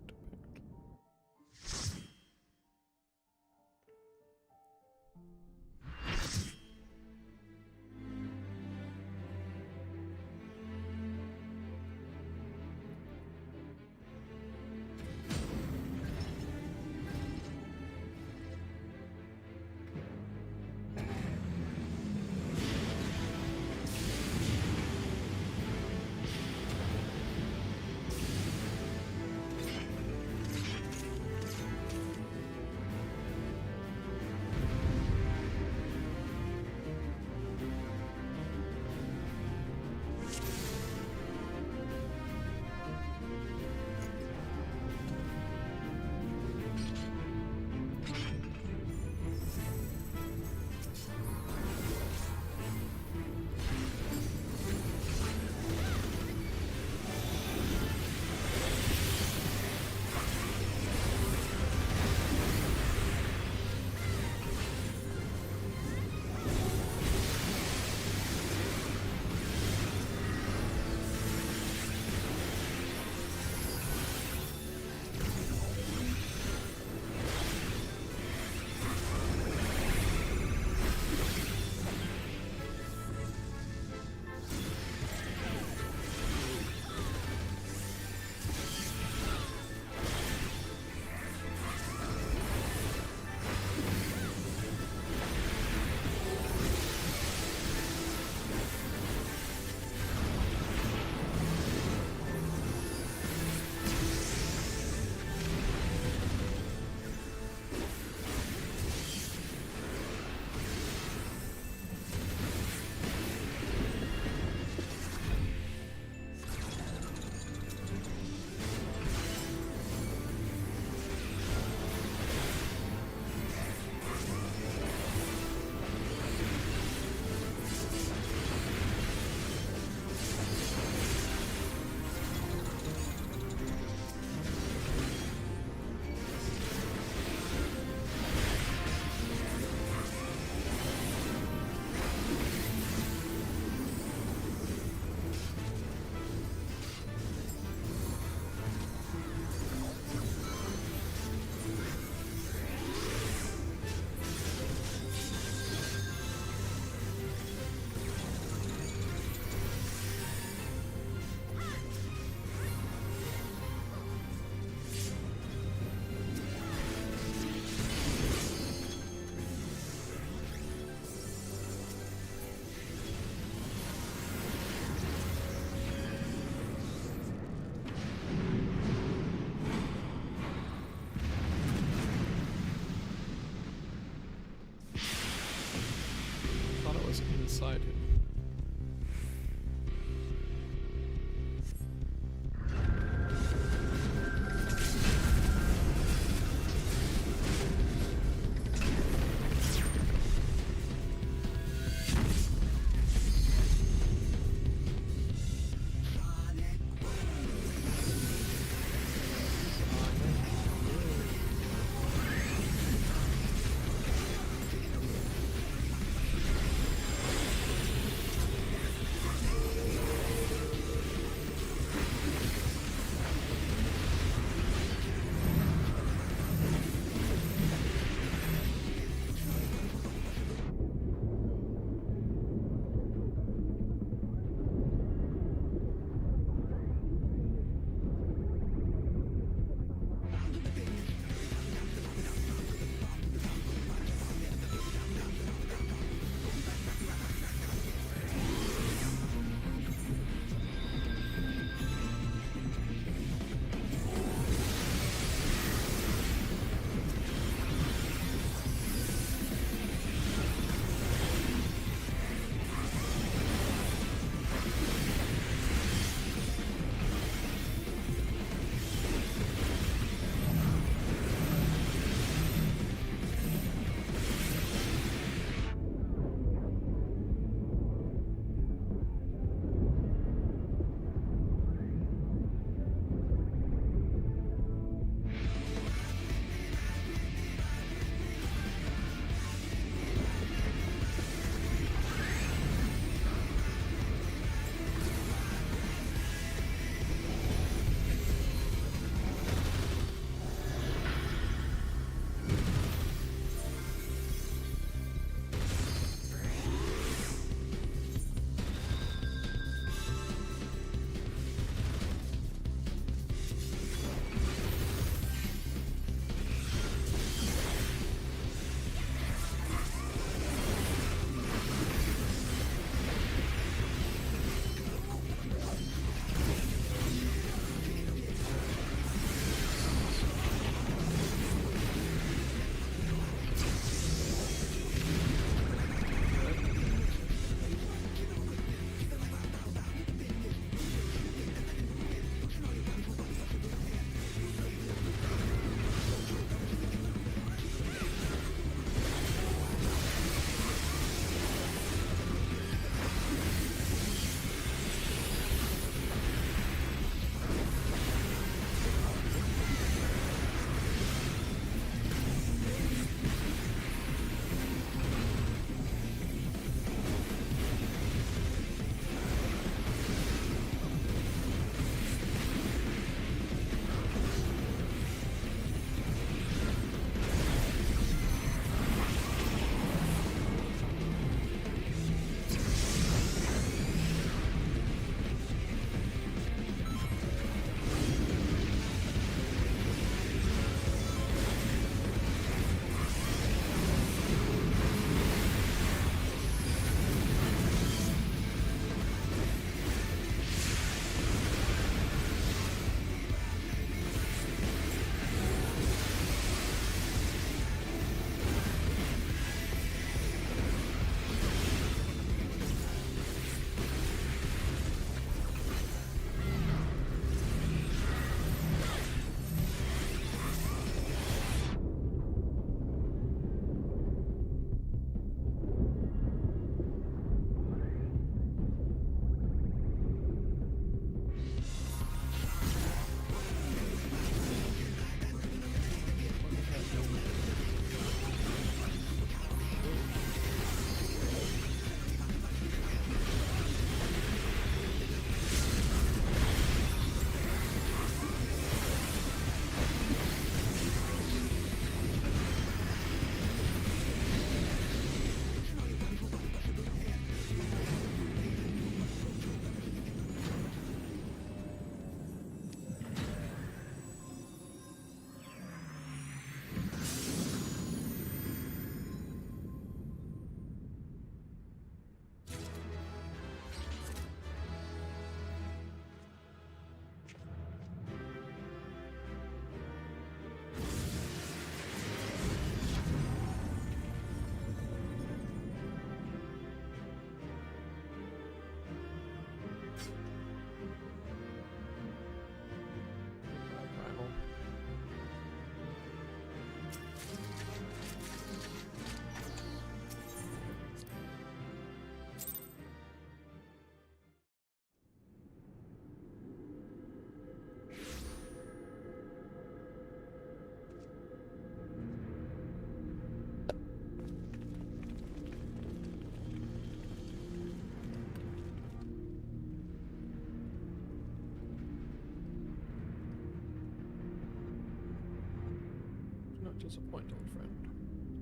Speaker 1: disappoint, old friend.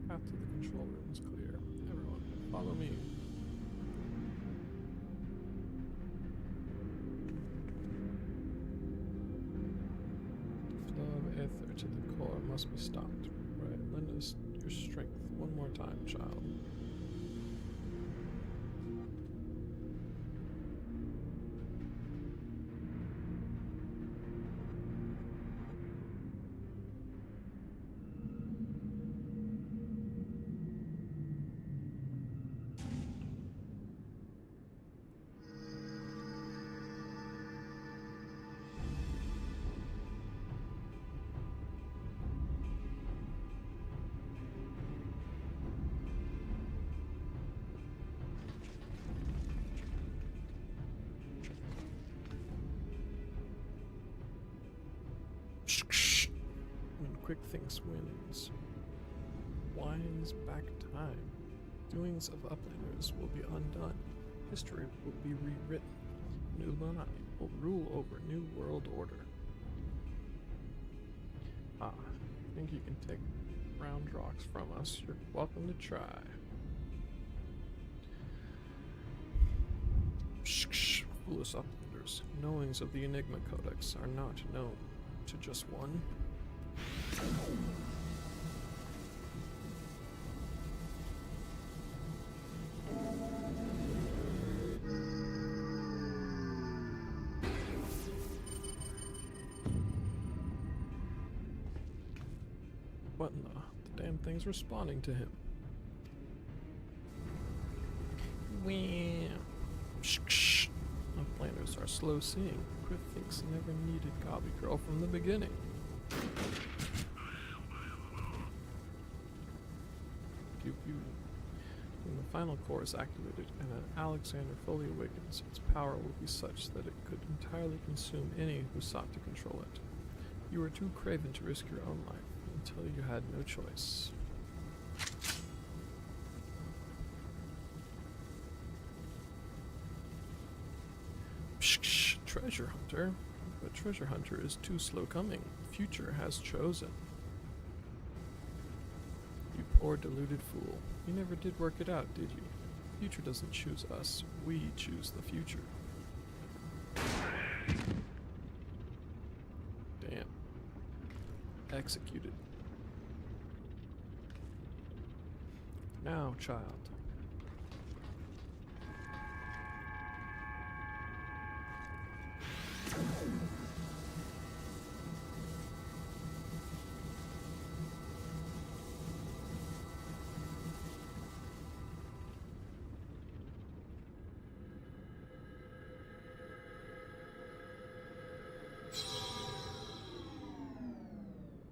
Speaker 1: Path to the control room is clear. Everyone, follow me. The flow of aether to the core must be stopped. Right, lend us your strength one more time, child. When quick thinks wins. Winds back time. Doings of Uplanders will be undone. History will be rewritten. New Illuminati will rule over New World Order. Think you can take round rocks from us? You're welcome to try. Foolish Uplanders. Knowings of the Enigma Codex are not known to just one. What in the damn thing's responding to him? Uplanders are slow seeing. Quick thinks never needed Gobby Girl from the beginning. Pew pew. When the final core is activated and an Alexander fully awakens, its power will be such that it could entirely consume any who sought to control it. You were too craven to risk your own life until you had no choice. Treasure Hunter? But Treasure Hunter is too slow coming. Future has chosen. You poor deluded fool. You never did work it out, did you? Future doesn't choose us. We choose the future. Damn. Executed. Now, child.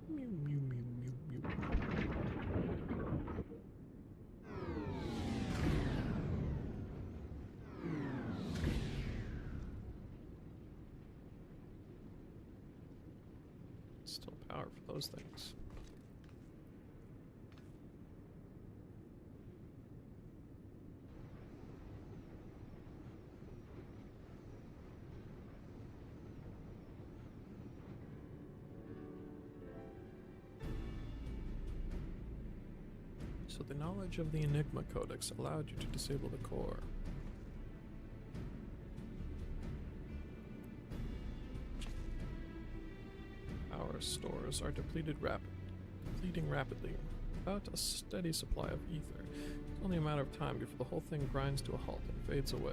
Speaker 1: Mew, mew, mew, mew, mew. Still power for those things. So the knowledge of the Enigma Codex allowed you to disable the core. Power stores are depleting rapidly. Without a steady supply of ether, it's only a matter of time before the whole thing grinds to a halt and fades away.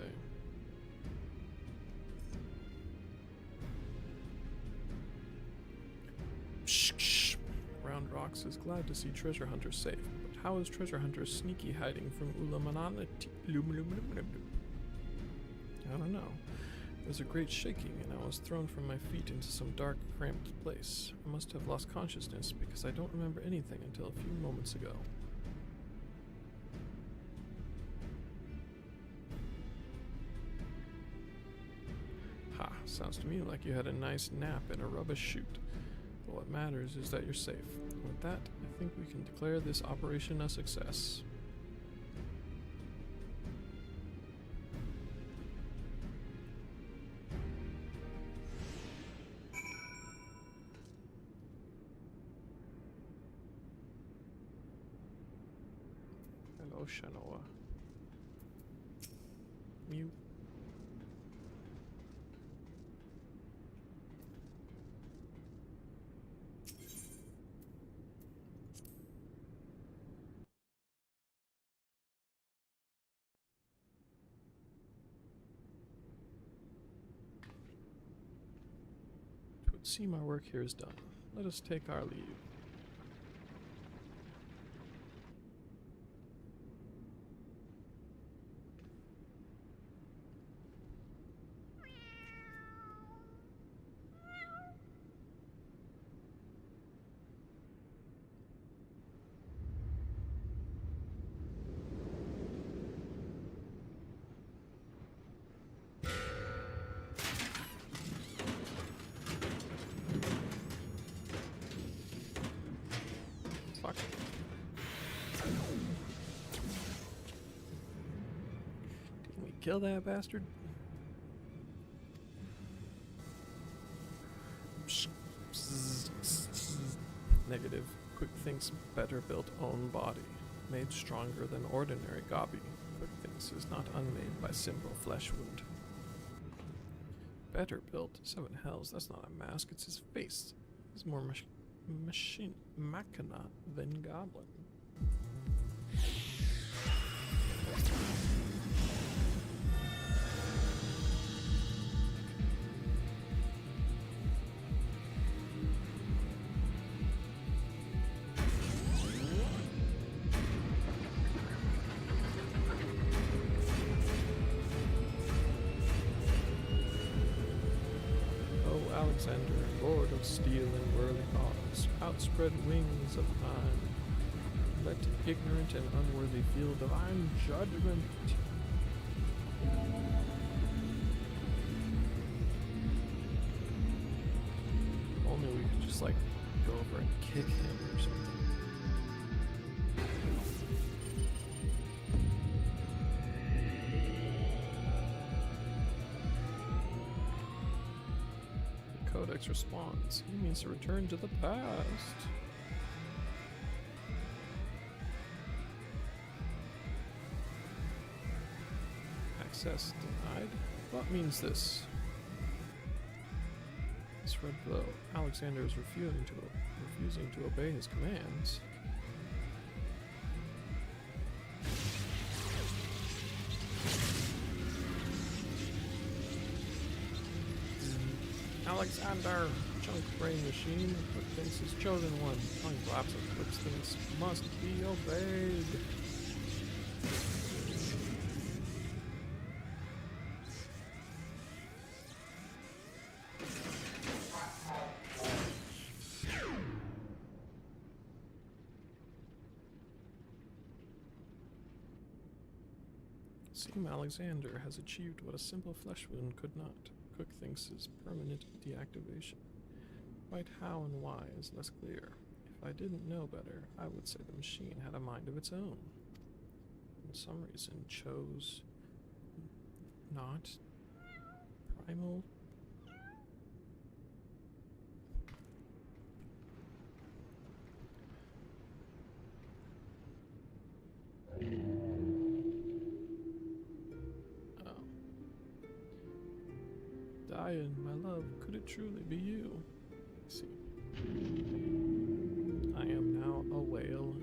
Speaker 1: Round Rocks is glad to see Treasure Hunter safe, but how is Treasure Hunter sneaky hiding from Illuminati? I don't know. There's a great shaking, and I was thrown from my feet into some dark, cramped place. I must have lost consciousness because I don't remember anything until a few moments ago. Ha, sounds to me like you had a nice nap in a rubbish chute. But what matters is that you're safe. With that, I think we can declare this operation a success. Shanoa. Mew. It would seem our work here is done. Let us take our leave. Fuck. Didn't we kill that bastard? Negative. Quick Think's better built own body. Made stronger than ordinary Gabi. Quick Thinks is not unmade by simple flesh wound. Better built? Seven hells, that's not a mask, it's his face. He's more machina than goblin. Alexander, lord of steel and whirling cause, outspread wings of mine, let ignorant and unworthy feel divine judgment. Only we could just like go over and kick him or something. Codex responds. He means to return to the past. Access denied? What means this? This red glow. Alexander is refusing to obey his commands. Alexander, junk brain machine, Quick Thinks his chosen one. Tongue flaps of Quick Thinks must be obeyed. Seem Alexander has achieved what a simple flesh wound could not. Quick Thinks is permanent deactivation. Quite how and why is less clear. If I didn't know better, I would say the machine had a mind of its own. For some reason chose not primal. Diane, my love, could it truly be you? Let's see. I am now a whale.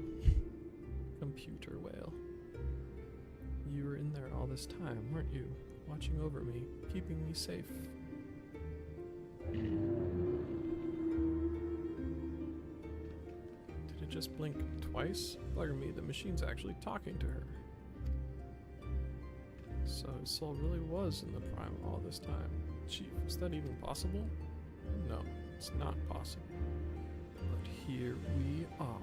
Speaker 1: Computer whale. You were in there all this time, weren't you? Watching over me, keeping me safe. Did it just blink twice? Bugger me, the machine's actually talking to her. So his soul really was in the Prime all this time. Chief, is that even possible? No, it's not possible. But here we are.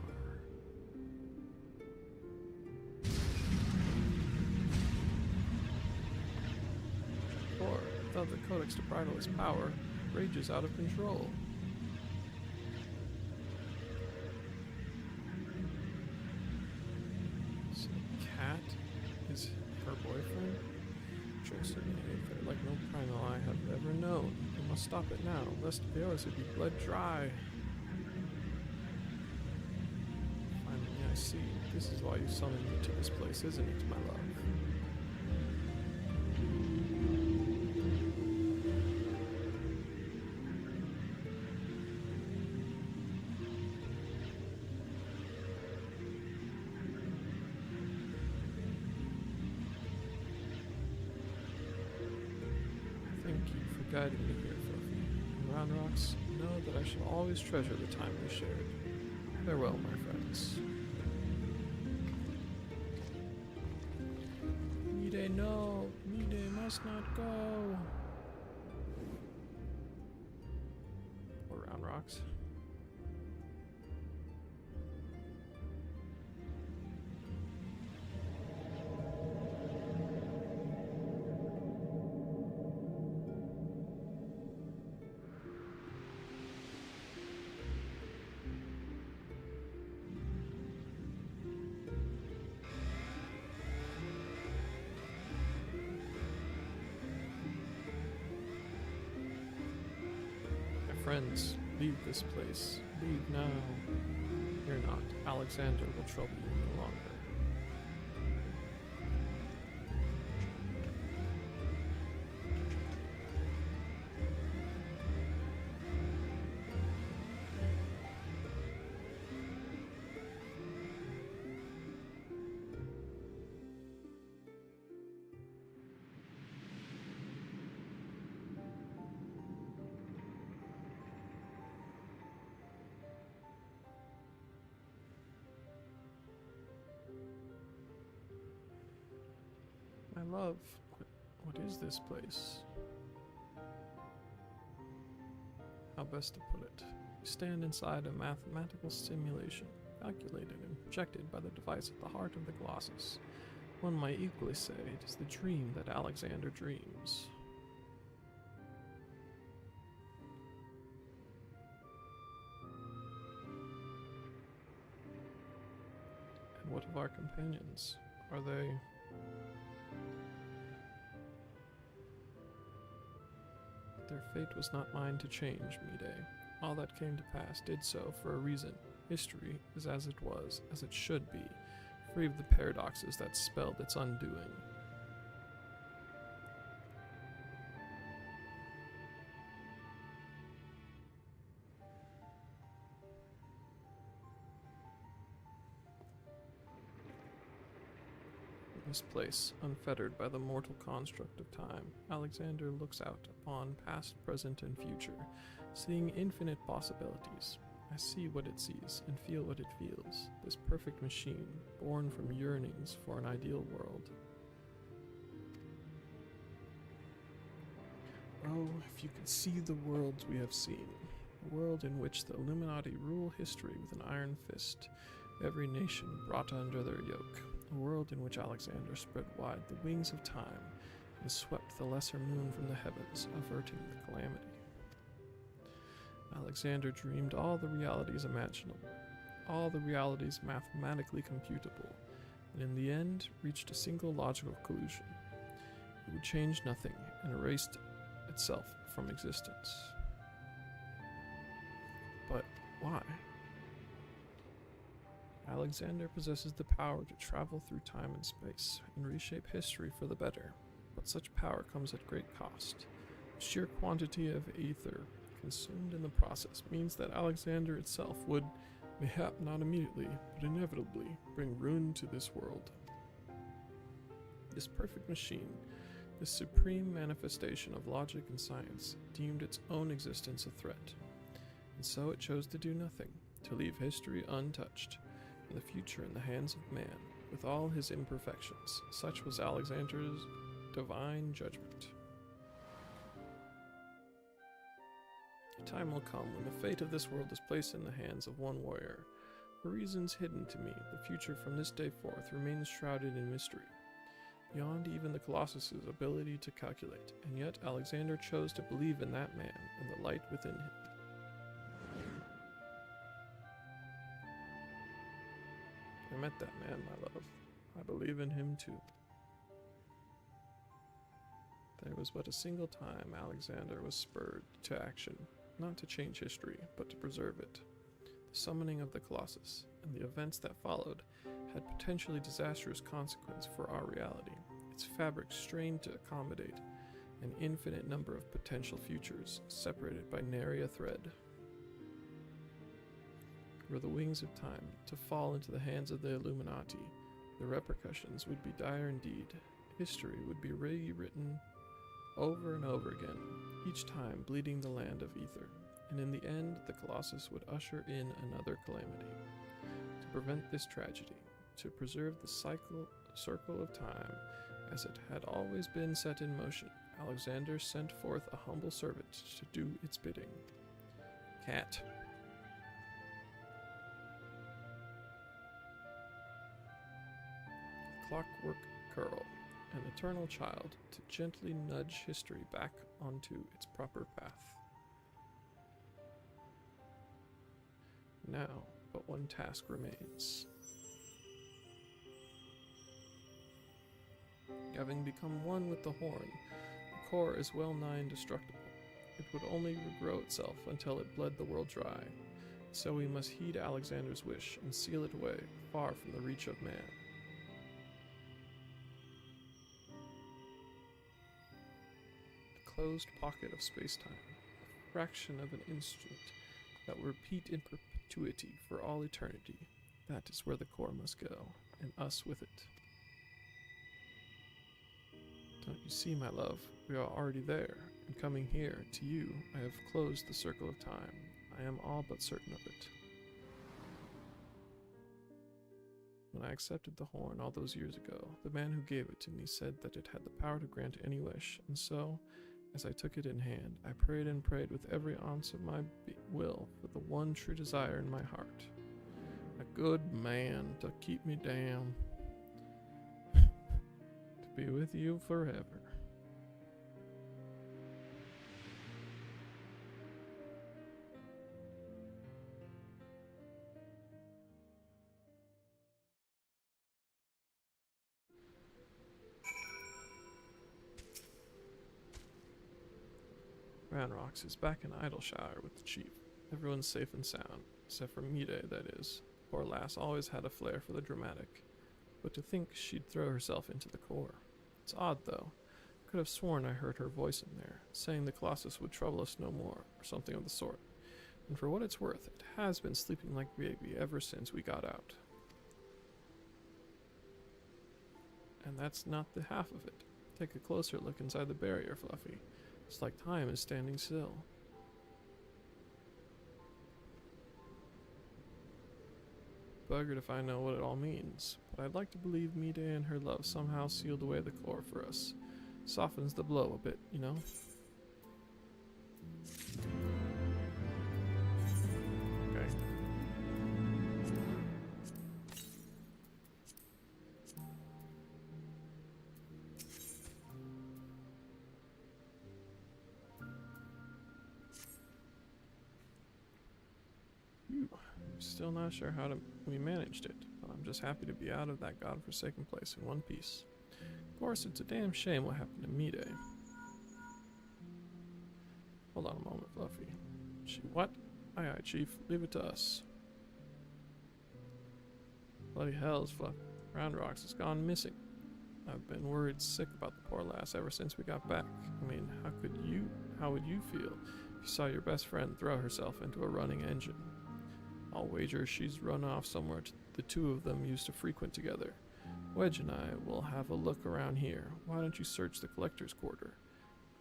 Speaker 1: Or, without the Codex to bridle his power, rage is out of control. So the cat is her boyfriend? Like no primal I have ever known. We must stop it now, lest yours would be bled dry. Finally, I see. This is why you summoned me to this place, isn't it, my love? Thank you for guiding me here, Fluffy. And Round Rocks, know that I shall always treasure the time we shared. Farewell, my friends. Mide, no! Mide must not go! Or Round Rocks. Friends, leave this place. Leave now. Fear not. Alexander will trouble you no longer. My love, what is this place? How best to put it? You stand inside a mathematical simulation, calculated and projected by the device at the heart of the Colossus. One might equally say it is the dream that Alexander dreams. And what of our companions? Are they... Their fate was not mine to change, Mide. All that came to pass did so for a reason. History is as it was, as it should be, free of the paradoxes that spelled its undoing. In this place, unfettered by the mortal construct of time, Alexander looks out upon past, present, and future, seeing infinite possibilities. I see what it sees and feel what it feels, this perfect machine, born from yearnings for an ideal world. Oh, if you could see the worlds we have seen, a world in which the Illuminati rule history with an iron fist, every nation brought under their yoke. A world in which Alexander spread wide the wings of time and swept the lesser moon from the heavens, averting the calamity. Alexander dreamed all the realities imaginable, all the realities mathematically computable, and in the end reached a single logical conclusion. It would change nothing and erased itself from existence. But why? Alexander possesses the power to travel through time and space and reshape history for the better, but such power comes at great cost. The sheer quantity of ether consumed in the process means that Alexander itself would, mayhap not immediately, but inevitably, bring ruin to this world. This perfect machine, this supreme manifestation of logic and science, deemed its own existence a threat, and so it chose to do nothing, to leave history untouched, and the future in the hands of man, with all his imperfections. Such was Alexander's divine judgment. A time will come when the fate of this world is placed in the hands of one warrior. For reasons hidden to me, the future from this day forth remains shrouded in mystery, beyond even the Colossus's ability to calculate, and yet Alexander chose to believe in that man and the light within him. I met that man, my love. I believe in him too. There was but a single time Alexander was spurred to action, not to change history, but to preserve it. The summoning of the Colossus and the events that followed had potentially disastrous consequence for our reality, its fabric strained to accommodate an infinite number of potential futures, separated by nary a thread. Were the wings of time to fall into the hands of the Illuminati, the repercussions would be dire indeed. History would be rewritten over and over again, each time bleeding the land of ether, and in the end the Colossus would usher in another calamity. To prevent this tragedy, to preserve the circle of time as it had always been set in motion, Alexander sent forth a humble servant to do its bidding. Cat. Clockwork curl, an eternal child, to gently nudge history back onto its proper path. Now, but one task remains. Having become one with the horn, the core is well nigh indestructible. It would only regrow itself until it bled the world dry. So we must heed Alexander's wish and seal it away, far from the reach of man. The closed pocket of space-time, a fraction of an instant that will repeat in perpetuity for all eternity. That is where the core must go, and us with it. Don't you see, my love, we are already there, and coming here, to you, I have closed the circle of time. I am all but certain of it. When I accepted the horn all those years ago, the man who gave it to me said that it had the power to grant any wish, and so, as I took it in hand, I prayed and prayed with every ounce of my will for the one true desire in my heart. A good man to keep me down. To be with you forever. Ranrox is back in Idleshire with the chief. Everyone's safe and sound, except for Mide, that is. Poor lass always had a flair for the dramatic. But to think she'd throw herself into the core. It's odd, though. Could have sworn I heard her voice in there, saying the Colossus would trouble us no more, or something of the sort. And for what it's worth, it has been sleeping like a baby ever since we got out. And that's not the half of it. Take a closer look inside the barrier, Fluffy. It's like time is standing still. Buggered if I know what it all means, but I'd like to believe Mide and her love somehow sealed away the core for us. Softens the blow a bit, you know? Okay. Still not sure how we managed it, but I'm just happy to be out of that godforsaken place in one piece. Of course, it's a damn shame what happened to Mide. Hold on a moment, Fluffy. What? Aye aye, Chief. Leave it to us. Bloody hells, Fluffy. Roundrocks has gone missing. I've been worried sick about the poor lass ever since we got back. I mean, how would you feel if you saw your best friend throw herself into a running engine? I'll wager she's run off somewhere the two of them used to frequent together. Wedge and I will have a look around here. Why don't you search the collector's quarter?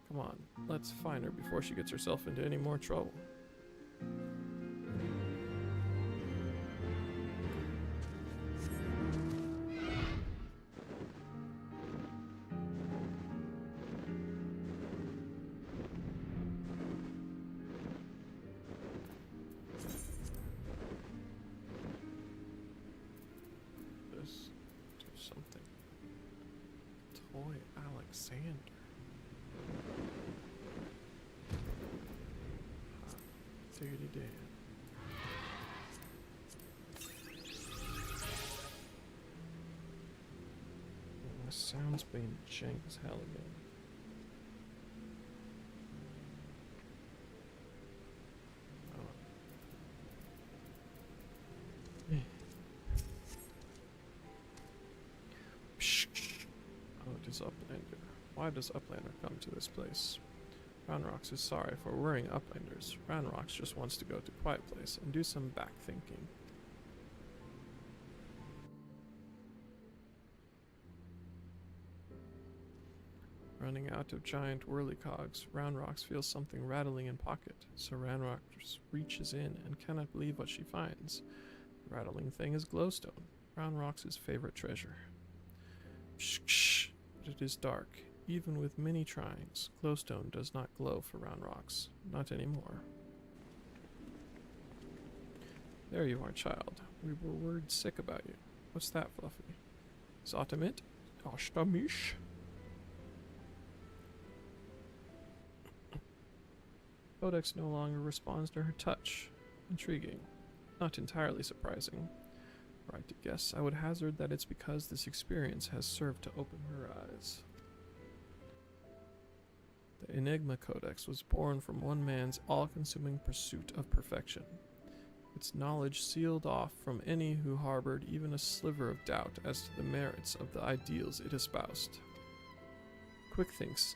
Speaker 1: Come on, let's find her before she gets herself into any more trouble. Something. Toy Alexander. Diggity Dan. My sound's being jank as hell again. Why does Uplander come to this place? Roundrocks is sorry for worrying Uplanders. Roundrocks just wants to go to a quiet place and do some back thinking. Running out of giant whirlycogs, Roundrocks feels something rattling in pocket, so Roundrocks reaches in and cannot believe what she finds. The rattling thing is glowstone, Roundrocks' favorite treasure. Shh, but it is dark. Even with many tryings, glowstone does not glow for Roundrocks. Not anymore. There you are, child. We were worried sick about you. What's that, Fluffy? Zotamit? Ashtamish? Codex no longer responds to her touch. Intriguing. Not entirely surprising. Were I to guess, I would hazard that it's because this experience has served to open her eyes. The Enigma Codex was born from one man's all-consuming pursuit of perfection. Its knowledge sealed off from any who harbored even a sliver of doubt as to the merits of the ideals it espoused. Quick thinks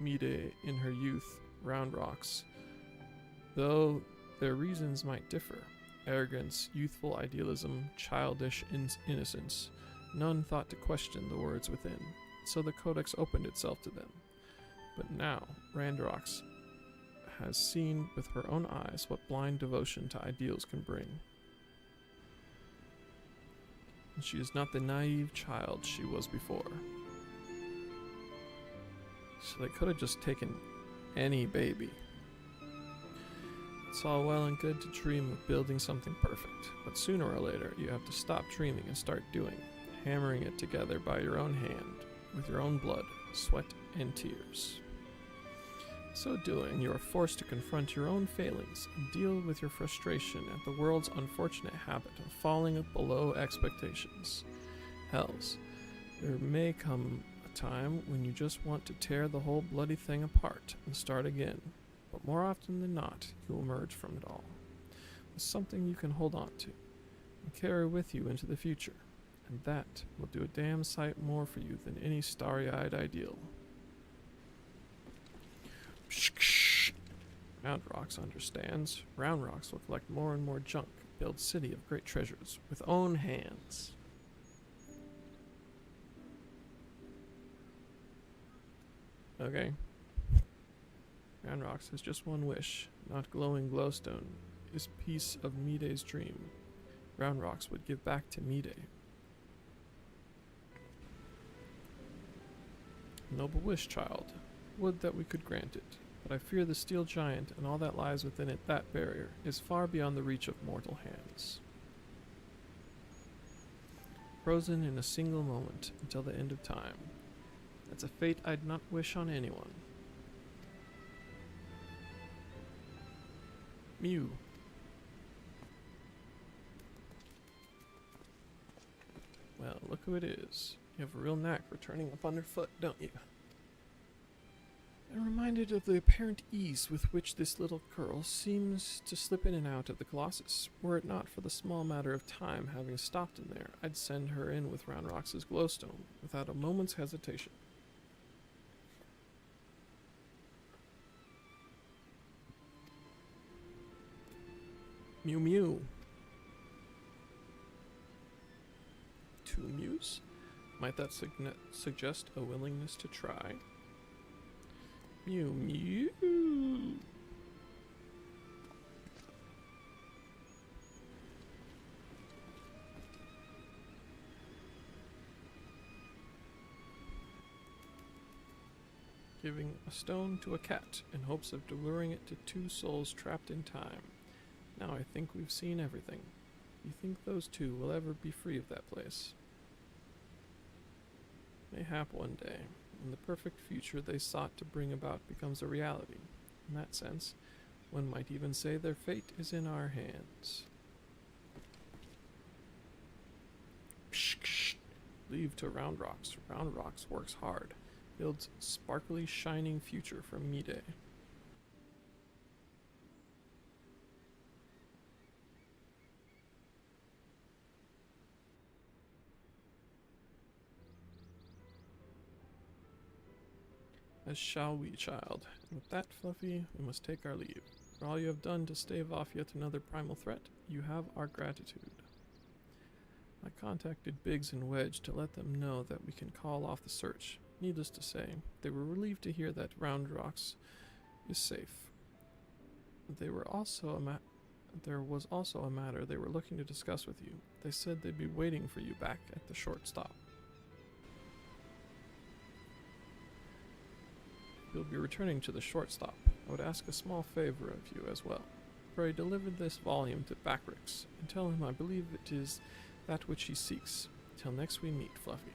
Speaker 1: Mide in her youth, Roundrocks, though their reasons might differ. Arrogance, youthful idealism, childish innocence. None thought to question the words within, so the Codex opened itself to them. But now, Roundrocks has seen with her own eyes what blind devotion to ideals can bring. And she is not the naive child she was before. So they could have just taken any baby. It's all well and good to dream of building something perfect, but sooner or later you have to stop dreaming and start doing, hammering it together by your own hand, with your own blood, sweat, and tears. So doing, you are forced to confront your own failings and deal with your frustration at the world's unfortunate habit of falling below expectations. Hells, there may come a time when you just want to tear the whole bloody thing apart and start again, but more often than not, you will emerge from it all with something you can hold on to and carry with you into the future, and that will do a damn sight more for you than any starry-eyed ideal. Roundrocks understands. Roundrocks will collect more and more junk, build city of great treasures with own hands. Okay. Roundrocks has just one wish, not glowing glowstone, is piece of Mide's dream. Roundrocks would give back to Mide. Noble wish, child. Would that we could grant it, but I fear the steel giant and all that lies within it, that barrier, is far beyond the reach of mortal hands. Frozen in a single moment until the end of time. That's a fate I'd not wish on anyone. Mew. Well, look who it is. You have a real knack for turning up underfoot, don't you? I'm reminded of the apparent ease with which this little girl seems to slip in and out of the Colossus. Were it not for the small matter of time having stopped in there, I'd send her in with Roundrocks' glowstone without a moment's hesitation. Mew Mew. 2 Mews? Might that suggest a willingness to try? Mew Mew. Giving a stone to a cat in hopes of luring it to 2 souls trapped in time. Now I think we've seen everything. You think those 2 will ever be free of that place? Mayhap one day, when the perfect future they sought to bring about becomes a reality. In that sense, one might even say their fate is in our hands. Psh, leave to Roundrocks. Roundrocks works hard, builds sparkly, shining future for Mide. As shall we, child. And with that, Fluffy, we must take our leave. For all you have done to stave off yet another primal threat, you have our gratitude. I contacted Biggs and Wedge to let them know that we can call off the search. Needless to say, they were relieved to hear that Round Rocks is safe. There was also a matter they were looking to discuss with you. They said they'd be waiting for you back at the short stop. You'll be returning to the short stop. I would ask a small favor of you as well. Pray deliver this volume to Backrix, and tell him I believe it is that which he seeks. Till next we meet, Fluffy.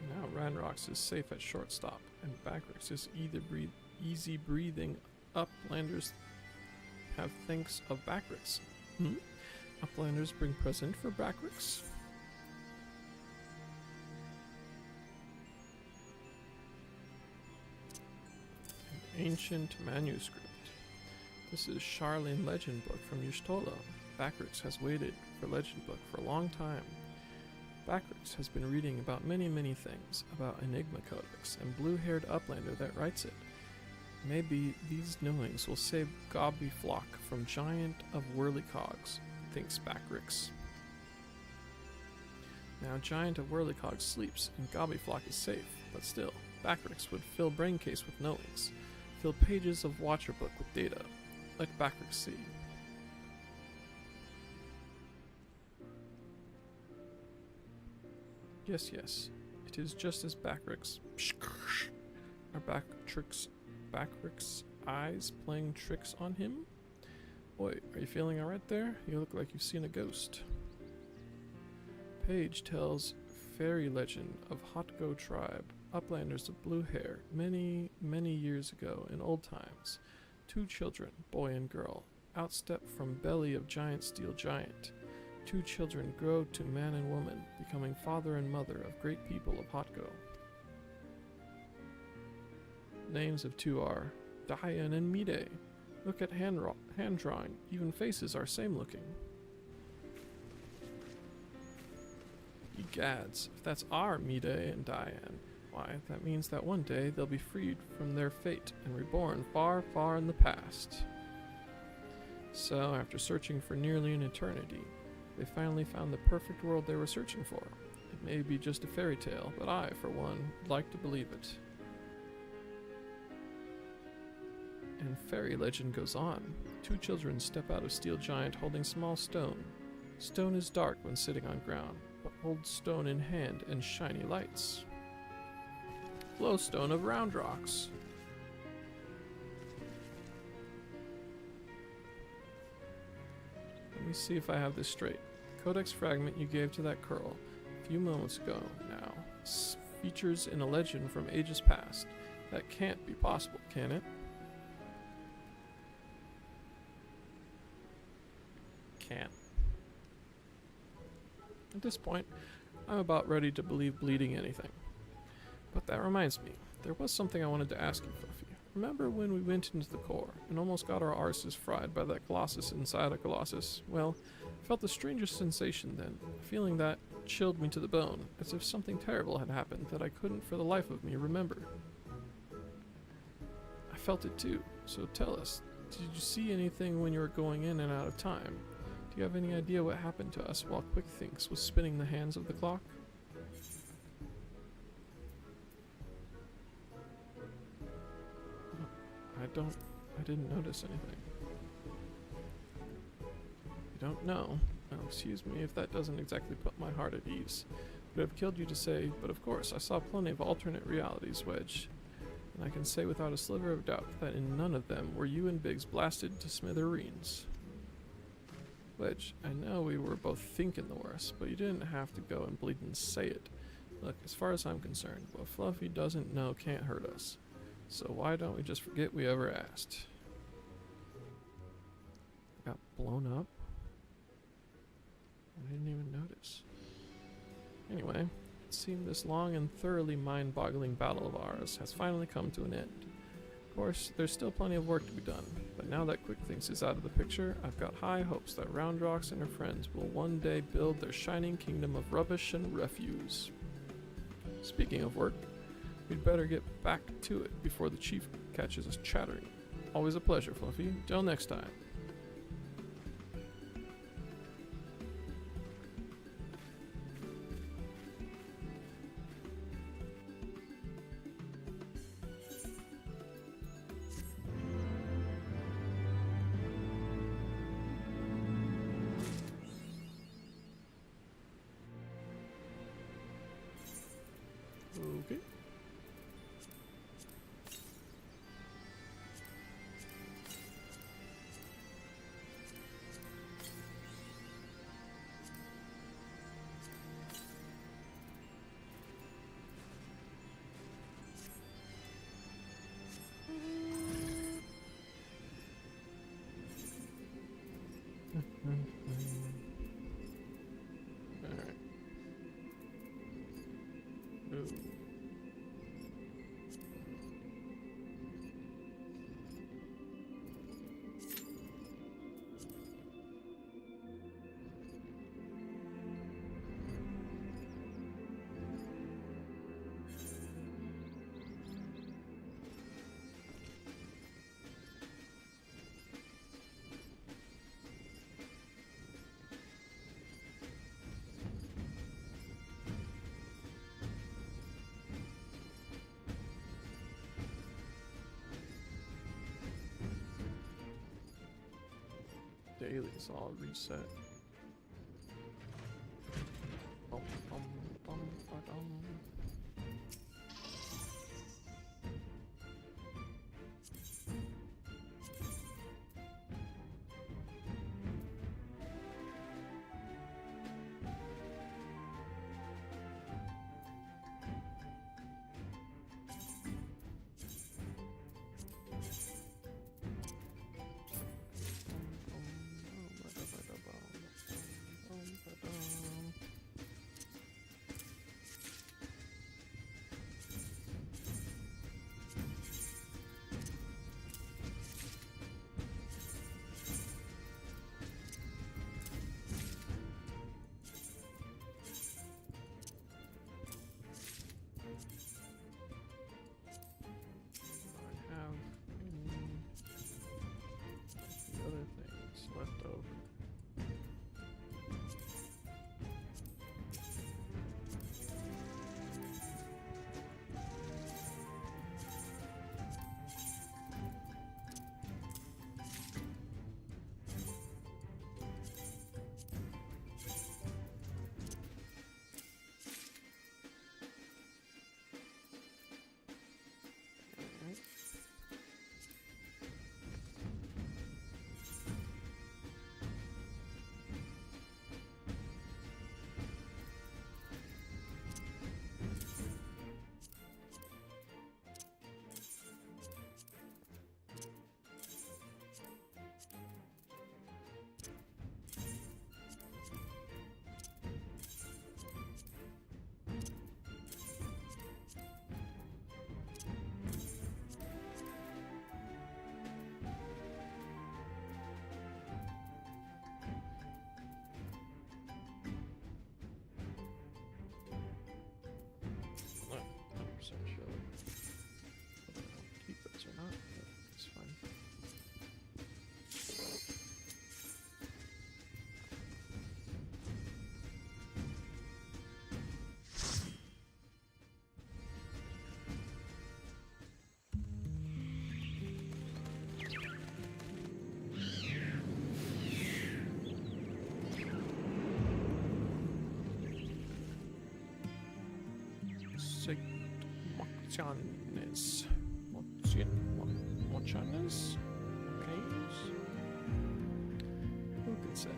Speaker 1: Now Ranrox is safe at short stop, and Backrix is easy breathing. Uplanders have thanks of Backrix. Uplanders bring present for Backrix. An ancient manuscript. This is Charlene Legend Book from Yshtolo. Backrix has waited for Legend Book for a long time. Backrix has been reading about many things, about Enigma Codex and blue-haired Uplander that writes it. Maybe these knowings will save Gobbyflock from Giant of Whirlycogs, thinks Backrix. Now Giant of Whirlycogs sleeps, and Gobbyflock is safe, but still, Backrix would fill Braincase with knowings, fill pages of Watcher Book with data. Let Backrix see. Yes, it is just as Backrix. Are Backrix eyes playing tricks on him? Boy, are you feeling alright there? You look like you've seen a ghost. Page tells fairy legend of Hotgo tribe, uplanders of blue hair, many years ago in old times. 2 children, boy and girl, outstep from belly of giant steel giant. 2 children grow to man and woman, becoming father and mother of great people of Hotgo. Names of 2 are Dian and Mide. Look at hand drawing, even faces are same looking. Egads, if that's our Mide and Dian, why, that means that one day they'll be freed from their fate and reborn far in the past. So, after searching for nearly an eternity, they finally found the perfect world they were searching for. It may be just a fairy tale, but I, for one, would like to believe it. And fairy legend goes on. 2 children step out of steel giant holding small stone. Stone is dark when sitting on ground, but holds stone in hand and shiny lights. Glowstone of Round Rocks. Let me see if I have this straight. Codex fragment you gave to that curl a few moments ago now features in a legend from ages past. That can't be possible, can it? Can't. At this point, I'm about ready to believe bleeding anything. But that reminds me, there was something I wanted to ask you, Fluffy. Remember when we went into the core and almost got our arses fried by that Colossus inside a Colossus? Well, I felt the strangest sensation then, a feeling that chilled me to the bone, as if something terrible had happened that I couldn't for the life of me remember. I felt it too, so tell us, did you see anything when you were going in and out of time? Do you have any idea what happened to us while Quick Thinks was spinning the hands of the clock? I didn't notice anything. You don't know? Well, excuse me if that doesn't exactly put my heart at ease. Would have killed you to say, but of course, I saw plenty of alternate realities, Wedge. And I can say without a sliver of doubt that in none of them were you and Biggs blasted to smithereens. Wedge, I know we were both thinking the worst, but you didn't have to go and bleed and say it. Look, as far as I'm concerned, what Fluffy doesn't know can't hurt us. So why don't we just forget we ever asked? Got blown up? I didn't even notice. Anyway, it seemed this long and thoroughly mind-boggling battle of ours has finally come to an end. Of course, there's still plenty of work to be done, but now that Quick Things is out of the picture, I've got high hopes that Roundrox and her friends will one day build their shining kingdom of rubbish and refuse. Speaking of work, we'd better get back to it before the chief catches us chattering. Always a pleasure, Fluffy. Till next time. Okay. Alright. Ooh. Dailies all reset. Bum, bum, bum, ba-dum. Other things left over. Alright. Not 100% sure whether I'll keep those or not, but it's fine. Mochanes. Mochanes? Okay. Who could say?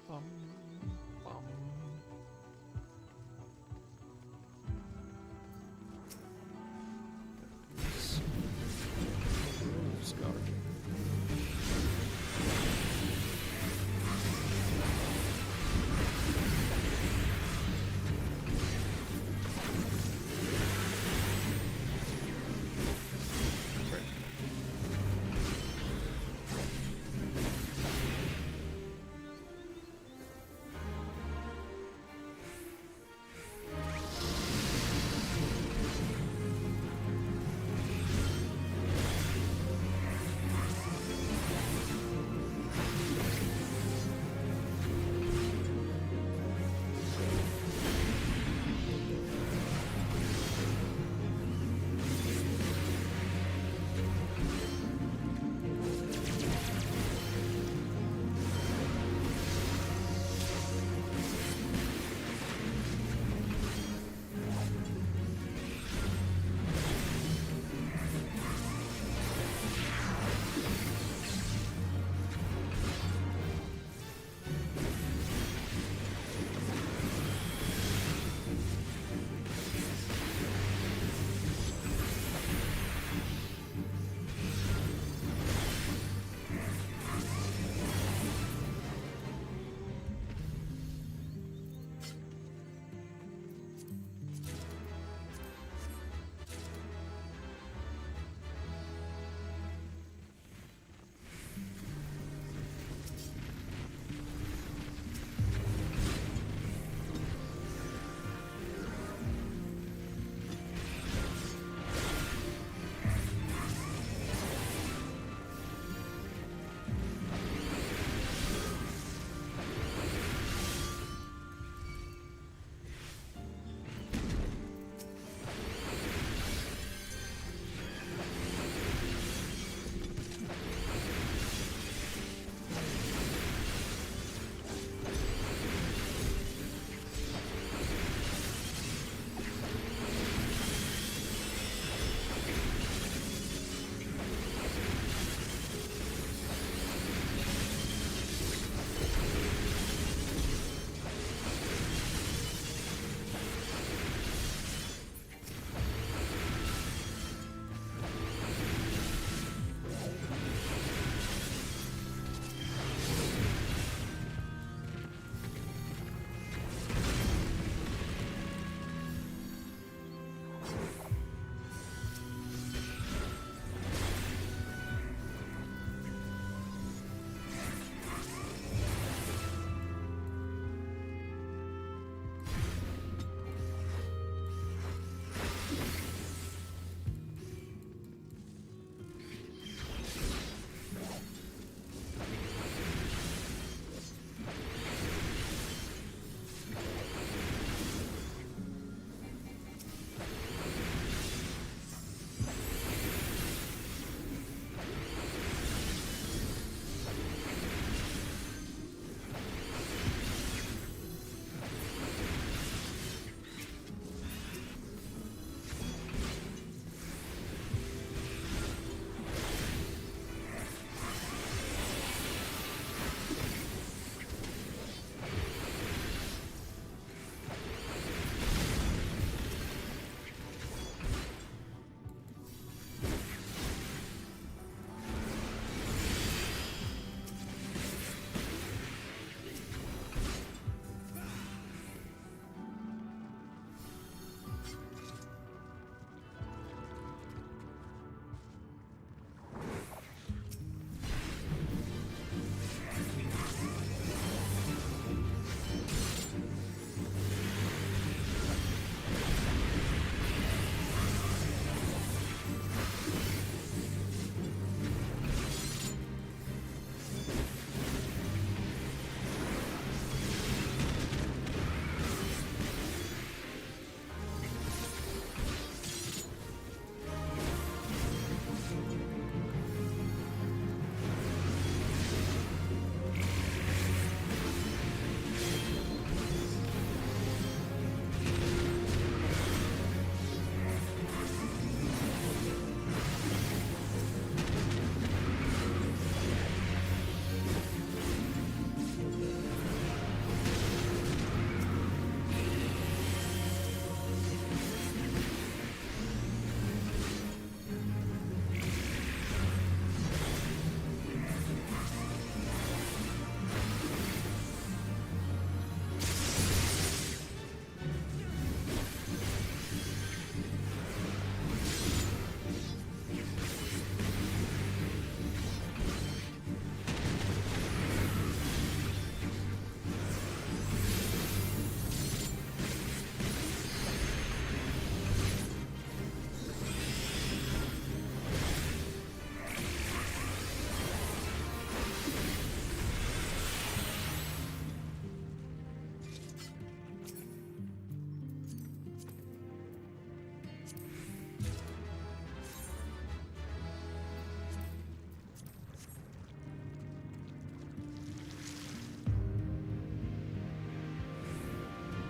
Speaker 1: bum, bum. Yes. Rose garden.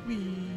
Speaker 1: Whee!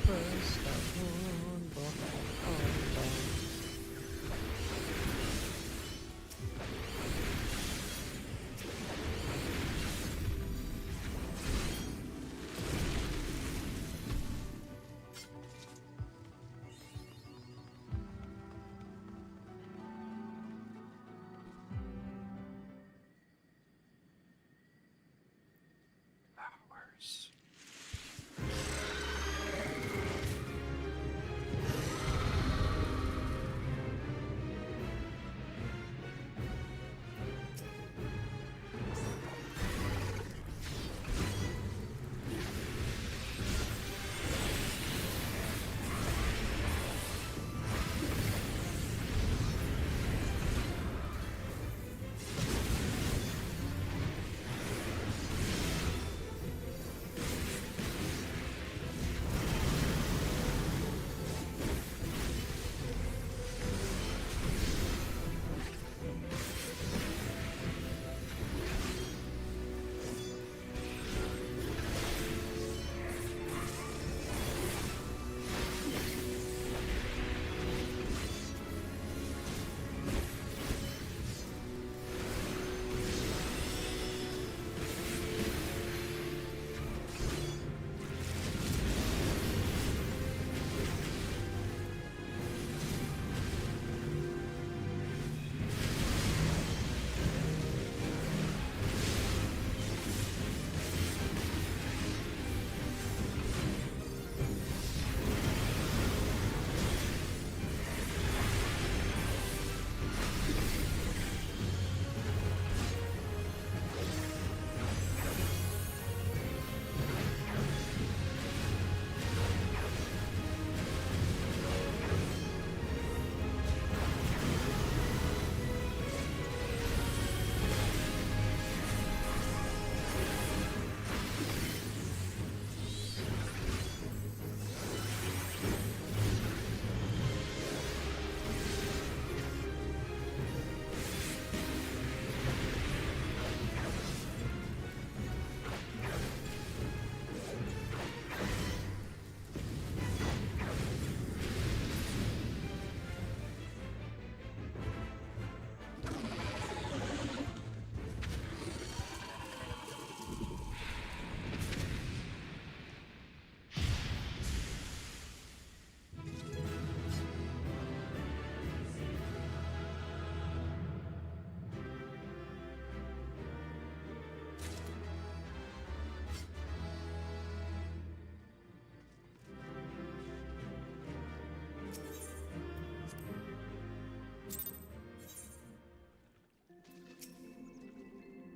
Speaker 1: Press that one button. Flowers.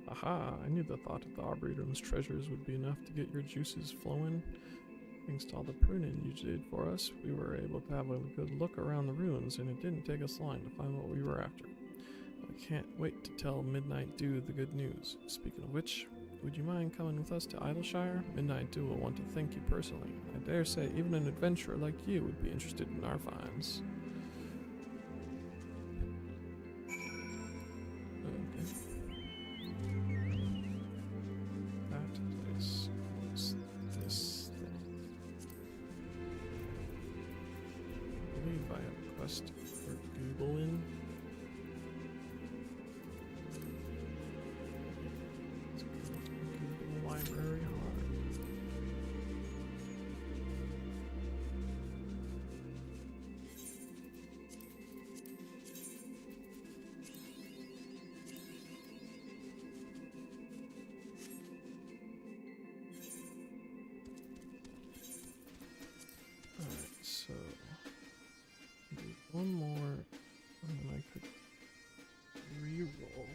Speaker 1: Aha, I knew the thought of the Arboretum's treasures would be enough to get your juices flowing. Thanks to all the pruning you did for us, we were able to have a good look around the ruins, and it didn't take us long to find what we were after. I can't wait to tell Midnight Dew the good news. Speaking of which, would you mind coming with us to Idleshire? Midnight Dew will want to thank you personally. I dare say even an adventurer like you would be interested in our finds. Okay. That place was this thing. I believe I have a quest for Googling. Library hard. Alright, so do one more and then I could re-roll.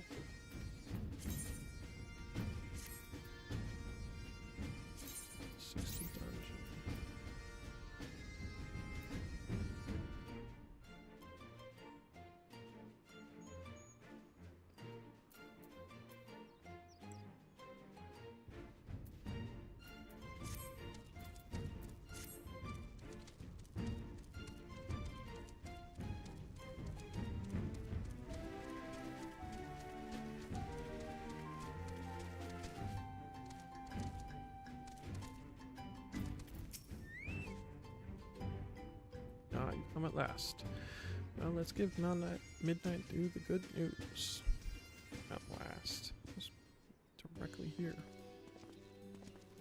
Speaker 1: Ah, you come at last. Well, let's give Midnight Dew the good news. At last. Just directly here.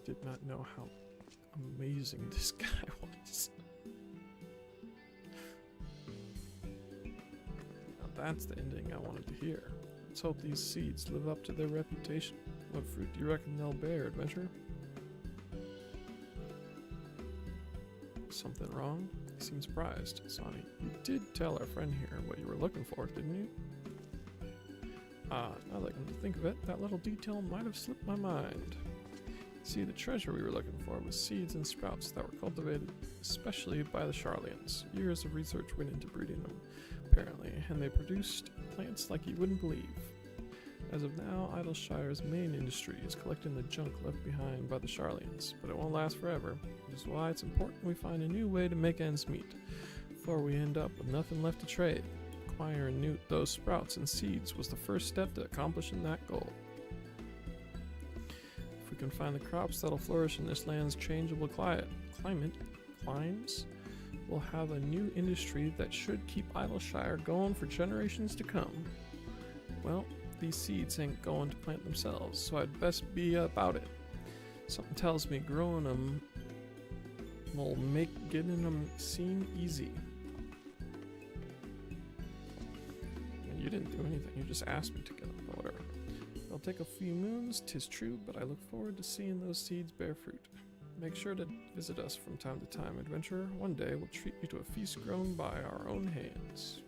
Speaker 1: Did not know how amazing this guy was. Now that's the ending I wanted to hear. Let's hope these seeds live up to their reputation. What fruit do you reckon they'll bear, adventurer? Something wrong? He seemed surprised. Sonny, you did tell our friend here what you were looking for, didn't you? Ah, now that I come to think of it, that little detail might have slipped my mind. See, the treasure we were looking for was seeds and sprouts that were cultivated especially by the Charlians. Years of research went into breeding them, apparently, and they produced plants like you wouldn't believe. As of now, Idleshire's main industry is collecting the junk left behind by the Charlians, but it won't last forever, which is why it's important we find a new way to make ends meet, before we end up with nothing left to trade. Acquiring those sprouts and seeds was the first step to accomplishing that goal. If we can find the crops that'll flourish in this land's changeable climes, we'll have a new industry that should keep Idleshire going for generations to come. Well, these seeds ain't going to plant themselves, so I'd best be about it. Something tells me growing them will make getting them seem easy. And you didn't do anything, you just asked me to get them, but whatever. It'll take a few moons, 'tis true, but I look forward to seeing those seeds bear fruit. Make sure to visit us from time to time, adventurer. One day we'll treat you to a feast grown by our own hands.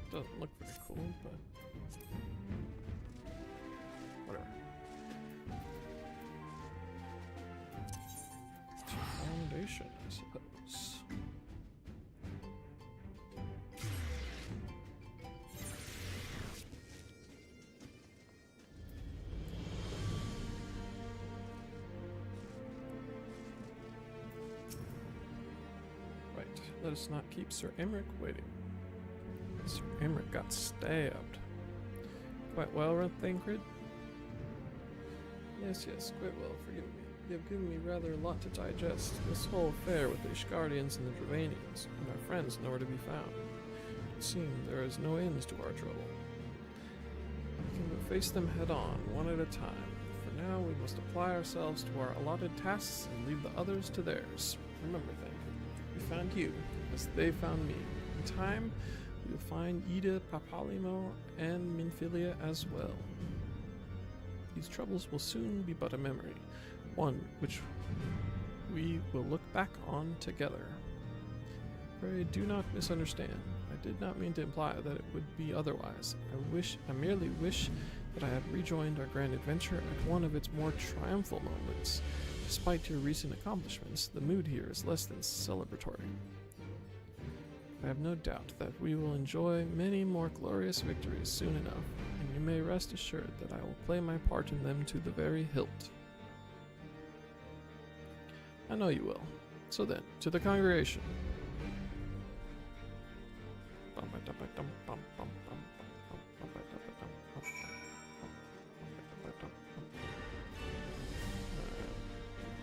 Speaker 1: Doesn't look very cool, but whatever. Foundation, I suppose. Right, let us not keep Sir Emmerich waiting. Sir Emmerich got stabbed. Quite well, Thancred? Yes, quite well, forgive me. You have given me rather a lot to digest. This whole affair with the Ishgardians and the Dravanians, and our friends nowhere to be found. It seems there is no end to our trouble. We can but face them head on, one at a time. For now, we must apply ourselves to our allotted tasks and leave the others to theirs. Remember then, we found you, as they found me. In time, we will find Ida, Papalimo, and Minfilia as well. These troubles will soon be but a memory, one which we will look back on together. Pray do not misunderstand. I did not mean to imply that it would be otherwise. I merely wish that I had rejoined our grand adventure at one of its more triumphal moments. Despite your recent accomplishments, the mood here is less than celebratory. I have no doubt that we will enjoy many more glorious victories soon enough, and you may rest assured that I will play my part in them to the very hilt. I know you will. So then, to the congregation.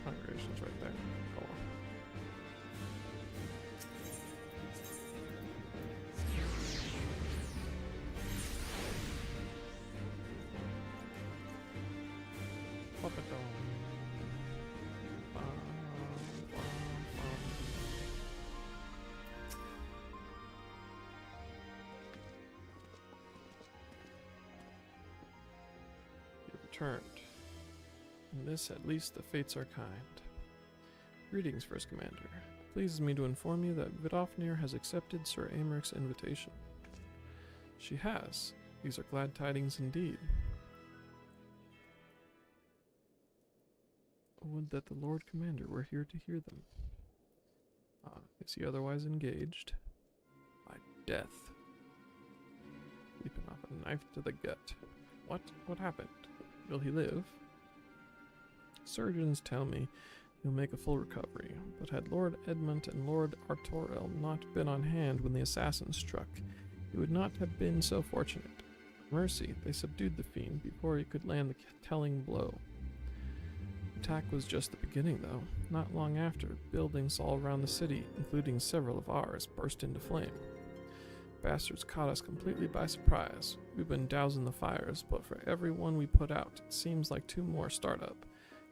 Speaker 1: Congregation's right there. Go on. Returned. In this, at least, the fates are kind. Greetings, First Commander. It pleases me to inform you that Vidofnir has accepted Sir Americ's invitation. She has. These are glad tidings indeed. Would that the Lord Commander were here to hear them. Is he otherwise engaged? By death. Leaping off a knife to the gut. What? What happened? Will he live? Surgeons tell me he'll make a full recovery, but had Lord Edmund and Lord Artorel not been on hand when the assassins struck, he would not have been so fortunate. Mercy, they subdued the fiend before he could land the telling blow. The attack was just the beginning, though. Not long after, buildings all around the city, including several of ours, burst into flame. Bastards caught us completely by surprise. We've been dousing the fires, but for every one we put out, it seems like 2 more start up.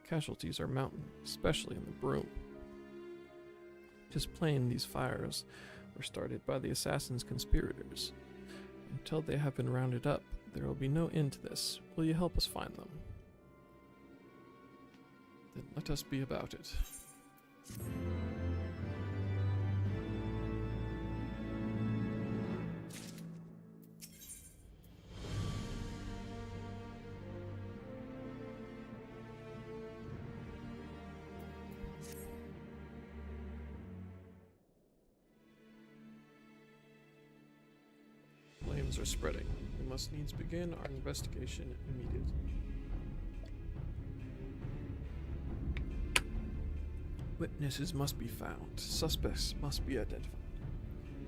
Speaker 1: Casualties are mounting, especially in the Broom. Just plain, these fires were started by the assassins' conspirators. Until they have been rounded up, there will be no end to this. Will you help us find them? Then let us be about it. Flames are spreading. We must needs begin our investigation immediately. Witnesses must be found. Suspects must be identified.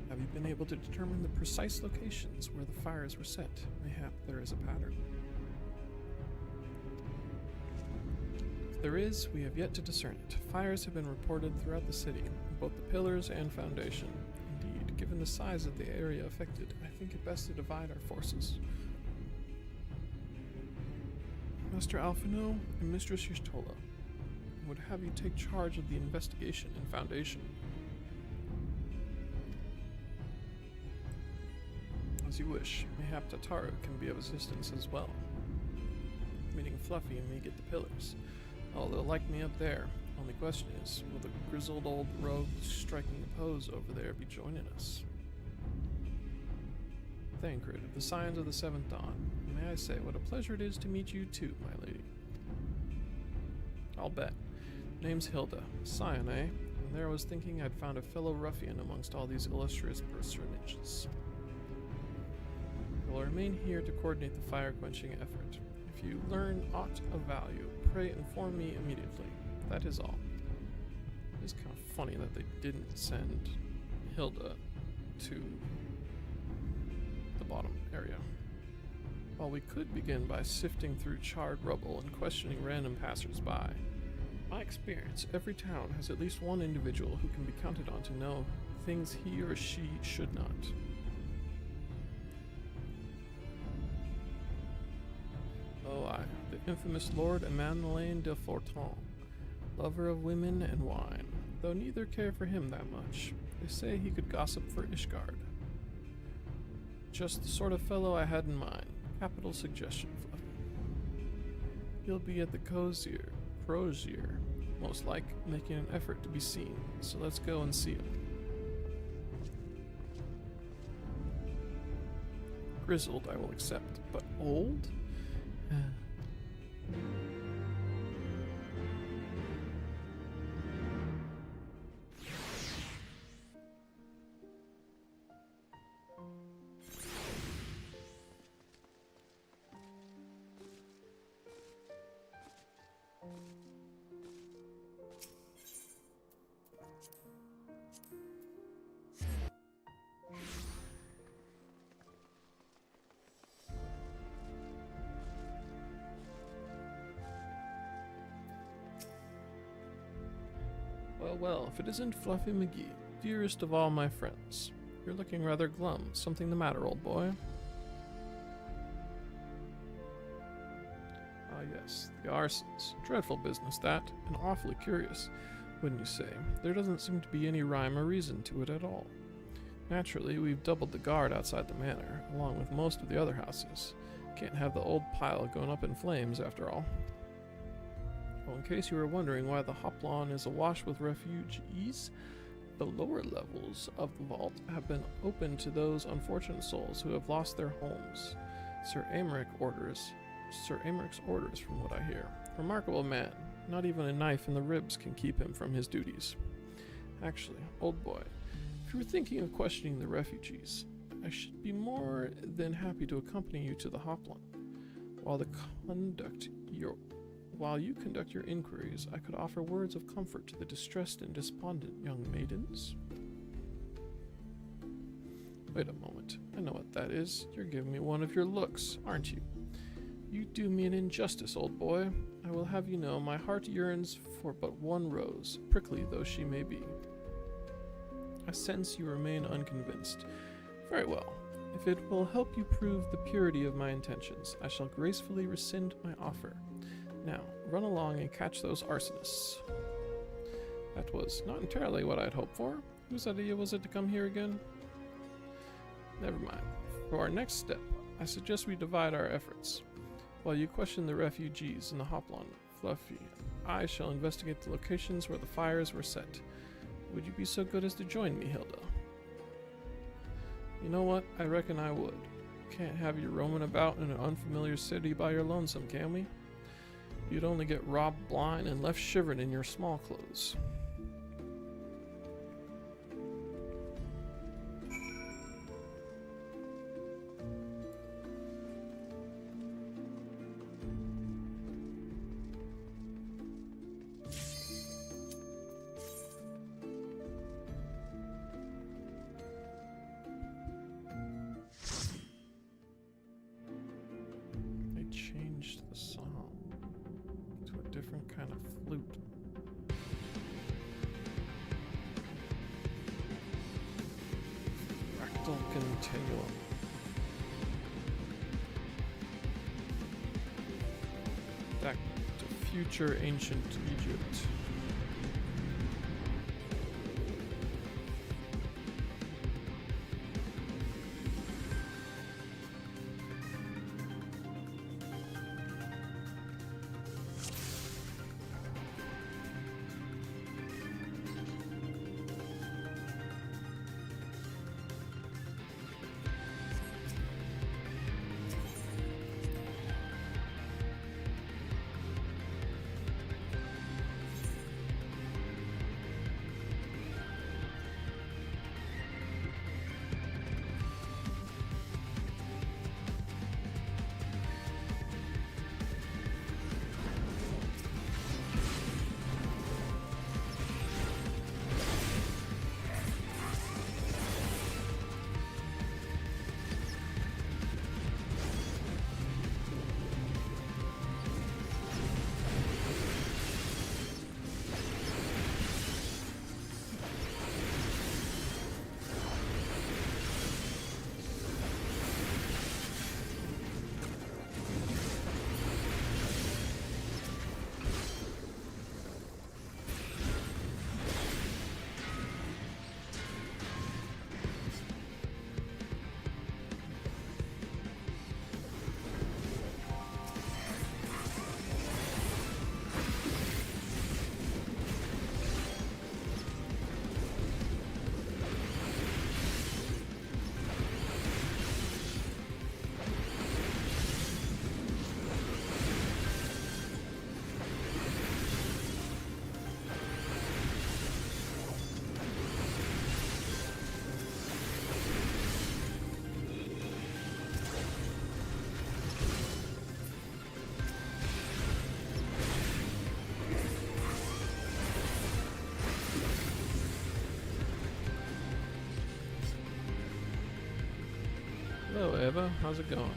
Speaker 1: Have you been able to determine the precise locations where the fires were set? Mayhap there is a pattern. If there is, we have yet to discern it. Fires have been reported throughout the city, both the pillars and foundation. Indeed, given the size of the area affected, I think it best to divide our forces. Master Alphino and Mistress Y'shtola would have you take charge of the investigation and foundation. As you wish. Mayhap Tataru can be of assistance as well. Meaning Fluffy and me get the pillars. Oh, they'll like me up there. Only question is, will the grizzled old rogue striking a pose over there be joining us? Thancred of the Scions of the Seventh Dawn. May I say what a pleasure it is to meet you too, my lady. I'll bet. Name's Hilda. Scion, eh? And there I was thinking I'd found a fellow ruffian amongst all these illustrious personages. I will remain here to coordinate the fire-quenching effort. If you learn aught of value, pray inform me immediately. That is all. It is kind of funny that they didn't send Hilda to the bottom area. While we could begin by sifting through charred rubble and questioning random passers-by, My experience, every town has at least one individual who can be counted on to know things he or she should not. Oh, aye, the infamous Lord Emmanuel de Forton, lover of women and wine, though neither care for him that much. They say he could gossip for Ishgard. Just the sort of fellow I had in mind. Capital suggestion, Fluffy. He'll be at the Crozier, most like, making an effort to be seen, so let's go and see him. Grizzled, I will accept, but old? Well, if it isn't Fluffy McGee, dearest of all my friends. You're looking rather glum. Something the matter, old boy? Ah, yes, the arsons. Dreadful business, that, and awfully curious, wouldn't you say? There doesn't seem to be any rhyme or reason to it at all. Naturally, we've doubled the guard outside the manor, along with most of the other houses. Can't have the old pile going up in flames, after all. Well, in case you were wondering why the Hoplawn is awash with refugees, the lower levels of the vault have been opened to those unfortunate souls who have lost their homes. Sir Aymerick's orders, from what I hear. Remarkable man. Not even a knife in the ribs can keep him from his duties. Actually, old boy, if you were thinking of questioning the refugees, I should be more than happy to accompany you to the Hoplawn. While you conduct your inquiries, I could offer words of comfort to the distressed and despondent young maidens. Wait a moment. I know what that is. You're giving me one of your looks, aren't you? You do me an injustice, old boy. I will have you know my heart yearns for but one rose, prickly though she may be. I sense you remain unconvinced. Very well. If it will help you prove the purity of my intentions, I shall gracefully rescind my offer. Now, run along and catch those arsonists. That was not entirely what I'd hoped for. Whose idea was it to come here again? Never mind. For our next step, I suggest we divide our efforts. While you question the refugees in the Hoplawn, Fluffy, I shall investigate the locations where the fires were set. Would you be so good as to join me, Hilda? You know what? I reckon I would. Can't have you roaming about in an unfamiliar city by your lonesome, can we? You'd only get robbed blind and left shivering in your small clothes. They changed the song to a different kind of flute. Fractal continuum. Back to future ancient Egypt. Hello, Eva. How's it going?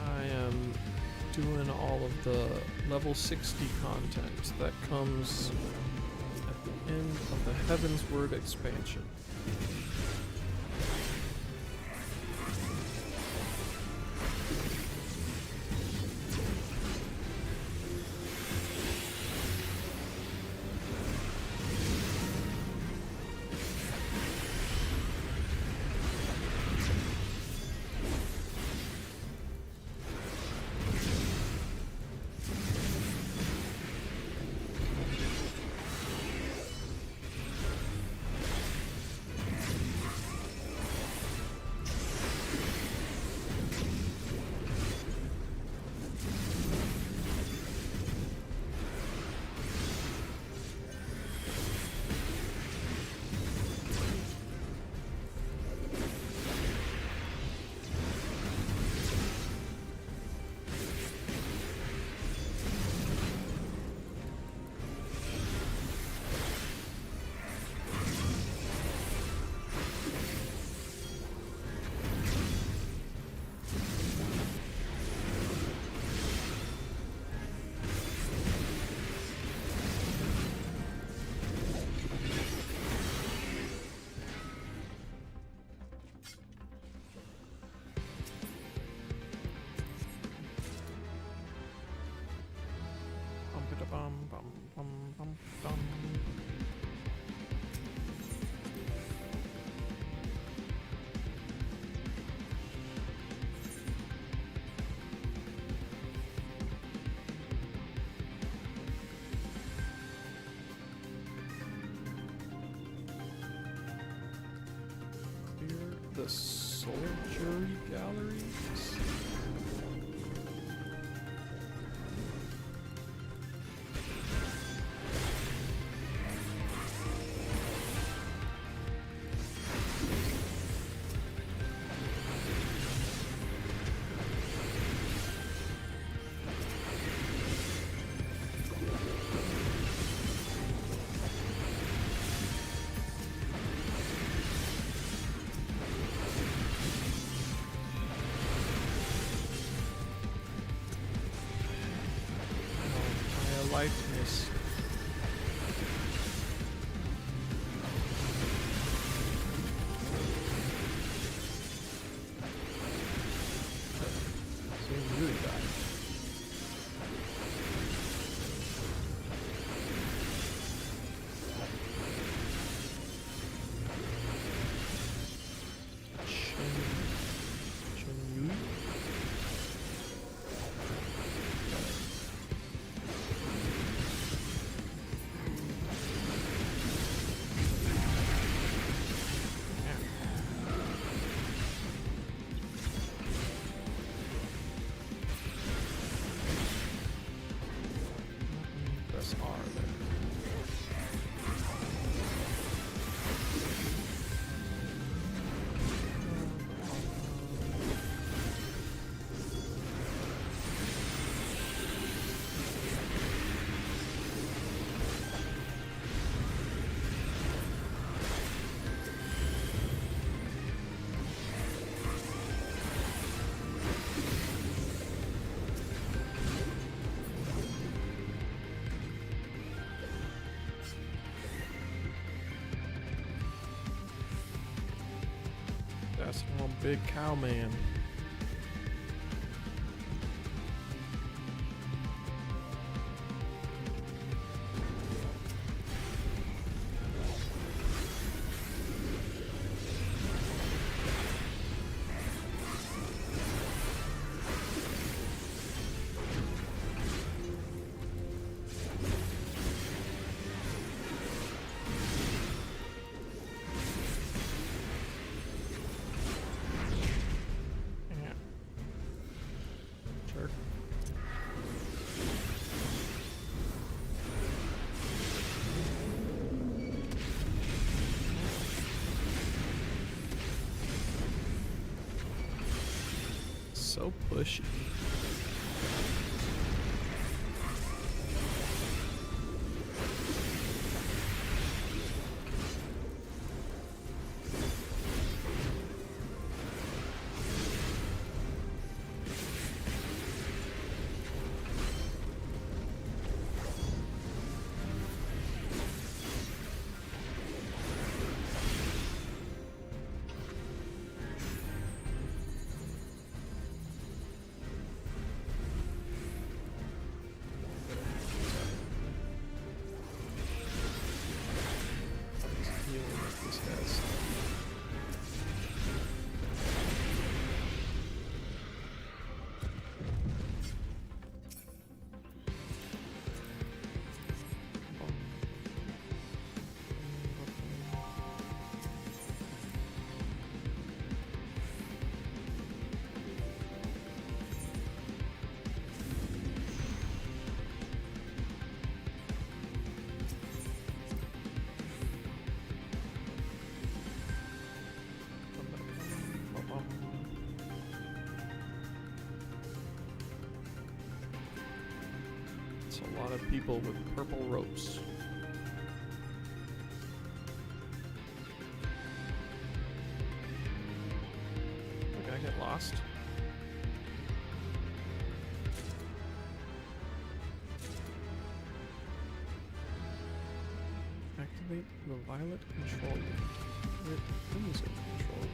Speaker 1: I am doing all of the level 60 content that comes at the end of the Heavensward expansion. The soldiery galleries. Lightness. So you really died. That's one big cow man. So pushy. That's a lot of people with purple ropes. Did I get lost? Activate the violet control unit. Where is it? Control unit.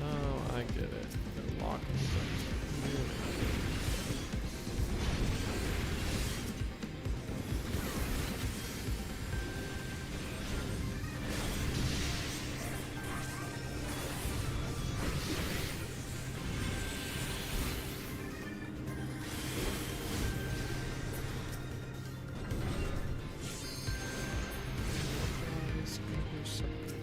Speaker 1: Oh, I get it. They're locking things. Really? Guys, intercept the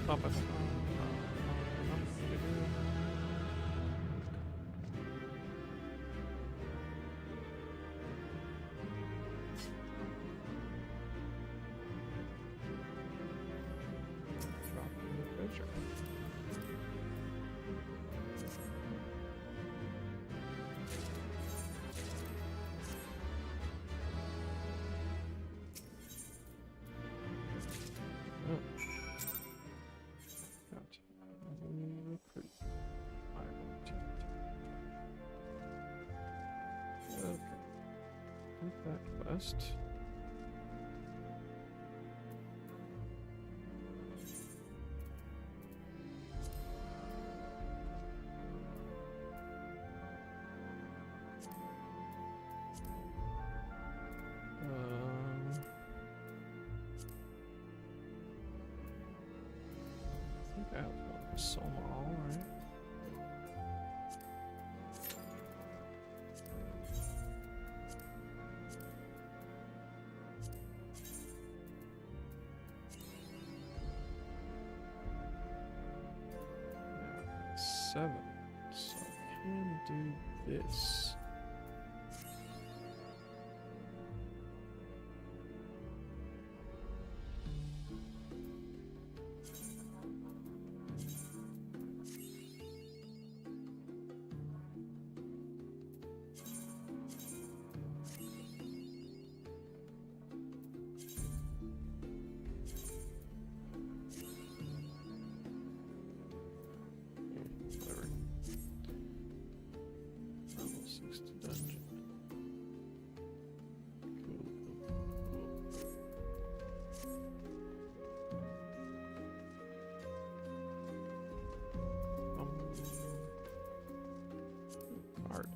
Speaker 1: Stop us. Drop in the treasure. Recruit. Okay. Did that quest. I think I have one Somal, right? Yeah, 7. So I can do this. Whatever. Level 60 dungeon. Cool, card.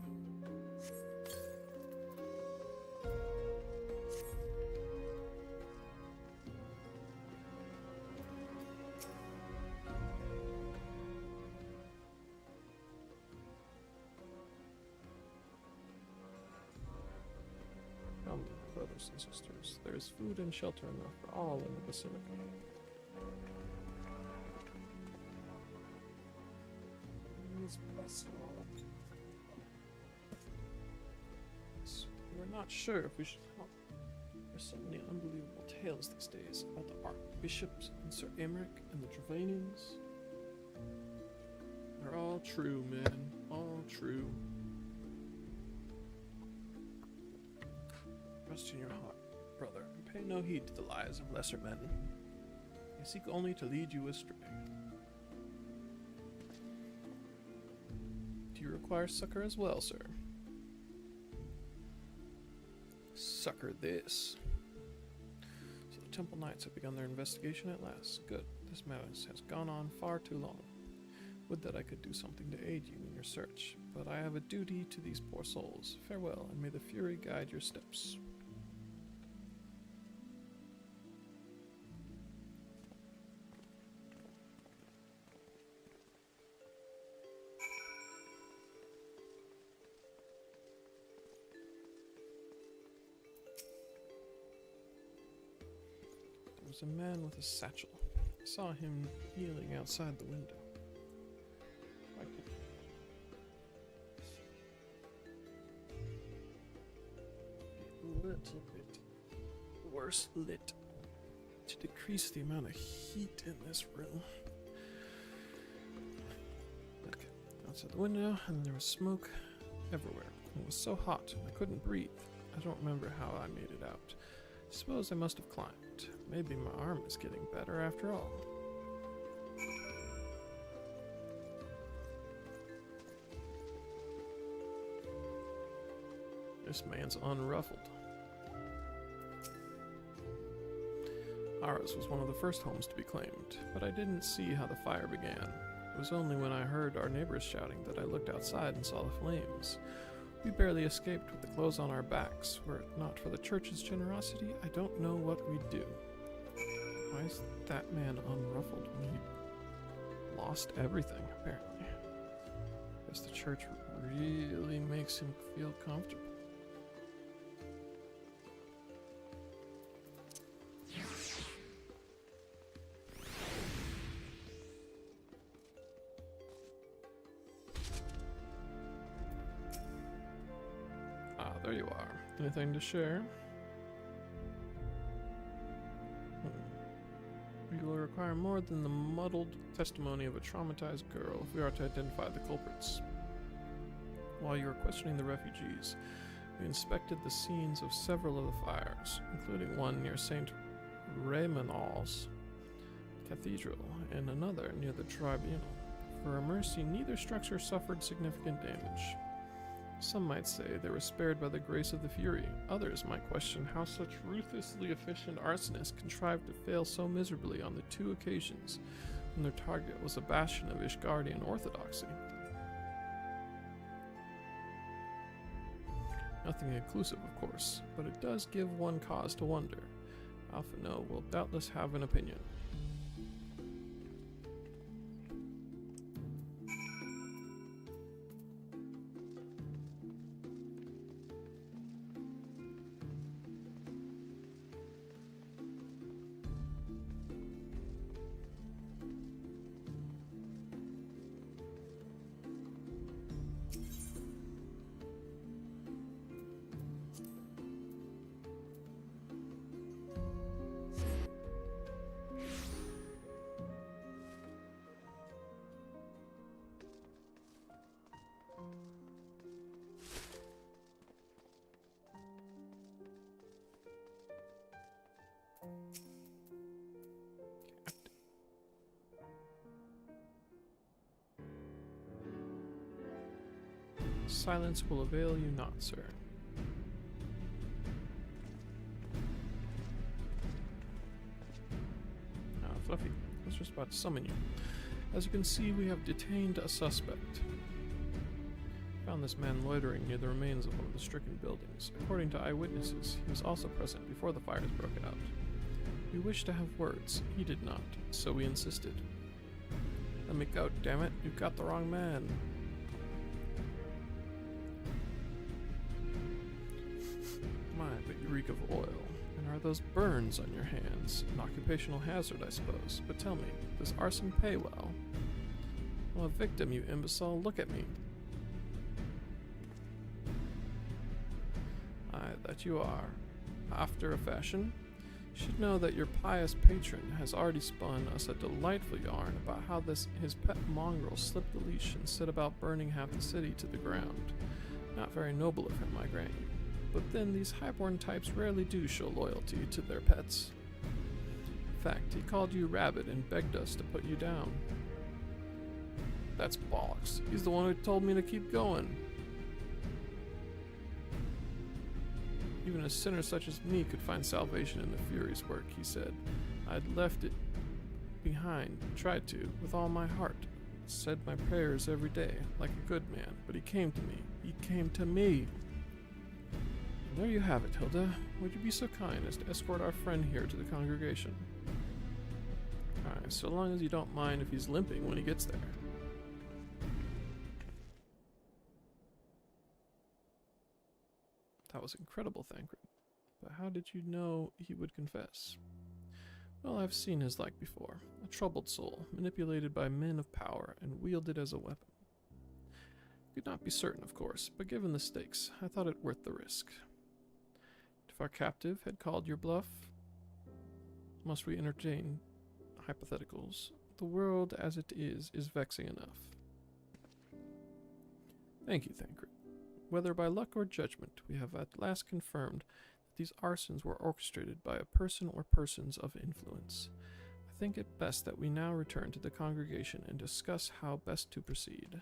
Speaker 1: Come, brothers and sisters, there is food and shelter enough for all in the Basilica. Please bless you all. So, we're not sure if we should help. There's so many unbelievable tales these days about the archbishops and Sir Emeric and the Travanians. They're all true, man. All true. Trust in your heart, brother, and pay no heed to the lies of lesser men. They seek only to lead you astray. Do you require succor as well, sir? Succor this. So the Temple Knights have begun their investigation at last. Good. This matter has gone on far too long. Would that I could do something to aid you in your search, but I have a duty to these poor souls. Farewell, and may the Fury guide your steps. There was a man with a satchel. I saw him kneeling outside the window. I could... a little bit worse lit to decrease the amount of heat in this room. Okay, outside the window, and there was smoke everywhere. It was so hot, I couldn't breathe. I don't remember how I made it out. I suppose I must have climbed. Maybe my arm is getting better after all. This man's unruffled. Ours was one of the first homes to be claimed, but I didn't see how the fire began. It was only when I heard our neighbors shouting that I looked outside and saw the flames. We barely escaped with the clothes on our backs. Were it not for the church's generosity, I don't know what we'd do. Why is that man unruffled when he lost everything, apparently? Guess the church really makes him feel comfortable. you are. Anything to share? We will require more than the muddled testimony of a traumatized girl if we are to identify the culprits. While you were questioning the refugees, we inspected the scenes of several of the fires, including one near St. Raymanol's Cathedral and another near the Tribunal. For our mercy, neither structure suffered significant damage. Some might say they were spared by the grace of the Fury. Others might question how such ruthlessly efficient arsonists contrived to fail so miserably on the 2 occasions when their target was a bastion of Ishgardian orthodoxy. Nothing inclusive, of course, but it does give one cause to wonder. Alphino will doubtless have an opinion. Silence will avail you not, sir. Ah, Fluffy, I was just about to summon you. As you can see, we have detained a suspect. Found this man loitering near the remains of one of the stricken buildings. According to eyewitnesses, he was also present before the fires broke out. We wished to have words. He did not, so we insisted. Let me go, damn it. You've got the wrong man. My, but you reek of oil. And are those burns on your hands? An occupational hazard, I suppose. But tell me, does arson pay well? I'm a victim, you imbecile. Look at me. Aye, that you are. After a fashion. You should know that your pious patron has already spun us a delightful yarn about how his pet mongrel slipped the leash and set about burning half the city to the ground. Not very noble of him, I grant you. But then these highborn types rarely do show loyalty to their pets. In fact, he called you rabid and begged us to put you down. That's bollocks. He's the one who told me to keep going. Even a sinner such as me could find salvation in the Fury's work, he said. I'd left it behind, tried to, with all my heart. Said my prayers every day, like a good man, but he came to me. He came to me! And there you have it, Hilda. Would you be so kind as to escort our friend here to the congregation? Aye, so long as you don't mind if he's limping when he gets there. That was incredible, Thancred. But how did you know he would confess? Well, I've seen his like before. A troubled soul, manipulated by men of power and wielded as a weapon. Could not be certain, of course, but given the stakes, I thought it worth the risk. If our captive had called your bluff, must we entertain hypotheticals? The world as it is vexing enough. Thank you, Thancred. Whether by luck or judgment, we have at last confirmed that these arsons were orchestrated by a person or persons of influence. I think it best that we now return to the congregation and discuss how best to proceed.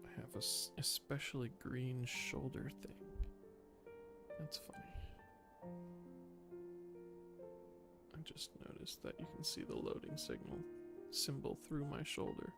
Speaker 1: I have a especially green shoulder thing. That's funny. I just noticed that you can see the loading signal symbol through my shoulder.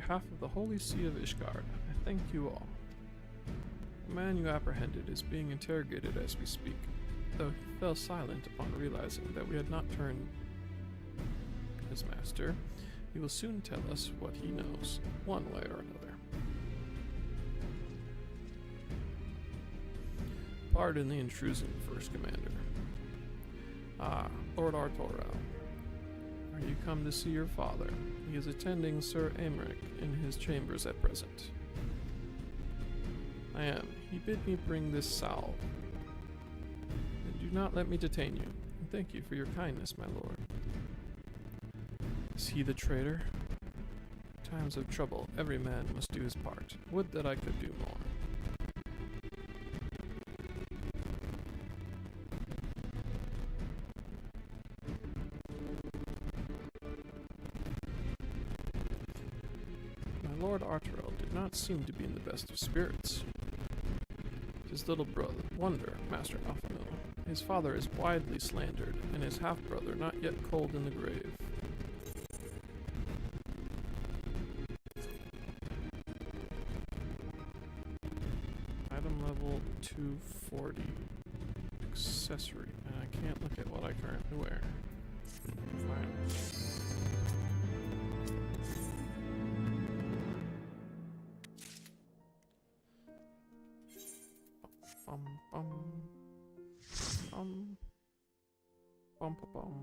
Speaker 1: behalf of the Holy See of Ishgard, I thank you all. The man you apprehended is being interrogated as we speak, though he fell silent upon realizing that we had not turned his master. He will soon tell us what he knows, one way or another. Pardon the intrusion, First Commander. Ah, Lord Artorel. Are you come to see your father? He is attending Sir Aymeric in his chambers at present. I am. He bid me bring this salve. And do not let me detain you. And thank you for your kindness, my lord. Is he the traitor? In times of trouble, every man must do his part. Would that I could do more. My lord Arturel did not seem to be in the best of spirits. His little brother, Wonder, Master Alphamil. His father is widely slandered, and his half-brother not yet cold in the grave. Item level 240. Accessory. And I can't look at what I currently wear. Fine. Bum bum bum bum bum.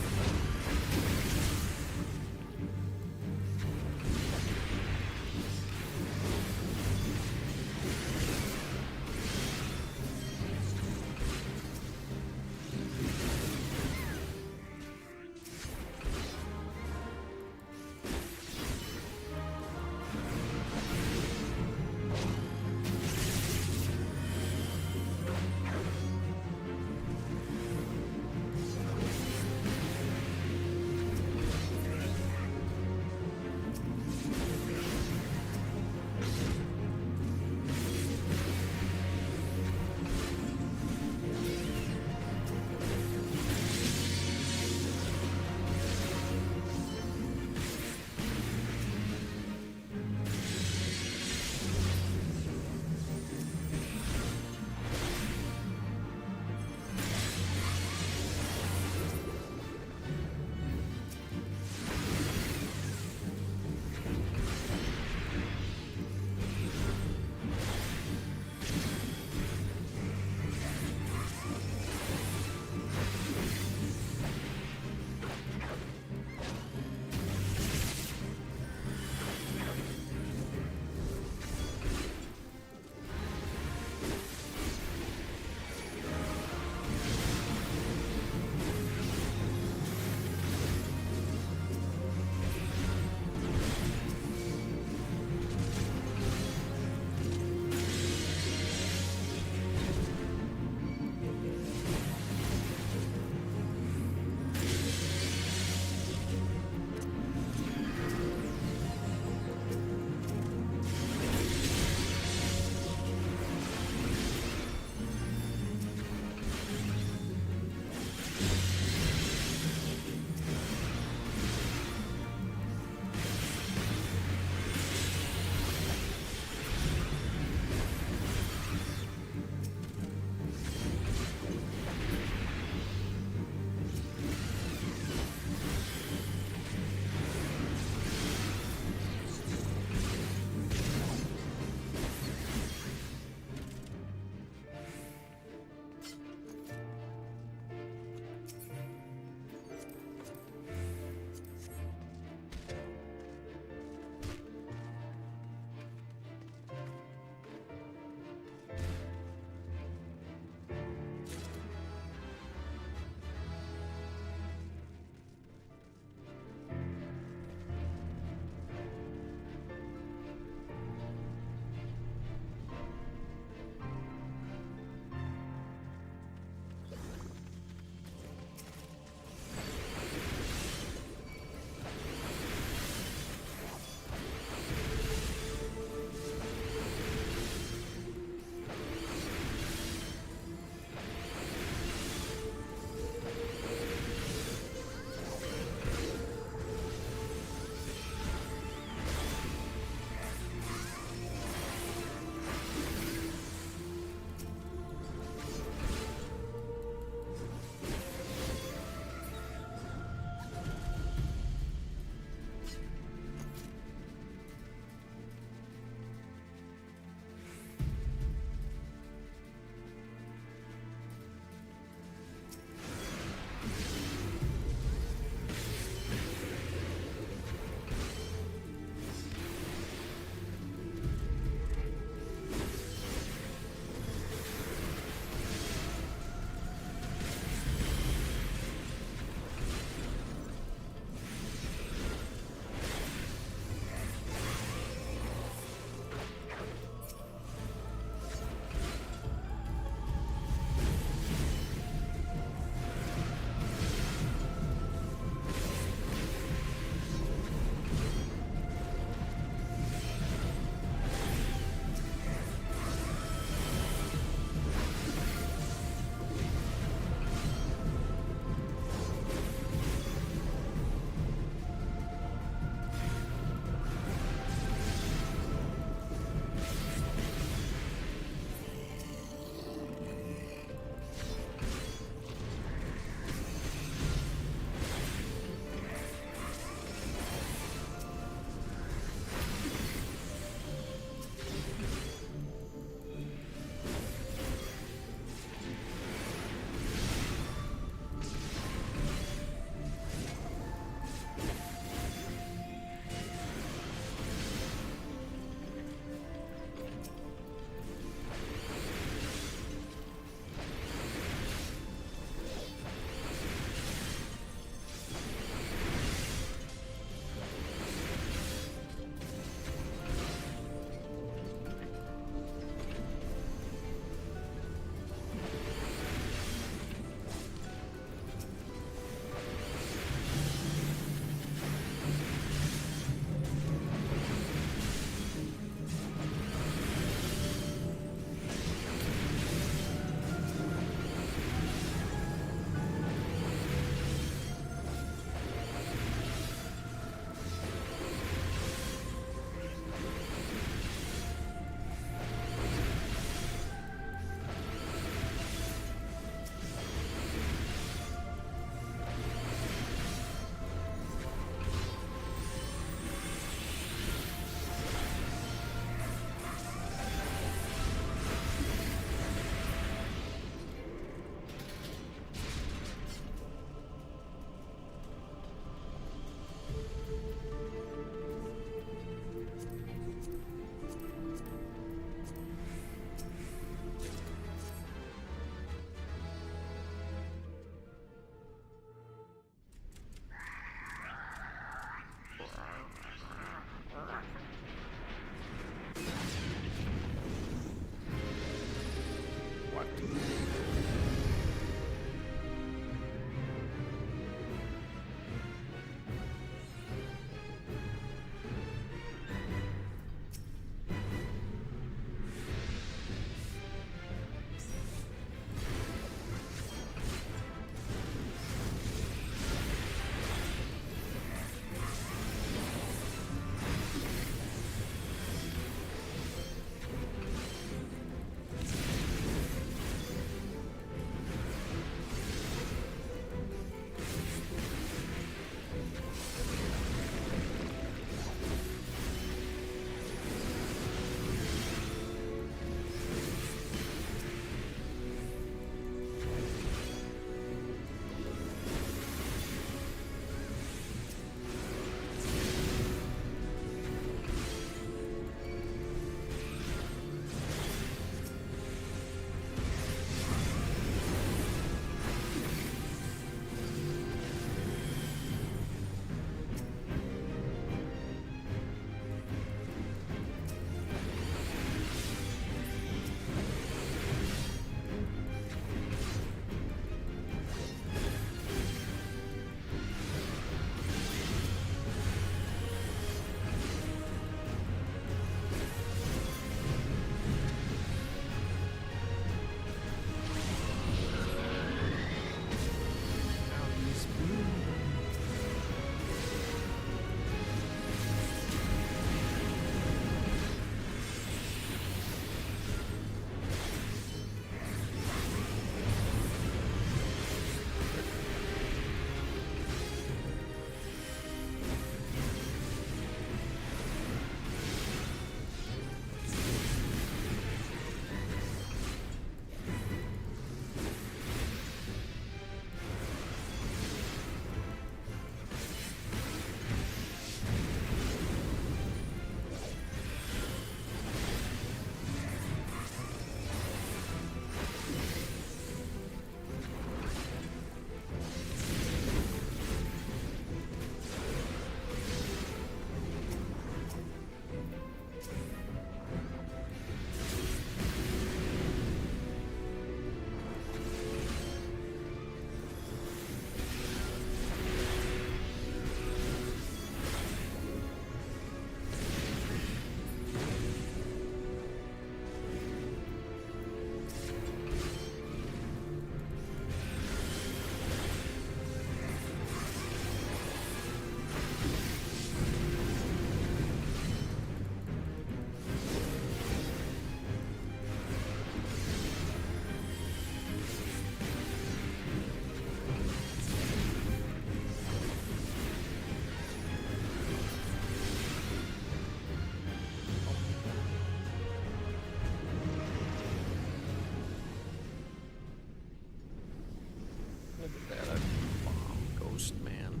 Speaker 1: Look at that, a bomb ghost man.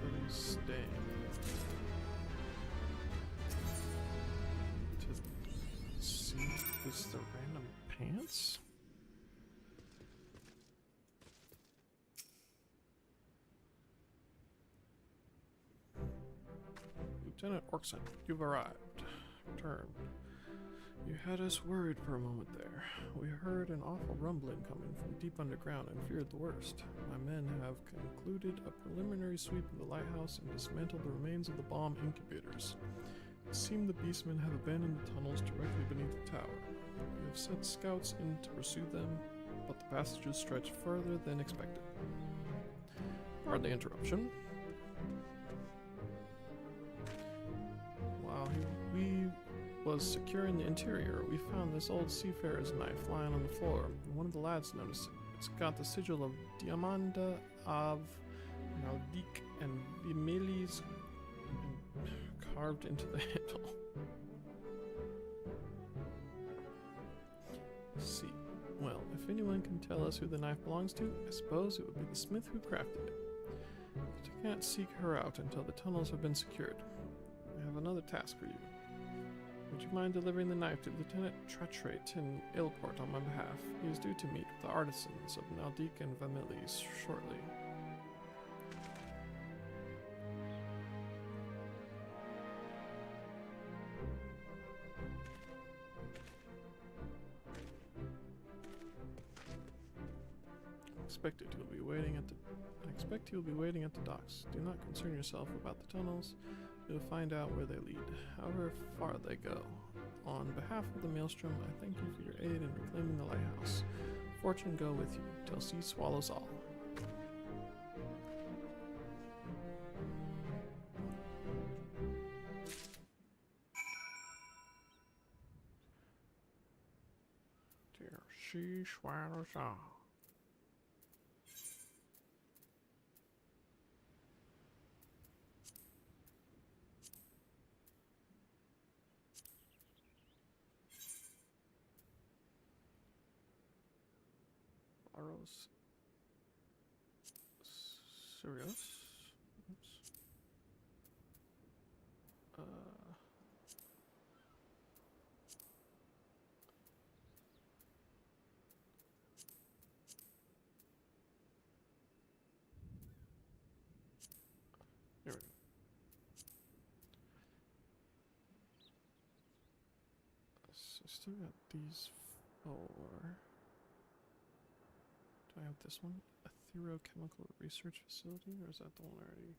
Speaker 1: Everybody's staying. To see who's the random pants? Lieutenant Orkson, you've arrived. Returned. You had us worried for a moment there. We heard an awful rumbling coming from deep underground and feared the worst. My men have concluded a preliminary sweep of the lighthouse and dismantled the remains of the bomb incubators. It seemed the beastmen have abandoned the tunnels directly beneath the tower. We have sent scouts in to pursue them, but the passages stretch further than expected. Pardon the interruption. While we was securing the interior, we found this old seafarer's knife lying on the floor. One of the lads noticed it. It's got the sigil of Diamanda of Naldik and Vimelis carved into the handle. See. Well, if anyone can tell us who the knife belongs to, I suppose it would be the smith who crafted it. But you can't seek her out until the tunnels have been secured. I have another task for you. Would you mind delivering the knife to Lieutenant Tretrate in Ilport on my behalf? He is due to meet with the artisans of Naldik and Vamilis shortly. I expect you'll be waiting at the docks. Do not concern yourself about the tunnels. You'll find out where they lead, however far they go. On behalf of the Maelstrom, I thank you for your aid in reclaiming the lighthouse. Fortune go with you, till sea swallows all. Till sea swallows all. Aros Sirius. Oops. There we go. So I still got these four. Do I have this one? A therochemical research facility, or is that the one already?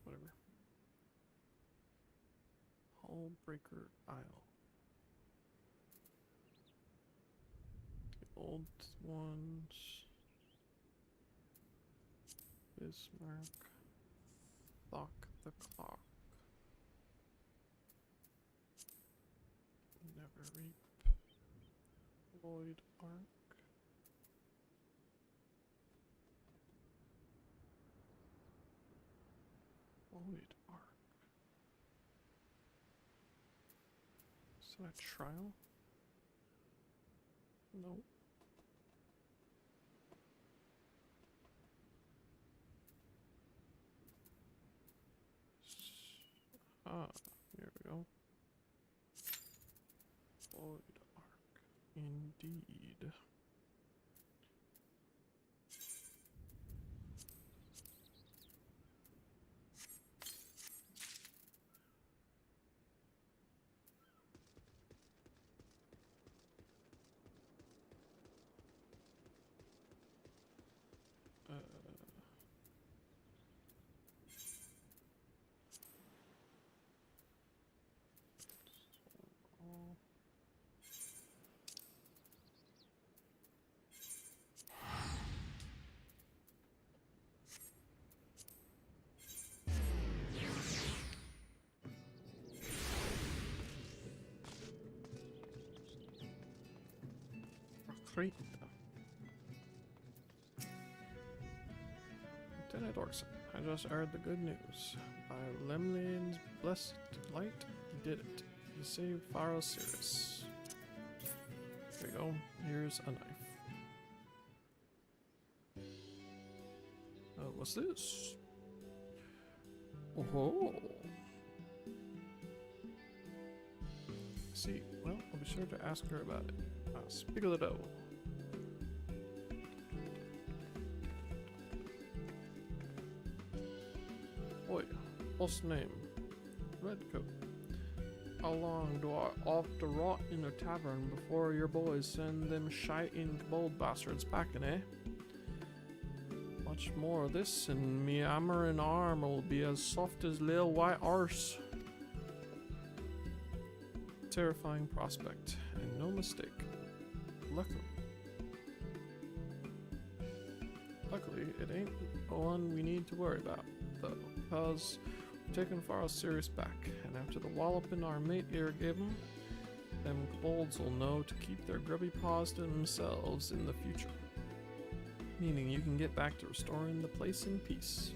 Speaker 1: Whatever. Hull Breaker Isle. The old ones. Bismarck. Thok the Clock. Never Reap. Lloyd Ark. Lloyd Ark. Is that a trial? Nope. Here we go. Lloyd Ark. Indeed. Great. Lieutenant Orson, I just heard the good news. By Lemlin's blessed light, he did it. He saved Pharaoh Sirius. There you go. Here's a knife. What's this? Oh. See, well, I'll be sure to ask her about it. Speak of the devil. Oi, what's name? Redcoat. How long do I off to rot in a tavern before your boys send them shiting bold bastards packing, eh? Much more of this, and me hammer and arm will be as soft as lil white arse. Terrifying prospect, and no mistake. Luckily, it ain't one we need to worry about, though, because we've taken Pharaoh Sirius back, and after the walloping our mate here gave him, them kobolds will know to keep their grubby paws to themselves in the future. Meaning you can get back to restoring the place in peace.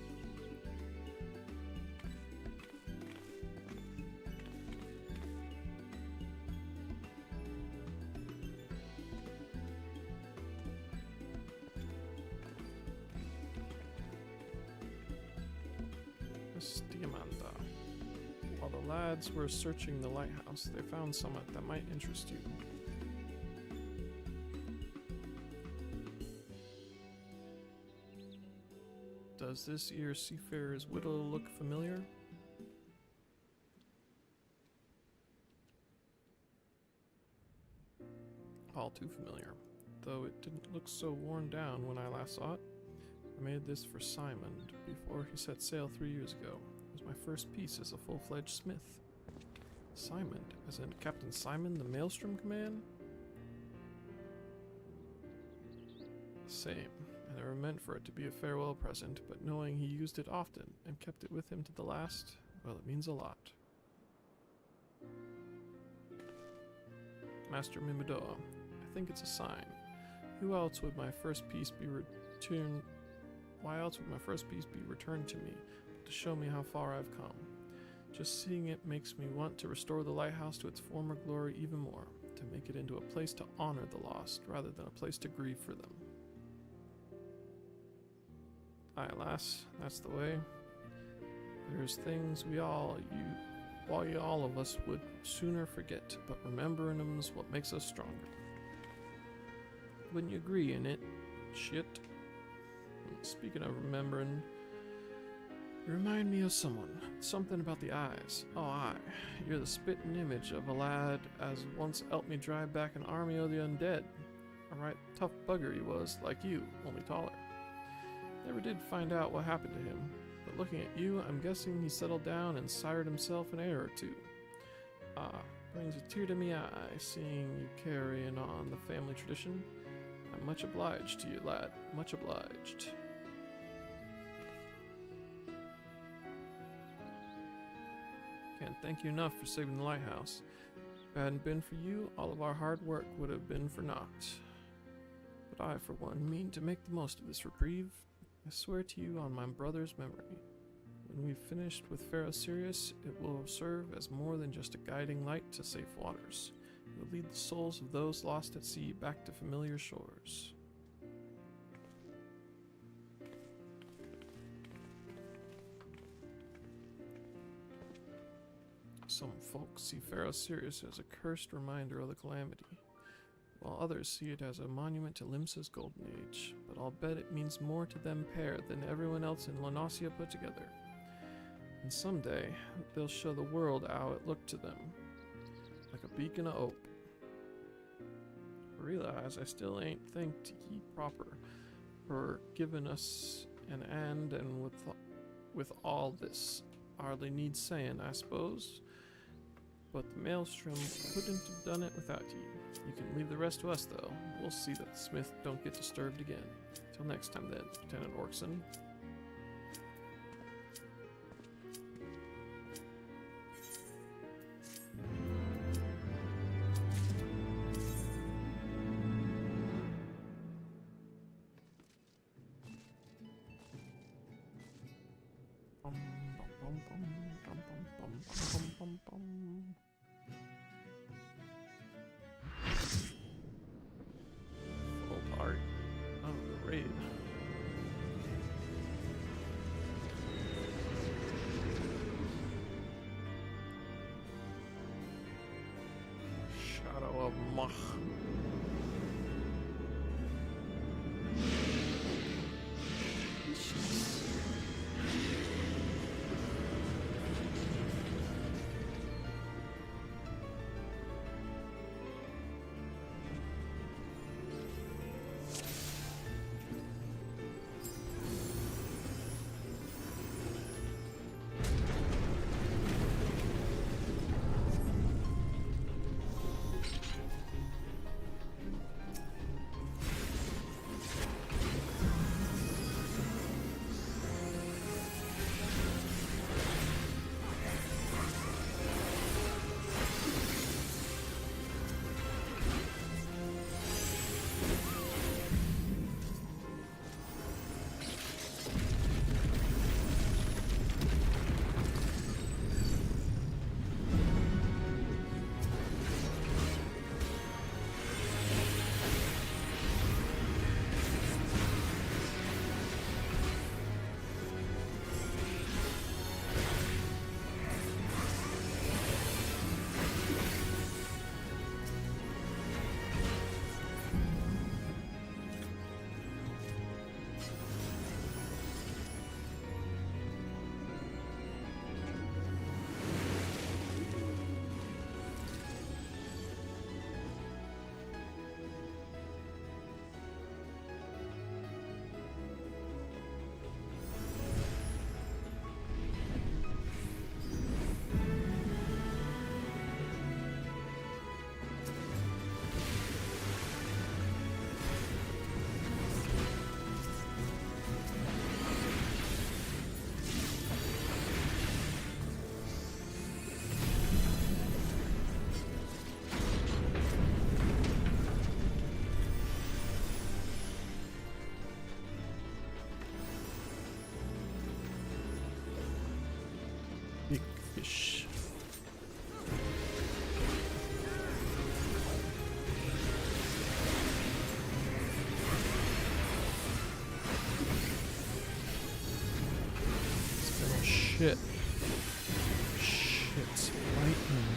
Speaker 1: While the lads were searching the lighthouse, they found something that might interest you. Does this here seafarer's widow look familiar? All too familiar, though it didn't look so worn down when I last saw it. I made this for Simon before he set sail 3 years ago. It was my first piece as a full-fledged smith. Simon, as in Captain Simon, the Maelstrom command? Same, and I meant for it to be a farewell present, but knowing he used it often and kept it with him to the last, well, it means a lot. Master Mimidoa, I think it's a sign. Who else would my first piece be returned? Why else would my first piece be returned to me, but to show me how far I've come? Just seeing it makes me want to restore the lighthouse to its former glory even more, to make it into a place to honor the lost, rather than a place to grieve for them. Aye, lass, that's the way. There's things all of us would sooner forget, but remembering them's what makes us stronger. Wouldn't you agree in it? Shit. Speaking of remembering, you remind me of someone. Something about the eyes. Oh, aye. You're the spitting image of a lad as once helped me drive back an army of the undead. A right tough bugger he was, like you, only taller. Never did find out what happened to him, but looking at you, I'm guessing he settled down and sired himself an heir or two. Brings a tear to me eye, seeing you carrying on the family tradition. I'm much obliged to you, lad. Much obliged. Can't thank you enough for saving the lighthouse. If it hadn't been for you, all of our hard work would have been for naught. But I, for one, mean to make the most of this reprieve. I swear to you on my brother's memory. When we've finished with Pharaoh Sirius, it will serve as more than just a guiding light to safe waters. It will lead the souls of those lost at sea back to familiar shores. Some folks see Pharaoh Sirius as a cursed reminder of the calamity, while others see it as a monument to Limsa's golden age, but I'll bet it means more to them pair than everyone else in Lanosia put together. And someday, they'll show the world how it looked to them, like a beacon of hope. I realize I still ain't thanked ye proper for giving us an hand, and with all this, hardly needs saying, I suppose. But the Maelstrom couldn't have done it without you. You can leave the rest to us, though. We'll see that the Smith don't get disturbed again. Till next time, then, Lieutenant Orson. Bum, bum, bum, bum, bum, bum, bum, bum, bum. Full art of the raid. Shadow of Mach. Big fish. Oh shit. Shit's lightning.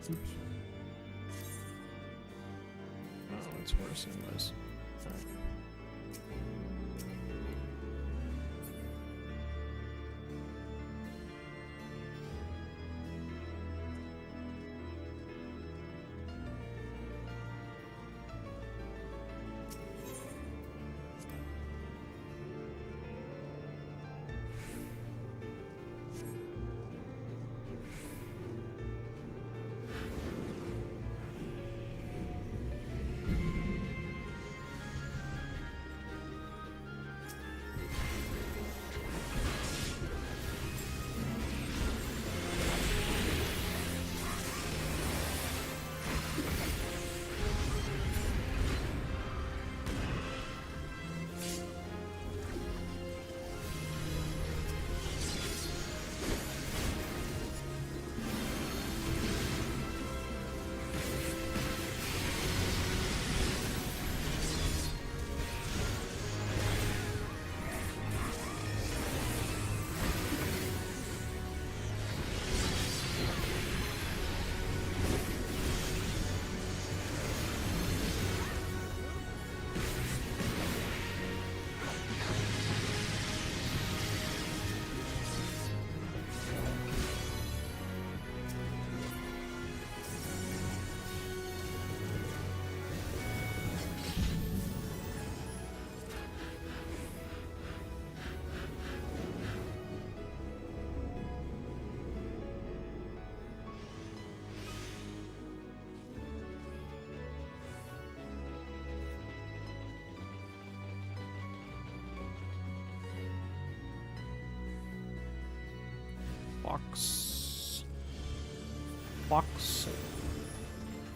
Speaker 1: Oops. Oh, that's worse than it was. Alright.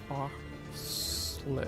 Speaker 1: Foxley.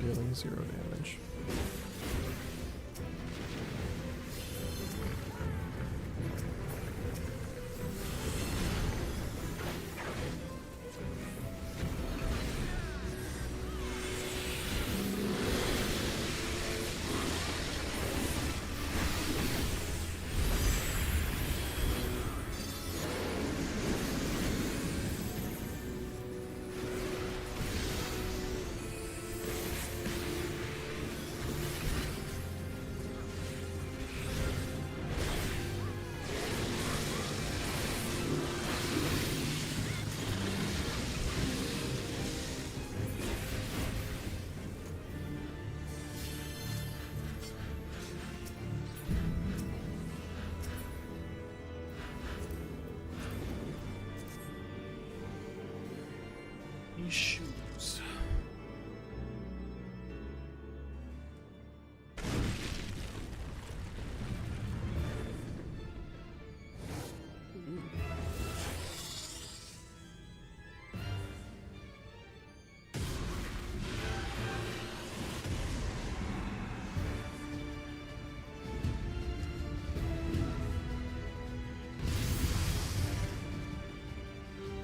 Speaker 1: Dealing 0 damage. shoes.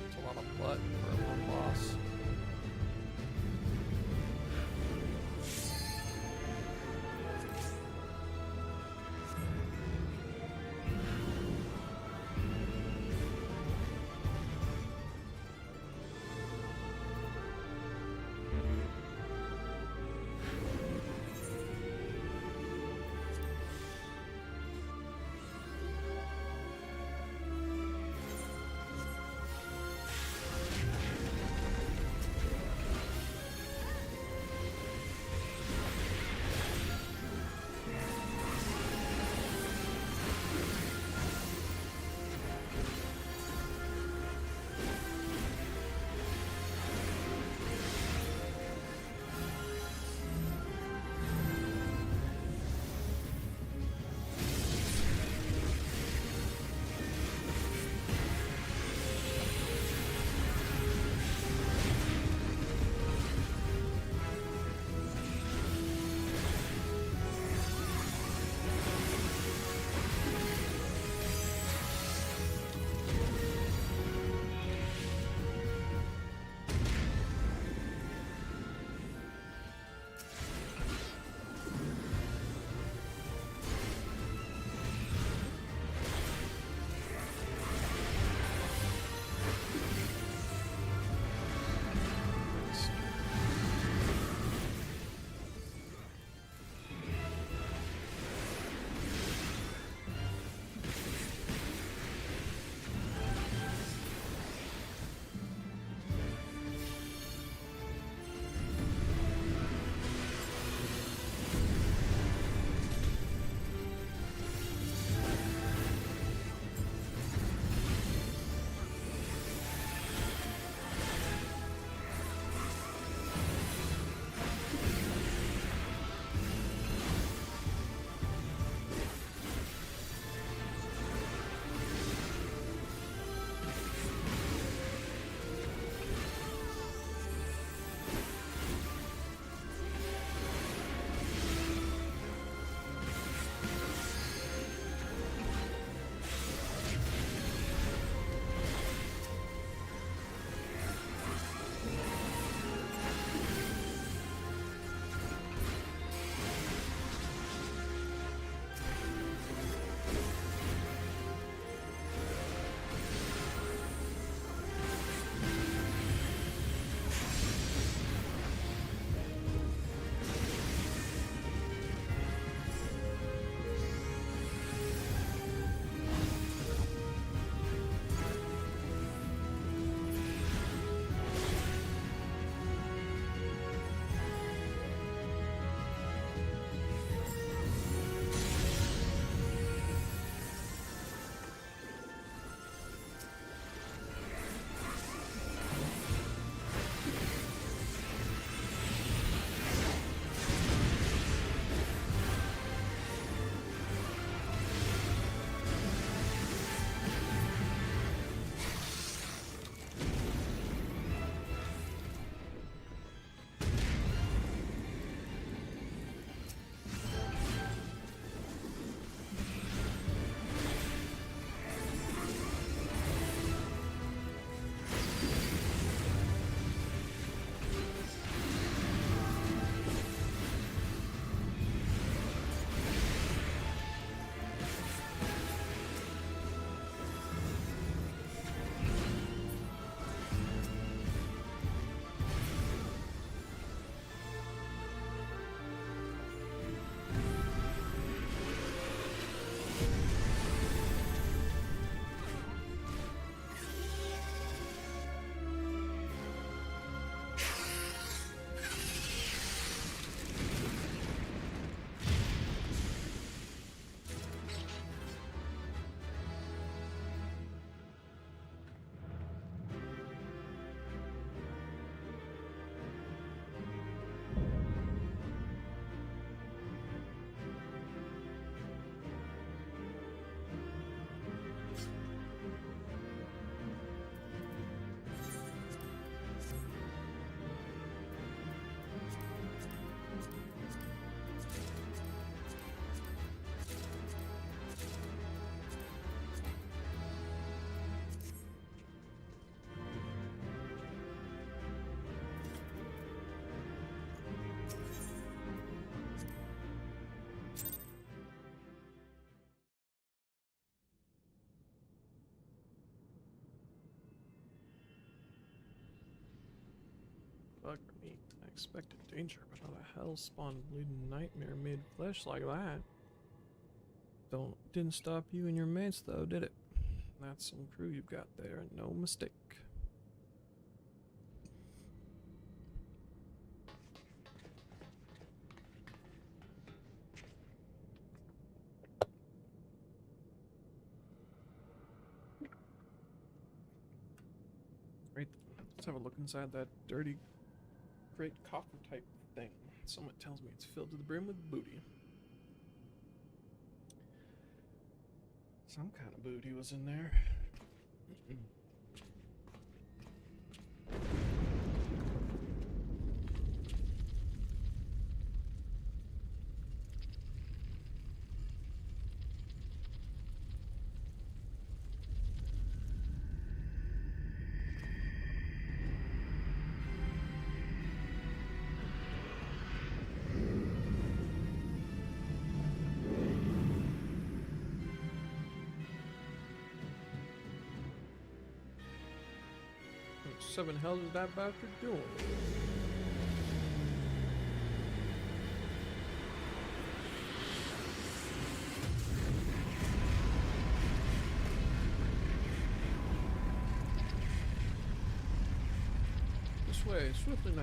Speaker 1: It's a lot of blood for one boss. Bug meat. I expected danger, but not a hell-spawned bleeding nightmare made flesh like that. Didn't stop you and your mates though, did it? That's some crew you've got there, no mistake. Right, let's have a look inside that dirty, great coffer type thing. Someone tells me it's filled to the brim with booty. Some kind of booty was in there. What seven hells is that bastard doing? This way, swiftly now.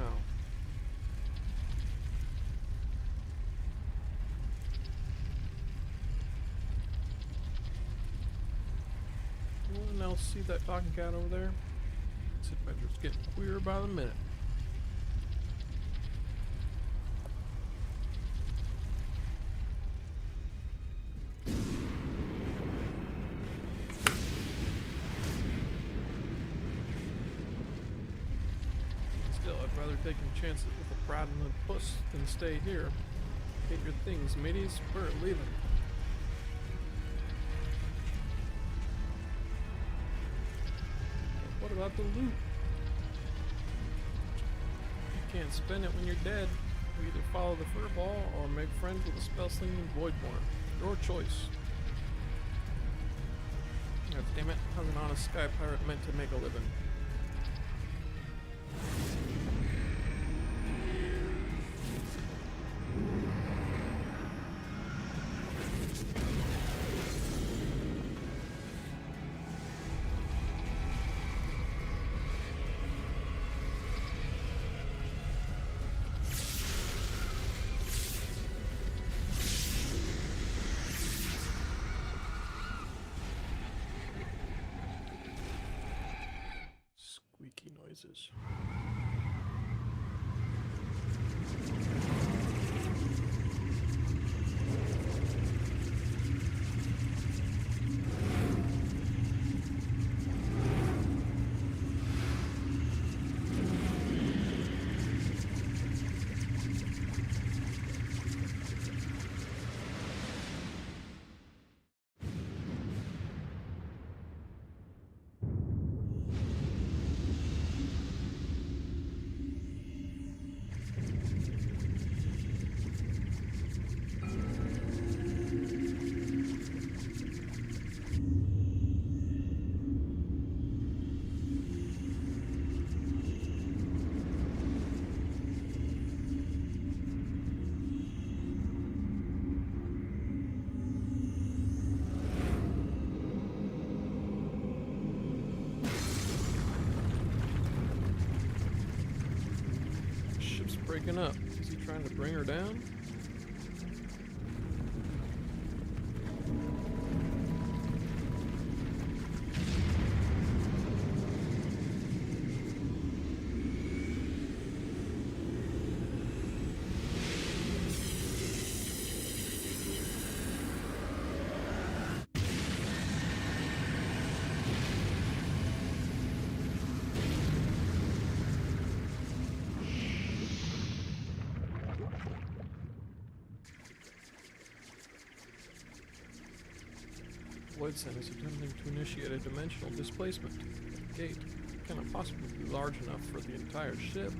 Speaker 1: Anyone else see that talking cat over there? This adventure's getting queer by the minute. Still, I'd rather take chances with a pride and a puss than stay here. Get your things, mateys. We're leaving. What about the loot? You can't spend it when you're dead. You either follow the furball or make friends with a spell-slinging voidborn. Your choice. God damn it, how's an honest sky pirate meant to make a living? Squeaky noises. Breaking up. Is he trying to bring her down? Voidsent is attempting to initiate a dimensional displacement. The gate cannot possibly be large enough for the entire ship.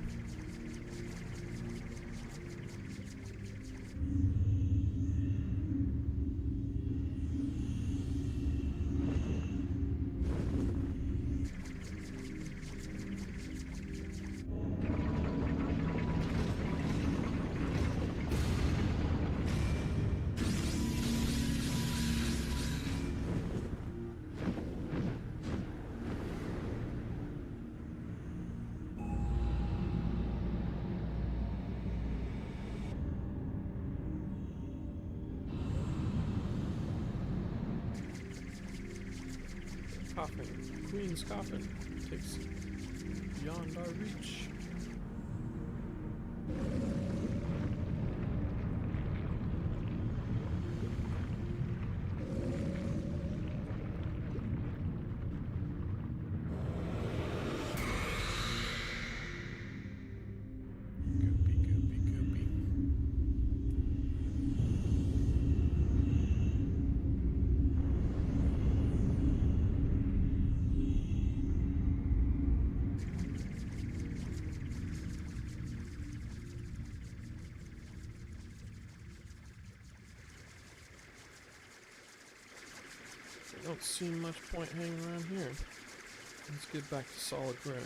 Speaker 1: coffin, Queen's coffin, takes beyond our reach. Goopy, goopy, goopy. I don't see much point hanging around here. Let's get back to solid ground.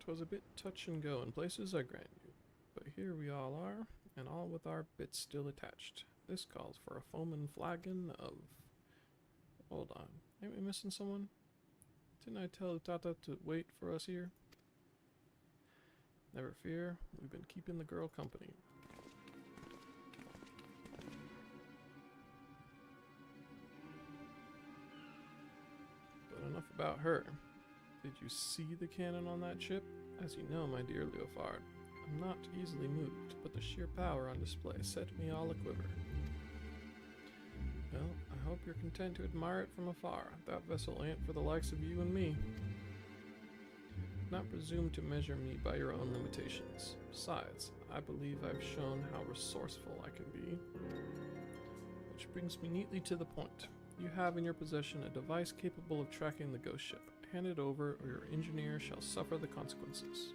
Speaker 1: Twas a bit touch and go in places, I grant you, but here we all are, and all with our bits still attached. This calls for a foaming flagon of... Hold on, ain't we missing someone? Didn't I tell Tata to wait for us here? Never fear, we've been keeping the girl company. But enough about her. Did you see the cannon on that ship? As you know, my dear Leofard, I'm not easily moved, but the sheer power on display set me all a-quiver. Well, I hope you're content to admire it from afar. That vessel ain't for the likes of you and me. Do not presume to measure me by your own limitations. Besides, I believe I've shown how resourceful I can be. Which brings me neatly to the point. You have in your possession a device capable of tracking the ghost ship. Hand it over, or your engineer shall suffer the consequences.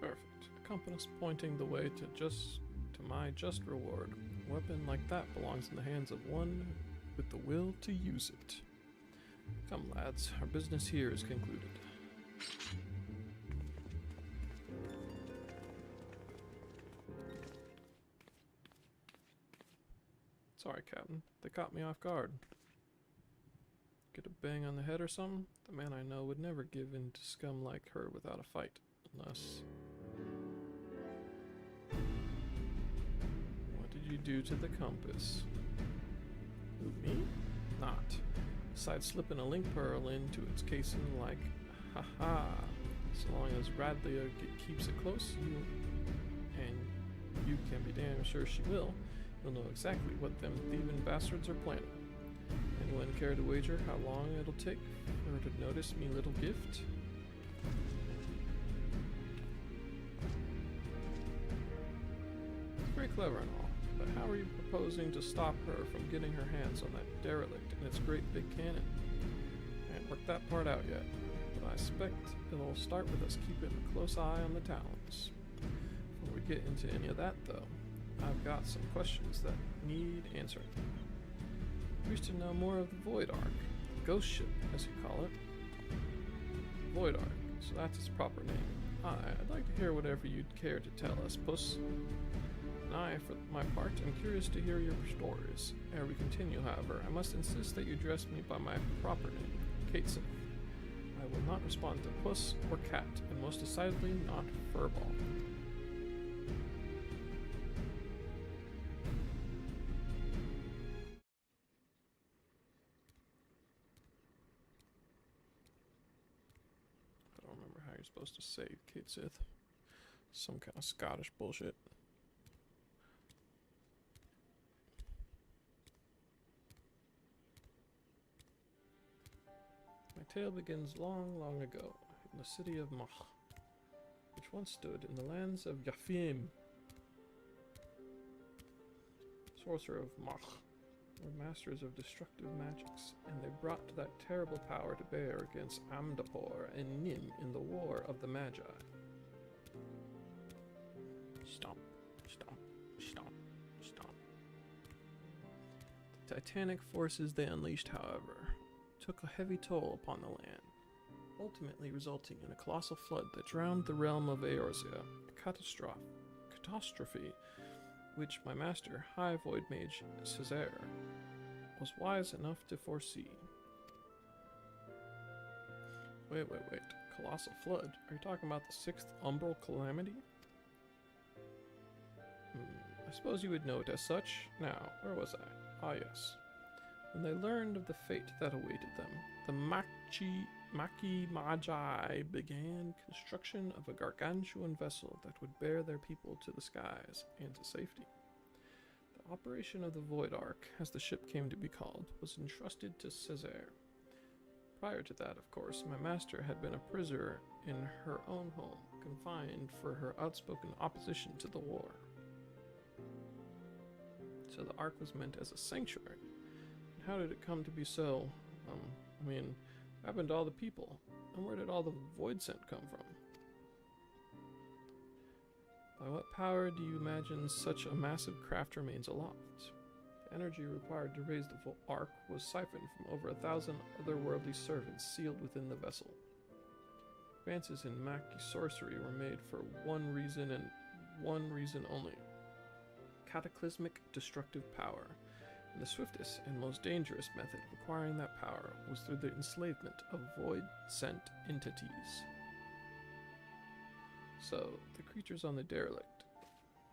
Speaker 1: Perfect. A compass pointing the way to my just reward. A weapon like that belongs in the hands of one with the will to use it. Come, lads, our business here is concluded. Sorry, Captain. They caught me off guard. Get a bang on the head or something? The man I know would never give in to scum like her without a fight. Unless... What did you do to the compass? Who, me? Not. Besides slipping a link pearl into its casing like, ha-ha. So long as Radlia keeps it close, and you can be damn sure she will, you'll know exactly what them thieving bastards are planning. Anyone care to wager how long it'll take for her to notice me little gift? It's very clever and all, but how are you proposing to stop her from getting her hands on that derelict and its great big cannon? I haven't worked that part out yet, but I expect it'll start with us keeping a close eye on the Talons. Before we get into any of that, though, I've got some questions that need answering. I wish to know more of the Void Ark, the ghost ship, as you call it. Void Ark, so that's its proper name. I'd like to hear whatever you'd care to tell us, Puss. And I, for my part, am curious to hear your stories. Ere we continue, however, I must insist that you address me by my proper name, Kateseth. I will not respond to Puss or Cat, and most decidedly not Furball. I don't remember how you're supposed to say Kateseth. Some kind of Scottish bullshit. My tale begins long, long ago, in the city of Mach, which once stood in the lands of Yafim. sorcerer of Mach, were masters of destructive magics, and they brought that terrible power to bear against Amdapor and Nim in the War of the Magi. Stomp, stomp, stomp, stomp. The titanic forces they unleashed, however, took a heavy toll upon the land, ultimately resulting in a colossal flood that drowned the realm of Eorzea, a catastrophe which my master, High Void Mage Césaire, was wise enough to foresee. Wait. Colossal flood? Are you talking about the 6th Umbral Calamity? I suppose you would know it as such. Now, where was I? Ah, yes. When they learned of the fate that awaited them, the Maki Magi began construction of a gargantuan vessel that would bear their people to the skies and to safety. The operation of the Void Ark, as the ship came to be called, was entrusted to Césaire. Prior to that, of course, my master had been a prisoner in her own home, confined for her outspoken opposition to the war. So the Ark was meant as a sanctuary. And how did it come to be so? What happened to all the people? And where did all the void scent come from? By what power do you imagine such a massive craft remains aloft? The energy required to raise the Ark was siphoned from over 1,000 otherworldly servants sealed within the vessel. Advances in Maki sorcery were made for one reason and one reason only: cataclysmic destructive power. And the swiftest and most dangerous method of acquiring that power was through the enslavement of void-sent entities. So, the creatures on the derelict,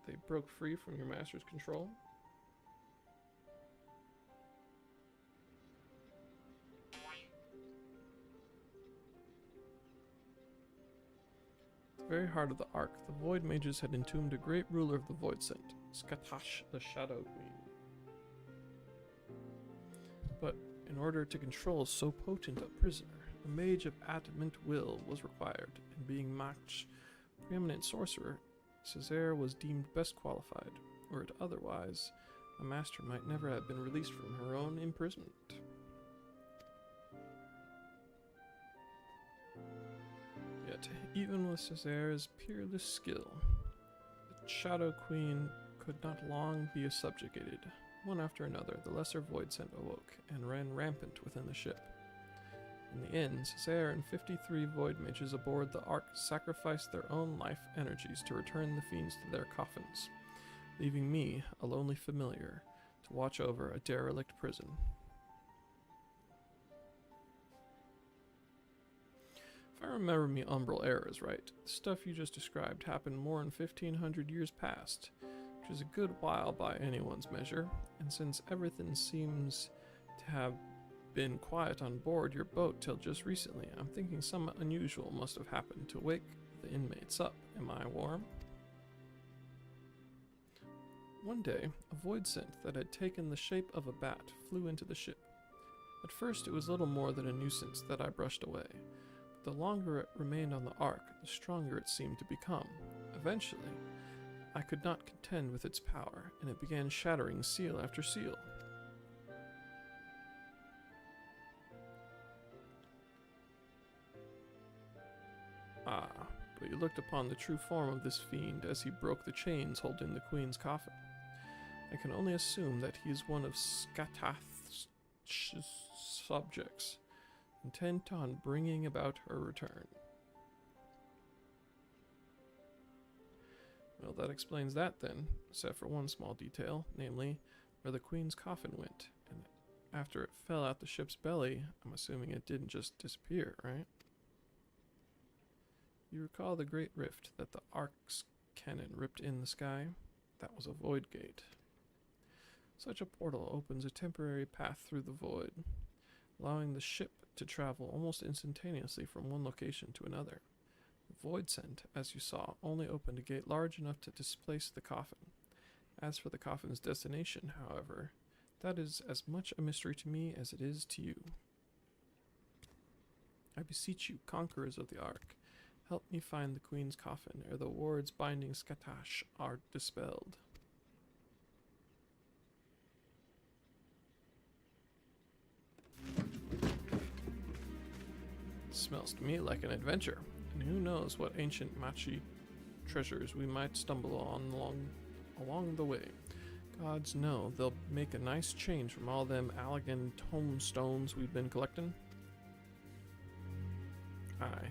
Speaker 1: they broke free from your master's control? At the very heart of the Ark, the Void Mages had entombed a great ruler of the Void Sent, Skatash, the Shadow Queen. But in order to control so potent a prisoner, a mage of adamant will was required, and being Mach's preeminent sorcerer, Césaire was deemed best qualified. Were it otherwise, a master might never have been released from her own imprisonment. Yet, even with Césaire's peerless skill, the Shadow Queen could not long be subjugated. One after another, the lesser void scent awoke and ran rampant within the ship. In the end, Césaire and 53 void mages aboard the Ark sacrificed their own life energies to return the fiends to their coffins, leaving me, a lonely familiar, to watch over a derelict prison. If I remember me Umbral errors right, the stuff you just described happened more than 1,500 years past, which is a good while by anyone's measure, and since everything seems to have been quiet on board your boat till just recently, I'm thinking something unusual must have happened to wake the inmates up. Am I warm? One day, a void scent that had taken the shape of a bat flew into the ship. At first it was little more than a nuisance that I brushed away, but the longer it remained on the Ark, the stronger it seemed to become. Eventually, I could not contend with its power, and it began shattering seal after seal. Ah, but you looked upon the true form of this fiend as he broke the chains holding the Queen's coffin. I can only assume that he is one of Skatath's subjects, intent on bringing about her return. Well, that explains that then, except for one small detail, namely, where the Queen's coffin went. And after it fell out the ship's belly, I'm assuming it didn't just disappear, right? You recall the great rift that the Ark's cannon ripped in the sky? That was a void gate. Such a portal opens a temporary path through the void, allowing the ship to travel almost instantaneously from one location to another. The void scent, as you saw, only opened a gate large enough to displace the coffin. As for the coffin's destination, however, that is as much a mystery to me as it is to you. I beseech you, conquerors of the Ark, help me find the Queen's coffin ere the wards binding Skatash are dispelled. Smells to me like an adventure, and who knows what ancient Machi treasures we might stumble on along the way. Gods know they'll make a nice change from all them Allegan tombstones we've been collecting. Aye,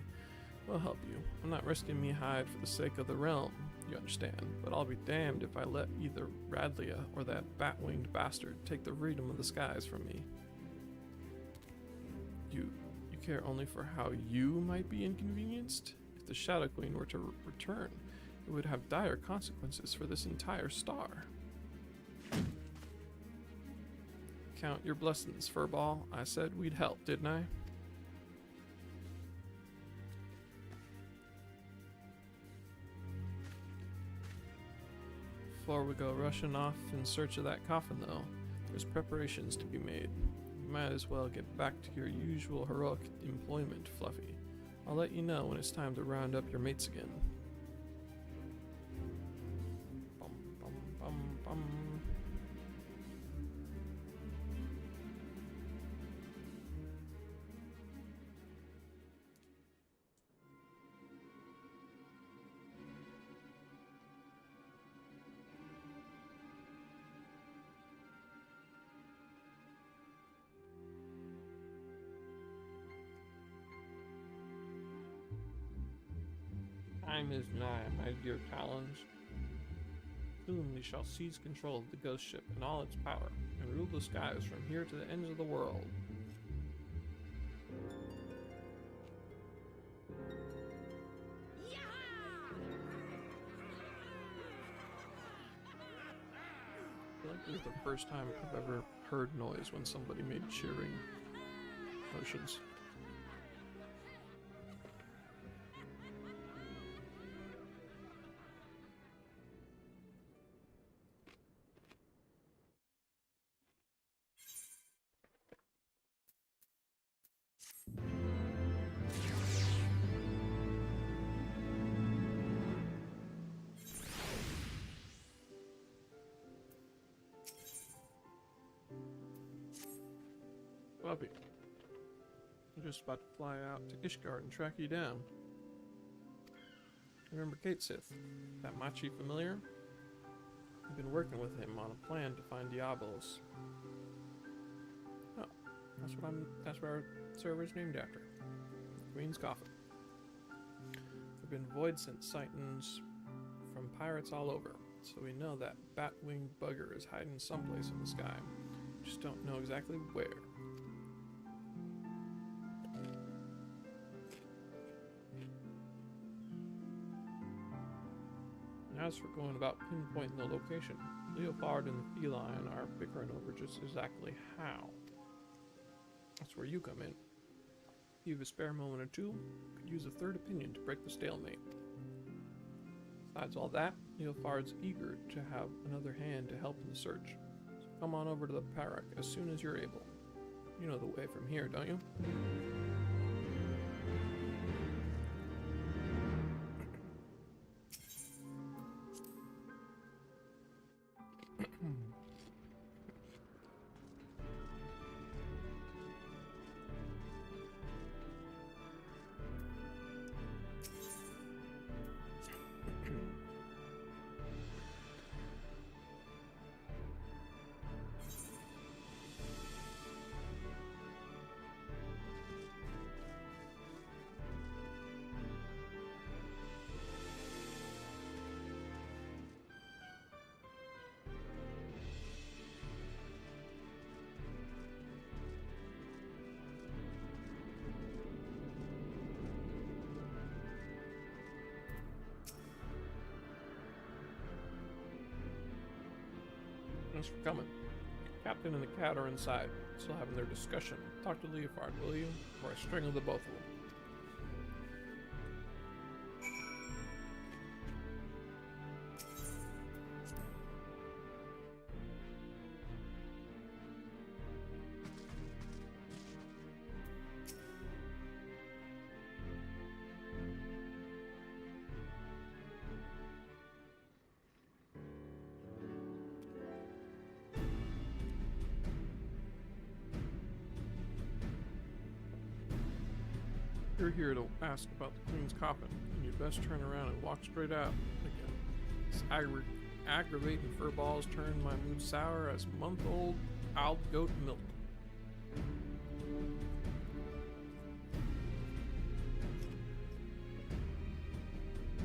Speaker 1: we'll help you. I'm not risking me hide for the sake of the realm, you understand, but I'll be damned if I let either Radlia or that bat-winged bastard take the freedom of the skies from me. You care only for how you might be inconvenienced? If the Shadow Queen were to return, it would have dire consequences for this entire star. Count your blessings, Furball. I said we'd help, didn't I? Before we go rushing off in search of that coffin, though, there's preparations to be made. You might as well get back to your usual heroic employment, Fluffy. I'll let you know when it's time to round up your mates again. Bum, bum, bum, bum. Time is nigh, my dear Talons. Soon we shall seize control of the ghost ship and all its power, and rule the skies from here to the ends of the world. I feel like this is the first time I've ever heard noise when somebody made cheering motions. Puppy. I'm just about to fly out to Ishgard and track you down. Remember Kate Sith, that Machi familiar? I've been working with him on a plan to find Diablos. Oh, that's what our server's named after. Queen's Coffin. There have been void-sent sightings from pirates all over, so we know that bat-winged bugger is hiding someplace in the sky. Just don't know exactly where. As for going about pinpointing the location, Leopard and the feline are bickering over just exactly how. That's where you come in. If you have a spare moment or two, could use a third opinion to break the stalemate. Besides all that, Leopard's eager to have another hand to help in the search. So come on over to the Parak as soon as you're able. You know the way from here, don't you? Thanks for coming. Captain and the cat are inside, still having their discussion. Talk to Leopard, will you? Or I strangle the both of them. You're here to ask about the Queen's coffin, and you'd best turn around and walk straight out again. This aggravating furballs turned my mood sour as month-old owl goat milk.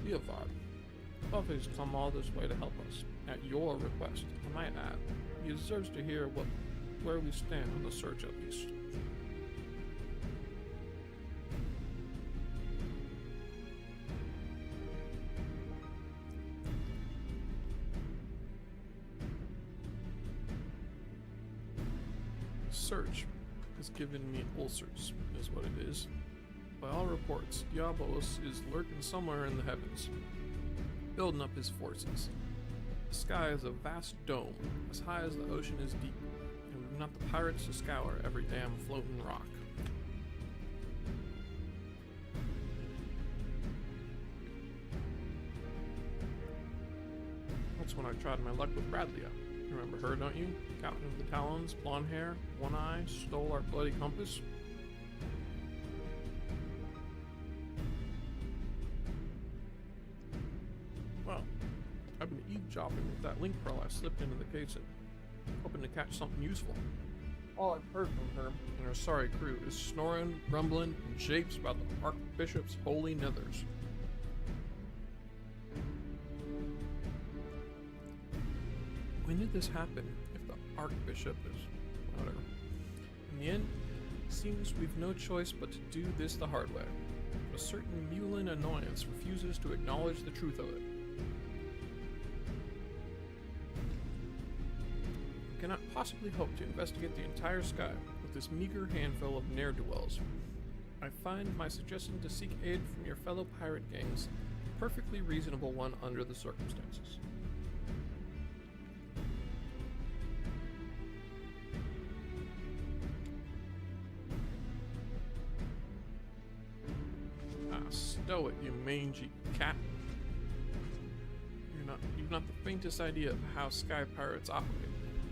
Speaker 1: Theophod, Buffy's come all this way to help us, at your request, I might add. He deserves to hear where we stand on the search at least. Search has given me ulcers, is what it is. By all reports, Diabolos is lurking somewhere in the heavens, building up his forces. The sky is a vast dome, as high as the ocean is deep, and we've not the pirates to scour every damn floating rock. That's when I tried my luck with Bradley. You remember her, don't you? Captain of the Talons, blonde hair, one eye, stole our bloody compass. Well, I've been eavesdropping with that link pearl I slipped into the casing, hoping to catch something useful. All I've heard from her and her sorry crew is snoring, grumbling, and japes about the Archbishop's holy nethers. When did this happen, if the Archbishop is whatever? In the end, it seems we've no choice but to do this the hard way. A certain Mulin annoyance refuses to acknowledge the truth of it. We cannot possibly hope to investigate the entire sky with this meager handful of ne'er-do-wells. I find my suggestion to seek aid from your fellow pirate gangs a perfectly reasonable one under the circumstances. Stow it, you mangy cat. You've not the faintest idea of how sky pirates operate.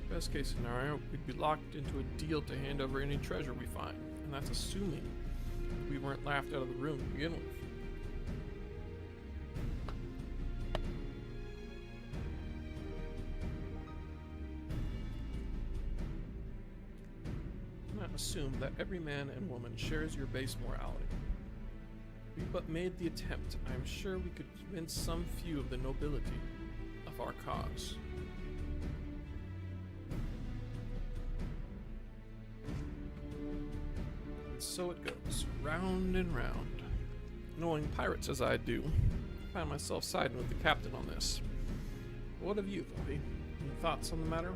Speaker 1: Best case scenario, we'd be locked into a deal to hand over any treasure we find, and that's assuming we weren't laughed out of the room to begin with. Not assume that every man and woman shares your base morality. We but made the attempt. I am sure we could convince some few of the nobility of our cause. And so it goes, round and round. Knowing pirates as I do, I find myself siding with the captain on this. What of you, Fluffy? Any thoughts on the matter?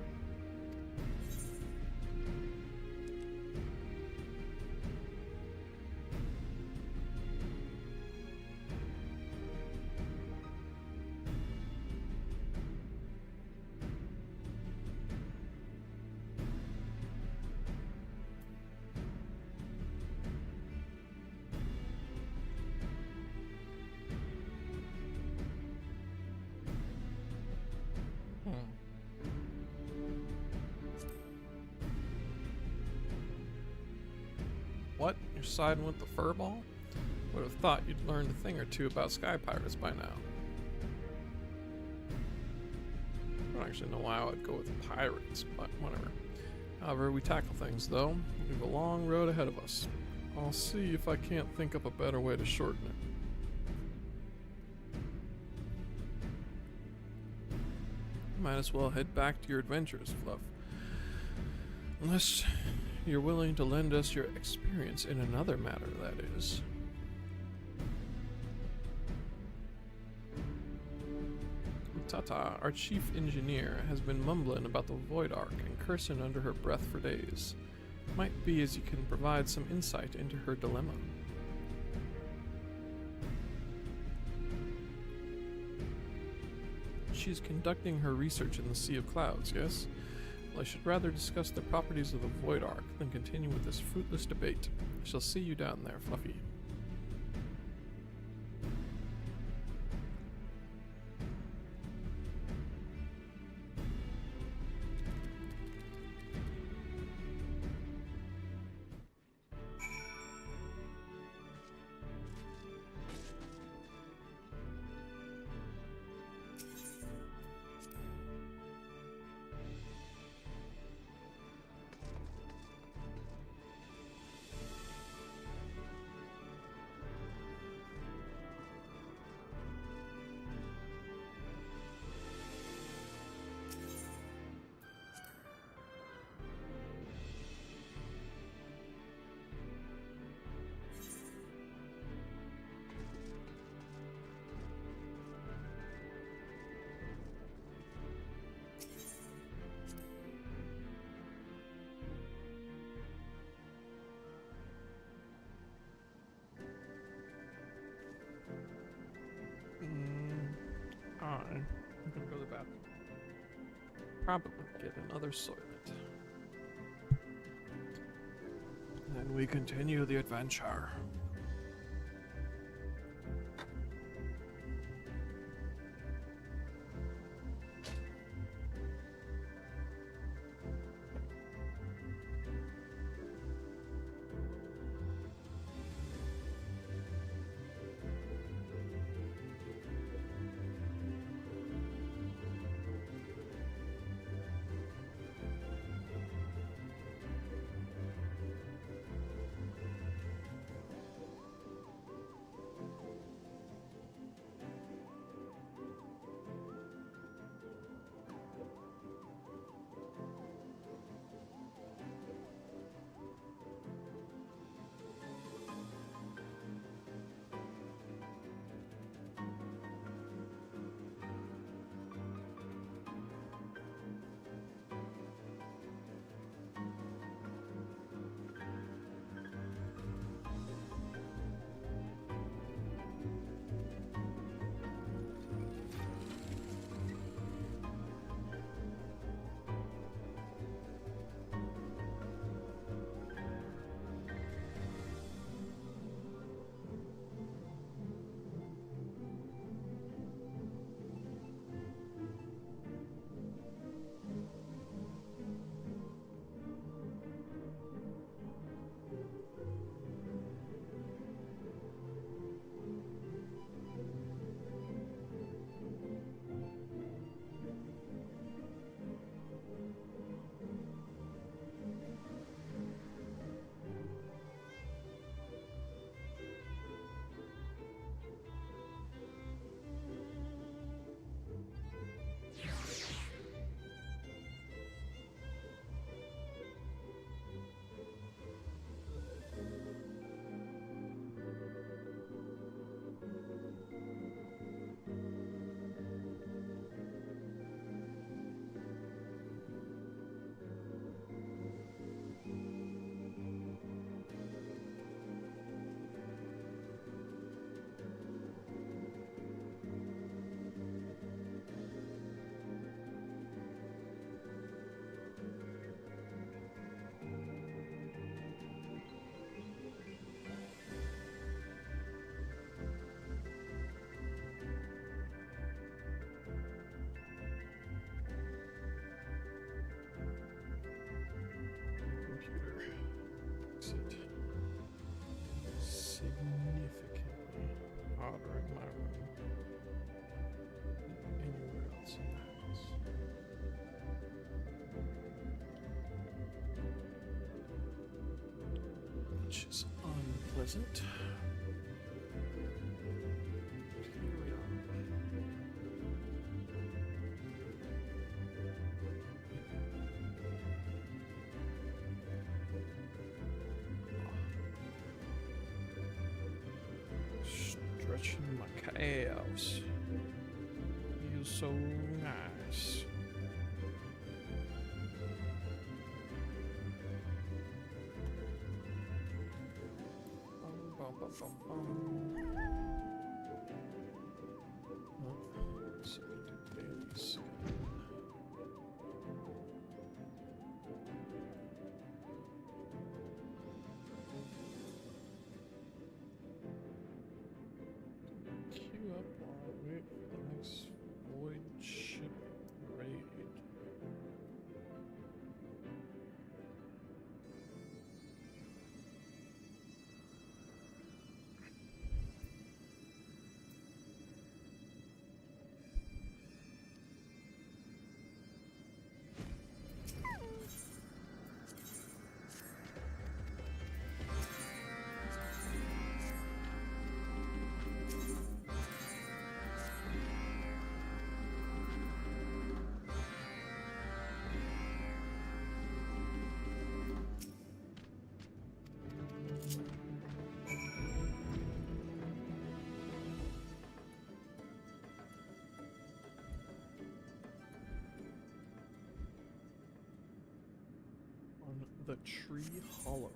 Speaker 1: What? You're siding with the furball? Would have thought you'd learned a thing or two about sky pirates by now. I don't actually know why I would go with pirates, but whatever. However we tackle things, though, we have a long road ahead of us. I'll see if I can't think up a better way to shorten it. Might as well head back to your adventures, Fluff. Unless you're willing to lend us your experience in another matter, that is. Tata, our chief engineer, has been mumbling about the Void Ark and cursing under her breath for days. Might be as you can provide some insight into her dilemma. She's conducting her research in the Sea of Clouds, yes? Well, I should rather discuss the properties of the Void Ark than continue with this fruitless debate. I shall see you down there, Fluffy. fine. I'm gonna go to the bathroom. Probably get another soylent. Then we continue the adventure. Significantly hotter in my room than anywhere else in the house. Which is unpleasant. But here we are. Stretching my calves. Feels so nice. Bum, bum, bum, bum, bum. Let's see, do daily scan. Queue up while I wait for the next void ship raid. On the Tree Hollow.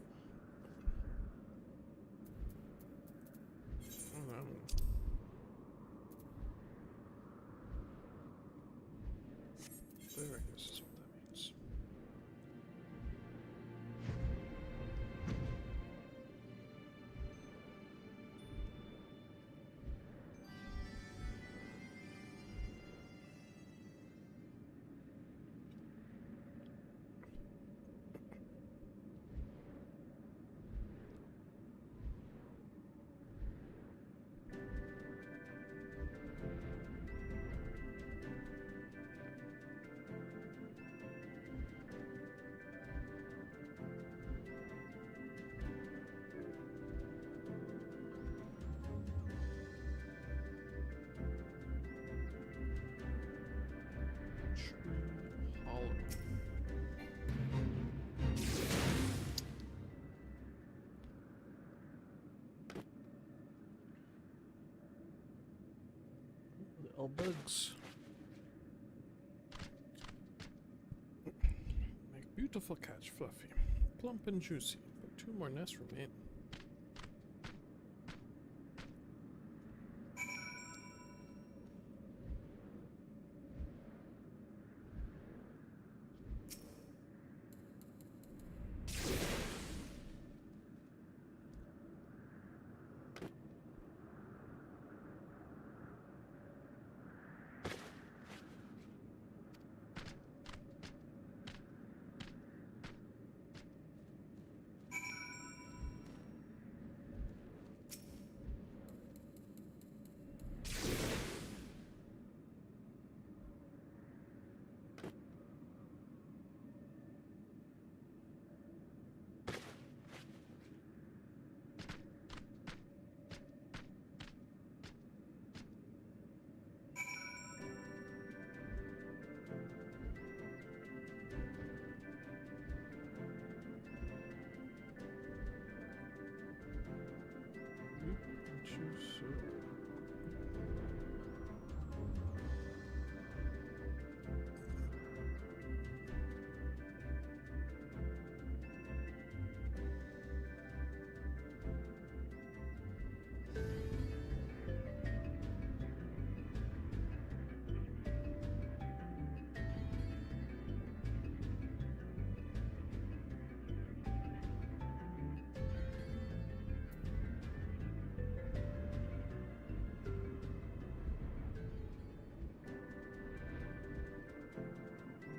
Speaker 1: Little bugs. Make beautiful catch, Fluffy. Plump and juicy, but 2 more nests remain.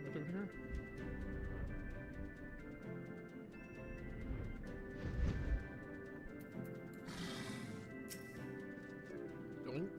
Speaker 1: Right over here. Doink.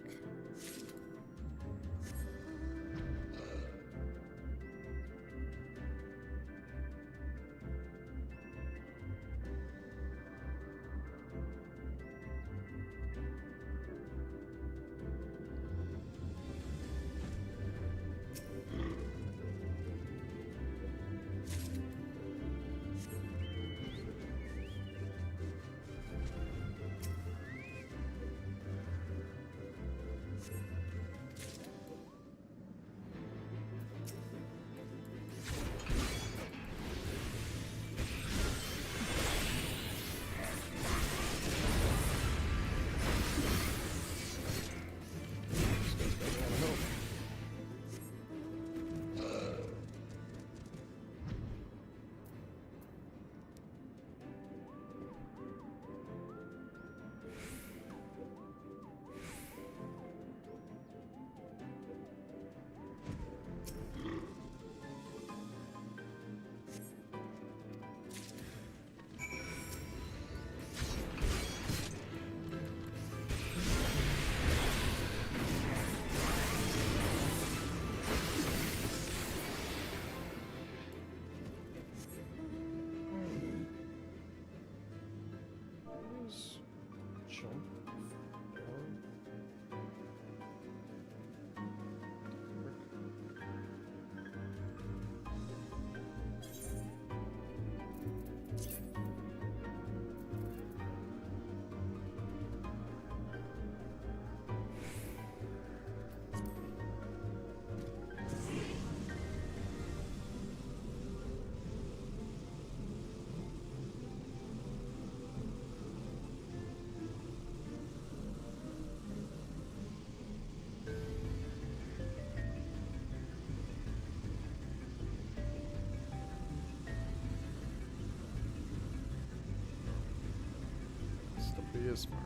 Speaker 1: Bismarck.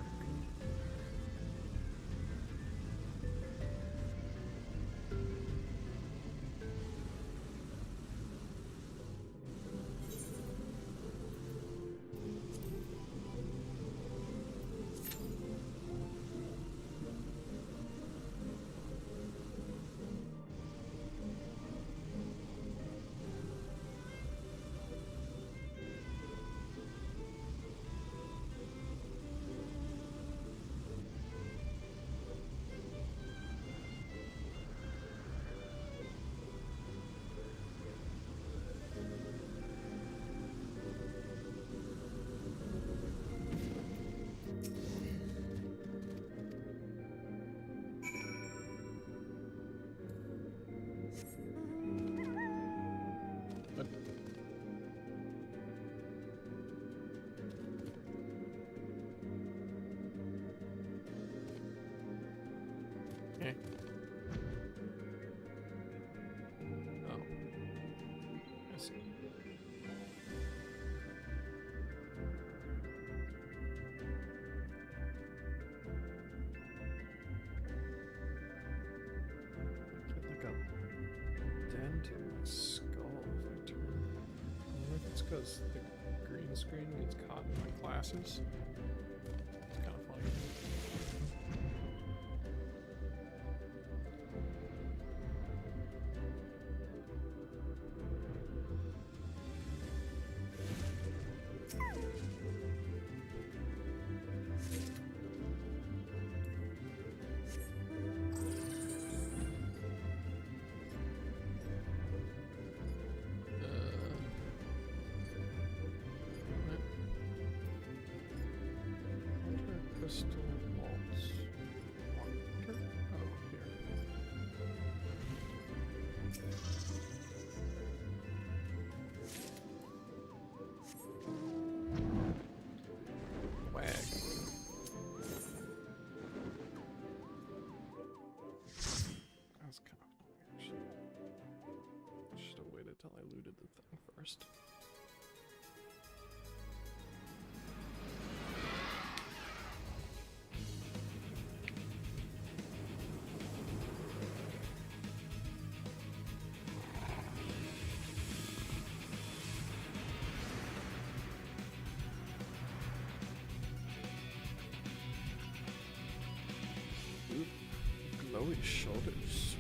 Speaker 1: Eh. Oh. I see. I get like a dent in my skull if I turn. I wonder if it's because the green screen gets caught in my glasses. It's kind of funny. Crystal malts. Water? Oh, here. Wag. That's kind of annoying, actually. I should have waited till I looted the thing first. Glowy shoulders.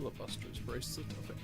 Speaker 1: Filibusters brace the toughing.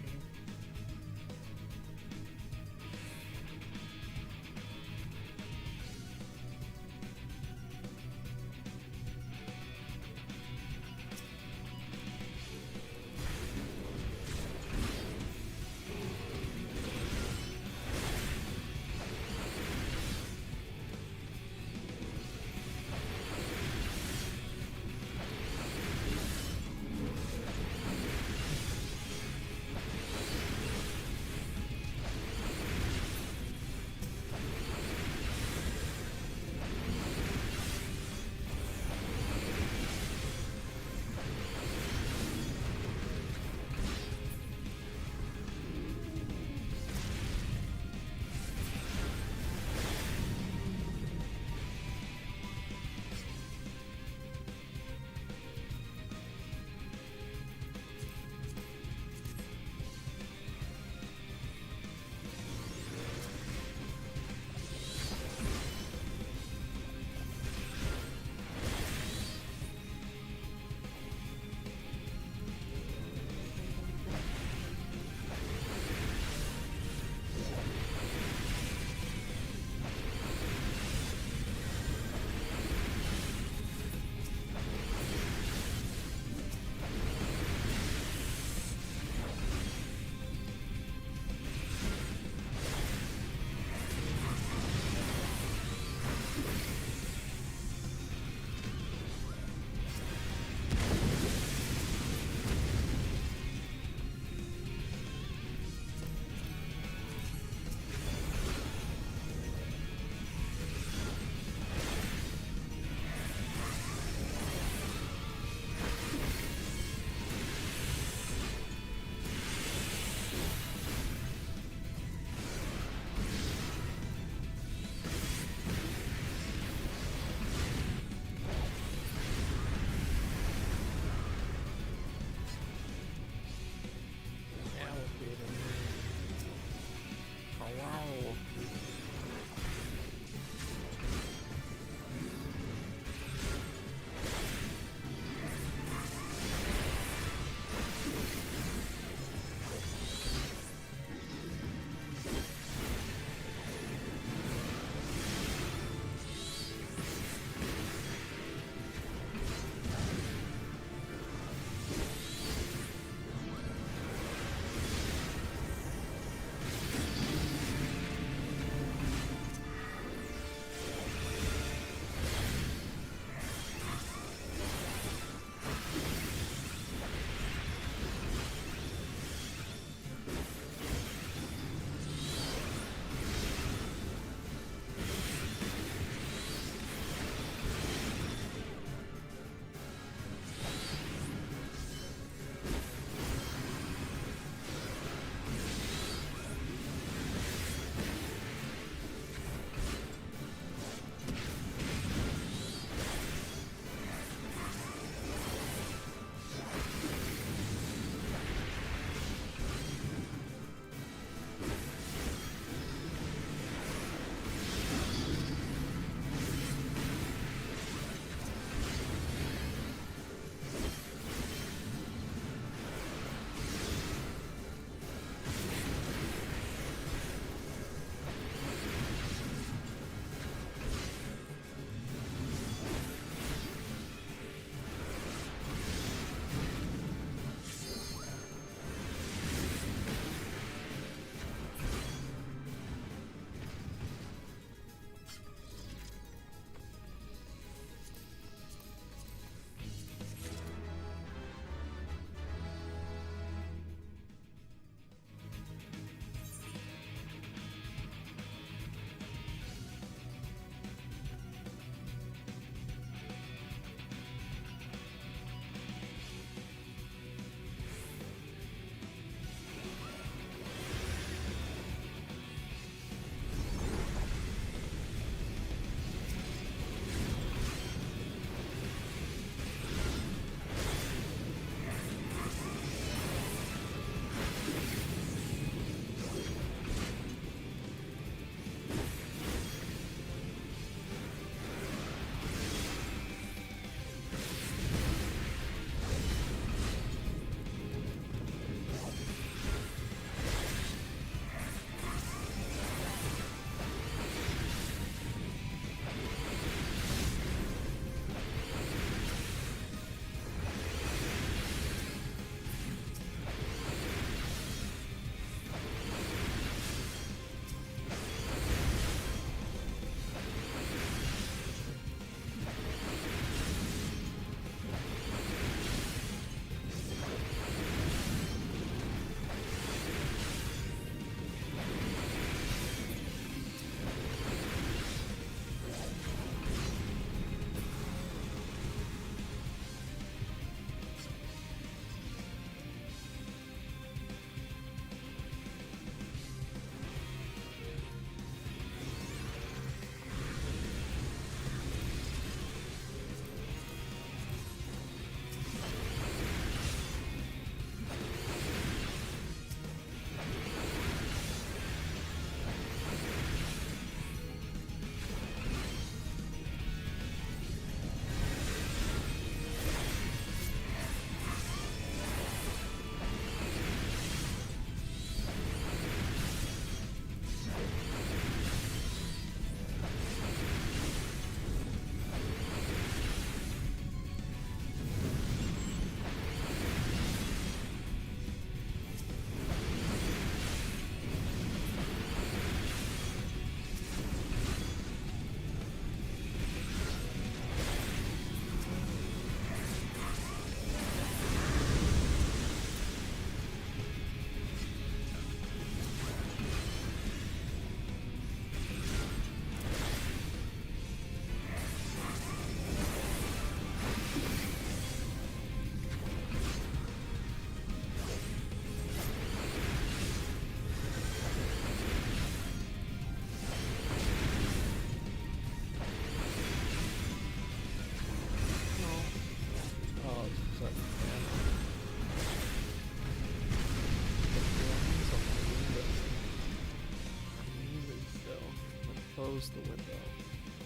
Speaker 1: closed the window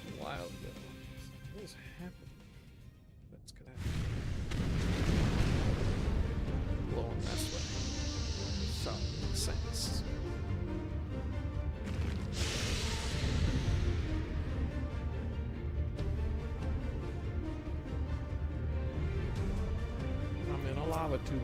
Speaker 1: a while ago. What is happening? That's gonna blowing that way. So makes sense. I'm in a lava tube.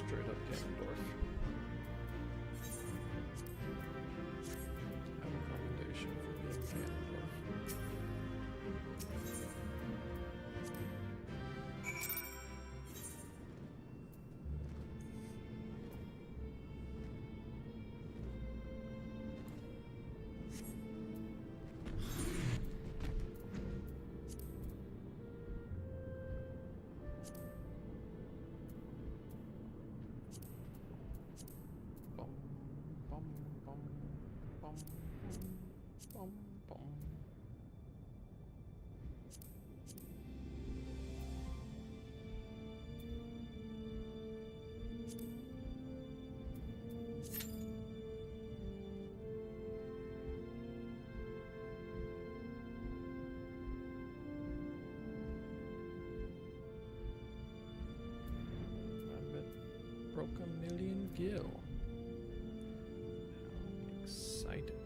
Speaker 1: Straight up Ganondorf. I have a commendation for being Ganondorf. Bum, bum, bum, bum, bum, bum. I bet broke a million gil. How exciting.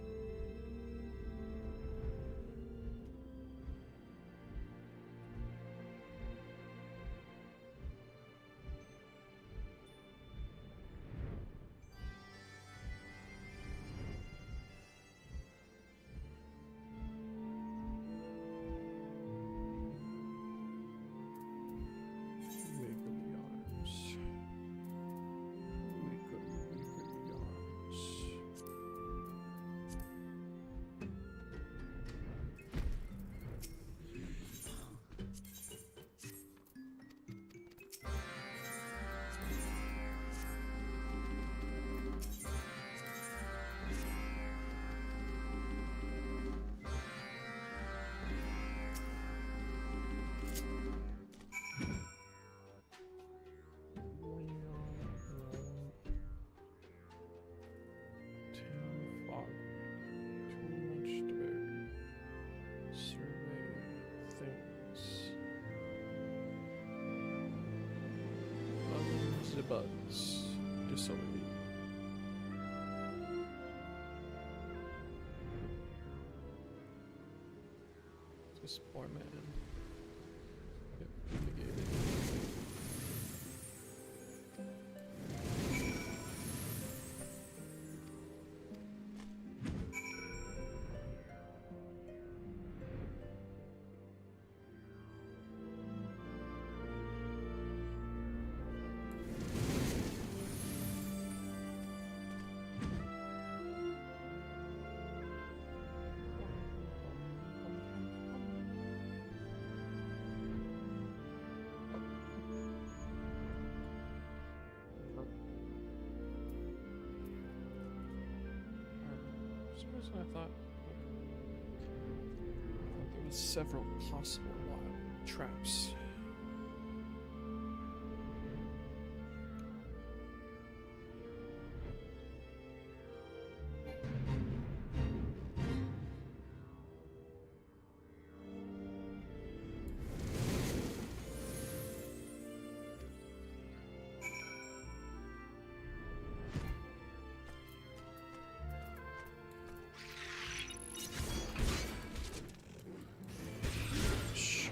Speaker 1: Wiggly arms. Wiggly, Survey things. Unzibuzz. Disorderly. This poor man. Get fumigated. For some reason I thought there was several possible wild traps. Shh.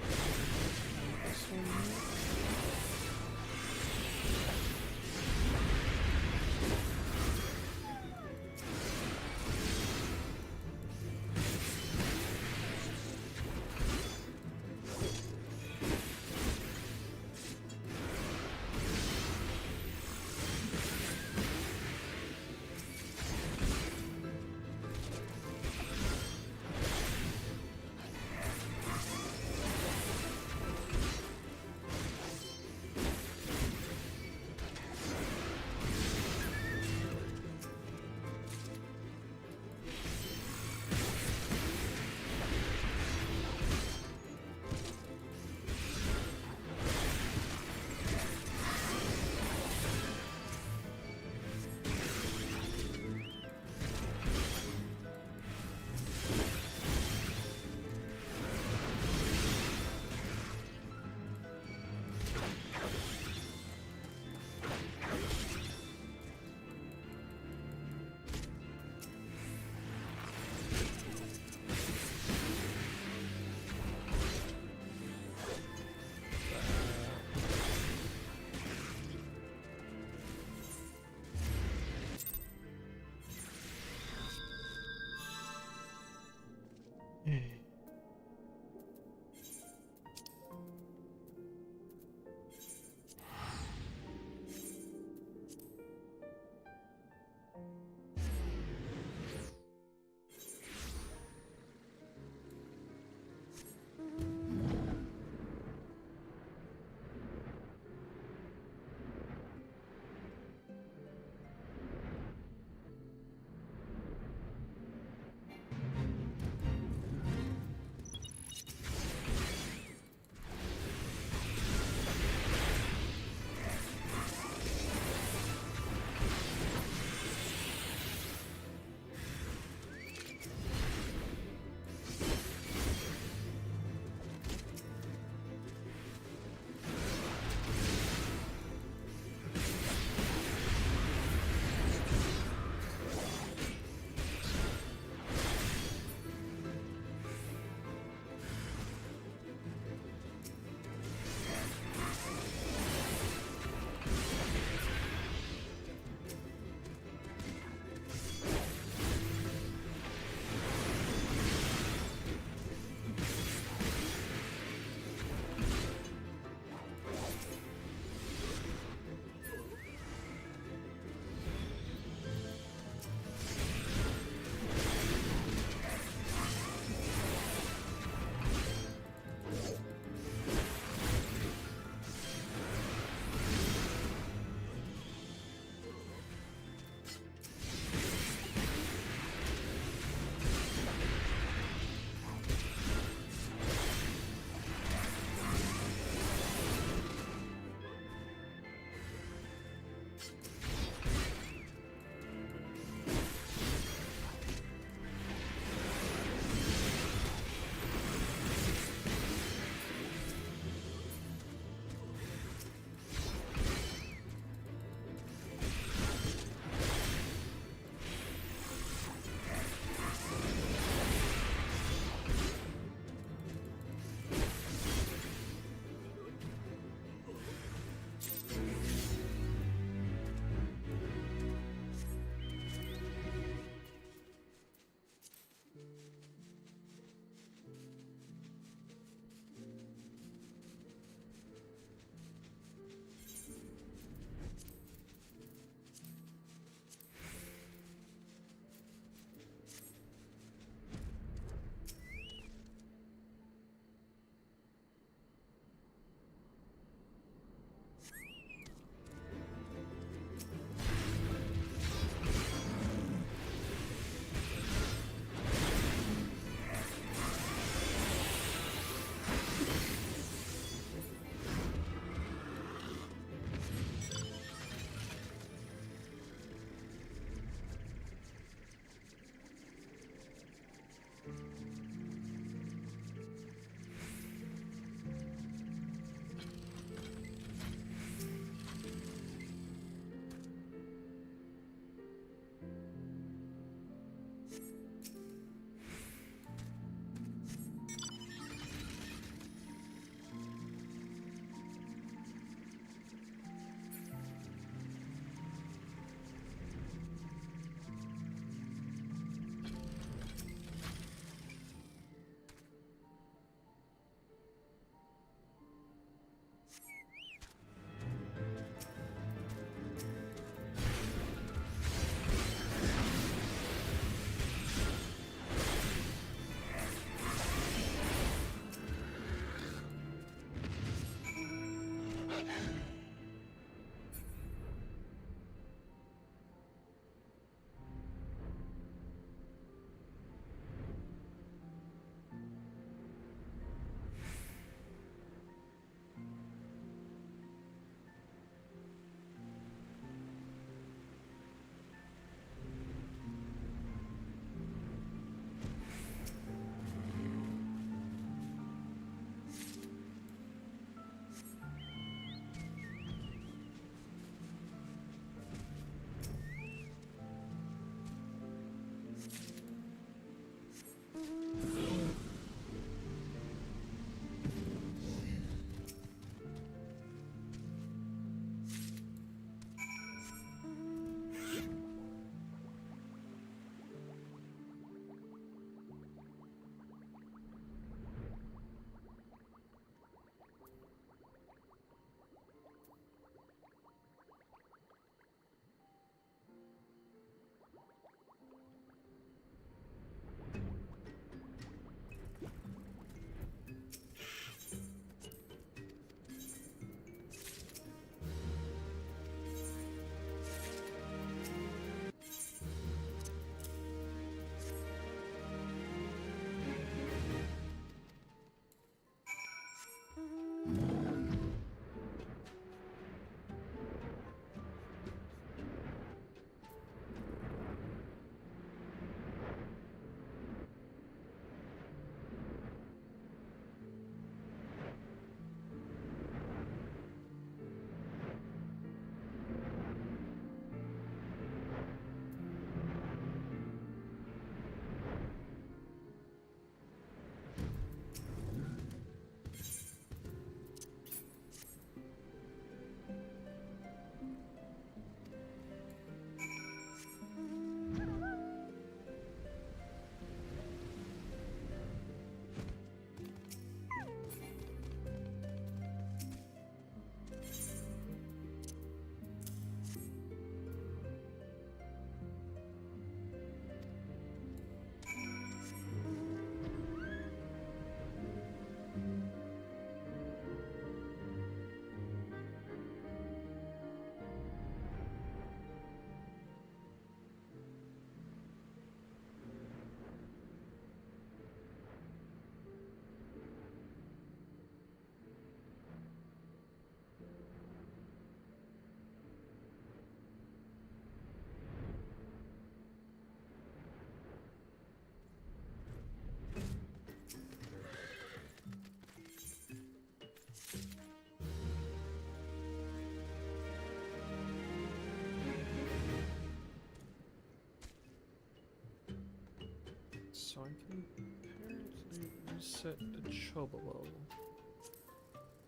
Speaker 1: So I can apparently reset the Chocobo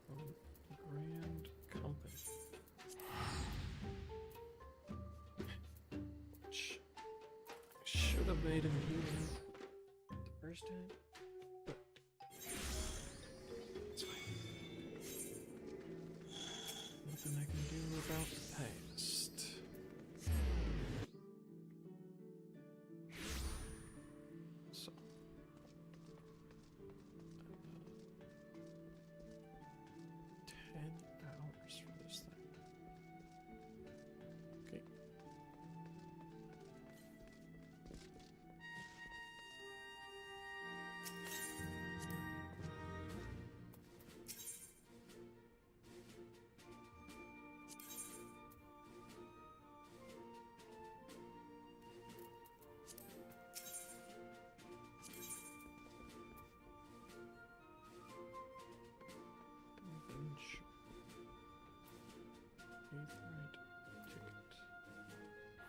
Speaker 1: from Grand Company. Which I should have made him human the first time, but it's fine. Nothing I can do about the past. So, 10 hours for this thing. Okay. Revenge. Aetherite ticket. Huh.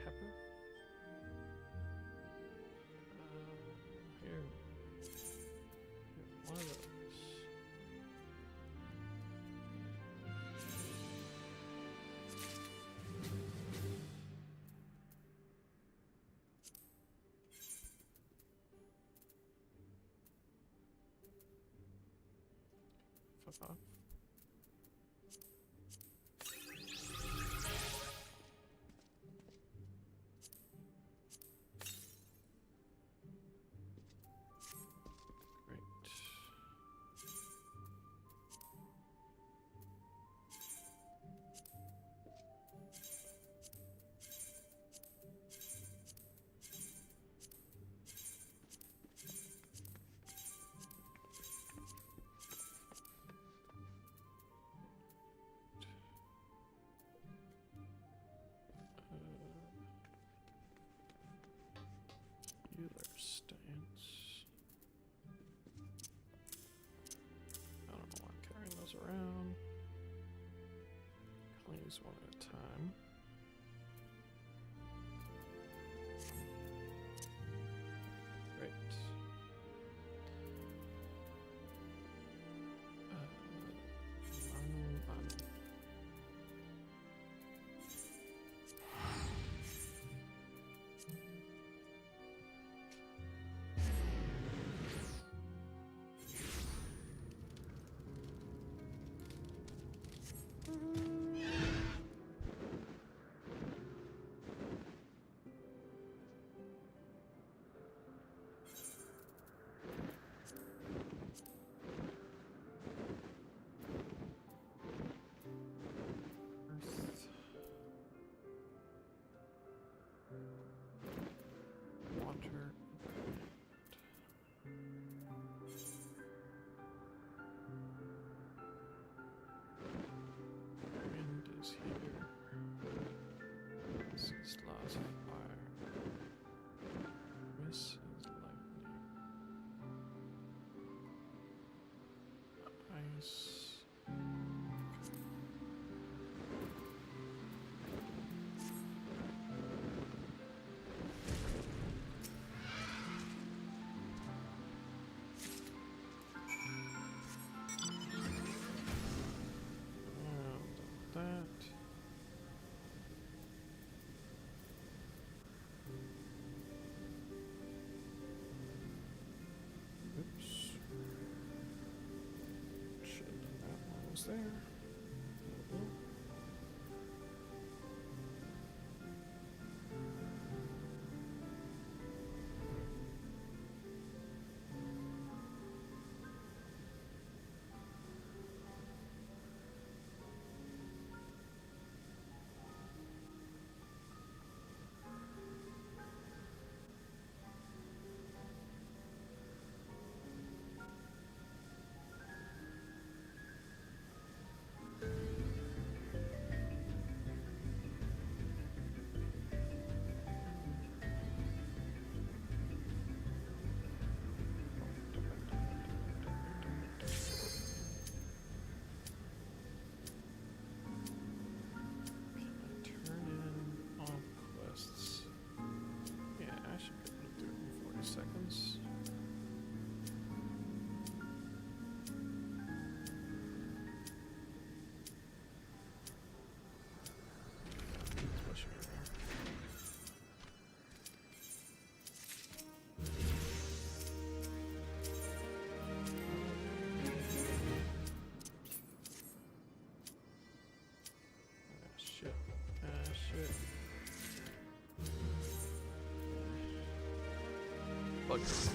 Speaker 1: Pepper? Here. One of those. Fuck off. Great. Healer stance. I don't know why I'm carrying those around. I'll use one at a time. Great. Manu. Earth. Water. Wind is here. This is lots of fire. This is lightning. Ice. And that. Oops. Should have done that while I was there. bugger.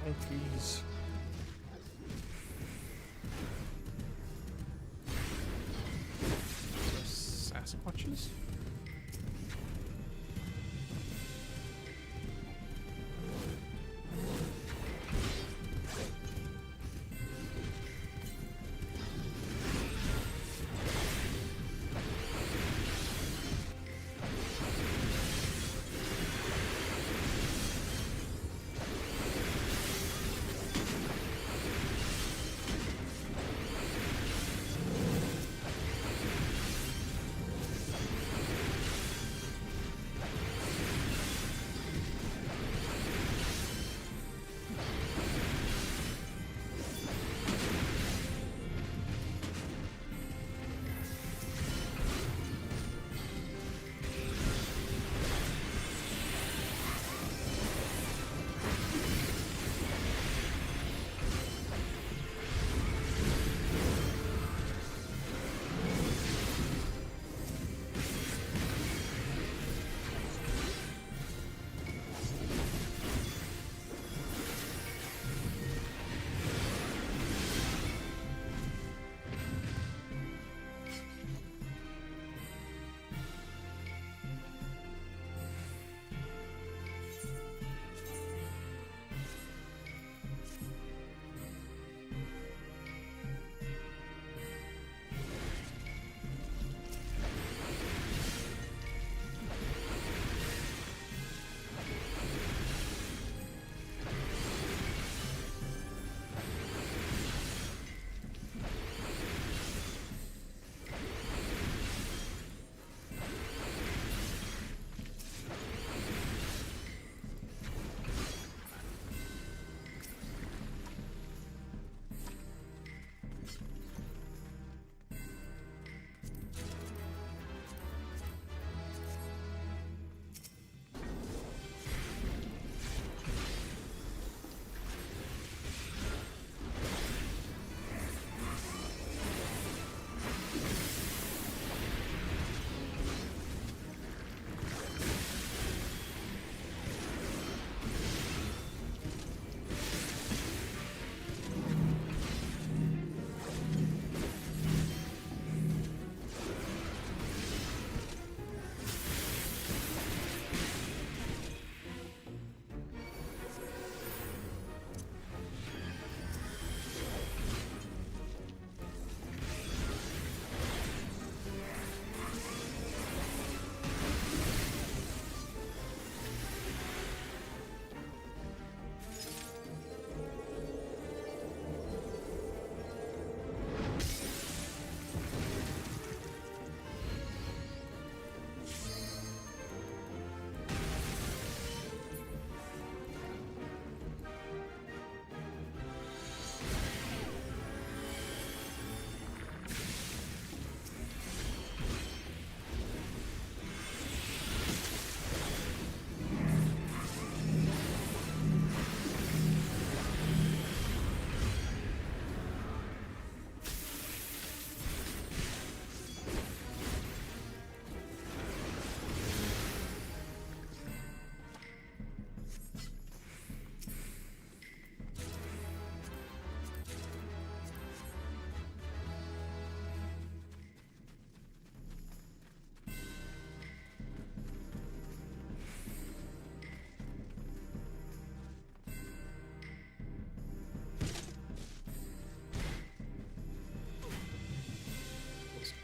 Speaker 1: Monkeys. Sasquatches?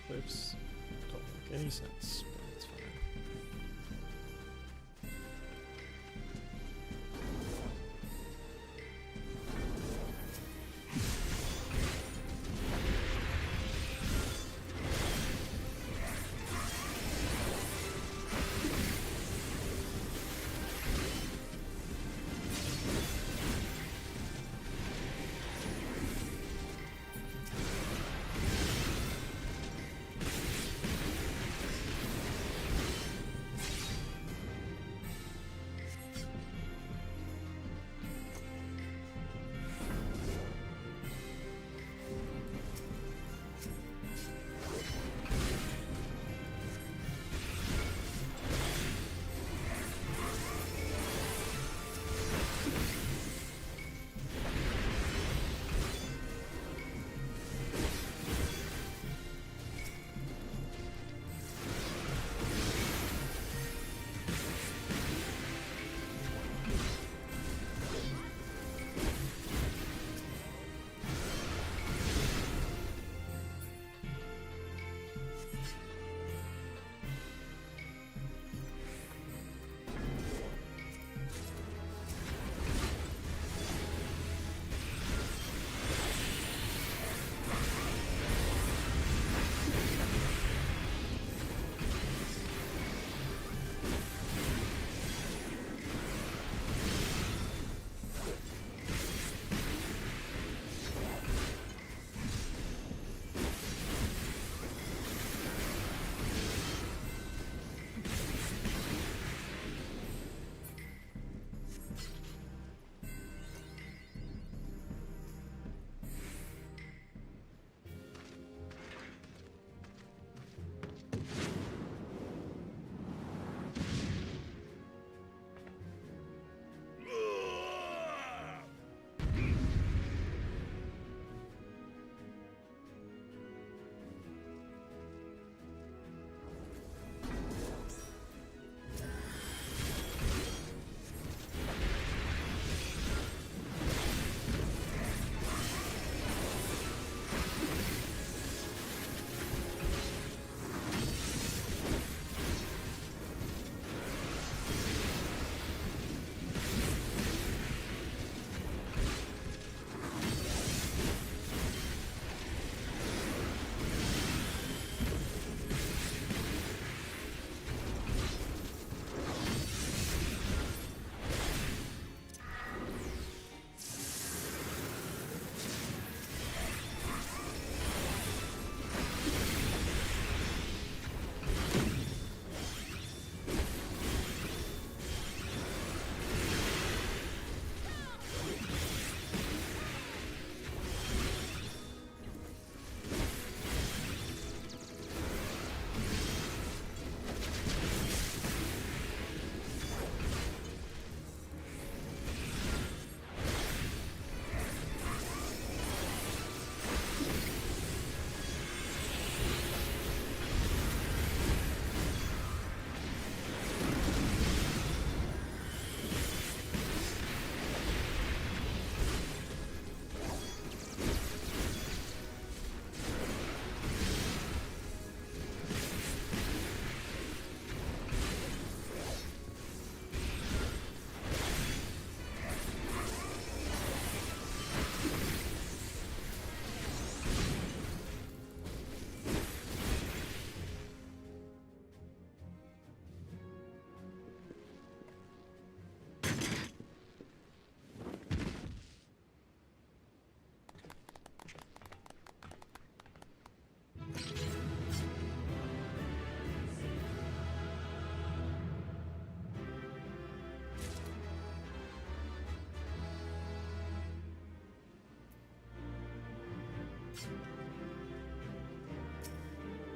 Speaker 1: Clips don't make any sense, but it's fine.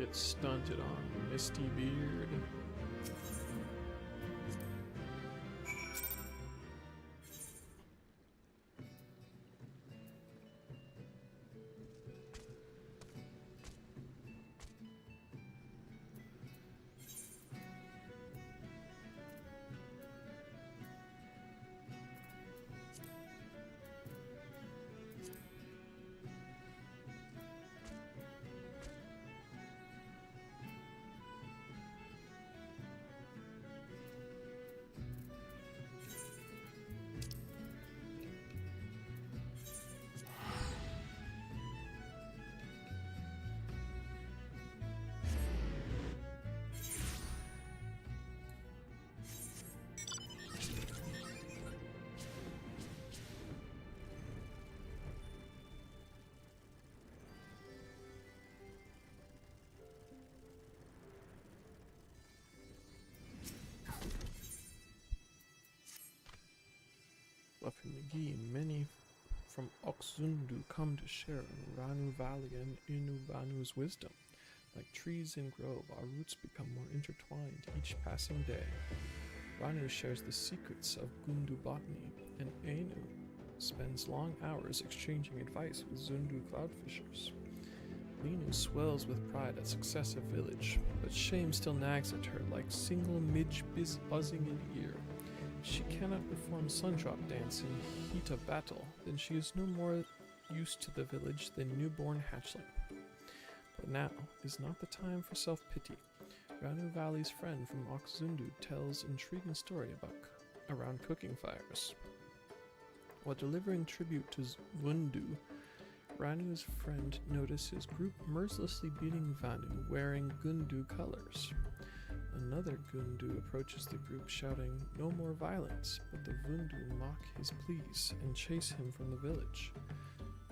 Speaker 1: bit stunted on misty beard. Fluffy McGee and many from Oxundu come to share in Ranu Valley and Inuvanu's wisdom. Like trees in grove, our roots become more intertwined each passing day. Ranu shares the secrets of Gundu botany, and Ainu spends long hours exchanging advice with Zundu cloudfishers. Linu swells with pride at success of village, but shame still nags at her like single midge buzzing in ear. She cannot perform Sundrop dance in heat of battle, then she is no more used to the village than newborn hatchling. But now is not the time for self-pity. Ranu Valley's friend from Oxundu tells intriguing story around cooking fires. While delivering tribute to Vundu, Ranu's friend notices group mercilessly beating Vanu wearing Gundu colors. Another Gundu approaches the group shouting, "No more violence," but the Vundu mock his pleas and chase him from the village.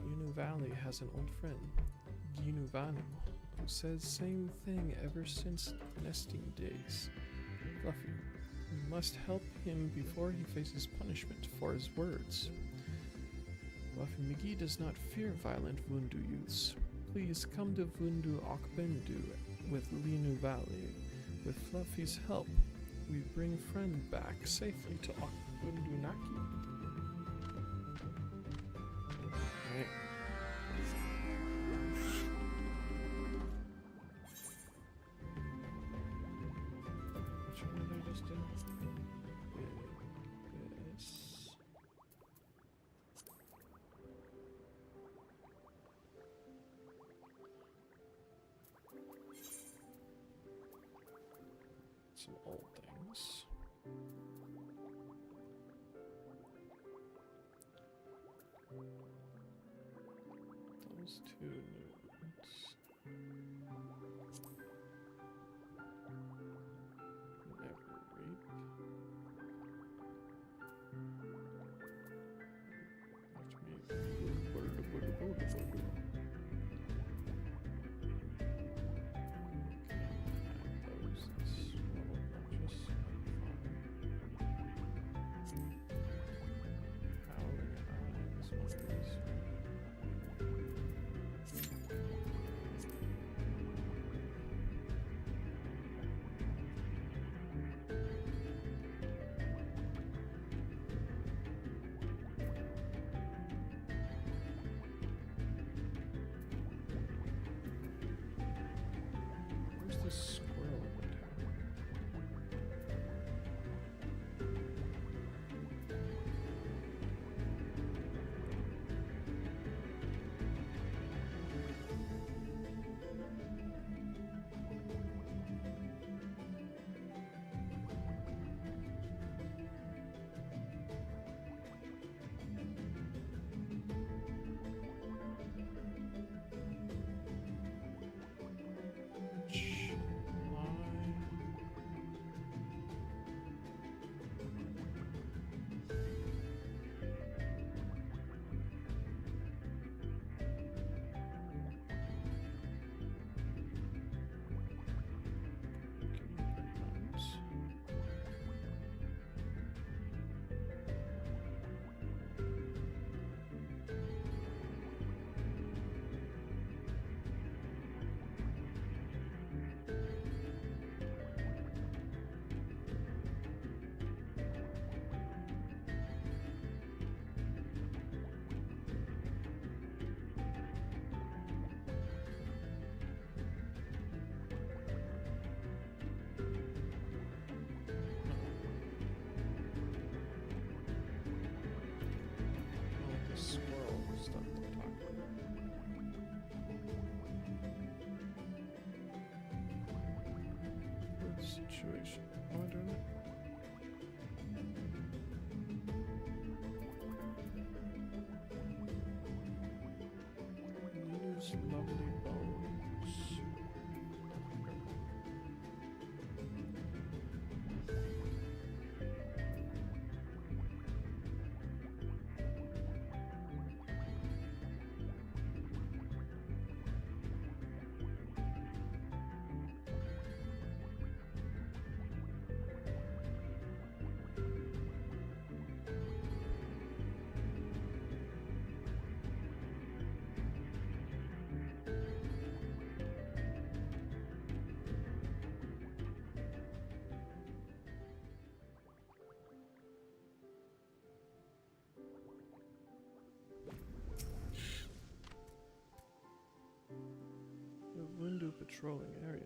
Speaker 1: Inu Valley has an old friend, Ginuvanu, who says same thing ever since nesting days. Fluffy, we must help him before he faces punishment for his words. Fluffy McGee does not fear violent Vundu youths. Please come to Vundu Okbendu with Linu Valley. With Fluffy's help, we bring friend back safely to Okbendu Naki. Right. Which one did I just do? This. Some old things. Those two notes. Never reap. Where's the squirrel in the tower? squirrel stuff they're talking about. Good situation. Am I doing it? Use lovely bones. The window patrolling area,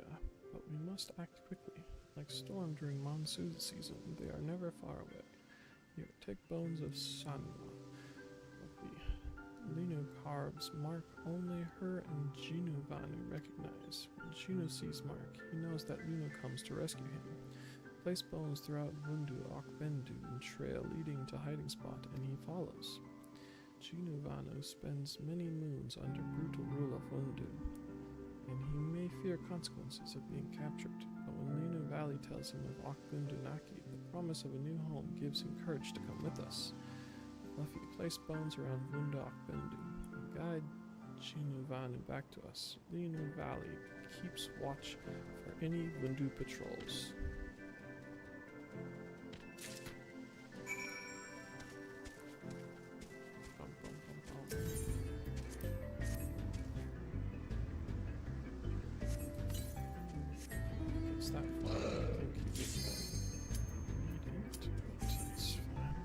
Speaker 1: but we must act quickly. Like storm during monsoon season, they are never far away. Here, take bones of Sanwa. Of the Lino carves mark only her and Jinu Vanu recognize. When Jinu sees Mark, he knows that Lino comes to rescue him. Place bones throughout Vundu Okbendu and trail leading to hiding spot, and he follows. Jinu Vanu spends many moons under brutal rule of Vundu, and he may fear consequences of being captured, but when Lino Valley tells him of Okbundunaki, the promise of a new home gives him courage to come with us. Fluffy, place bones around Vundok Bendu and guide Jinu Vanu back to us. Lino Valley keeps watch for any Vundu patrols. Bum, bum, bum, bum. It's that far. I think he didn't need it, but it's fine.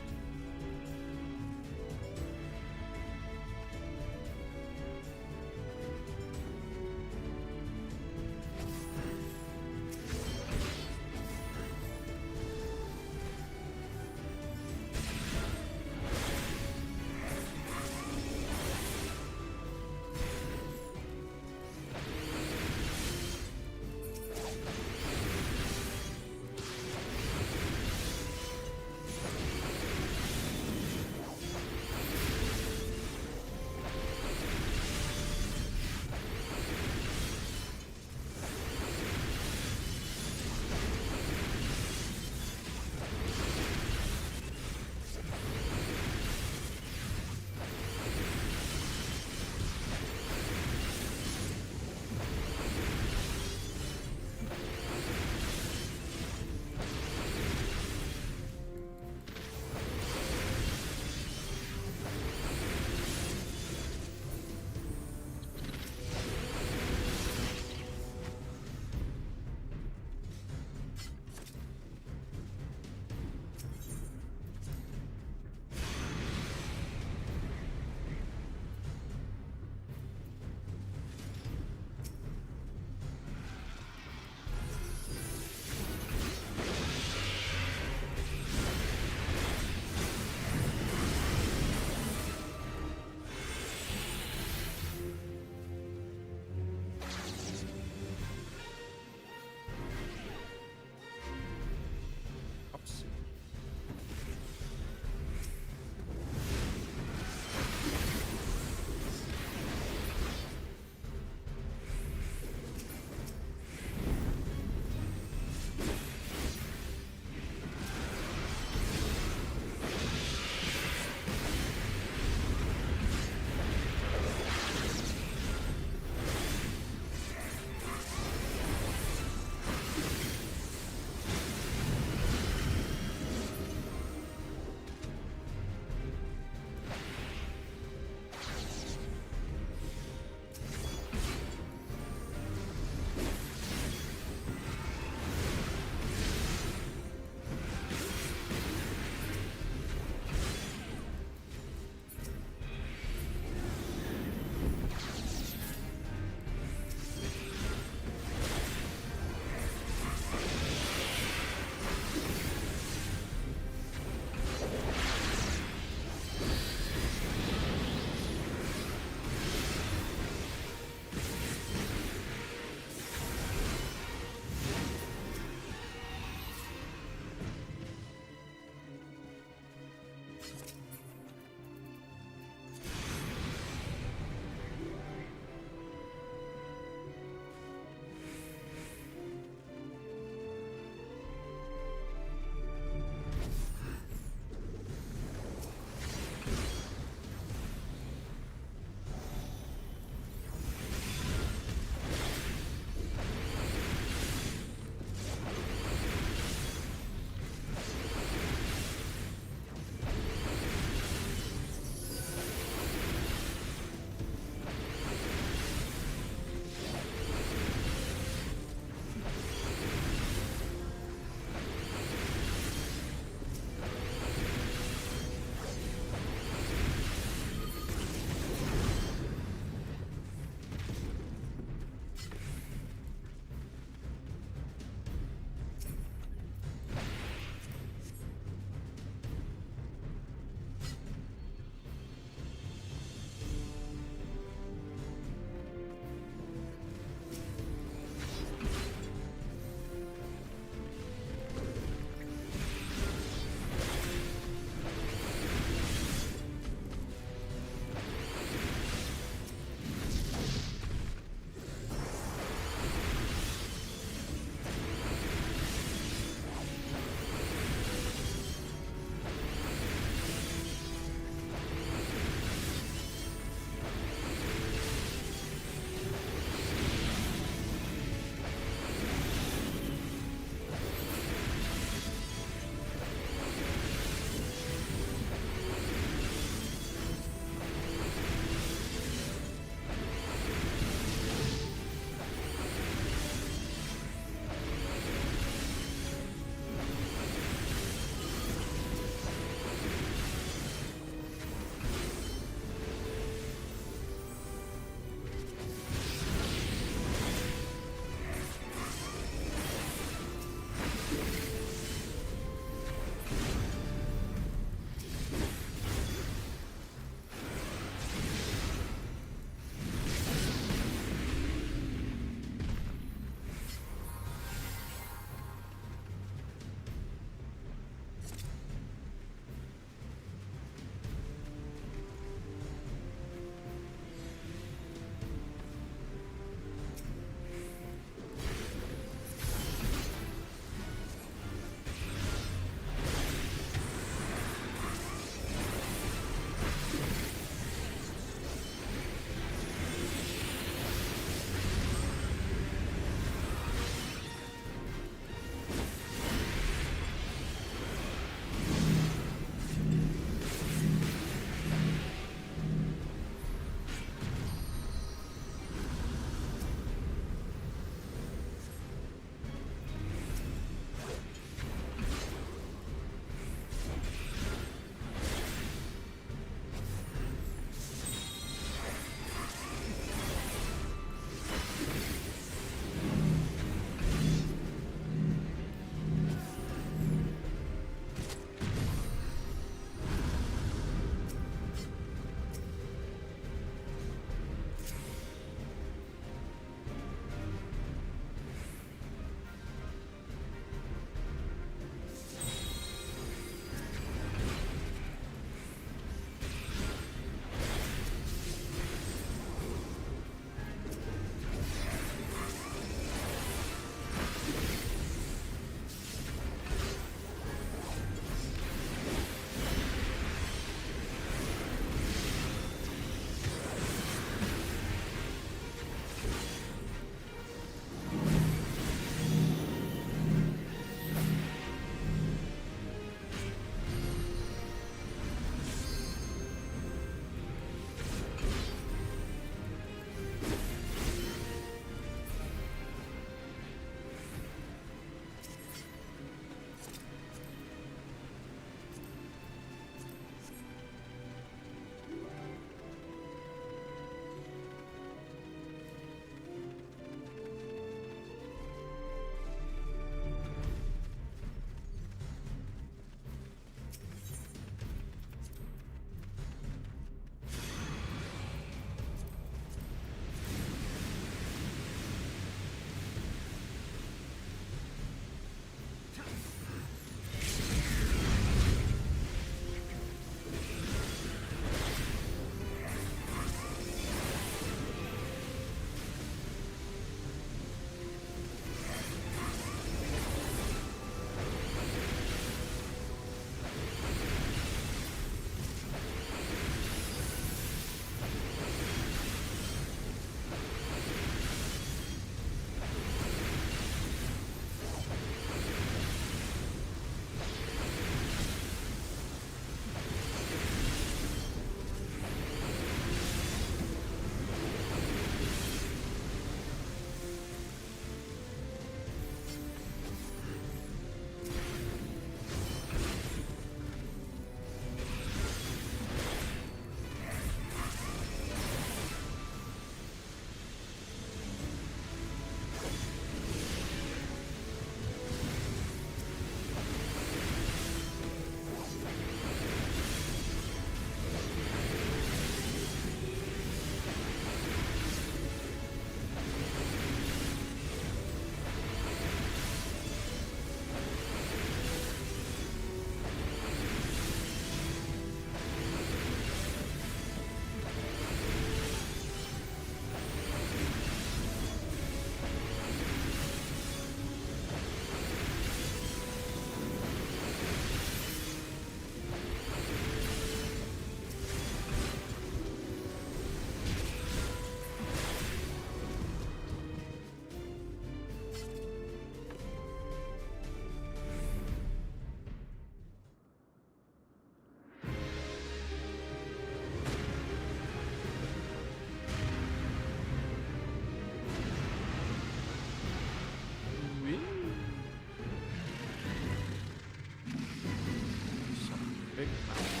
Speaker 1: big mouth.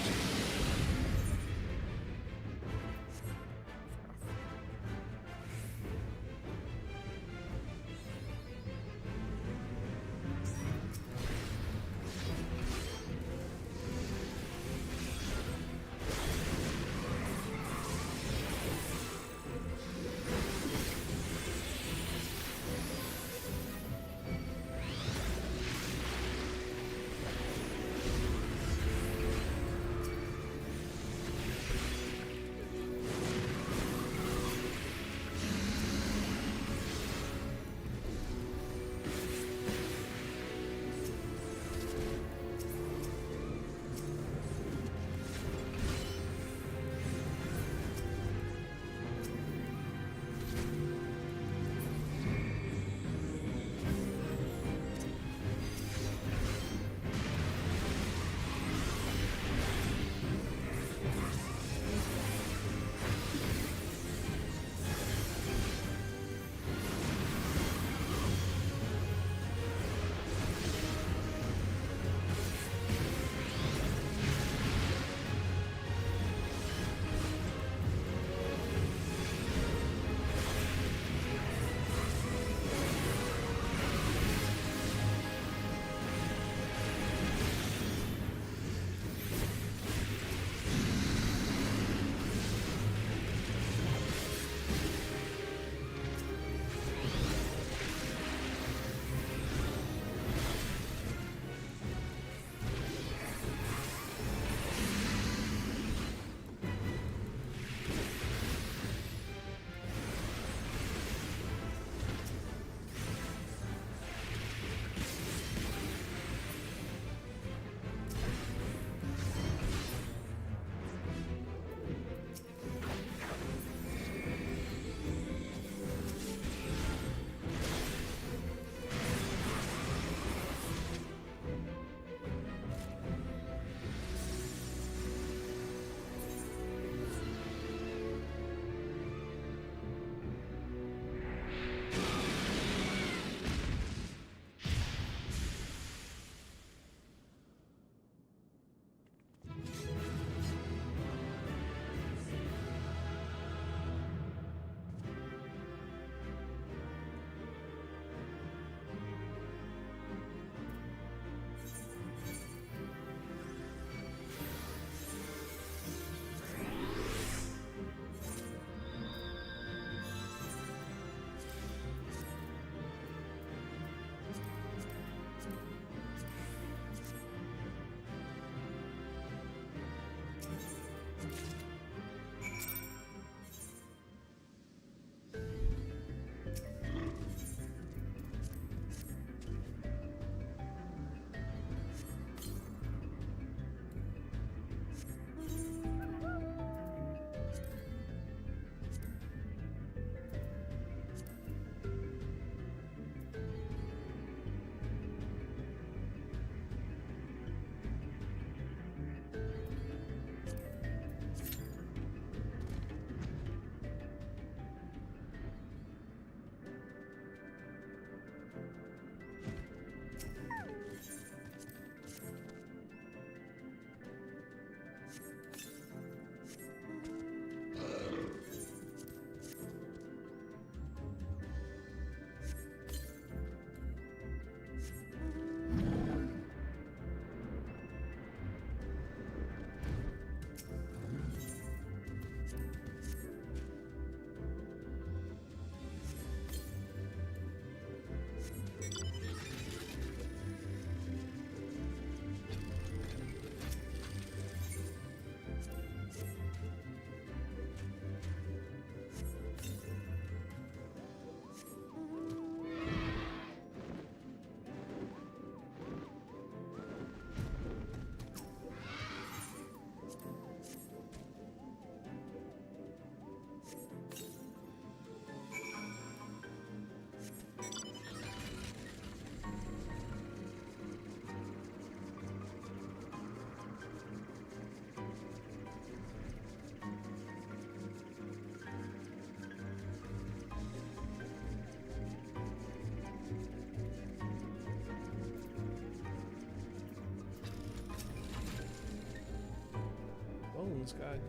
Speaker 1: King's Guide.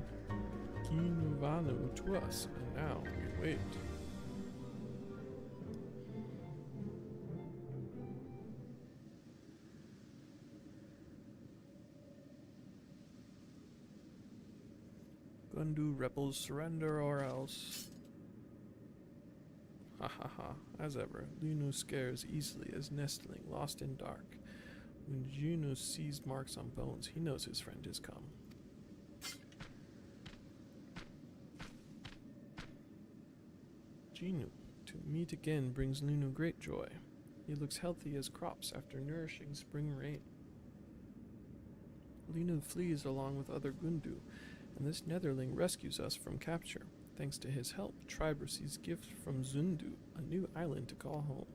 Speaker 1: Kinuvanu to us, and now we wait. Gundu rebels surrender or else. Ha ha ha. As ever, Lunu scares easily as nestling lost in dark. When Juno sees marks on bones, he knows his friend has come. Jinu, to meet again brings Lunu great joy. He looks healthy as crops after nourishing spring rain. Lunu flees along with other Gundu, and this netherling rescues us from capture. Thanks to his help, tribe receives gift from Zundu, a new island to call home.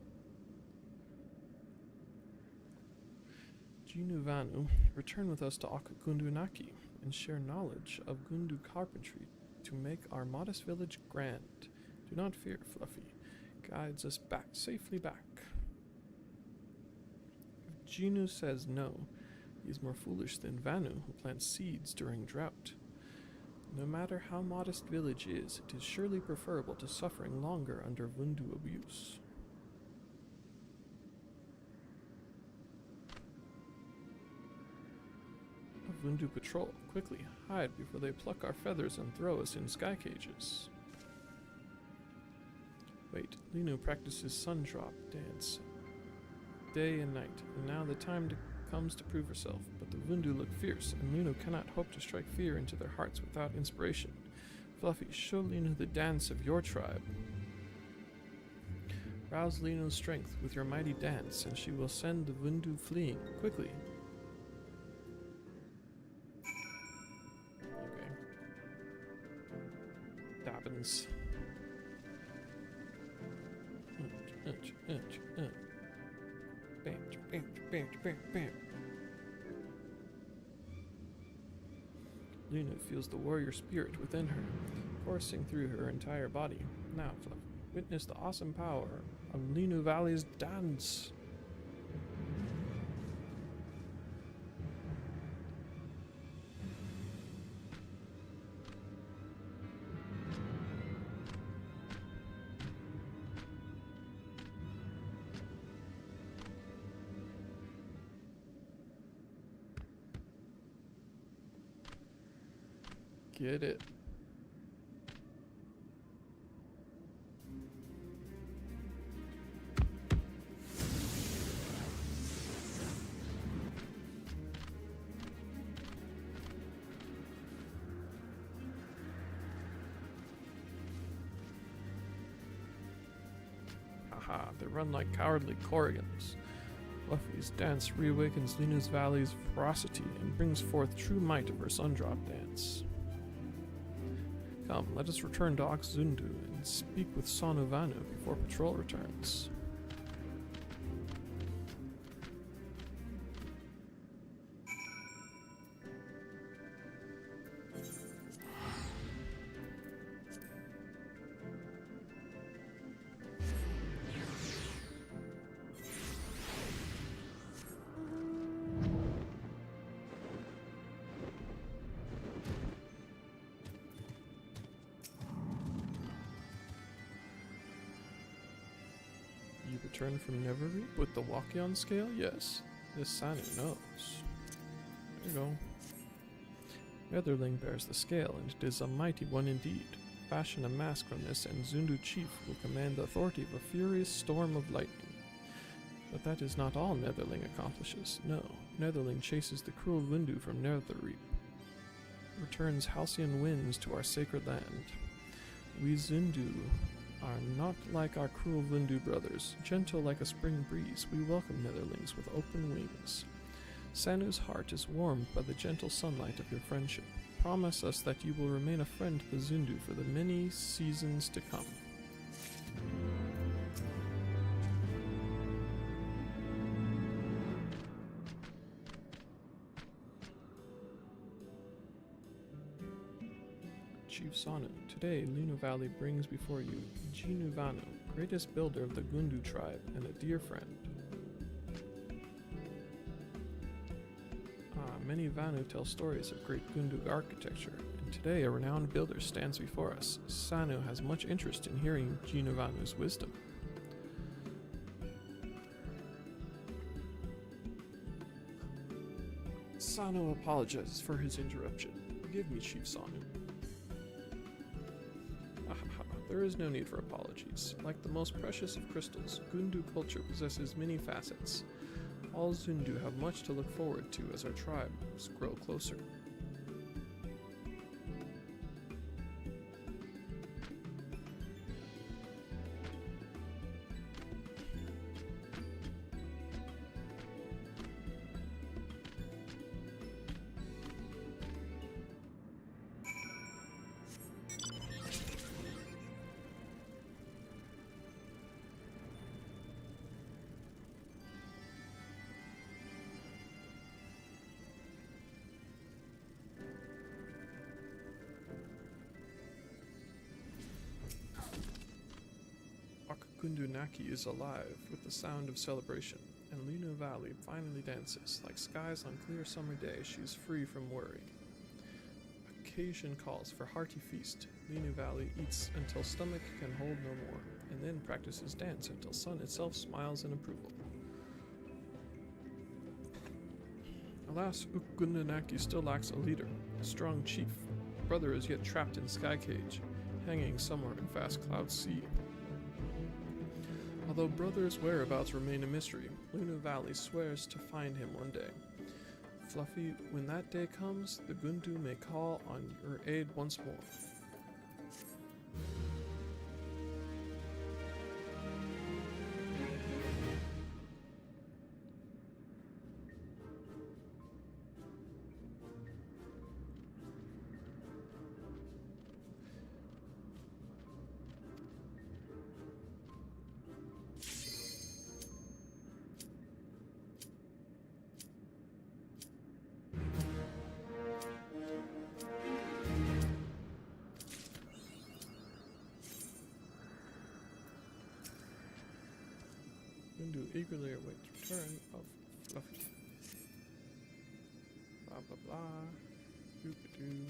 Speaker 1: Jinu Vanu, return with us to Okagundunaki and share knowledge of Gundu carpentry to make our modest village grand. Do not fear, Fluffy. Guides us back, safely back. If Jinu says no, he is more foolish than Vanu, who plants seeds during drought. No matter how modest village is, it is surely preferable to suffering longer under Vundu abuse. A Vundu patrol, quickly, hide before they pluck our feathers and throw us in sky cages. Wait, Linu practices sun drop dance day and night, and now the time comes to prove herself. But the Vundu look fierce, and Linu cannot hope to strike fear into their hearts without inspiration. Fluffy, show Linu the dance of your tribe. Rouse Linu's strength with your mighty dance, and she will send the Vundu fleeing. Quickly. Okay. Dobbins. Luna feels the warrior spirit within her, coursing through her entire body. Now, Fluffy, witness the awesome power of Linu Valley's dance. Get it. Haha, they run like cowardly Corrigans. Fluffy's dance reawakens Linu's Valley's ferocity and brings forth true might of her Sundrop dance. Come, let us return to Oxzundu and speak with Sanuvanu before patrol returns. You return from Neverreap with the Walkion scale? Yes, this Sanu knows. There you go. Netherling bears the scale, and it is a mighty one indeed. Fashion a mask from this, and Zundu chief will command the authority of a furious storm of lightning. But that is not all Netherling accomplishes. No, Netherling chases the cruel Vundu from Netherreap, returns halcyon winds to our sacred land. We Zundu are not like our cruel Vundu brothers. Gentle like a spring breeze, we welcome Netherlings with open wings. Sanu's heart is warmed by the gentle sunlight of your friendship. Promise us that you will remain a friend to the Zundu for the many seasons to come. Chief Sanu, today Linu Valley brings before you Jinu Vanu, greatest builder of the Gundu tribe and a dear friend. many Vanu tell stories of great Gundug architecture, and today a renowned builder stands before us. Sanu has much interest in hearing Gina Vanu's wisdom. Sanu apologizes for his interruption. Forgive me, Chief Sanu. There is no need for apologies. Like the most precious of crystals, Gundu culture possesses many facets. All Zundu have much to look forward to as our tribes grow closer. Gundunaki is alive with the sound of celebration, and Luna Valley finally dances. Like skies on clear summer day, she is free from worry. Occasion calls for hearty feast. Luna Valley eats until stomach can hold no more, and then practices dance until sun itself smiles in approval. Alas, Gundunaki still lacks a leader, a strong chief. Brother is yet trapped in Sky Cage, hanging somewhere in Fast Cloud Sea. Although Brother's whereabouts remain a mystery, Luna Valley swears to find him one day. Fluffy, when that day comes, the Gundu may call on your aid once more. Gundu eagerly awaits return of Fluffy. Blah blah blah. Doo-ba-doo.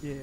Speaker 1: Yeah.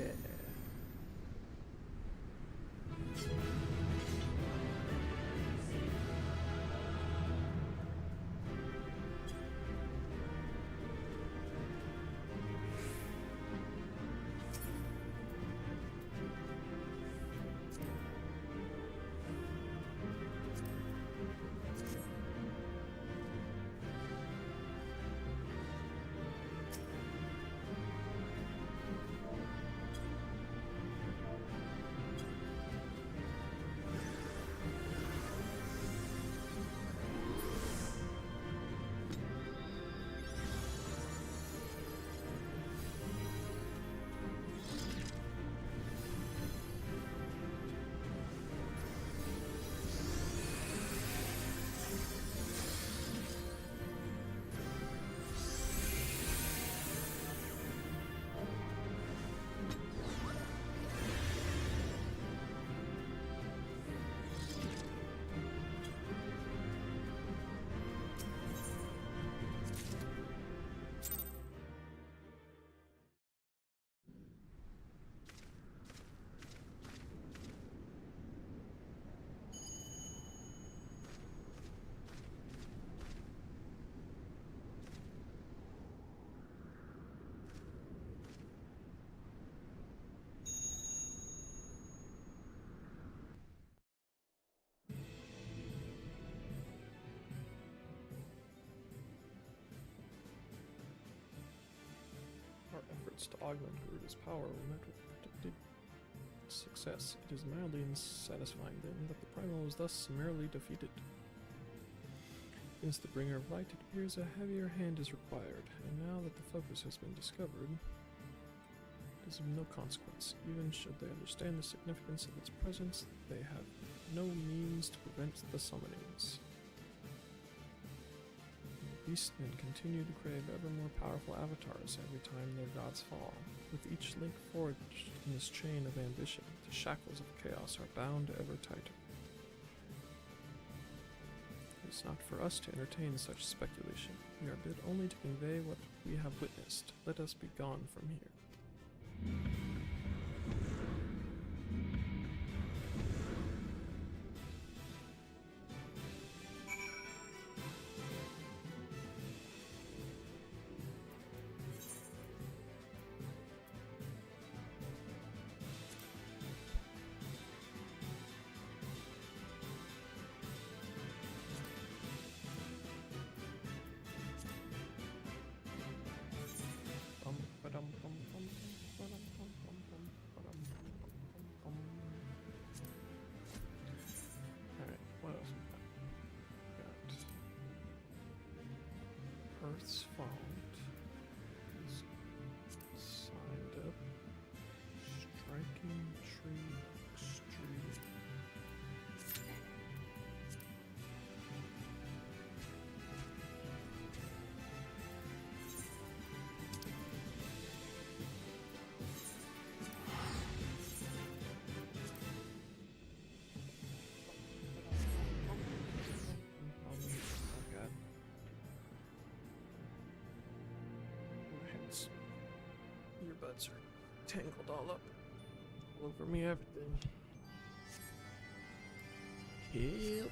Speaker 1: Our efforts to augment Garuda's power were met with predicted success. It is mildly unsatisfying then that the Primal was thus summarily defeated. Against the Bringer of Light, it appears a heavier hand is required, and now that the focus has been discovered, it is of no consequence. Even should they understand the significance of its presence, they have no means to prevent the summonings. Beastmen continue to crave ever more powerful avatars every time their gods fall. With each link forged in this chain of ambition, the shackles of chaos are bound ever tighter. It is not for us to entertain such speculation. We are bid only to convey what we have witnessed. Let us be gone from here. Alright, what else we got? Earth's Font is signed up. Striking Tree Street. Oh god. My hands, earbuds are tangled all up. All over me, everything. Help.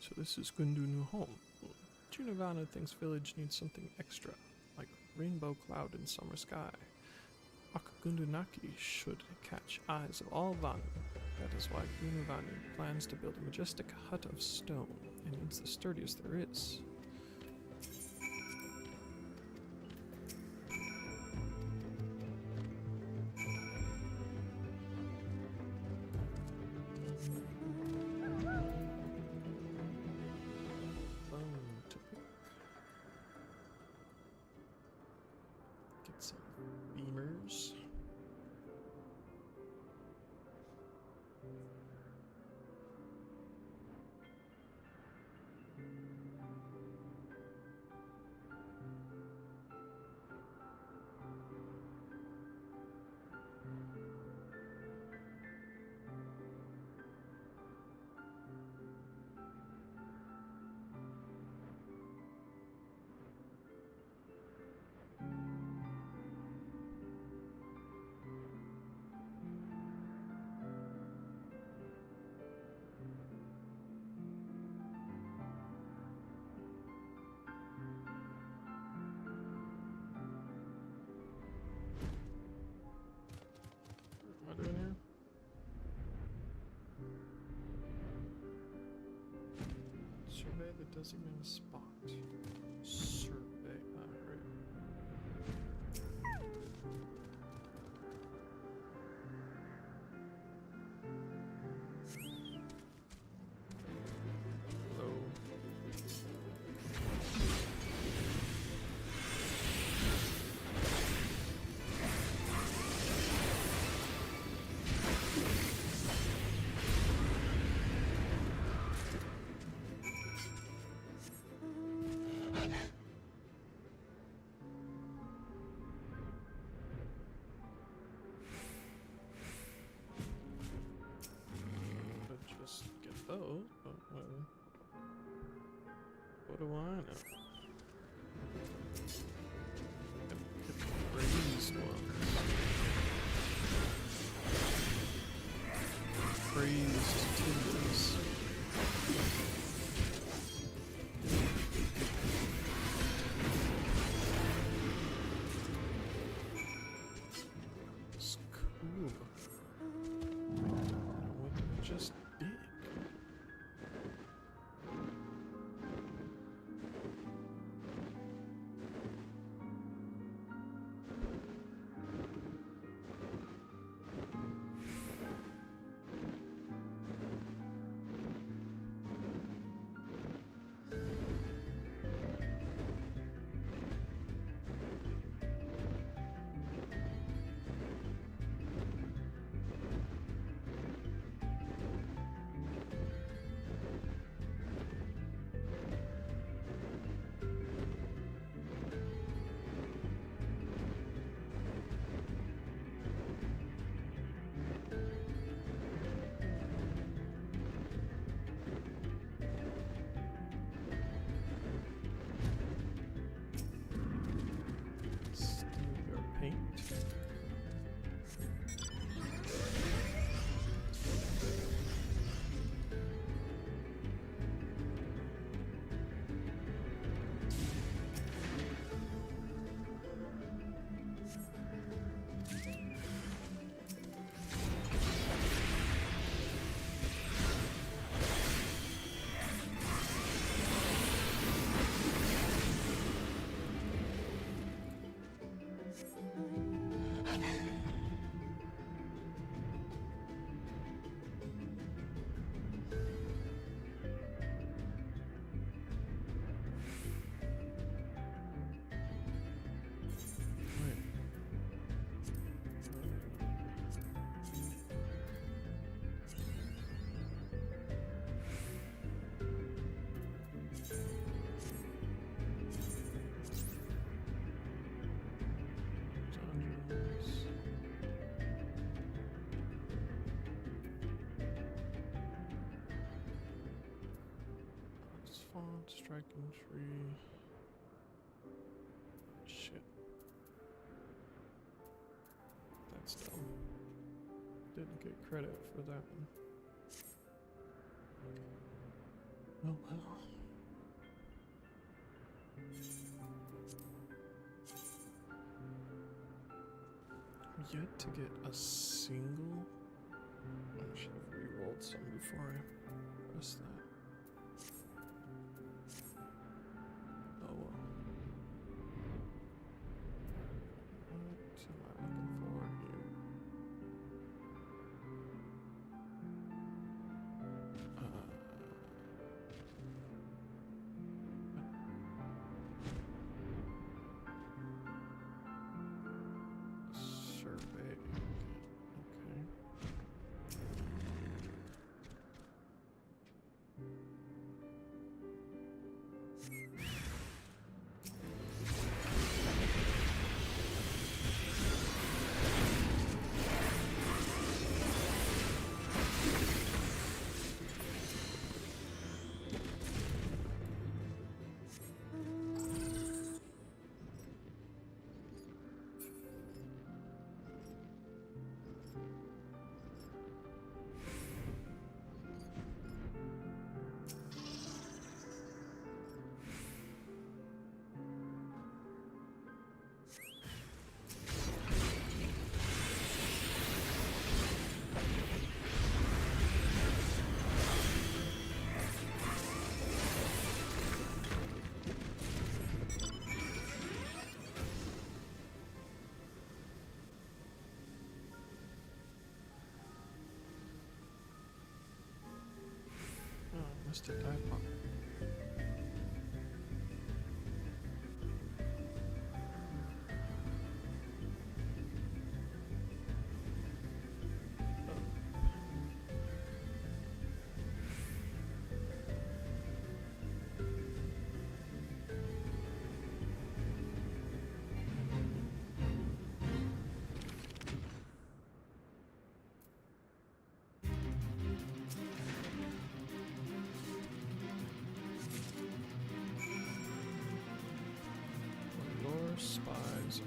Speaker 1: So this is Gundu new home. Junavana thinks village needs something extra, like rainbow cloud in summer sky. Akagundunaki should catch eyes of all Vanu. That is why Gunavani plans to build a majestic hut of stone, and it's the sturdiest there is. To pick. Get some beamers. Designated spot. Survey. Right. Hello. Just get those, but what do I know? Get the raised ones. Praised timbers. It's cool. What did I just dig? Paint. Font, striking tree. Shit. That's dumb. Didn't get credit for that one. Oh well. Yet to get a single. I should have re-rolled some before I pressed that. Oh well. What am I looking for here? Survey. Okay. Must have died long. Lore spies.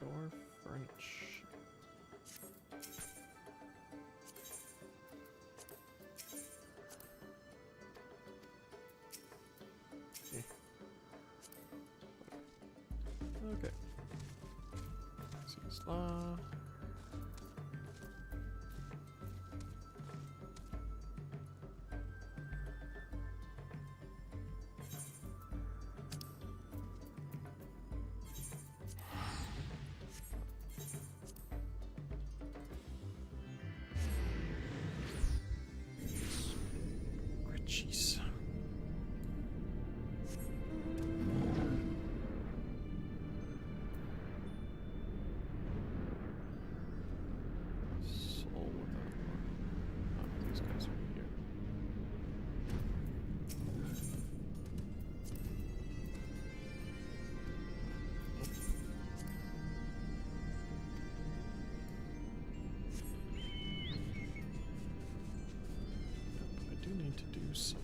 Speaker 1: Outdoor furniture. Okay. See's law. Jeez. Soul without one. Oh, these guys are here. I do need to do some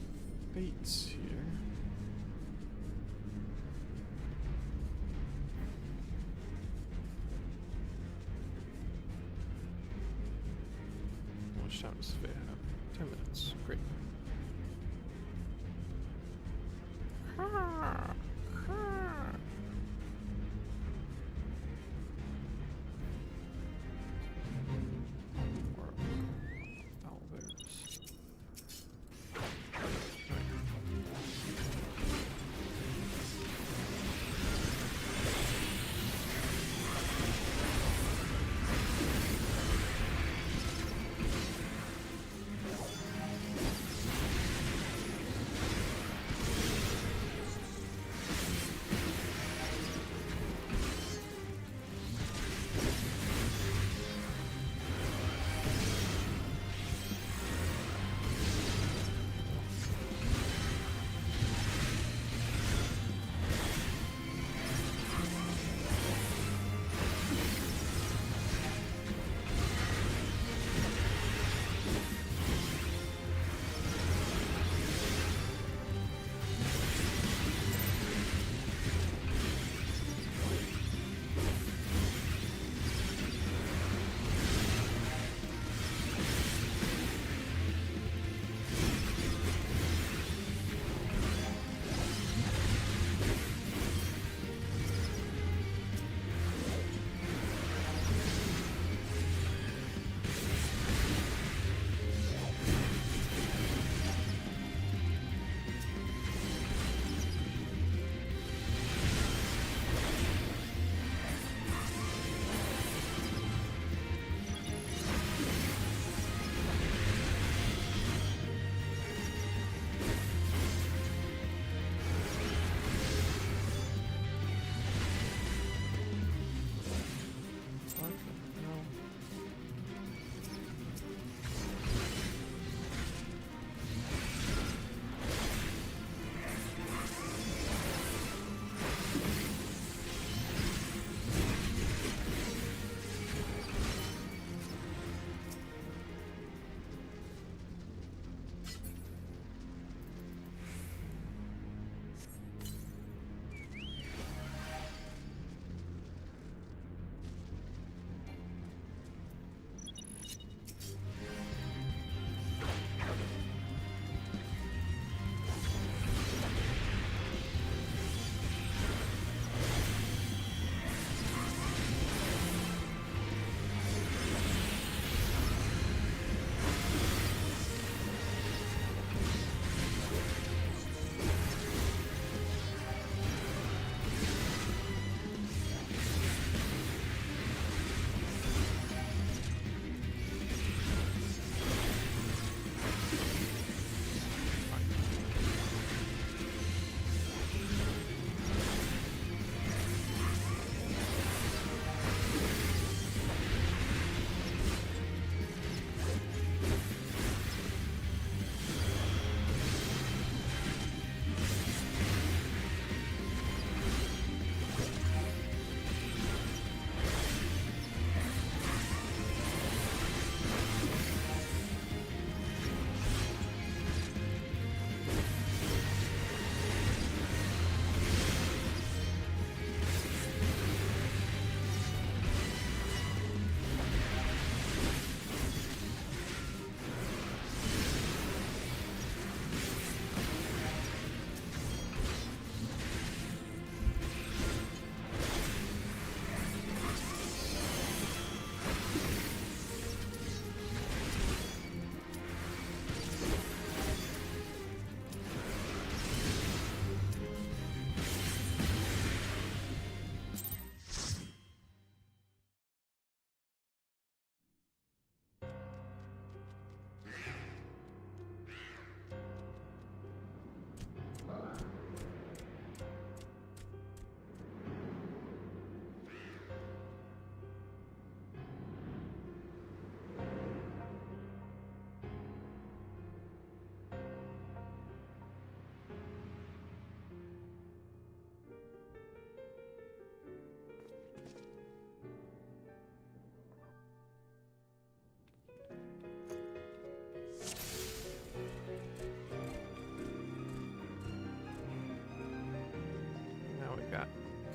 Speaker 1: fates here. How much time does Faye have? 10 minutes. Great.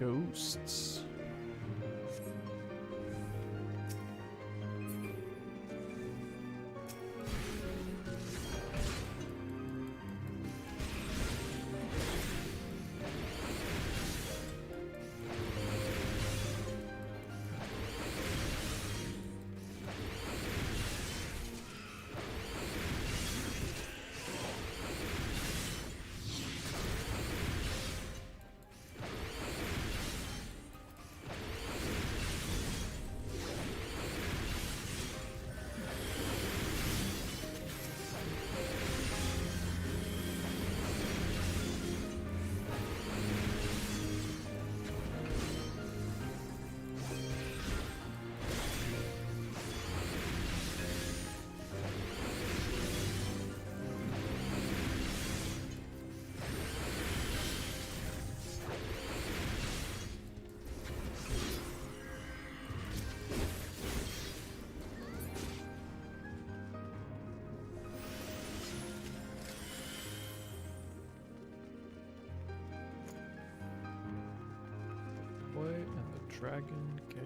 Speaker 1: Ghosts. Boy and the Dragon Gay.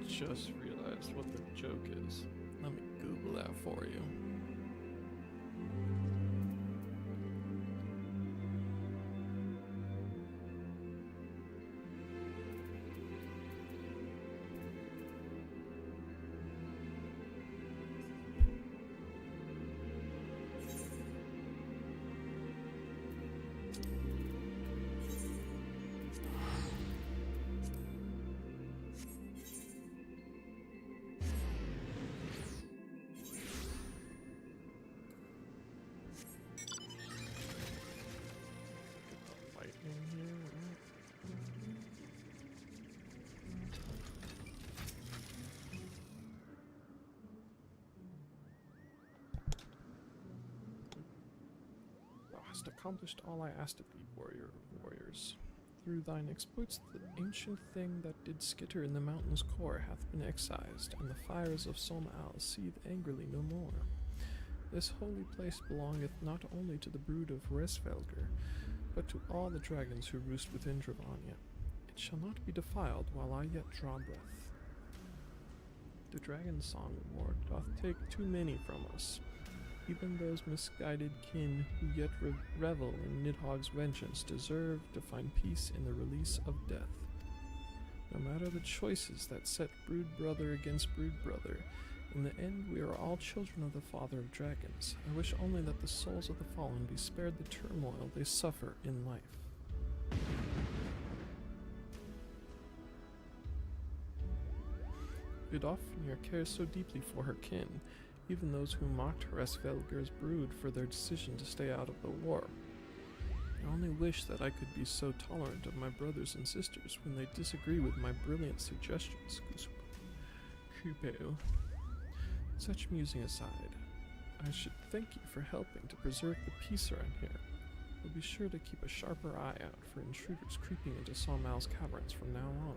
Speaker 1: Just realized what the joke is. Let me Google that for you. Lightning here. Thou hast accomplished all I asked of thee, warrior of warriors. Through thine exploits, the ancient thing that did skitter in the mountain's core hath been excised, and the fires of Somal seethe angrily no more. This holy place belongeth not only to the brood of Resvelger, but to all the dragons who roost within Dravania. It shall not be defiled while I yet draw breath. The dragon song war doth take too many from us. Even those misguided kin who yet revel in Nidhogg's vengeance deserve to find peace in the release of death. No matter the choices that set brood brother against brood brother, in the end we are all children of the Father of Dragons. I wish only that the souls of the fallen be spared the turmoil they suffer in life. Vidofnir cares so deeply for her kin, even those who mocked Resvelger's brood for their decision to stay out of the war. I only wish that I could be so tolerant of my brothers and sisters when they disagree with my brilliant suggestions. Kupeo. Such musing aside, I should thank you for helping to preserve the peace around here. We'll be sure to keep a sharper eye out for intruders creeping into Sawmal's caverns from now on.